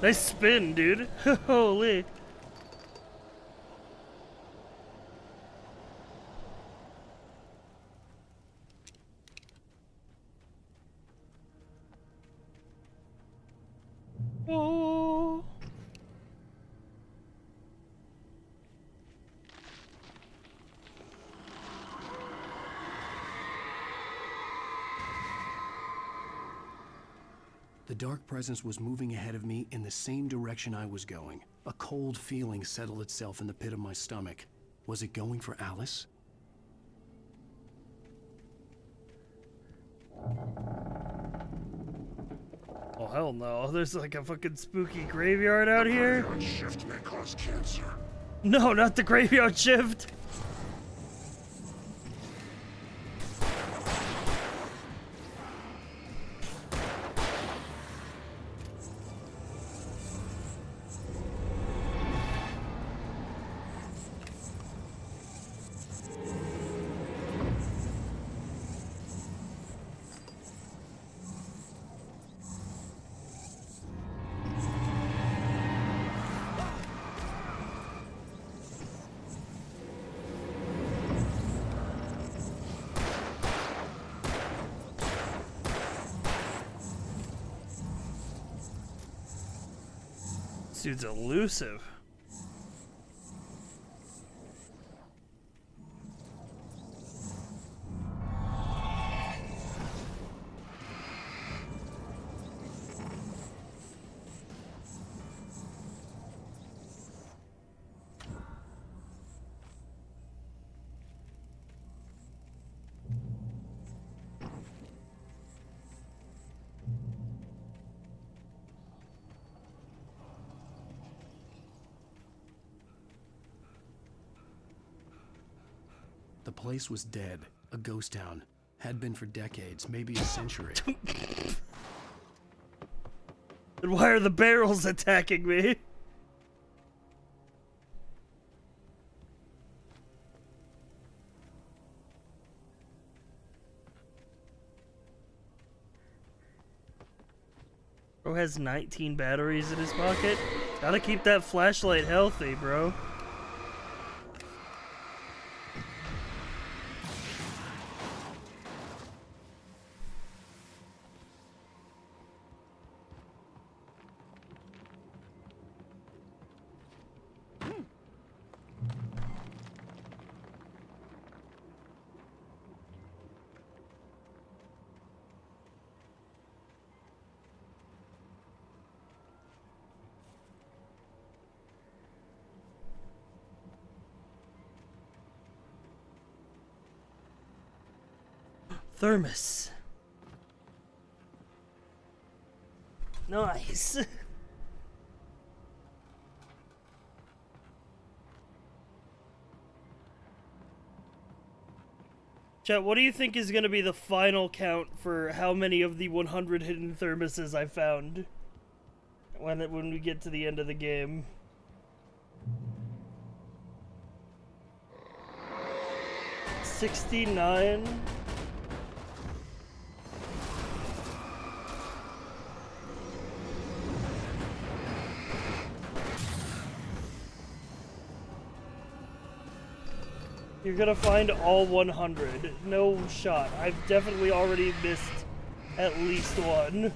Speaker 1: Nice spin, dude. Holy. Oh.
Speaker 5: The dark presence was moving ahead of me in the same direction I was going. A cold feeling settled itself in the pit of my stomach. Was it going for Alice?
Speaker 1: Oh, hell no. There's like a fucking spooky graveyard out here.
Speaker 8: Graveyard shift may cause cancer.
Speaker 1: No, not the graveyard shift. This dude's elusive.
Speaker 5: The place was dead, a ghost town. Had been for decades, maybe a century.
Speaker 1: Then why are the barrels attacking me? Bro has 19 batteries in his pocket. Gotta keep that flashlight healthy, bro. Thermos. Nice. Chat, what do you think is going to be the final count for how many of the 100 hidden thermoses I found when we get to the end of the game? $69. You're gonna find all 100. No shot. I've definitely already missed at least one.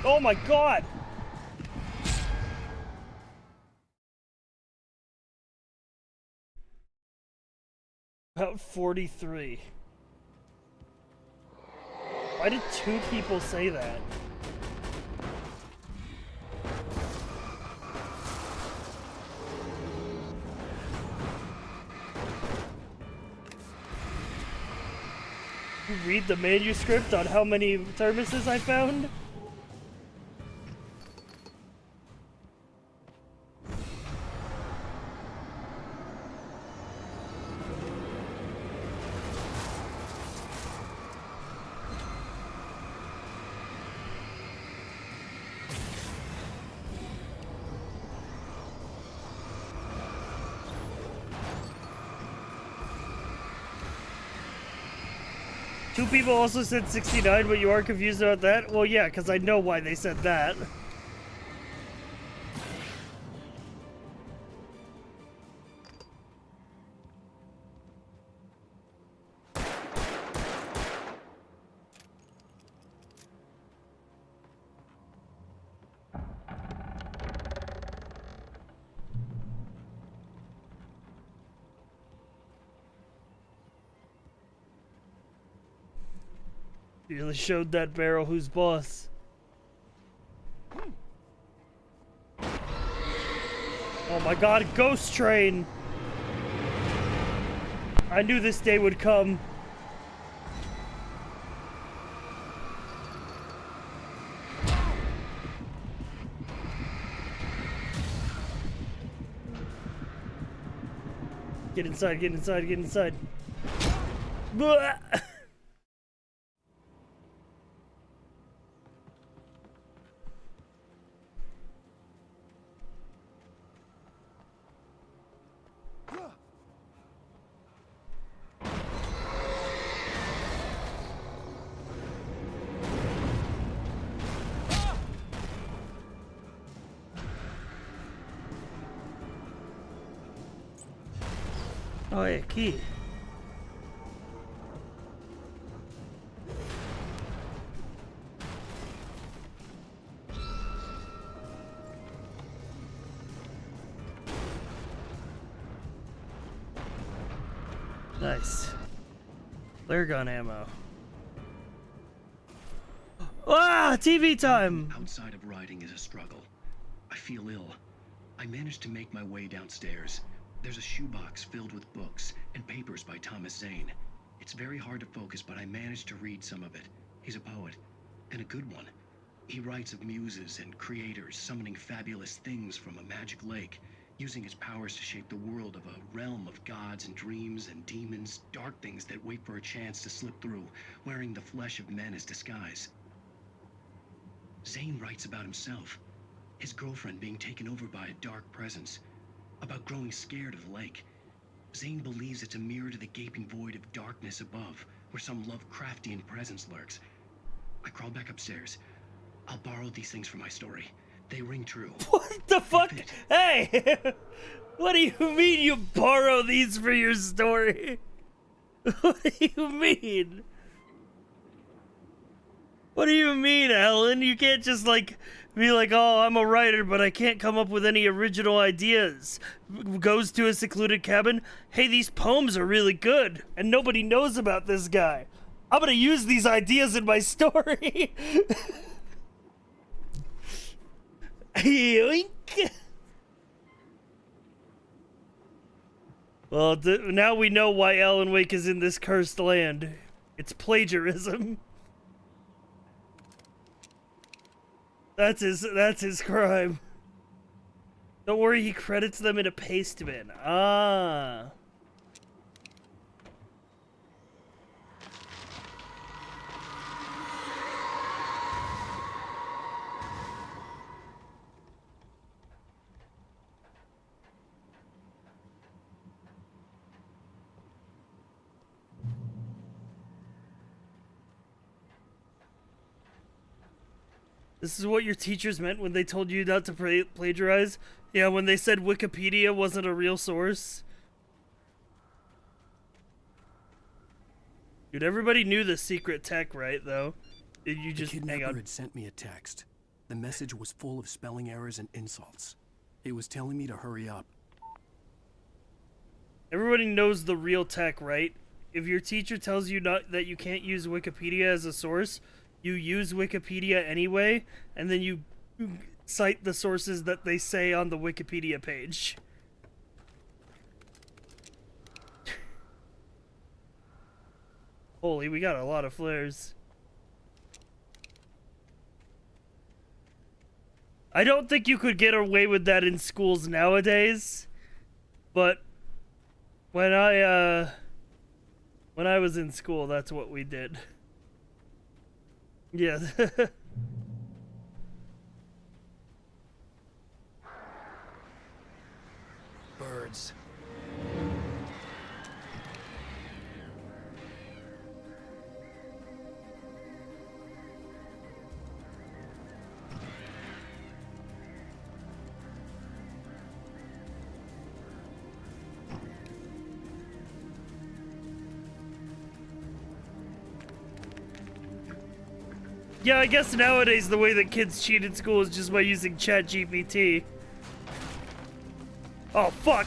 Speaker 1: Oh my god! About 43. Why did 2 people say that? You read the manuscript on how many thermoses I found? Some people also said 69, but you are confused about that? Well, yeah, because I know why they said that. You really showed that barrel who's boss. Oh my god, Ghost Train! I knew this day would come. Get inside, get inside, get inside. Blah! Oh, yeah, key. Nice. Flare gun ammo. Ah, TV time!
Speaker 16: Outside of riding is a struggle. I feel ill. I managed to make my way downstairs. There's a shoebox filled with books and papers by Thomas Zane. It's very hard to focus, but I managed to read some of it. He's a poet, and a good one. He writes of muses and creators summoning fabulous things from a magic lake, using his powers to shape the world of a realm of gods and dreams and demons, dark things that wait for a chance to slip through, wearing the flesh of men as disguise. Zane writes about himself, his girlfriend being taken over by a dark presence, about growing scared of the lake. Zane believes it's a mirror to the gaping void of darkness above, where some Lovecraftian presence lurks. I crawl back upstairs. I'll borrow these things for my story. They ring true.
Speaker 1: What the fuck? Hey! What do you mean you borrow these for your story? What do you mean? What do you mean, Alan? You can't just, like, be like, oh, I'm a writer, but I can't come up with any original ideas. Goes to a secluded cabin. Hey, these poems are really good, and nobody knows about this guy. I'm gonna use these ideas in my story. Yoink. Well, now we know why Alan Wake is in this cursed land. It's plagiarism. That's his crime. Don't worry, he credits them in a paste bin. Ah. This is what your teachers meant when they told you not to plagiarize? Yeah, when they said Wikipedia wasn't a real source? Dude, everybody knew the secret tech, right, though? You just,
Speaker 5: the
Speaker 1: hang
Speaker 5: kidnapper
Speaker 1: on.
Speaker 5: had sent me a text. The message was full of spelling errors and insults. It was telling me to hurry up.
Speaker 1: Everybody knows the real tech, right? If your teacher tells you that you can't use Wikipedia as a source, you use Wikipedia anyway, and then you cite the sources that they say on the Wikipedia page. Holy, we got a lot of flares. I don't think you could get away with that in schools nowadays, but when I was in school, that's what we did. Yeah.
Speaker 9: Birds.
Speaker 1: Yeah, I guess nowadays the way that kids cheat in school is just by using ChatGPT. Oh, fuck!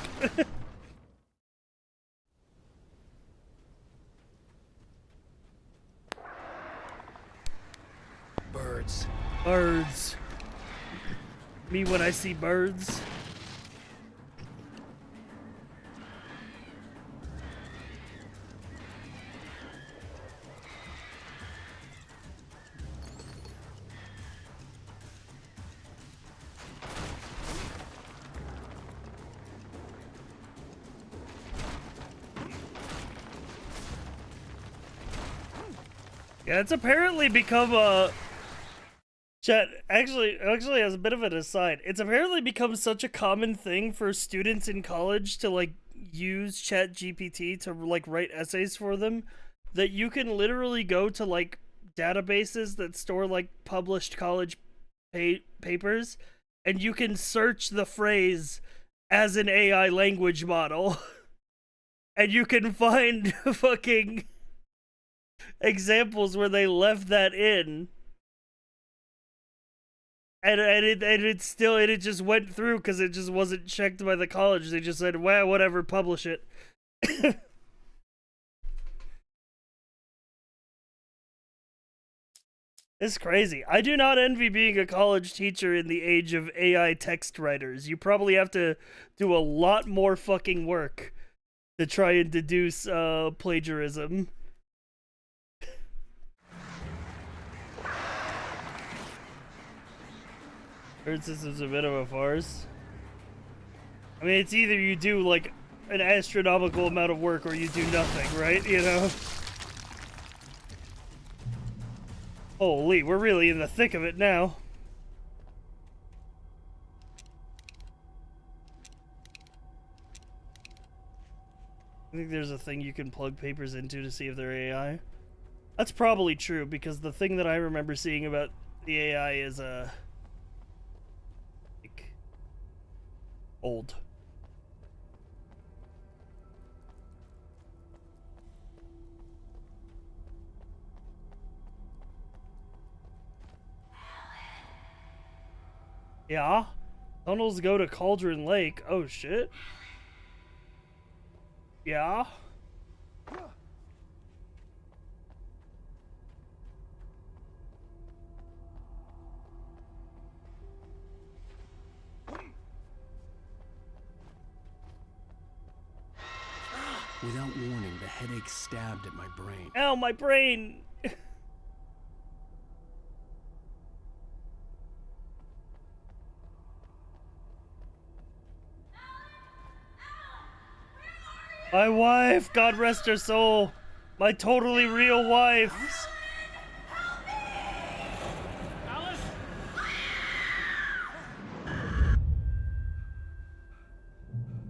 Speaker 9: Birds.
Speaker 1: Birds. Me when I see birds. Yeah, it's apparently become a... Chat, actually, as a bit of an aside, it's apparently become such a common thing for students in college to, like, use ChatGPT to, like, write essays for them, that you can literally go to, like, databases that store, like, published college papers, and you can search the phrase as an AI language model, and you can find fucking examples where they left that in. And it just went through because it just wasn't checked by the college. They just said, well, whatever, publish it. It's crazy. I do not envy being a college teacher in the age of AI text writers. You probably have to do a lot more fucking work to try and deduce plagiarism. Bird system's a bit of a farce. I mean, it's either you do, like, an astronomical amount of work or you do nothing, right? You know? Holy, we're really in the thick of it now. I think there's a thing you can plug papers into to see if they're AI. That's probably true, because the thing that I remember seeing about the AI is, like, old. Yeah? Tunnels go to Cauldron Lake. Oh, shit. Yeah?
Speaker 9: Without warning, the headache stabbed at my brain.
Speaker 1: Ow, my brain! My wife, God rest her soul. My totally real wife.
Speaker 12: Alice?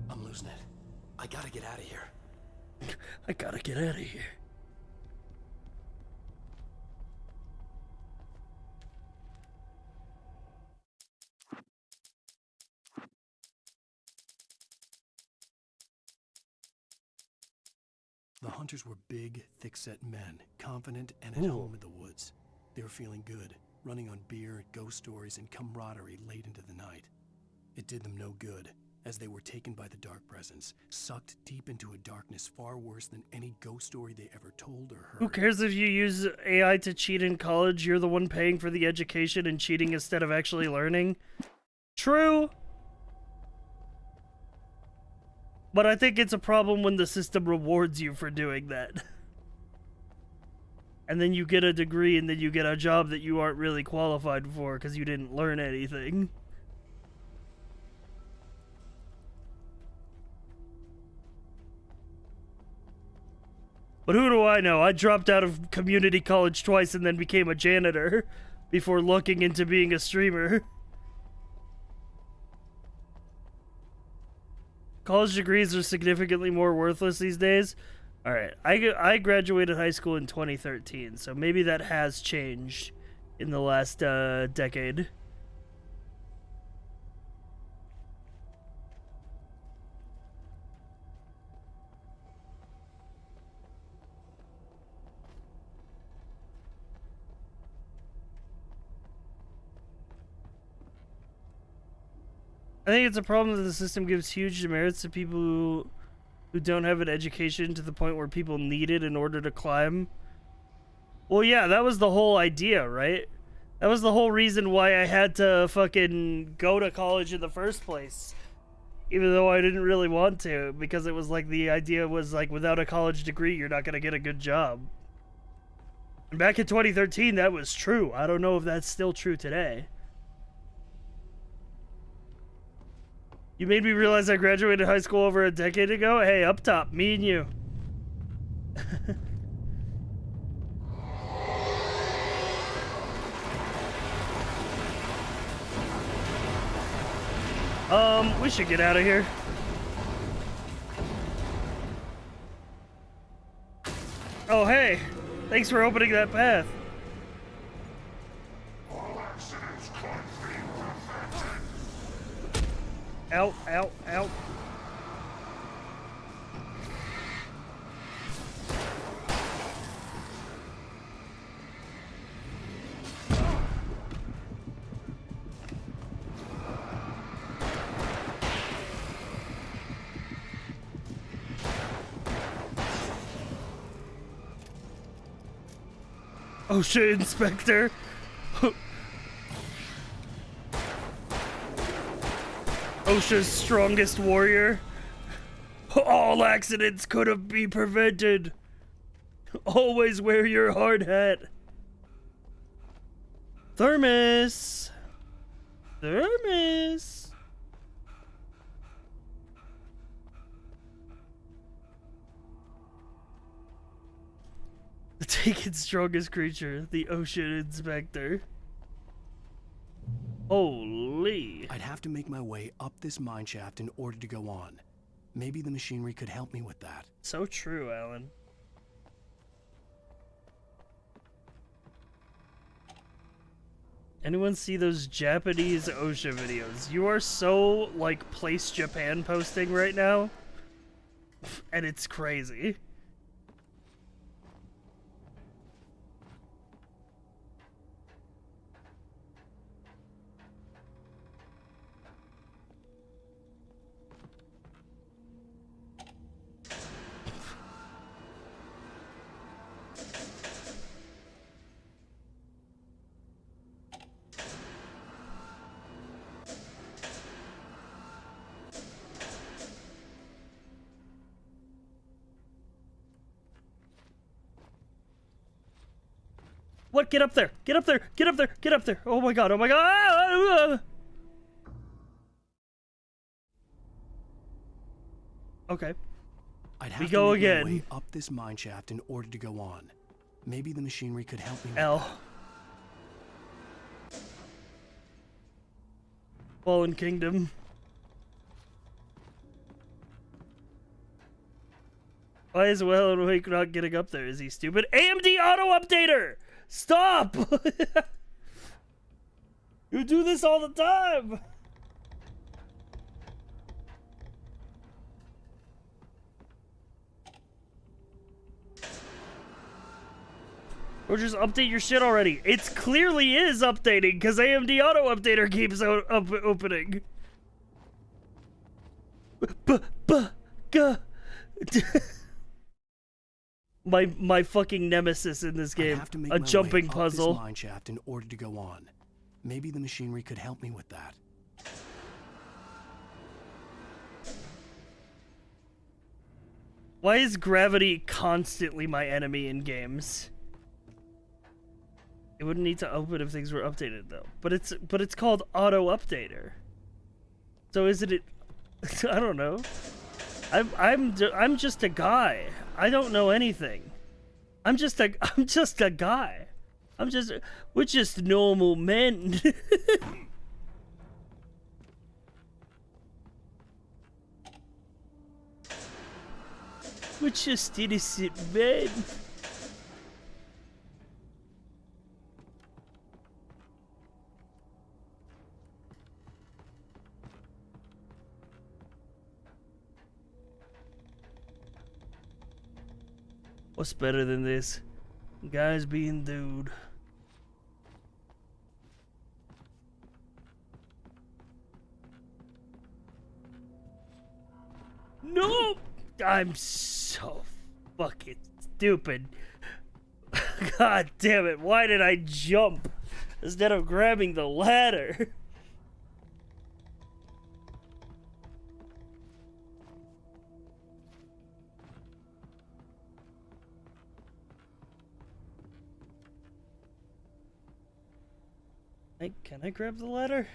Speaker 9: I'm losing it. I gotta get out of here.
Speaker 1: I gotta get out of here.
Speaker 9: The hunters were big, thick-set men, confident and at
Speaker 1: Ooh.
Speaker 9: home in the woods. They were feeling good, running on beer, ghost stories, and camaraderie late into the night. It did them no good, as they were taken by the dark presence, sucked deep into a darkness far worse than any ghost story they ever told or heard.
Speaker 1: Who cares if you use AI to cheat in college? You're the one paying for the education and cheating instead of actually learning. True. But I think it's a problem when the system rewards you for doing that. And then you get a degree and then you get a job that you aren't really qualified for because you didn't learn anything. But who do I know? I dropped out of community college twice and then became a janitor before looking into being a streamer. College degrees are significantly more worthless these days. Alright, I graduated high school in 2013, so maybe that has changed in the last decade. I think it's a problem that the system gives huge demerits to people who don't have an education to the point where people need it in order to climb. Well, yeah, that was the whole idea, right? That was the whole reason why I had to fucking go to college in the first place. Even though I didn't really want to, because it was like the idea was like without a college degree, you're not gonna get a good job. And back in 2013, that was true. I don't know if that's still true today. You made me realize I graduated high school over a decade ago. Hey, up top, me and you. We should get out of here. Oh, hey. Thanks for opening that path. Out, out, out. Oh shit, Inspector. OSHA's strongest warrior. All accidents could have been prevented. Always wear your hard hat. Thermos. Thermos. The Taken's strongest creature, the Ocean Inspector. Holy.
Speaker 5: I'd have to make my way up this mine shaft in order to go on. Maybe the machinery could help me with that.
Speaker 1: So true, Alan. Anyone see those Japanese OSHA videos? You are so, like, Place Japan posting right now. And it's crazy. What? Get up there! Get up there! Get up there! Get up there! Oh my god! Oh my god! Okay.
Speaker 5: I'd have
Speaker 1: We
Speaker 5: to
Speaker 1: go
Speaker 5: make my
Speaker 1: again.
Speaker 5: way up this mine shaft in order to go on. Maybe the machinery could help me.
Speaker 1: L. Fallen Kingdom. Why is Well Wake not getting up there? Is he stupid? AMD auto updater! Stop! You do this all the time! Or just update your shit already. It clearly is updating because AMD auto updater keeps opening. My fucking nemesis in this game.
Speaker 5: Have to make
Speaker 1: A
Speaker 5: my
Speaker 1: jumping
Speaker 5: way
Speaker 1: puzzle.
Speaker 5: Up this mine shaft in order to go on. Maybe the machinery could help me with that.
Speaker 1: Why is gravity constantly my enemy in games? It wouldn't need to open if things were updated though. But it's called auto updater. So isn't it? I don't know. I'm just a guy. I don't know anything. I'm just a guy. We're just normal men. We're just innocent men. What's better than this? Guys being dude. No! I'm so fucking stupid. God damn it, why did I jump instead of grabbing the ladder? Can I grab the ladder?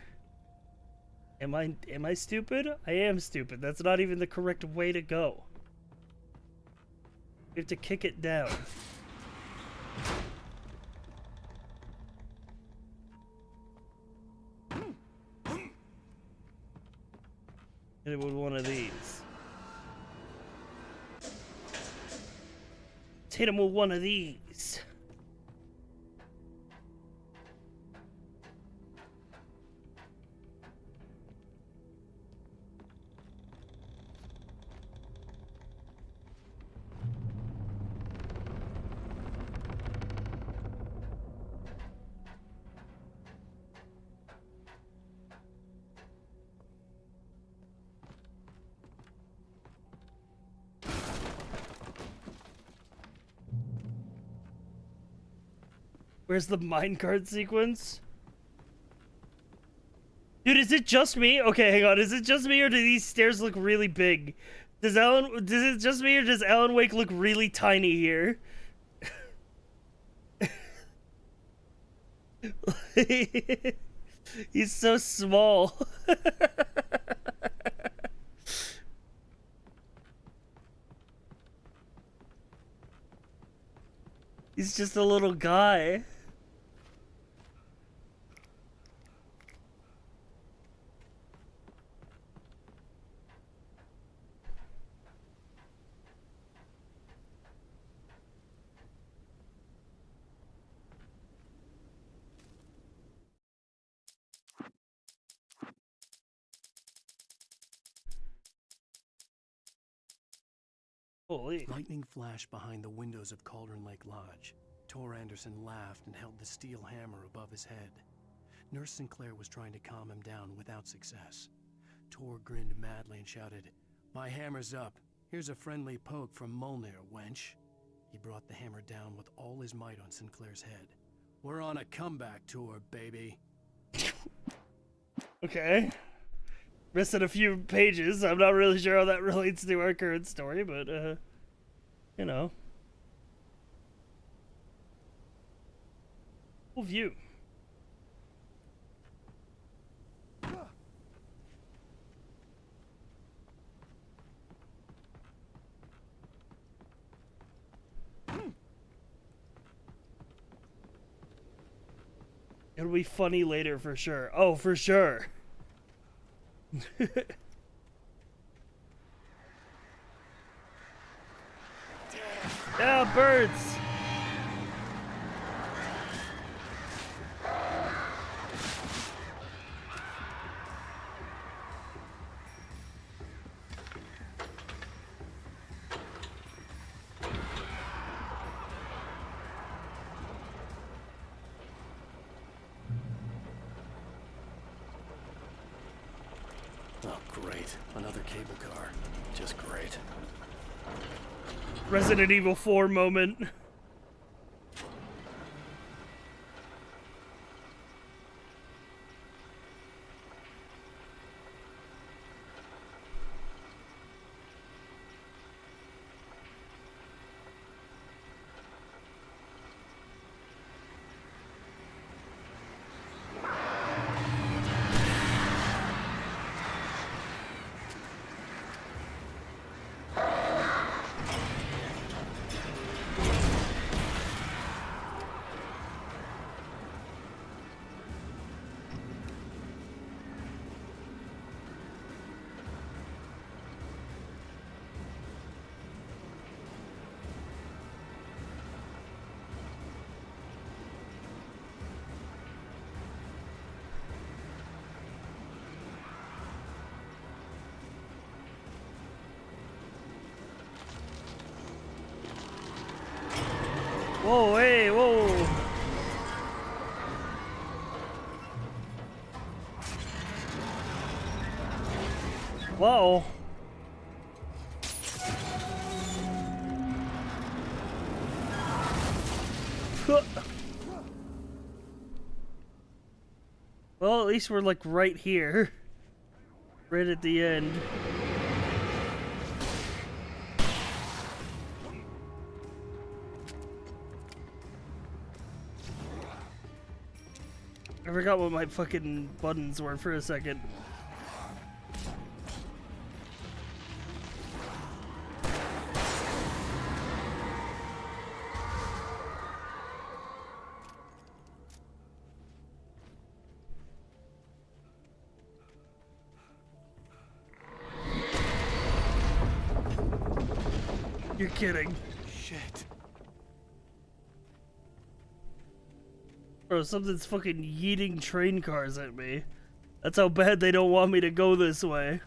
Speaker 1: Am I stupid? I am stupid. That's not even the correct way to go. We have to kick it down. Hit it with one of these. Let's hit him with one of these. Where's the minecart sequence? Dude, is it just me? Okay, hang on. Is it just me or do these stairs look really big? Does it just me or does Alan Wake look really tiny here? He's so small. He's just a little guy. Holy.
Speaker 5: Lightning flashed behind the windows of Cauldron Lake Lodge. Tor Anderson laughed and held the steel hammer above his head. Nurse Sinclair was trying to calm him down without success. Tor grinned madly and shouted, "My hammer's up. Here's a friendly poke from Molnir, wench." He brought the hammer down with all his might on Sinclair's head. "We're on a comeback tour, baby."
Speaker 1: Okay. Missing a few pages. I'm not really sure how that relates to our current story, but, you know. Full view. It'll be funny later for sure. Oh, for sure. Yeah, birds.
Speaker 5: Oh, great. Another cable car. Just great.
Speaker 1: Resident Evil 4 moment. Whoa, hey, whoa. Whoa. Well, at least we're like right here. Right at the end. I forgot what my fucking buttons were for a second. You're kidding.
Speaker 9: Shit.
Speaker 1: Bro, something's fucking yeeting train cars at me. That's how bad they don't want me to go this way.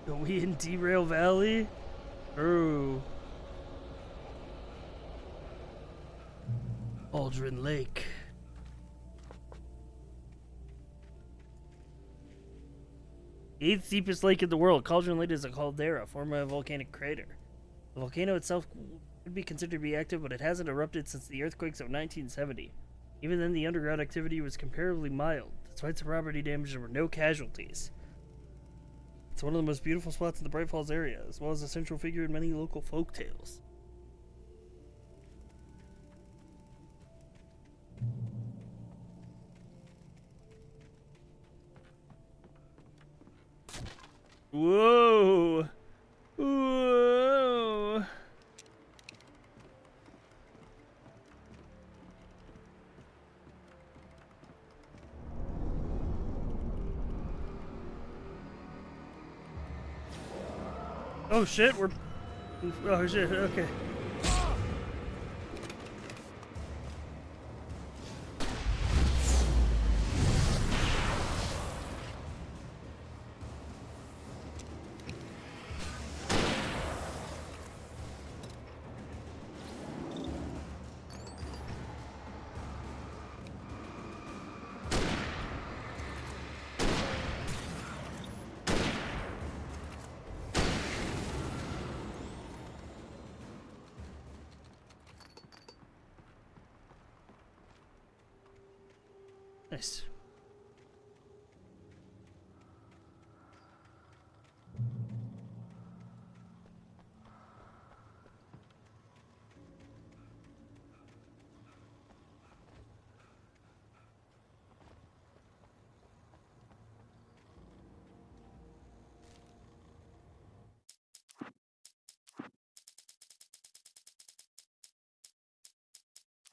Speaker 1: Are we in Derail Valley? Oh. Aldrin Lake. The 8th deepest lake in the world, Cauldron Lake is a caldera, formed by a volcanic crater. The volcano itself would be considered to be active, but it hasn't erupted since the earthquakes of 1970. Even then, the underground activity was comparatively mild. Despite some property damage, there were no casualties. It's one of the most beautiful spots in the Bright Falls area, as well as a central figure in many local folk tales. Whoa! Whoa! Oh shit, we're... Oh shit, okay. Nice.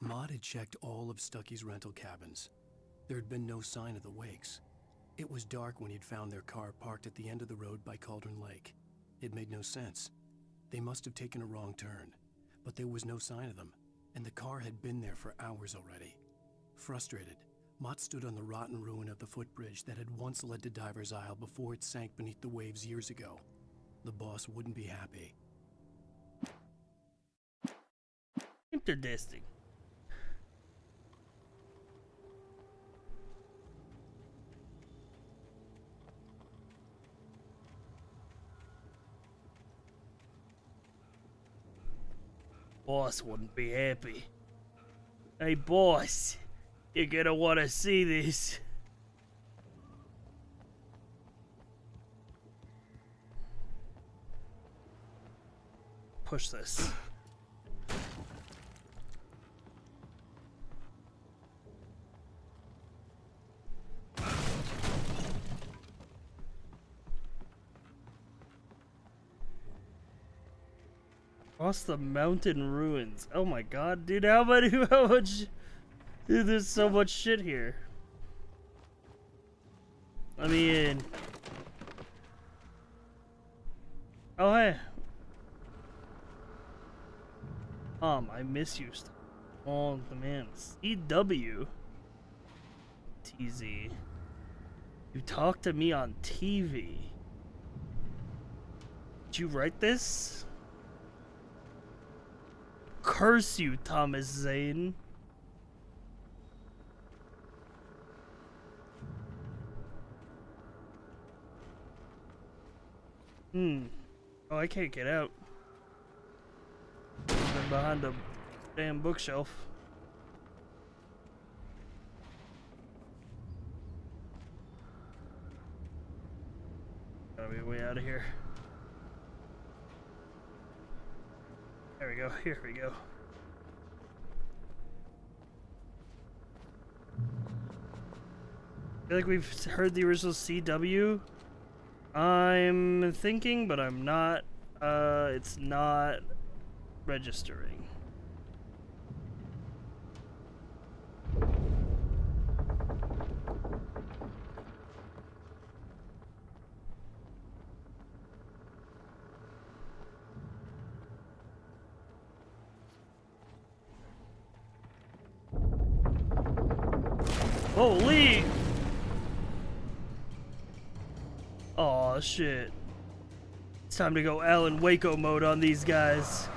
Speaker 5: Maud had checked all of Stucky's rental cabins. There had been no sign of the Wakes. It was dark when he'd found their car parked at the end of the road by Cauldron Lake. It made no sense. They must have taken a wrong turn, but there was no sign of them, and the car had been there for hours already. Frustrated, Mott stood on the rotten ruin of the footbridge that had once led to Diver's Isle before it sank beneath the waves years ago. The boss wouldn't be happy.
Speaker 1: Interesting. Boss wouldn't be happy. Hey boss, you're gonna want to see this. Push this. Across the mountain ruins. Oh my god, dude, how much? Dude, there's so much shit here. Let me in. Oh, hey. I miss you. Oh, the man. CW. TZ. You talk to me on TV. Did you write this? Curse you, Thomas Zane. Oh, I can't get out. I'm behind a damn bookshelf. Gotta be a way out of here. There we go. Here we go. I feel like we've heard the original CW. I'm thinking, but I'm not. It's not registering. Holy! Aw, shit. It's time to go Alan Waco mode on these guys.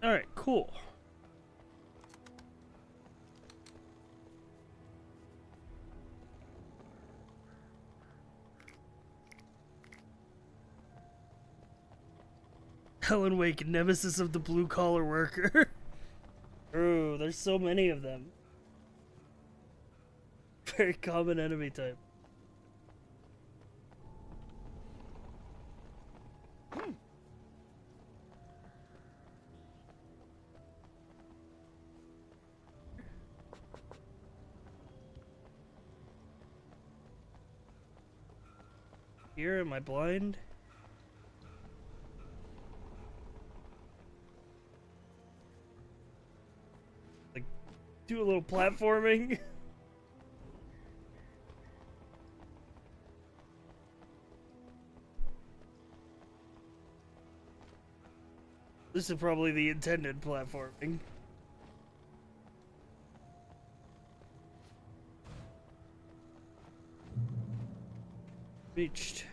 Speaker 1: Alright, cool. Alan Wake, nemesis of the blue-collar worker. Ooh, there's so many of them. Very common enemy type. Here, am I blind? Like, do a little platforming. This is probably the intended platforming. Reached.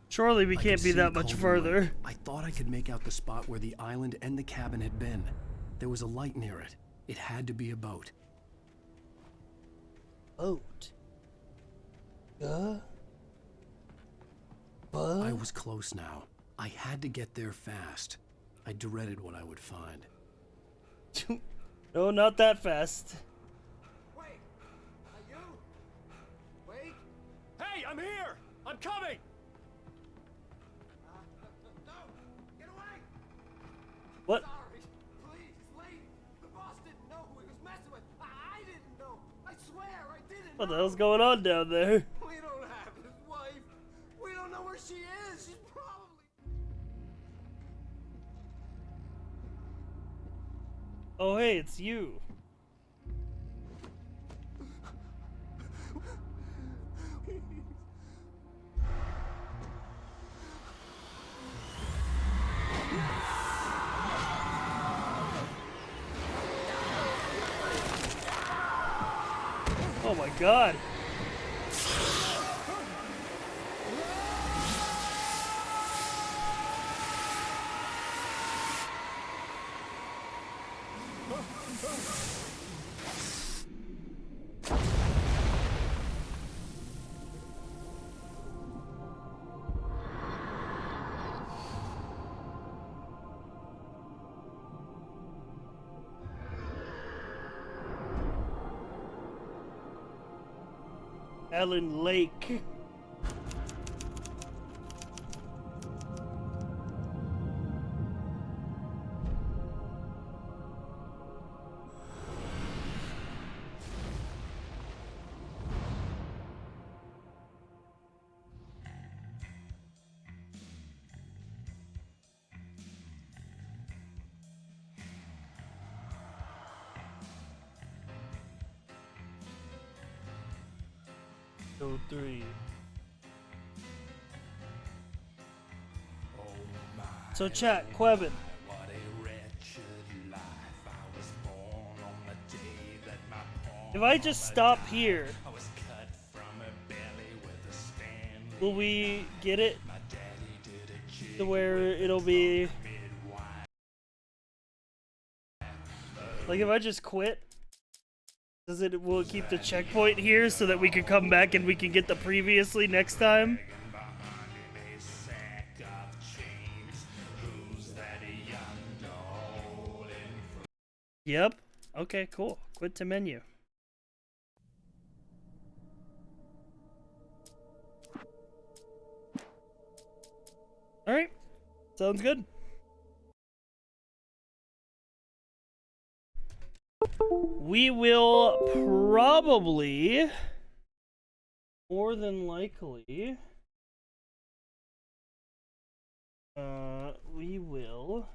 Speaker 1: Surely we can't be that much further.
Speaker 5: I thought I could make out the spot where the island and the cabin had been. There was a light near it. It had to be a boat.
Speaker 1: Boat?
Speaker 5: I was close now. I had to get there fast. I dreaded what I would find.
Speaker 1: No, not that fast.
Speaker 11: Hey, I'm here! I'm coming! No! Get away!
Speaker 1: What?
Speaker 11: Sorry. Please, it's late. The boss didn't know who he was messing with. I didn't know. I swear, I didn't
Speaker 1: What the
Speaker 11: know.
Speaker 1: hell's going on down there?
Speaker 11: We don't have his wife. We don't know where she is. She's probably...
Speaker 1: Oh, hey, it's you. Oh my god. Ellen Lake. So 3. So chat, Quevin. If I just stop here, will we get it to where it'll be like if I just quit? Will it keep the checkpoint here so that we can come back and we can get the previously next time? Yep. Okay, cool. Quit to menu. Alright. Sounds good. We will probably, more than likely, we will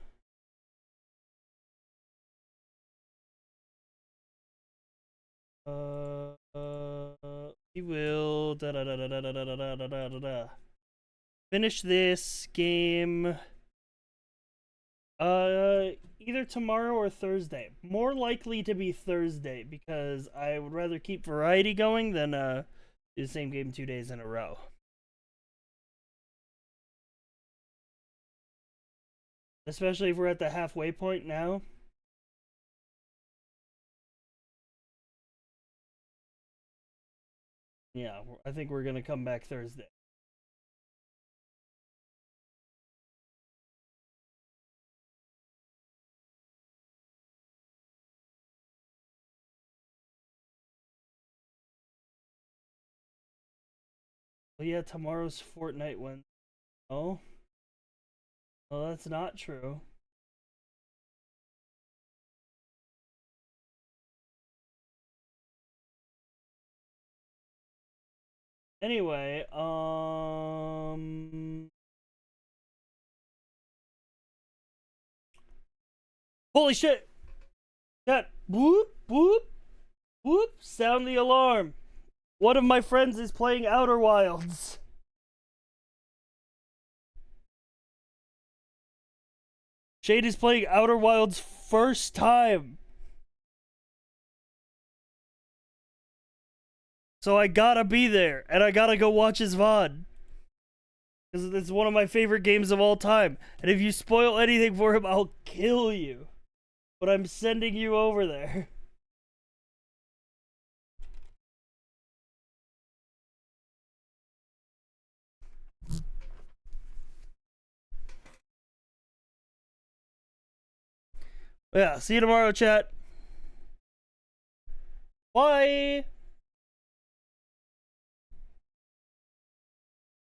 Speaker 1: finish this game either tomorrow or Thursday. More likely to be Thursday because I would rather keep variety going than do the same game 2 days in a row. Especially if we're at the halfway point now. Yeah, I think we're gonna come back Thursday. Well, yeah, tomorrow's Fortnite Wednesday. Oh? Well, that's not true. Anyway, holy shit! That whoop, whoop, whoop, sound the alarm. One of my friends is playing Outer Wilds. Shade is playing Outer Wilds first time. So I gotta be there, and I gotta go watch his VOD. Because it's one of my favorite games of all time. And if you spoil anything for him, I'll kill you. But I'm sending you over there. Yeah, see you tomorrow, chat. Bye!